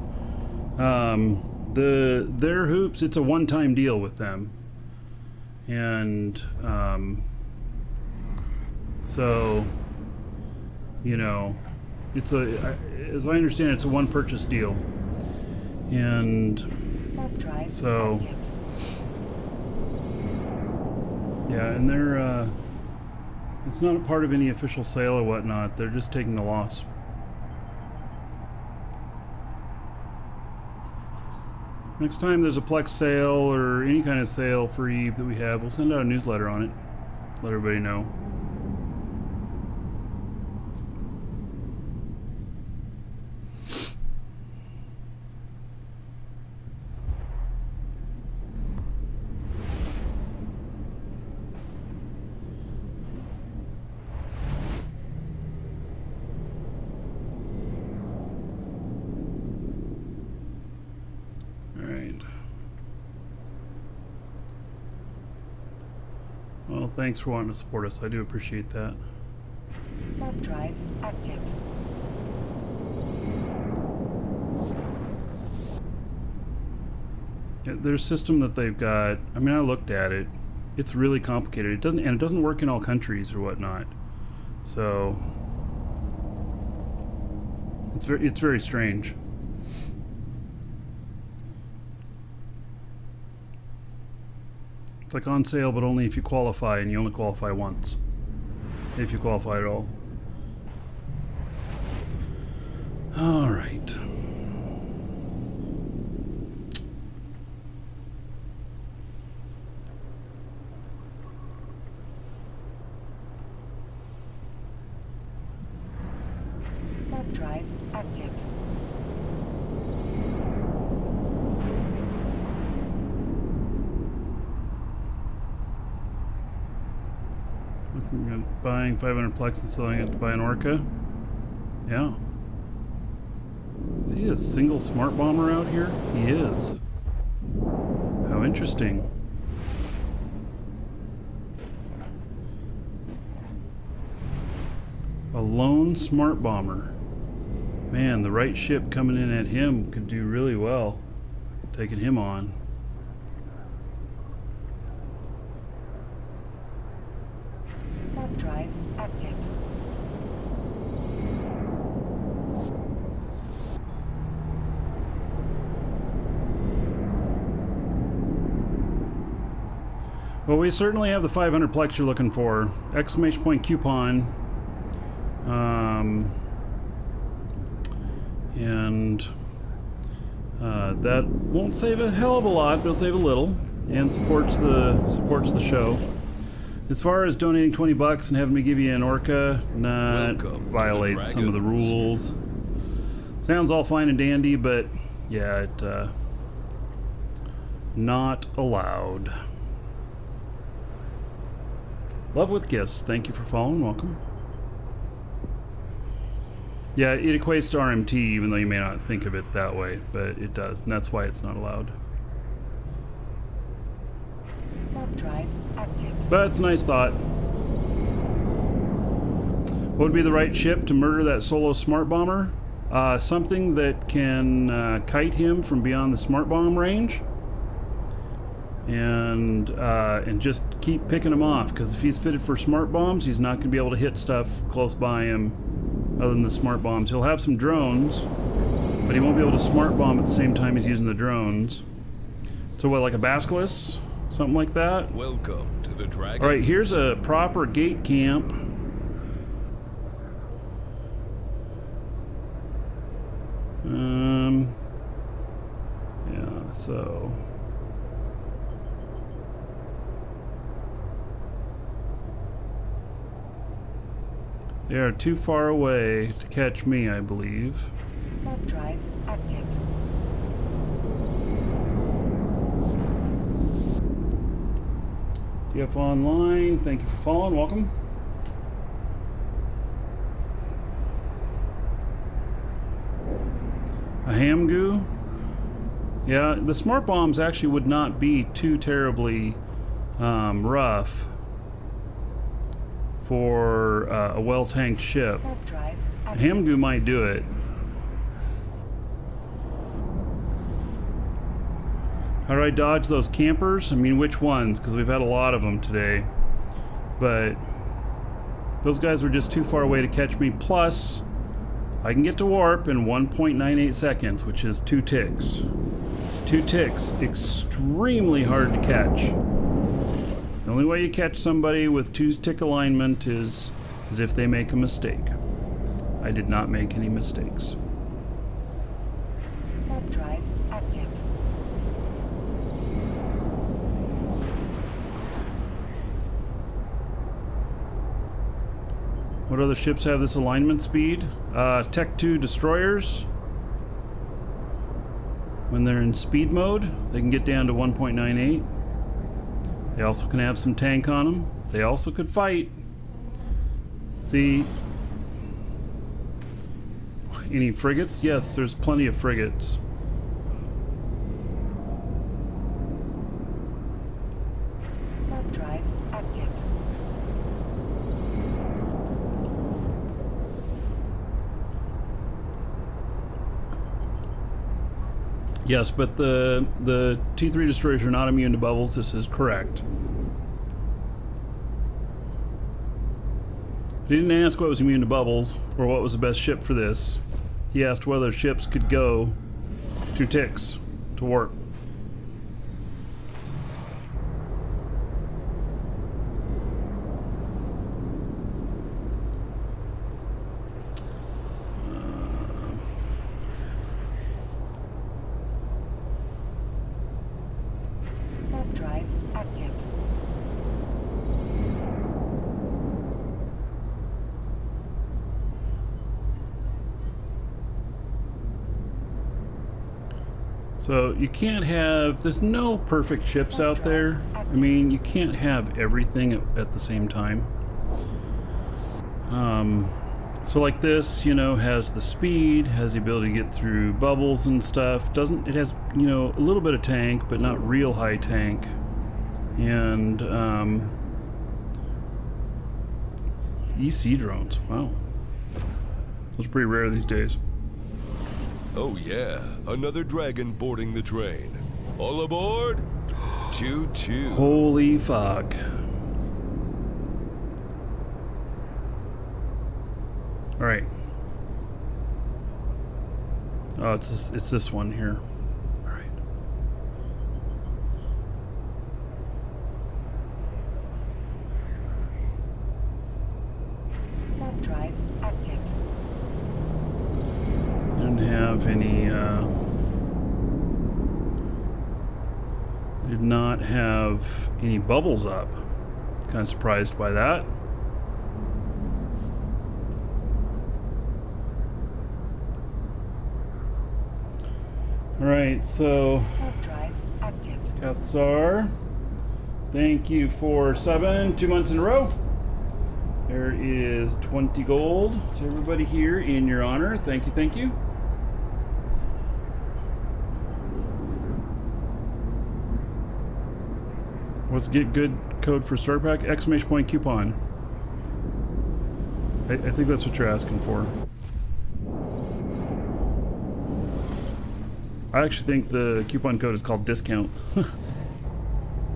Their hoops, it's a one-time deal with them. And so, you know, it's as I understand it, it's a one purchase deal. And so yeah, and they're it's not a part of any official sale or whatnot. They're just taking the loss. Next time there's a Plex sale or any kind of sale for Eve that we have, we'll send out a newsletter on it. Let everybody know. Well, thanks for wanting to support us. I do appreciate that. Warp drive active. Yeah, their system that they've got, I mean, I looked at it. It's really complicated. It doesn't work in all countries or whatnot. So it's very strange. It's like on sale, but only if you qualify, and you only qualify once. If you qualify at all. All right. Warp drive active. Looking at buying 500 Plex and selling it to buy an Orca. Yeah. Is he a single smart bomber out here? He is. How interesting. A lone smart bomber. Man, the right ship coming in at him could do really well. Taking him on. Warp drive active. Well, we certainly have the 500 Plex you're looking for. Exclamation point coupon. And that won't save a hell of a lot, but it'll save a little, and supports the show. As far as donating 20 bucks and having me give you an Orca, that violates some of the rules. Sounds all fine and dandy, but yeah, it not allowed. Love with gifts. Thank you for following. Welcome. Yeah, it equates to RMT, even though you may not think of it that way, but it does, and that's why it's not allowed. Warp drive active. But it's a nice thought. What would be the right ship to murder that solo smart bomber? Something that can kite him from beyond the smart bomb range. and just keep picking him off, because if he's fitted for smart bombs, he's not going to be able to hit stuff close by him other than the smart bombs. He'll have some drones, but he won't be able to smart bomb at the same time he's using the drones. So what, like a basilisk? Something like that? Welcome to the Dragon. Alright, here's a proper gate camp. Yeah, so... They are too far away to catch me, I believe. Warp drive active. DF Online, thank you for following, welcome. A Hamgoo? Yeah, the smart bombs actually would not be too terribly rough for a well-tanked ship. Warp drive A active. Hamgoo might do it. How do I dodge those campers? I mean, which ones? Because we've had a lot of them today. But those guys were just too far away to catch me. Plus, I can get to warp in 1.98 seconds, which is 2 ticks. 2 ticks, extremely hard to catch. The only way you catch somebody with 2-tick alignment is if they make a mistake. I did not make any mistakes. Warp drive active. What other ships have this alignment speed? Tech 2 destroyers. When they're in speed mode, they can get down to 1.98. They also can have some tank on them. They also could fight. See, any frigates? Yes, there's plenty of frigates. Warp drive active. Yes, but the T3 destroyers are not immune to bubbles. This is correct. He didn't ask what was immune to bubbles or what was the best ship for this. He asked whether ships could go 2 ticks to warp. Warp drive active. So you can't have, there's no perfect ships out there. I mean, you can't have everything at the same time. So like this, you know, has the speed, has the ability to get through bubbles and stuff. It has, you know, a little bit of tank, but not real high tank. And EC drones, wow. Those are pretty rare these days. Oh yeah, another dragon boarding the train. All aboard? Choo choo. Holy fuck. All right. Oh, it's this one here. All right. Warp drive active. Didn't have any. Did not have any bubbles up. Kind of surprised by that. All right, so Warp drive active. Kathsar, thank you for subbing 2 months in a row. There is 20 gold to everybody here in your honor. Thank you, thank you. What's get good code for starter pack? Exclamation point coupon. I think that's what you're asking for. I actually think the coupon code is called discount.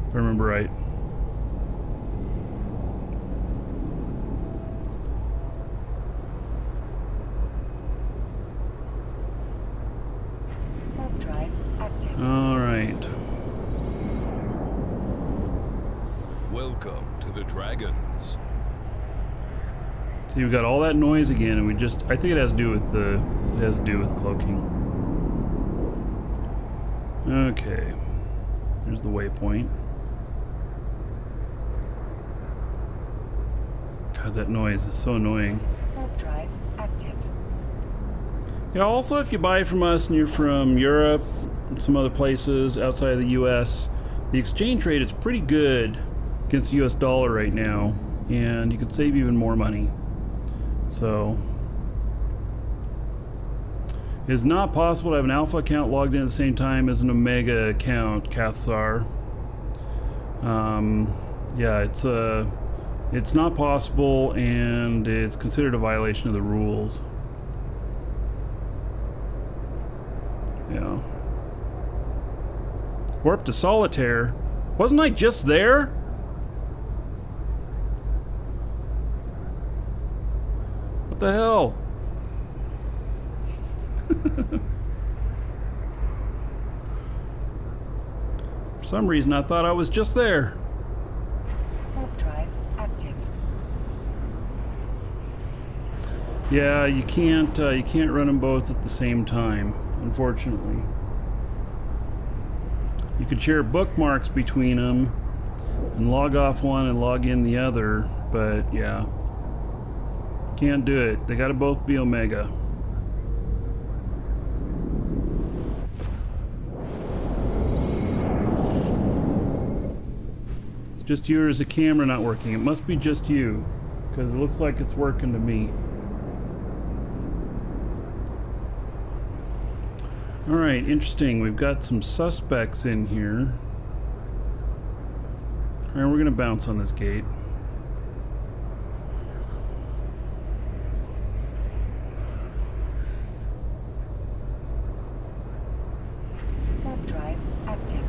if I remember right. Warp drive active. All right. Welcome to the Dragons. So you've got all that noise again, and I think it has to do with cloaking. Okay. Here's the waypoint. God, that noise is so annoying. Warp drive active. Yeah, also if you buy from us and you're from Europe, some other places outside of the US, the exchange rate is pretty good against the US dollar right now, and you could save even more money. So, it's not possible to have an alpha account logged in at the same time as an omega account, Cathsar. Yeah, it's not possible, and it's considered a violation of the rules. Yeah. Warp to Solitaire. Wasn't I just there? What the hell? For some reason I thought I was just there. Warp drive active. Yeah, you can't run them both at the same time, unfortunately. You could share bookmarks between them and log off one and log in the other, but yeah. Can't do it. They gotta both be Omega. It's just you, or is the camera not working? It must be just you, because it looks like it's working to me. Alright, interesting. We've got some suspects in here. Alright, we're gonna bounce on this gate. Warp drive active.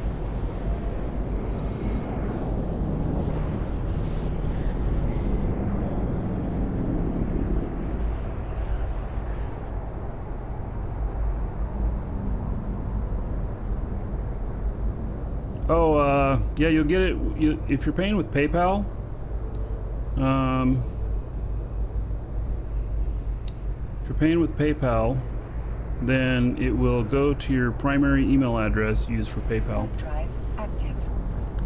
Oh, yeah, you'll get it if you're paying with PayPal. If you're paying with PayPal, then it will go to your primary email address used for PayPal. Warp drive active.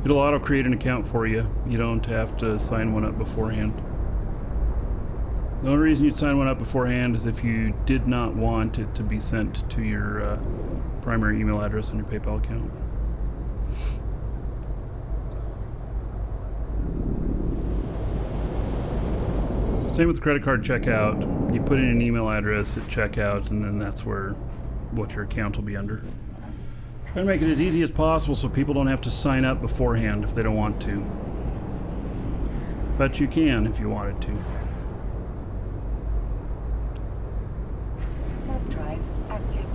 It'll auto-create an account for you. You don't have to sign one up beforehand. The only reason you'd sign one up beforehand is if you did not want it to be sent to your primary email address on your PayPal account. Same with the credit card checkout. You put in an email address at checkout, and then that's what your account will be under. Try to make it as easy as possible so people don't have to sign up beforehand if they don't want to. But you can if you wanted to. Warp drive active.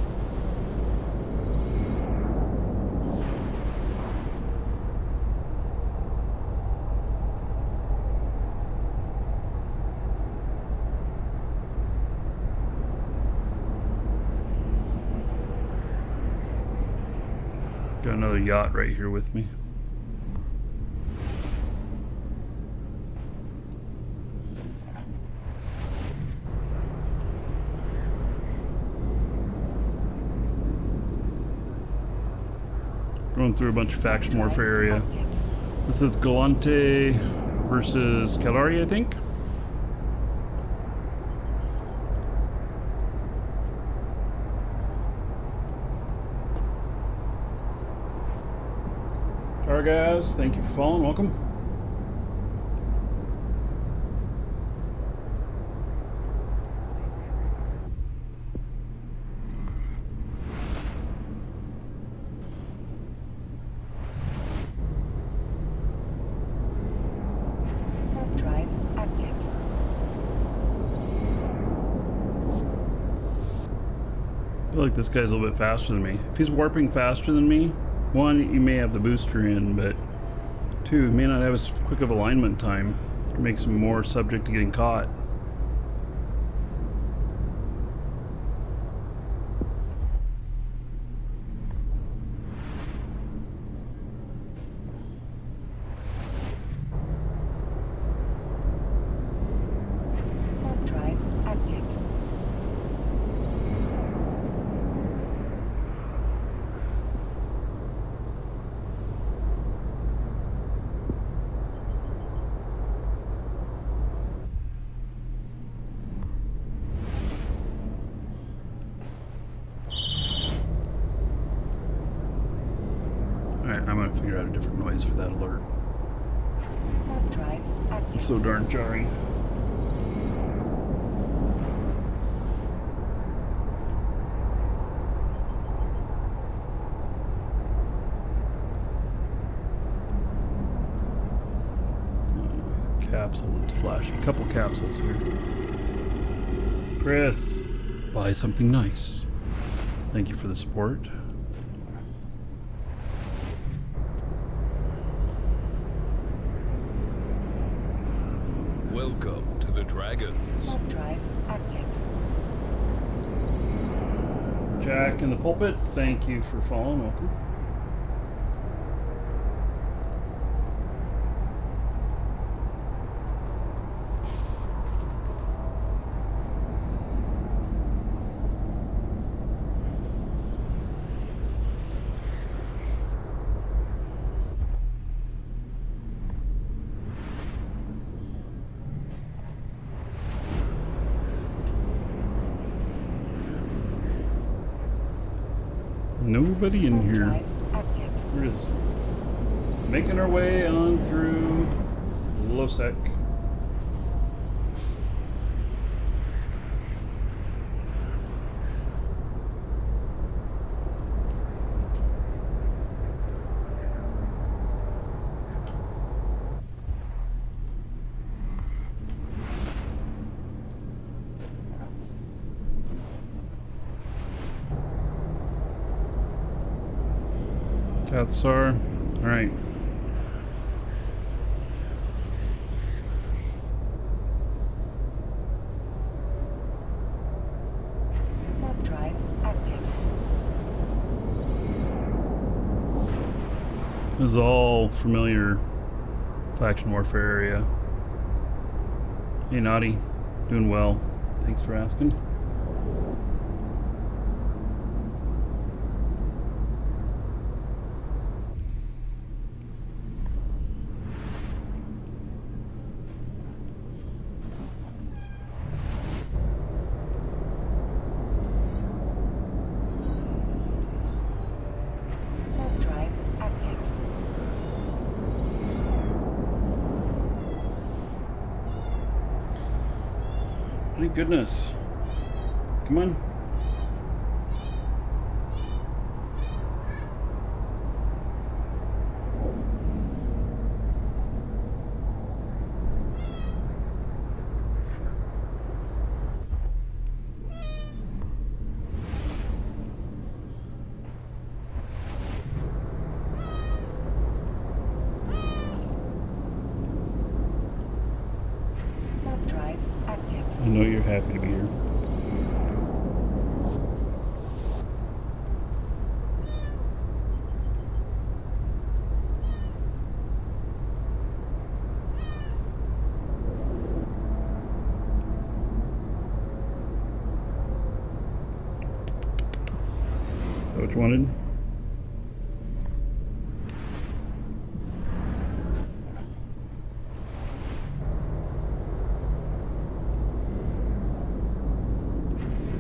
Got another yacht right here with me. Going through a bunch of faction warfare area. Active. This is Galante versus Calari, I think. Targaz, thank you for following. Welcome. Warp drive active. I feel like this guy's a little bit faster than me. If he's warping faster than me, one, you may have the booster in, but too. May not have as quick of alignment time. It makes him more subject to getting caught. Warp drive active. Alright, I'm gonna figure out a different noise for that alert. Warp drive active. It's so darn jarring. Capsule that's flashing. A couple capsules here. Chris, buy something nice. Thank you for the support. Welcome to the Dragons. Warp drive active. Jack in the pulpit, thank you for following. Welcome. Nobody in Warp here. drive active. We're just making our way on through Losec. Kathsar. Alright. Warp drive active. This is all familiar faction warfare area. Hey Naughty, doing well. Thanks for asking. Warp drive active. Thank goodness. Come on. Warp drive active. I know you're happy to be here. Is that what you wanted?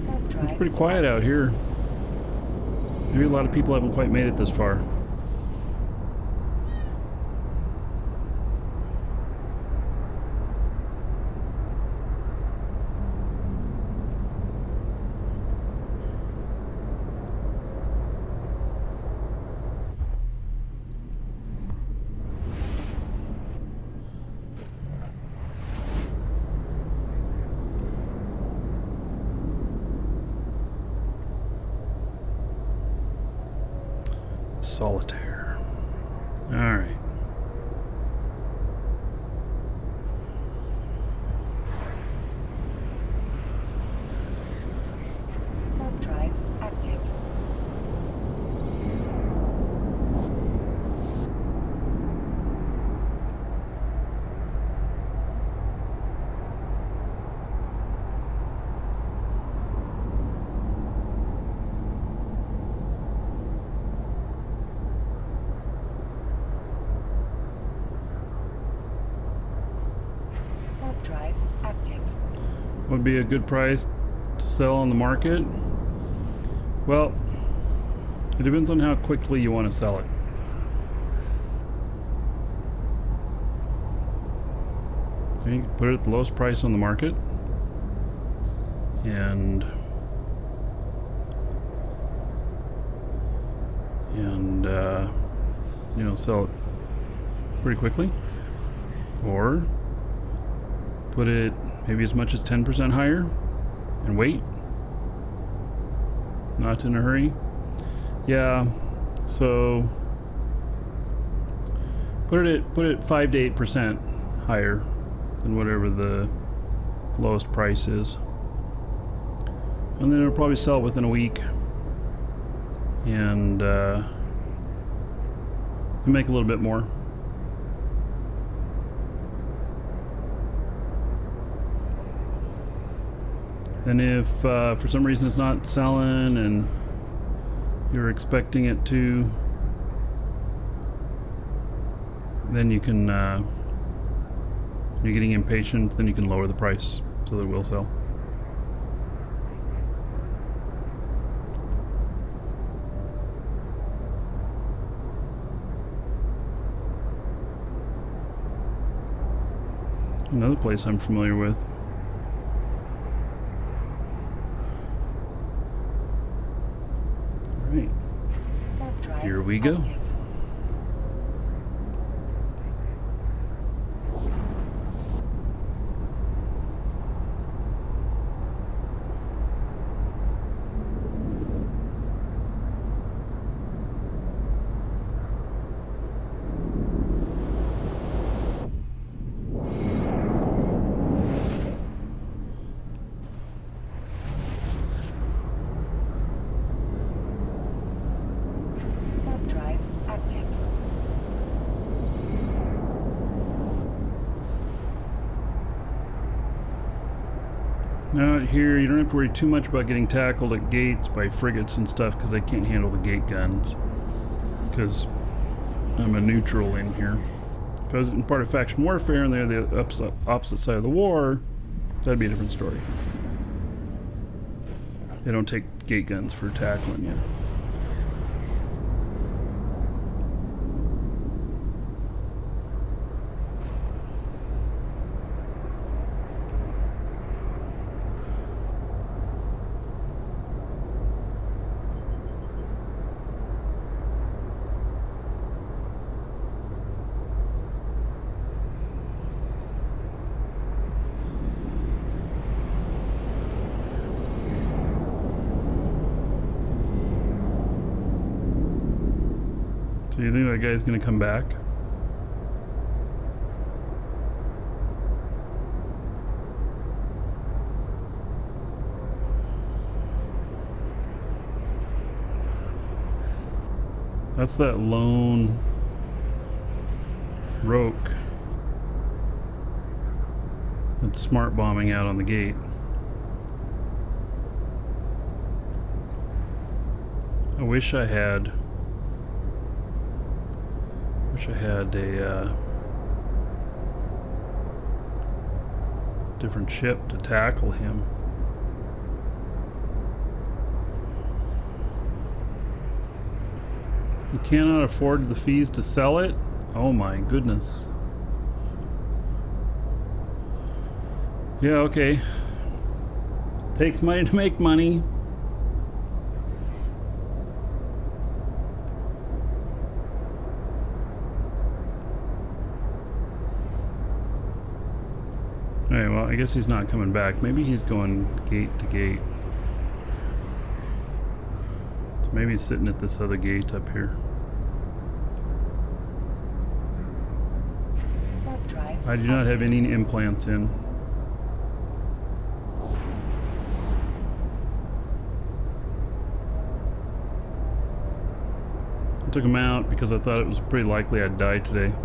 Warp drive. It's pretty quiet out here. Maybe a lot of people haven't quite made it this far. Solitaire. All right. active. Would be a good price to sell on the market? Well, it depends on how quickly you want to sell it. Okay, you can put it at the lowest price on the market and you know, sell it pretty quickly, or put it maybe as much as 10% higher and wait, not in a hurry. Yeah, so put it 5 to 8% higher than whatever the lowest price is, and then it'll probably sell within a week, and make a little bit more. And if for some reason it's not selling and you're expecting it to, then you can you're getting impatient, then you can lower the price so that it will sell. Another place I'm familiar with. All right, Warp drive here we go. active. Warp drive active. Now here, you don't have to worry too much about getting tackled at gates by frigates and stuff, because they can't handle the gate guns. Because I'm a neutral in here. If I was in part of faction warfare and they're the opposite side of the war, that'd be a different story. They don't take gate guns for tackling you. So you think that guy's gonna come back? That's that lone Roke that's smart bombing out on the gate. I wish I had a different ship to tackle him. You cannot afford the fees to sell it? Oh my goodness. Yeah, okay. Takes money to make money. Alright, well, I guess he's not coming back. Maybe he's going gate to gate. So maybe he's sitting at this other gate up here. Warp drive I do not have any implants in. I took him out because I thought it was pretty likely I'd die today.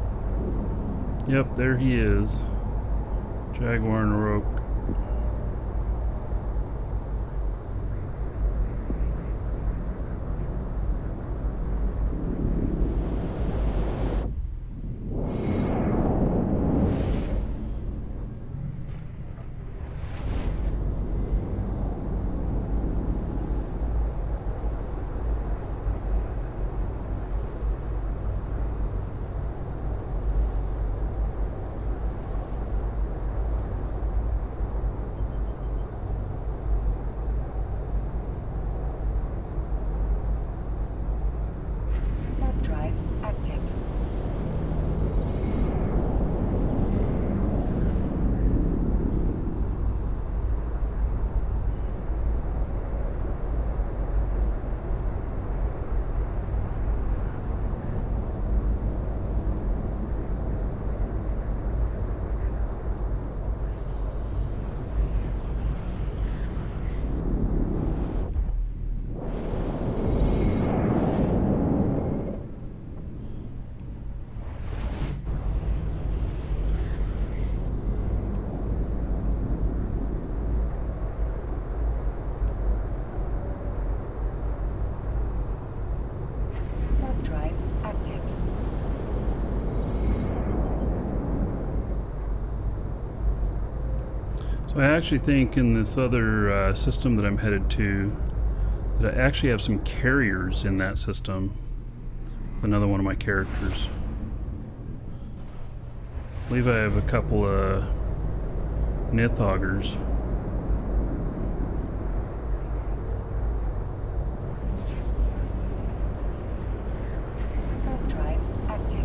Yep, there he is. Jaguar and Roke. So I actually think in this other system that I'm headed to, that I actually have some carriers in that system with another one of my characters. I believe I have a couple of Nithhoggers. Warp drive active.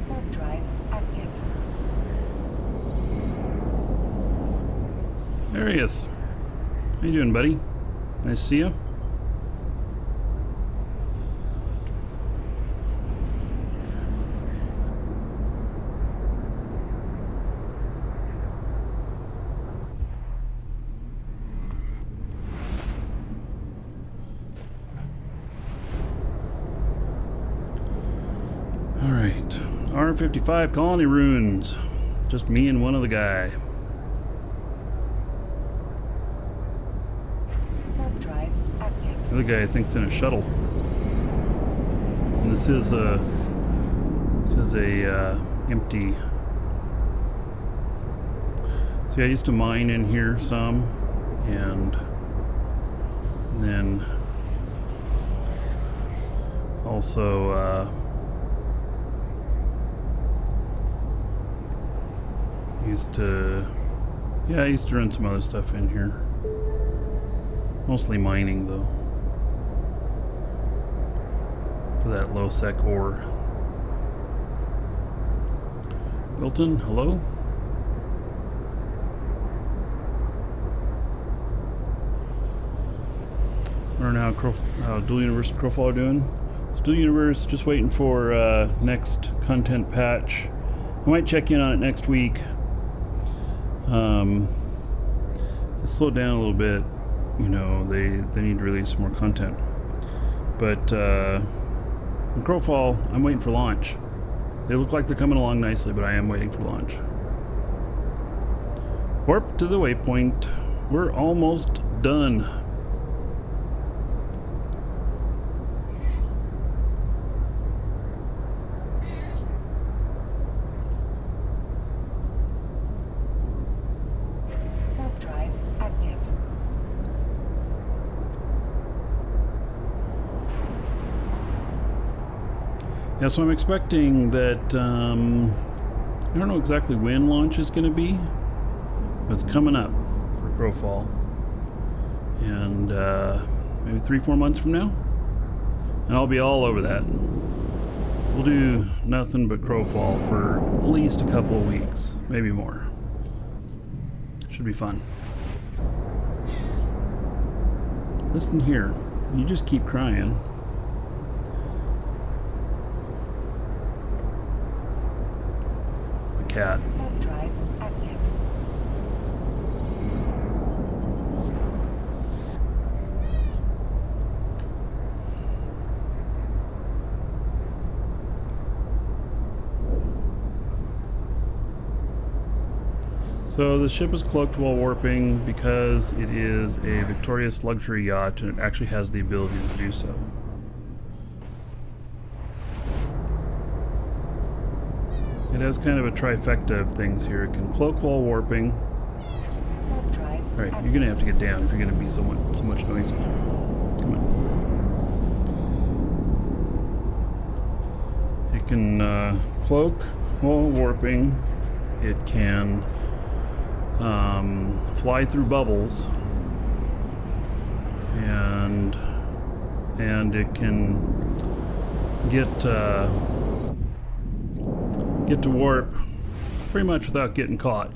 Warp drive active. There he is. How you doing, buddy? Nice to see you. All right, R55 colony runes. Just me and one other guy. Warp drive active. The other guy I think's in a shuttle. And this is a empty. See, I used to mine in here some, and then also I used to run some other stuff in here. Mostly mining though. For that low sec ore. Wilton, hello? I don't know how Dual Universe and Crowfall are doing. So Dual Universe, just waiting for next content patch. I might check in on it next week. It slowed down a little bit. You know, they need to release some more content. But in Crowfall, I'm waiting for launch. They look like they're coming along nicely, but I am waiting for launch. Warp to the waypoint. We're almost done. Warp drive active. Yeah, so I'm expecting that, I don't know exactly when launch is going to be, but it's coming up for Crowfall. And maybe 3-4 months from now. And I'll be all over that. We'll do nothing but Crowfall for at least a couple of weeks, maybe more. Should be fun. Listen here, you just keep crying. Cat. Warp drive active. So the ship is cloaked while warping because it is a Victorious luxury yacht and it actually has the ability to do so. It has kind of a trifecta of things here. It can cloak while warping. Warp drive Alright, active. you're gonna have to get down if you're gonna be so much noisy. Come on. It can cloak while warping. It can fly through bubbles, and it can get to warp pretty much without getting caught,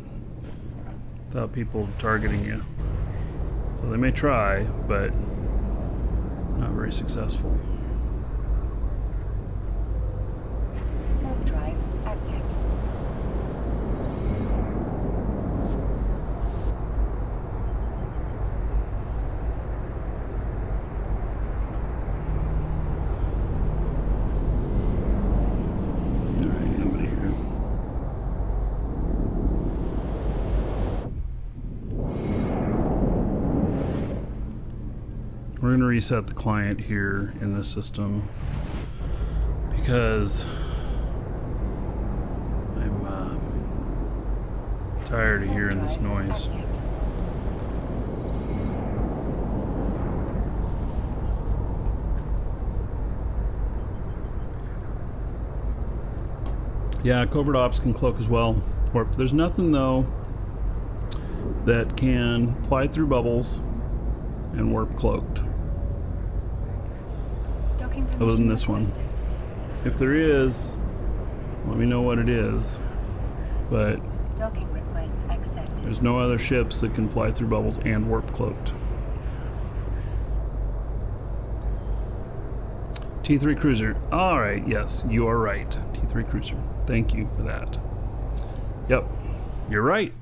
without people targeting you. So they may try, but not very successful. Warp drive active. We're gonna reset the client here in this system because I'm tired of hearing this noise. Yeah, covert ops can cloak as well. Warp. There's nothing though that can fly through bubbles and warp cloaked. Other than this one. If there is, let me know what it is. But Docking request accepted. there's no other ships that can fly through bubbles and warp cloaked. T3 cruiser. Alright, yes, you are right. T3 cruiser. Thank you for that. Yep, you're right.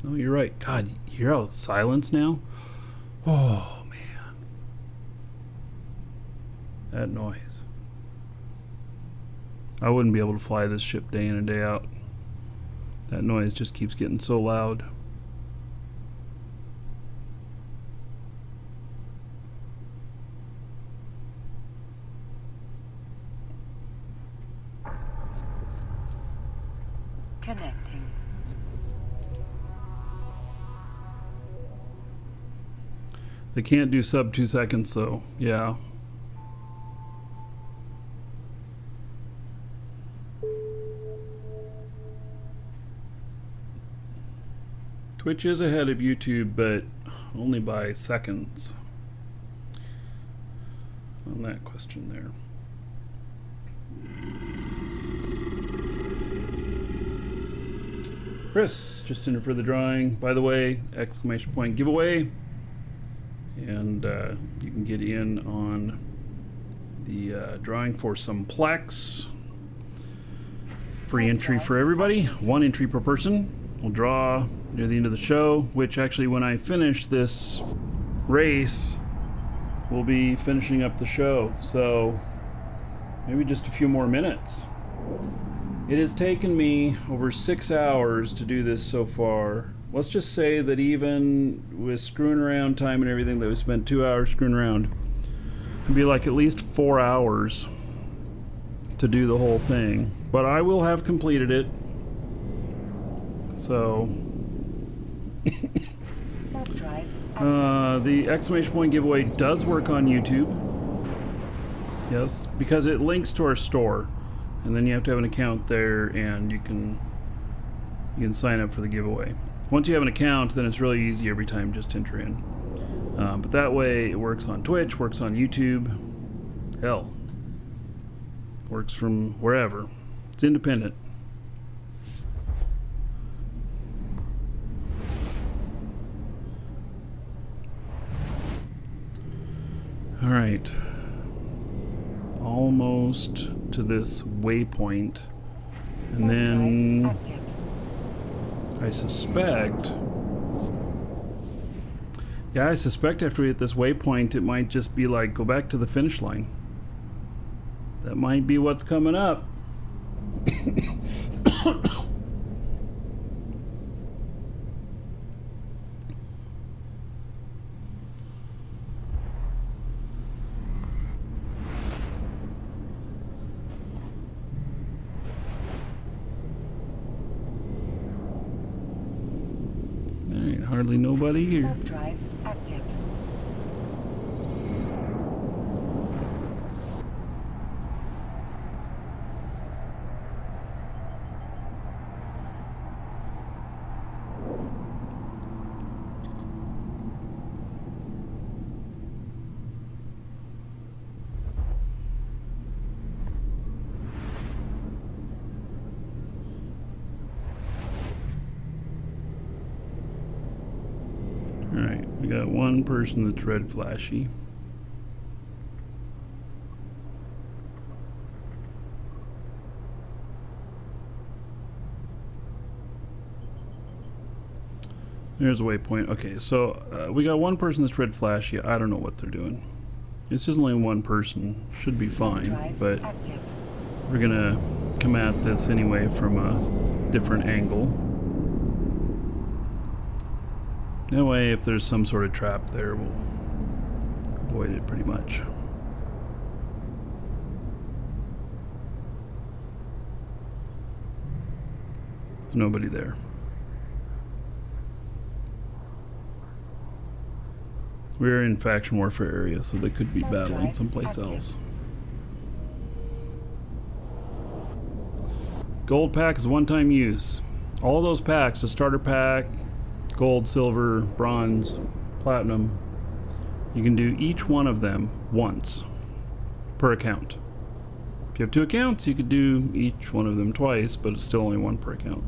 No, you're right. God, you hear how silence now? Oh, man. That noise. I wouldn't be able to fly this ship day in and day out. That noise just keeps getting so loud. Connecting. They can't do sub 2 seconds though. Yeah. Twitch is ahead of YouTube, but only by seconds. On that question there. Chris, just in for the drawing. By the way, exclamation point giveaway. And you can get in on the drawing for some plaques. Free entry for everybody. 1 entry per person. We'll draw near the end of the show, which actually when I finish this race, we'll be finishing up the show. So maybe just a few more minutes. It has taken me over 6 hours to do this so far. Let's just say that even with screwing around time and everything, that we spent 2 hours screwing around, it'd be like at least 4 hours to do the whole thing. But I will have completed it. So the exclamation point giveaway does work on YouTube. Yes, because it links to our store. And then you have to have an account there, and you can sign up for the giveaway. Once you have an account, then it's really easy every time just to enter in. But that way it works on Twitch, works on YouTube. Hell, works from wherever. It's independent. All right. Almost to this waypoint, and then I suspect after we hit this waypoint, it might just be like go back to the finish line. That might be what's coming up. Hardly nobody here. Warp drive active. Alright, we got one person that's red flashy. There's a waypoint. Okay, so we got one person that's red flashy. I don't know what they're doing. It's just only one person. Should be fine, but we're gonna come at this anyway from a different angle. That way, if there's some sort of trap there, we'll avoid it pretty much. There's nobody there. We're in faction warfare area, so they could be battling someplace else. Gold pack is one-time use. All those packs, the starter pack, gold, silver, bronze, platinum, you can do each one of them once per account. If you have 2 accounts, you could do each one of them twice, but it's still only 1 per account.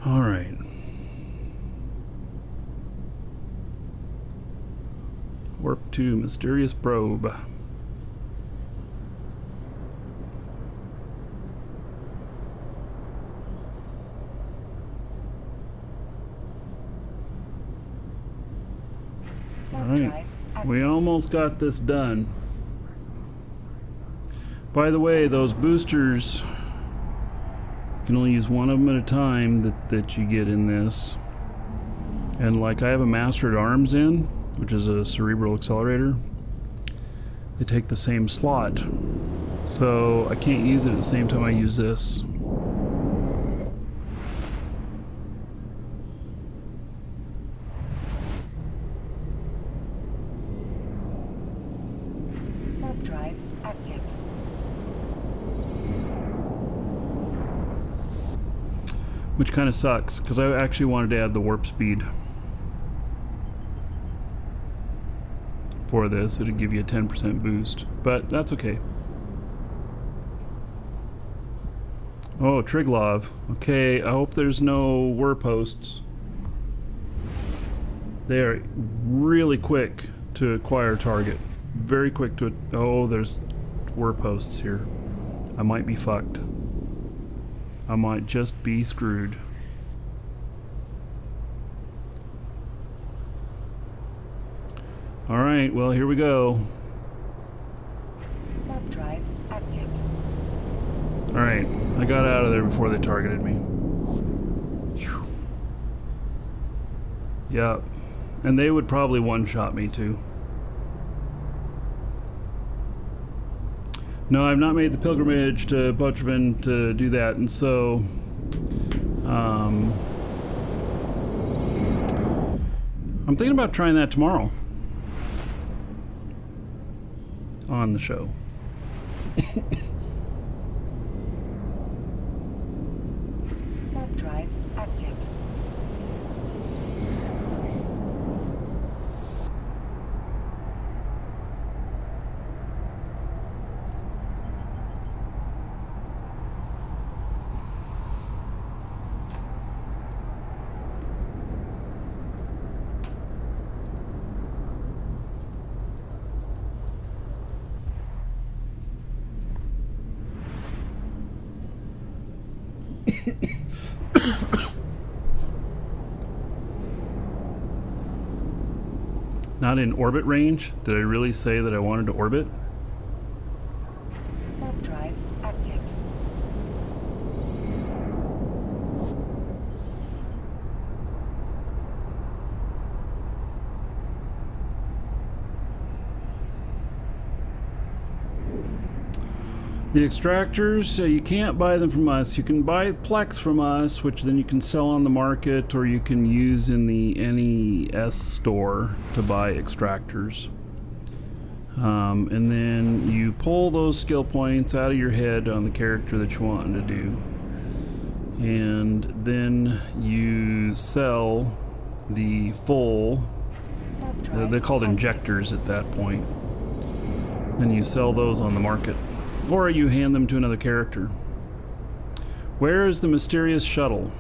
All right. Warp to mysterious probe. All right. We almost got this done. By the way, those boosters, you can only use one of them at a time that you get in this. And like I have a Master at Arms in, which is a cerebral accelerator. They take the same slot. So I can't use it at the same time I use this. Warp drive active. Which kind of sucks, because I actually wanted to add the warp speed for this. It'd give you a 10% boost, but that's okay. Oh, Triglov. Okay, I hope there's no whir posts. They are really quick to acquire target. Very quick to... Oh, there's whir posts here. I might be fucked. I might just be screwed. Alright, well, here we go. Warp drive active. Alright, I got out of there before they targeted me. Whew. Yep. And they would probably one-shot me too. No, I've not made the pilgrimage to Butchervin to do that, and so I'm thinking about trying that tomorrow on the show. Warp drive active. Not in orbit range? Did I really say that I wanted to orbit? Warp drive active. The extractors, you can't buy them from us. You can buy Plex from us, which then you can sell on the market, or you can use in the NES store to buy extractors. And then you pull those skill points out of your head on the character that you want to do. And then you sell the full, they're called injectors at that point. And you sell those on the market. Or you hand them to another character. Where is the mysterious shuttle?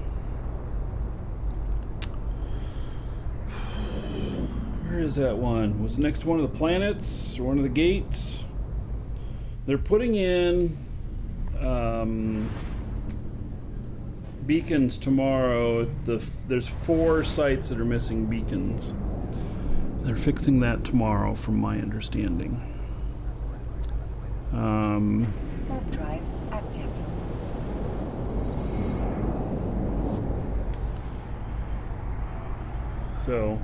Where is that one? Was it next to one of the planets or one of the gates? They're putting in beacons tomorrow. There's 4 sites that are missing beacons. They're fixing that tomorrow, from my understanding. Warp drive active. So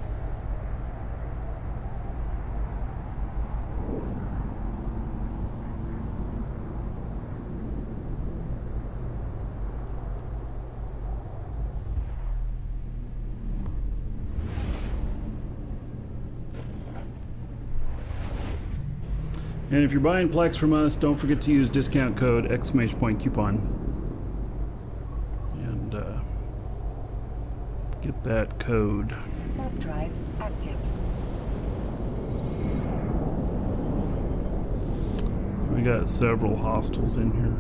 and if you're buying Plex from us, don't forget to use discount code !coupon and get that code. Warp drive active. We got several hostiles in here.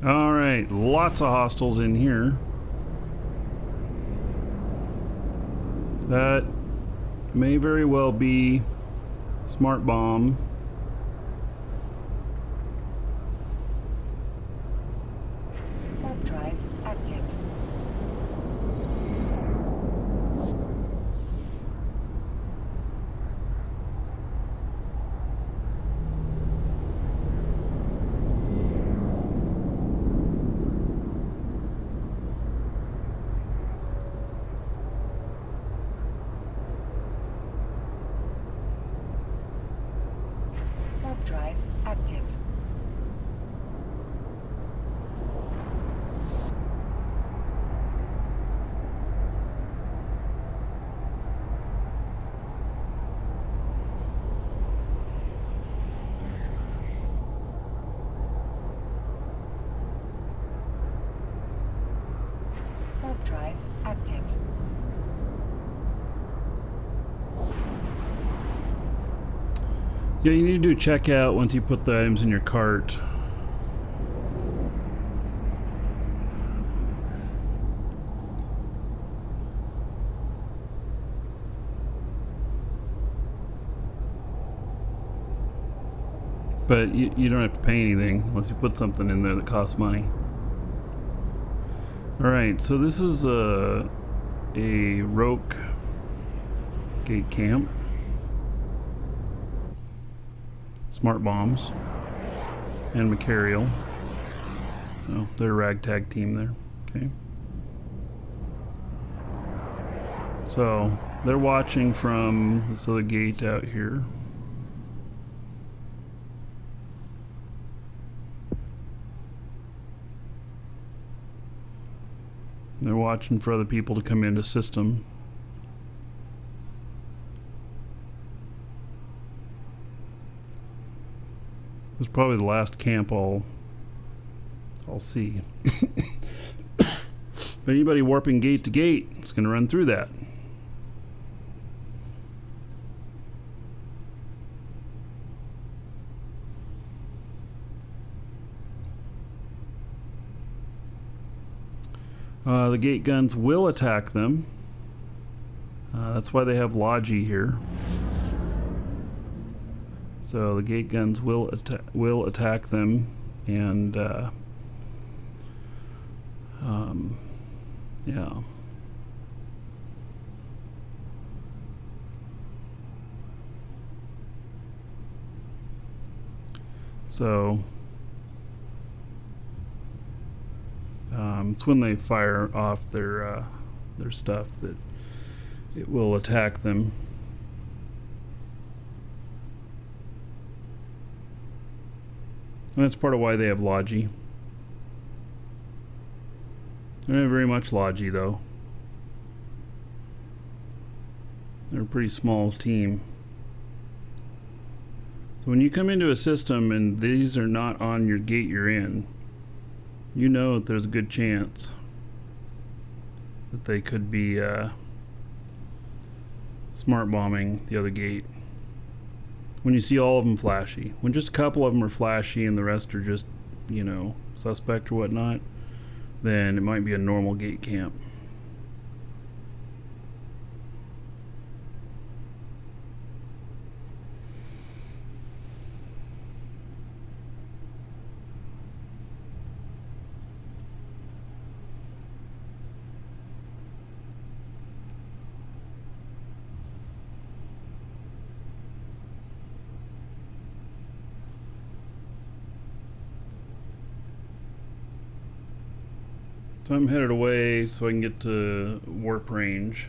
All right, lots of hostiles in here. That may very well be smart bomb. Warp drive active. Warp drive active. Warp drive active. Yeah, you need to do checkout once you put the items in your cart. But you don't have to pay anything unless you put something in there that costs money. Alright, so this is a Roke gate camp. Smart bombs and Macarial. So they're a ragtag team there. Okay. So they're watching from this other gate out here. They're watching for other people to come into system. It's probably the last camp I'll see. But anybody warping gate to gate is going to run through that. The gate guns will attack them. That's why they have Logi here. So the gate guns will attack them, and yeah. So it's when they fire off their stuff that it will attack them. And that's part of why they have Logi. They don't have very much Logi though. They're a pretty small team. So when you come into a system and these are not on your gate you're in, you know that there's a good chance that they could be smart bombing the other gate. When you see all of them flashy. When just a couple of them are flashy and the rest are just, you know, suspect or whatnot, then it might be a normal gate camp. So I'm headed away so I can get to warp range.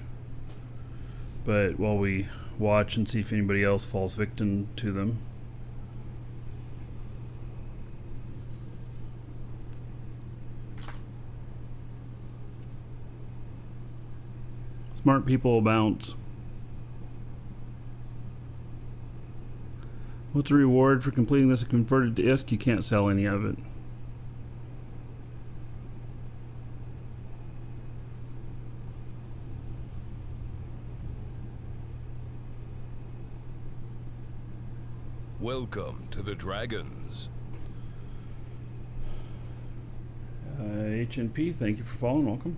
But while we watch and see if anybody else falls victim to them. Smart people will bounce. What's the reward for completing this converted to ISK? You can't sell any of it. Welcome to the Dragons. HNP, thank you for following. Welcome.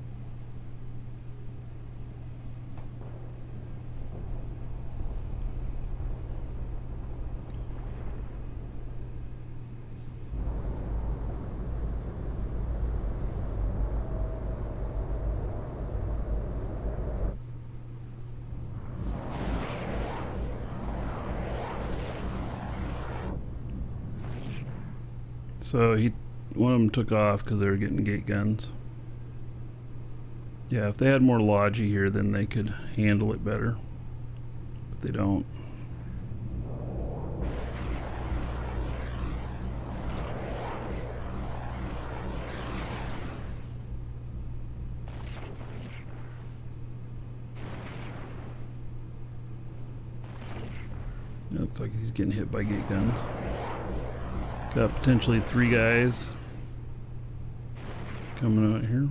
So one of them took off because they were getting gate guns. Yeah, if they had more logi here, then they could handle it better. But they don't. It looks like he's getting hit by gate guns. Got potentially 3 guys coming out here.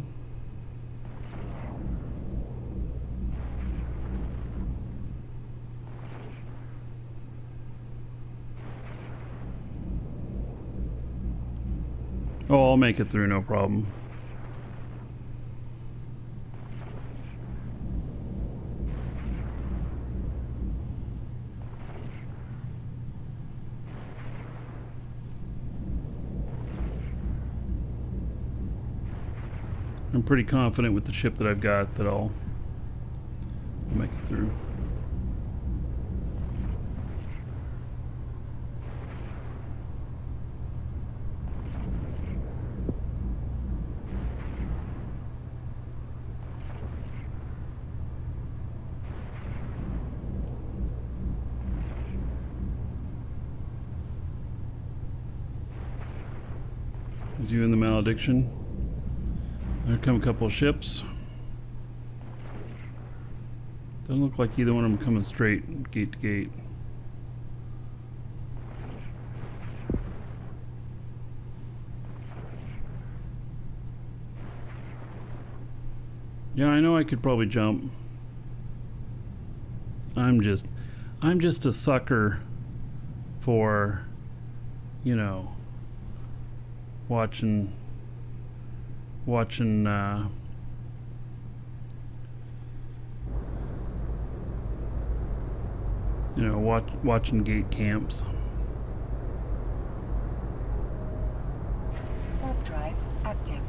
Oh, I'll make it through, no problem. I'm pretty confident with the ship that I've got that I'll make it through. Is you in the malediction? There come a couple of ships. Doesn't look like either one of them coming straight gate to gate. Yeah, I know I could probably jump. I'm just a sucker for, you know, watching you know, watching gate camps. Warp drive active.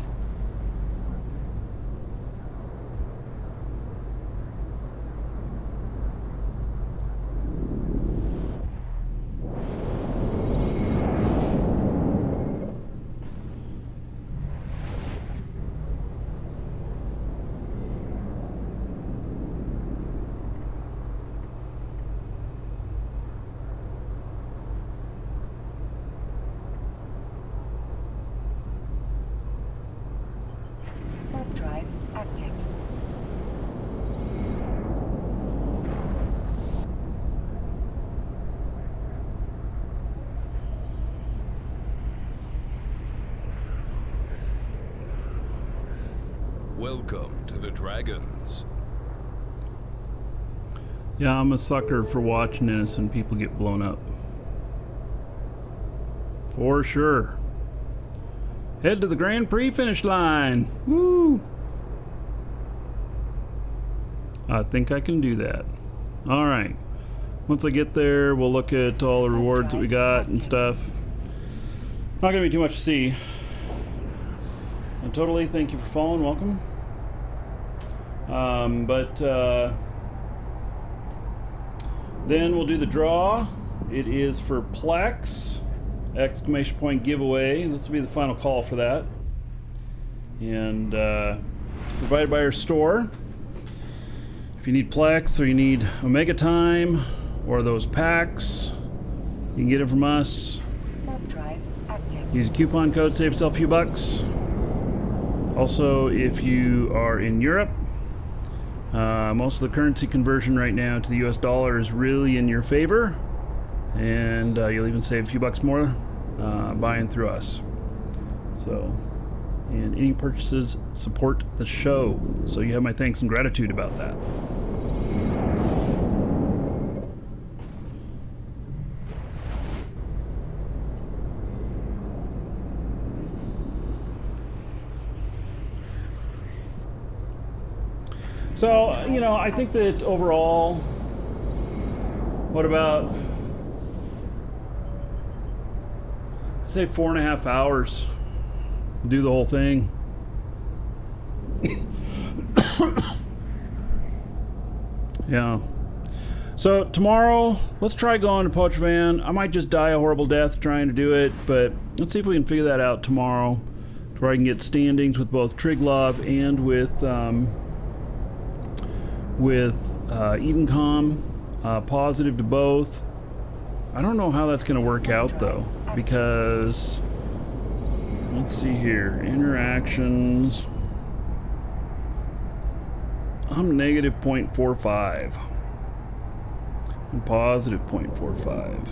Drive active. Welcome to the Dragons. Yeah, I'm a sucker for watching innocent people get blown up. For sure. Head to the Grand Prix finish line. Woo! I think I can do that. All right. Once I get there, we'll look at all the rewards that we got and stuff. Not gonna be too much to see. And totally, thank you for following. Welcome. Then we'll do the draw. It is for Plex. ! Giveaway. This will be the final call for that. and it's provided by our store. If you need Plex or you need Omega Time or those packs, you can get it from us. Warp drive active. Use a coupon code, save yourself a few bucks. Also, if you are in Europe, most of the currency conversion right now to the US dollar is really in your favor, and you'll even save a few bucks more buying through us. So, and any purchases support the show, so you have my thanks and gratitude about that. So, you know, I think that overall, what about, I'd say 4.5 hours, do the whole thing. Yeah. So tomorrow, let's try going to Poach Van. I might just die a horrible death trying to do it, but let's see if we can figure that out tomorrow, to where I can get standings with both Triglov and with Edencom, positive to both. I don't know how that's going to work out though, because let's see here, interactions. I'm negative 0.45 and positive 0.45.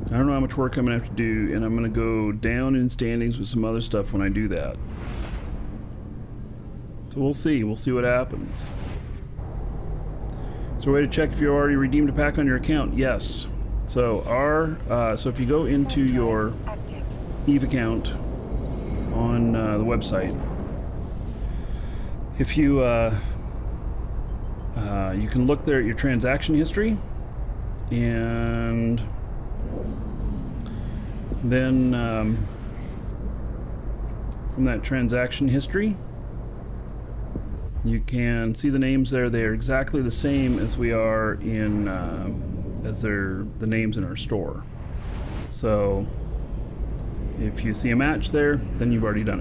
I don't know how much work I'm going to have to do, and I'm going to go down in standings with some other stuff when I do that. So we'll see what happens. Is there a way to check if you already redeemed a pack on your account? Yes. So so if you go into your Eve account on the website, if you you can look there at your transaction history, and then from that transaction history, you can see the names there. They are exactly the same as we are in, as they're the names in our store. So if you see a match there, then you've already done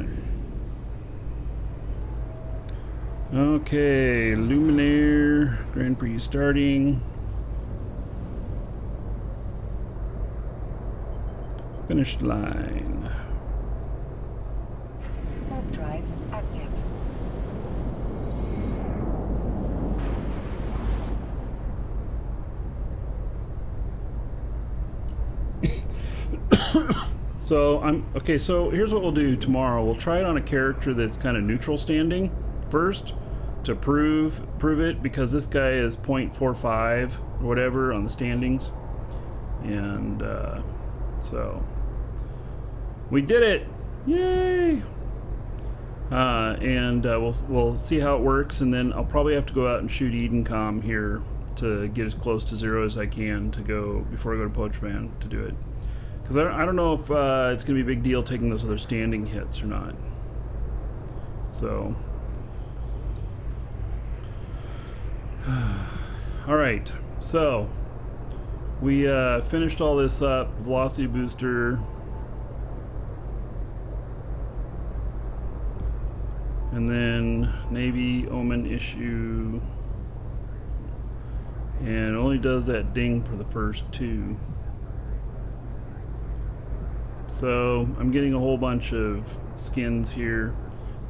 it. Okay, Luminaire, Grand Prix starting. Finish line. Warp drive active. So okay, so here's what we'll do tomorrow. We'll try it on a character that's kind of neutral standing first to prove it, because this guy is 0.45 or whatever on the standings. And so we did it. Yay! We'll see how it works, and then I'll probably have to go out and shoot Edencom here to get as close to 0 as I can to go before I go to Poach Van to do it. Because I don't know if it's going to be a big deal taking those other standing hits or not. So. Alright, so we finished all this up, the velocity booster. And then Navy Omen issue. And it only does that ding for the first 2. So I'm getting a whole bunch of skins here.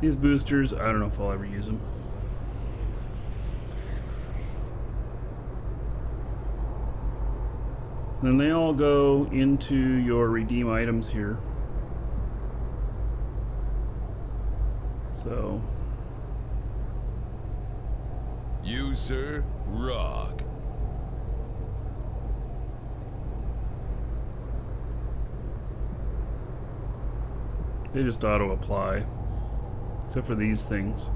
These boosters, I don't know if I'll ever use them. Then they all go into your redeem items here. So. You, sir, rock. They just auto apply. Except for these things.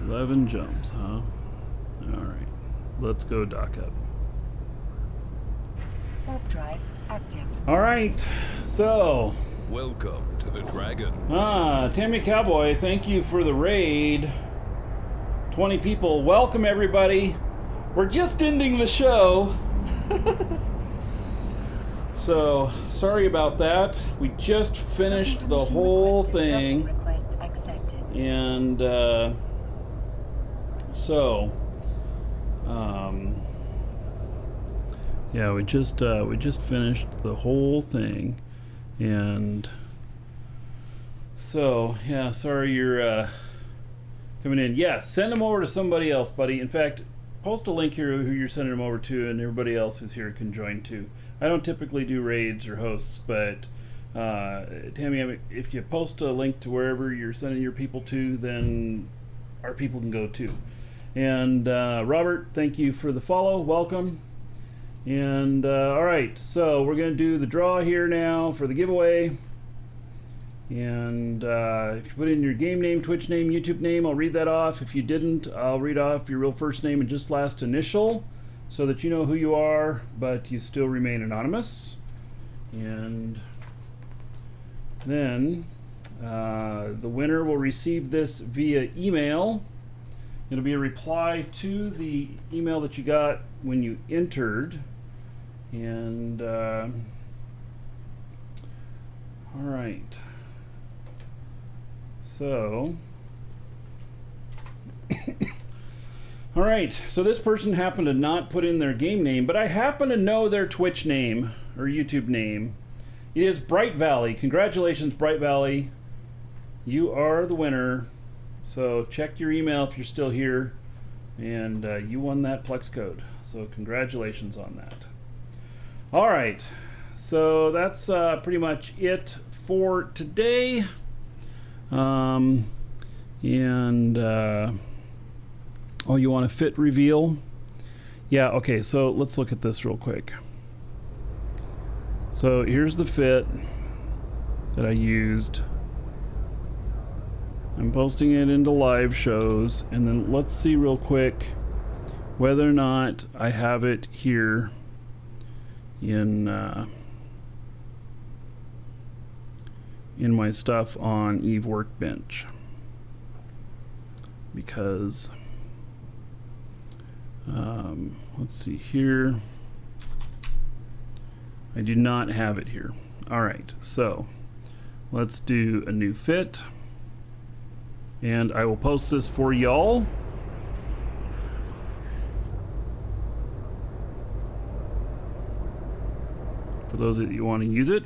"11 jumps, huh? Alright. Let's go dock up. Warp drive active. Alright, so Welcome to the Dragons. Tammy Cowboy, thank you for the raid. 20 people. Welcome, everybody. We're just ending the show. So, sorry about that. We just finished the whole thing. Request accepted. And, yeah, we just finished the whole thing. And so, yeah, sorry you're coming in. Yeah, send them over to somebody else, buddy. In fact, post a link here who you're sending them over to, and everybody else who's here can join too. I don't typically do raids or hosts, but Tammy, if you post a link to wherever you're sending your people to, then our people can go too. And Robert, thank you for the follow. Welcome. And all right, so we're going to do the draw here now for the giveaway. And if you put in your game name, Twitch name, YouTube name, I'll read that off. If you didn't, I'll read off your real first name and just last initial so that you know who you are, but you still remain anonymous. And then the winner will receive this via email. It'll be a reply to the email that you got when you entered. And all right, so all right, so this person happened to not put in their game name, but I happen to know their Twitch name or YouTube name. It is Bright Valley. Congratulations, Bright Valley. You are the winner. So check your email if you're still here, and you won that Plex code. So congratulations on that. All right, so that's pretty much it for today. Oh, you want a fit reveal? Yeah, okay, so let's look at this real quick. So here's the fit that I used. I'm posting it into live shows, and then let's see real quick whether or not I have it here in my stuff on Eve Workbench, because let's see here, I do not have it here. Alright, so let's do a new fit, and I will post this for y'all. For those that you want to use it.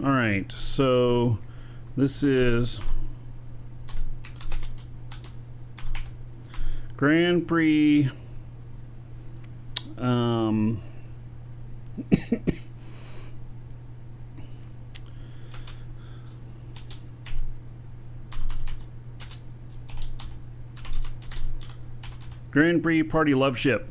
All right, so this is Grand Prix Grand Prix Party Love Ship.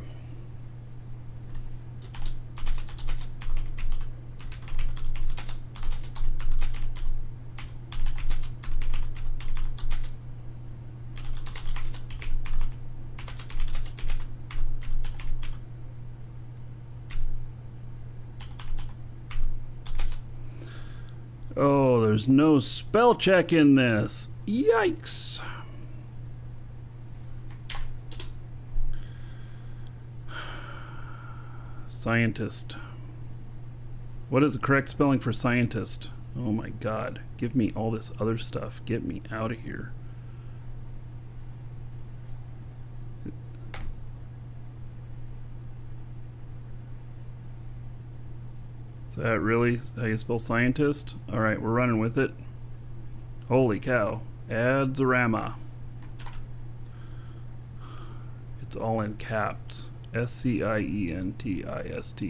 Oh, there's no spell check in this. Yikes. Scientist. What is the correct spelling for scientist? Oh my god. Give me all this other stuff. Get me out of here. Is that really how you spell scientist? Alright, we're running with it. Holy cow. Adzarama. It's all in caps. SCIENTIST.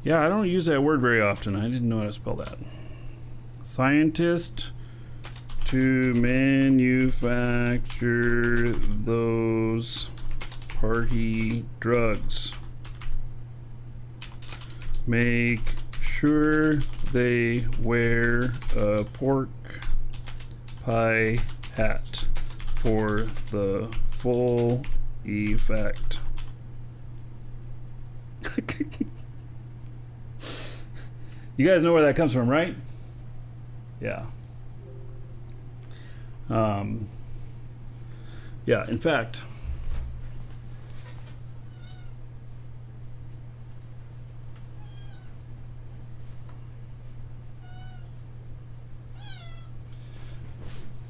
Yeah, I don't use that word very often. I didn't know how to spell that. Scientist to manufacture those party drugs. make sure they wear a pork pie hat for the full effect. You guys know where that comes from, right? Yeah. Yeah, in fact,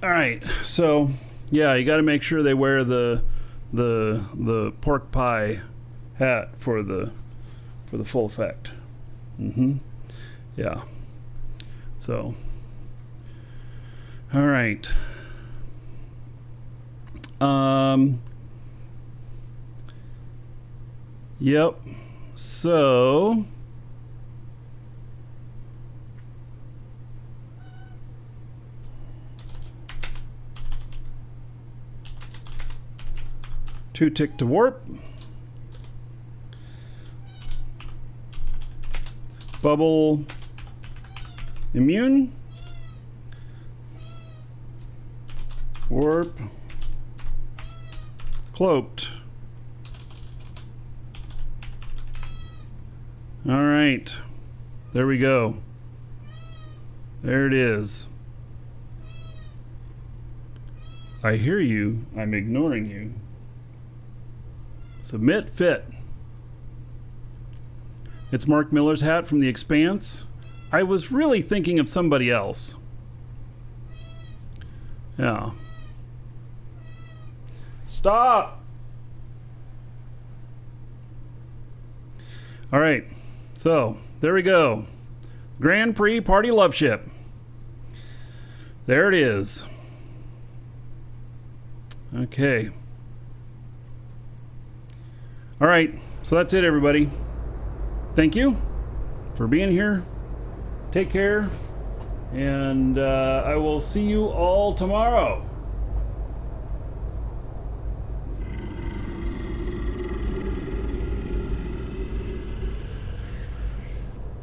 all right, so yeah, you got to make sure they wear the pork pie hat for the full effect. Yeah. So, all right. Yep. So, two tick to warp. Bubble immune. Warp. Cloaked. All right. There we go. There it is. I hear you. I'm ignoring you. Submit fit. It's Mark Miller's hat from The Expanse. I was really thinking of somebody else. Yeah. Stop! All right. So, there we go. Grand Prix Party Love Ship. There it is. Okay. All right. So that's it, everybody. Thank you for being here. Take care. And I will see you all tomorrow.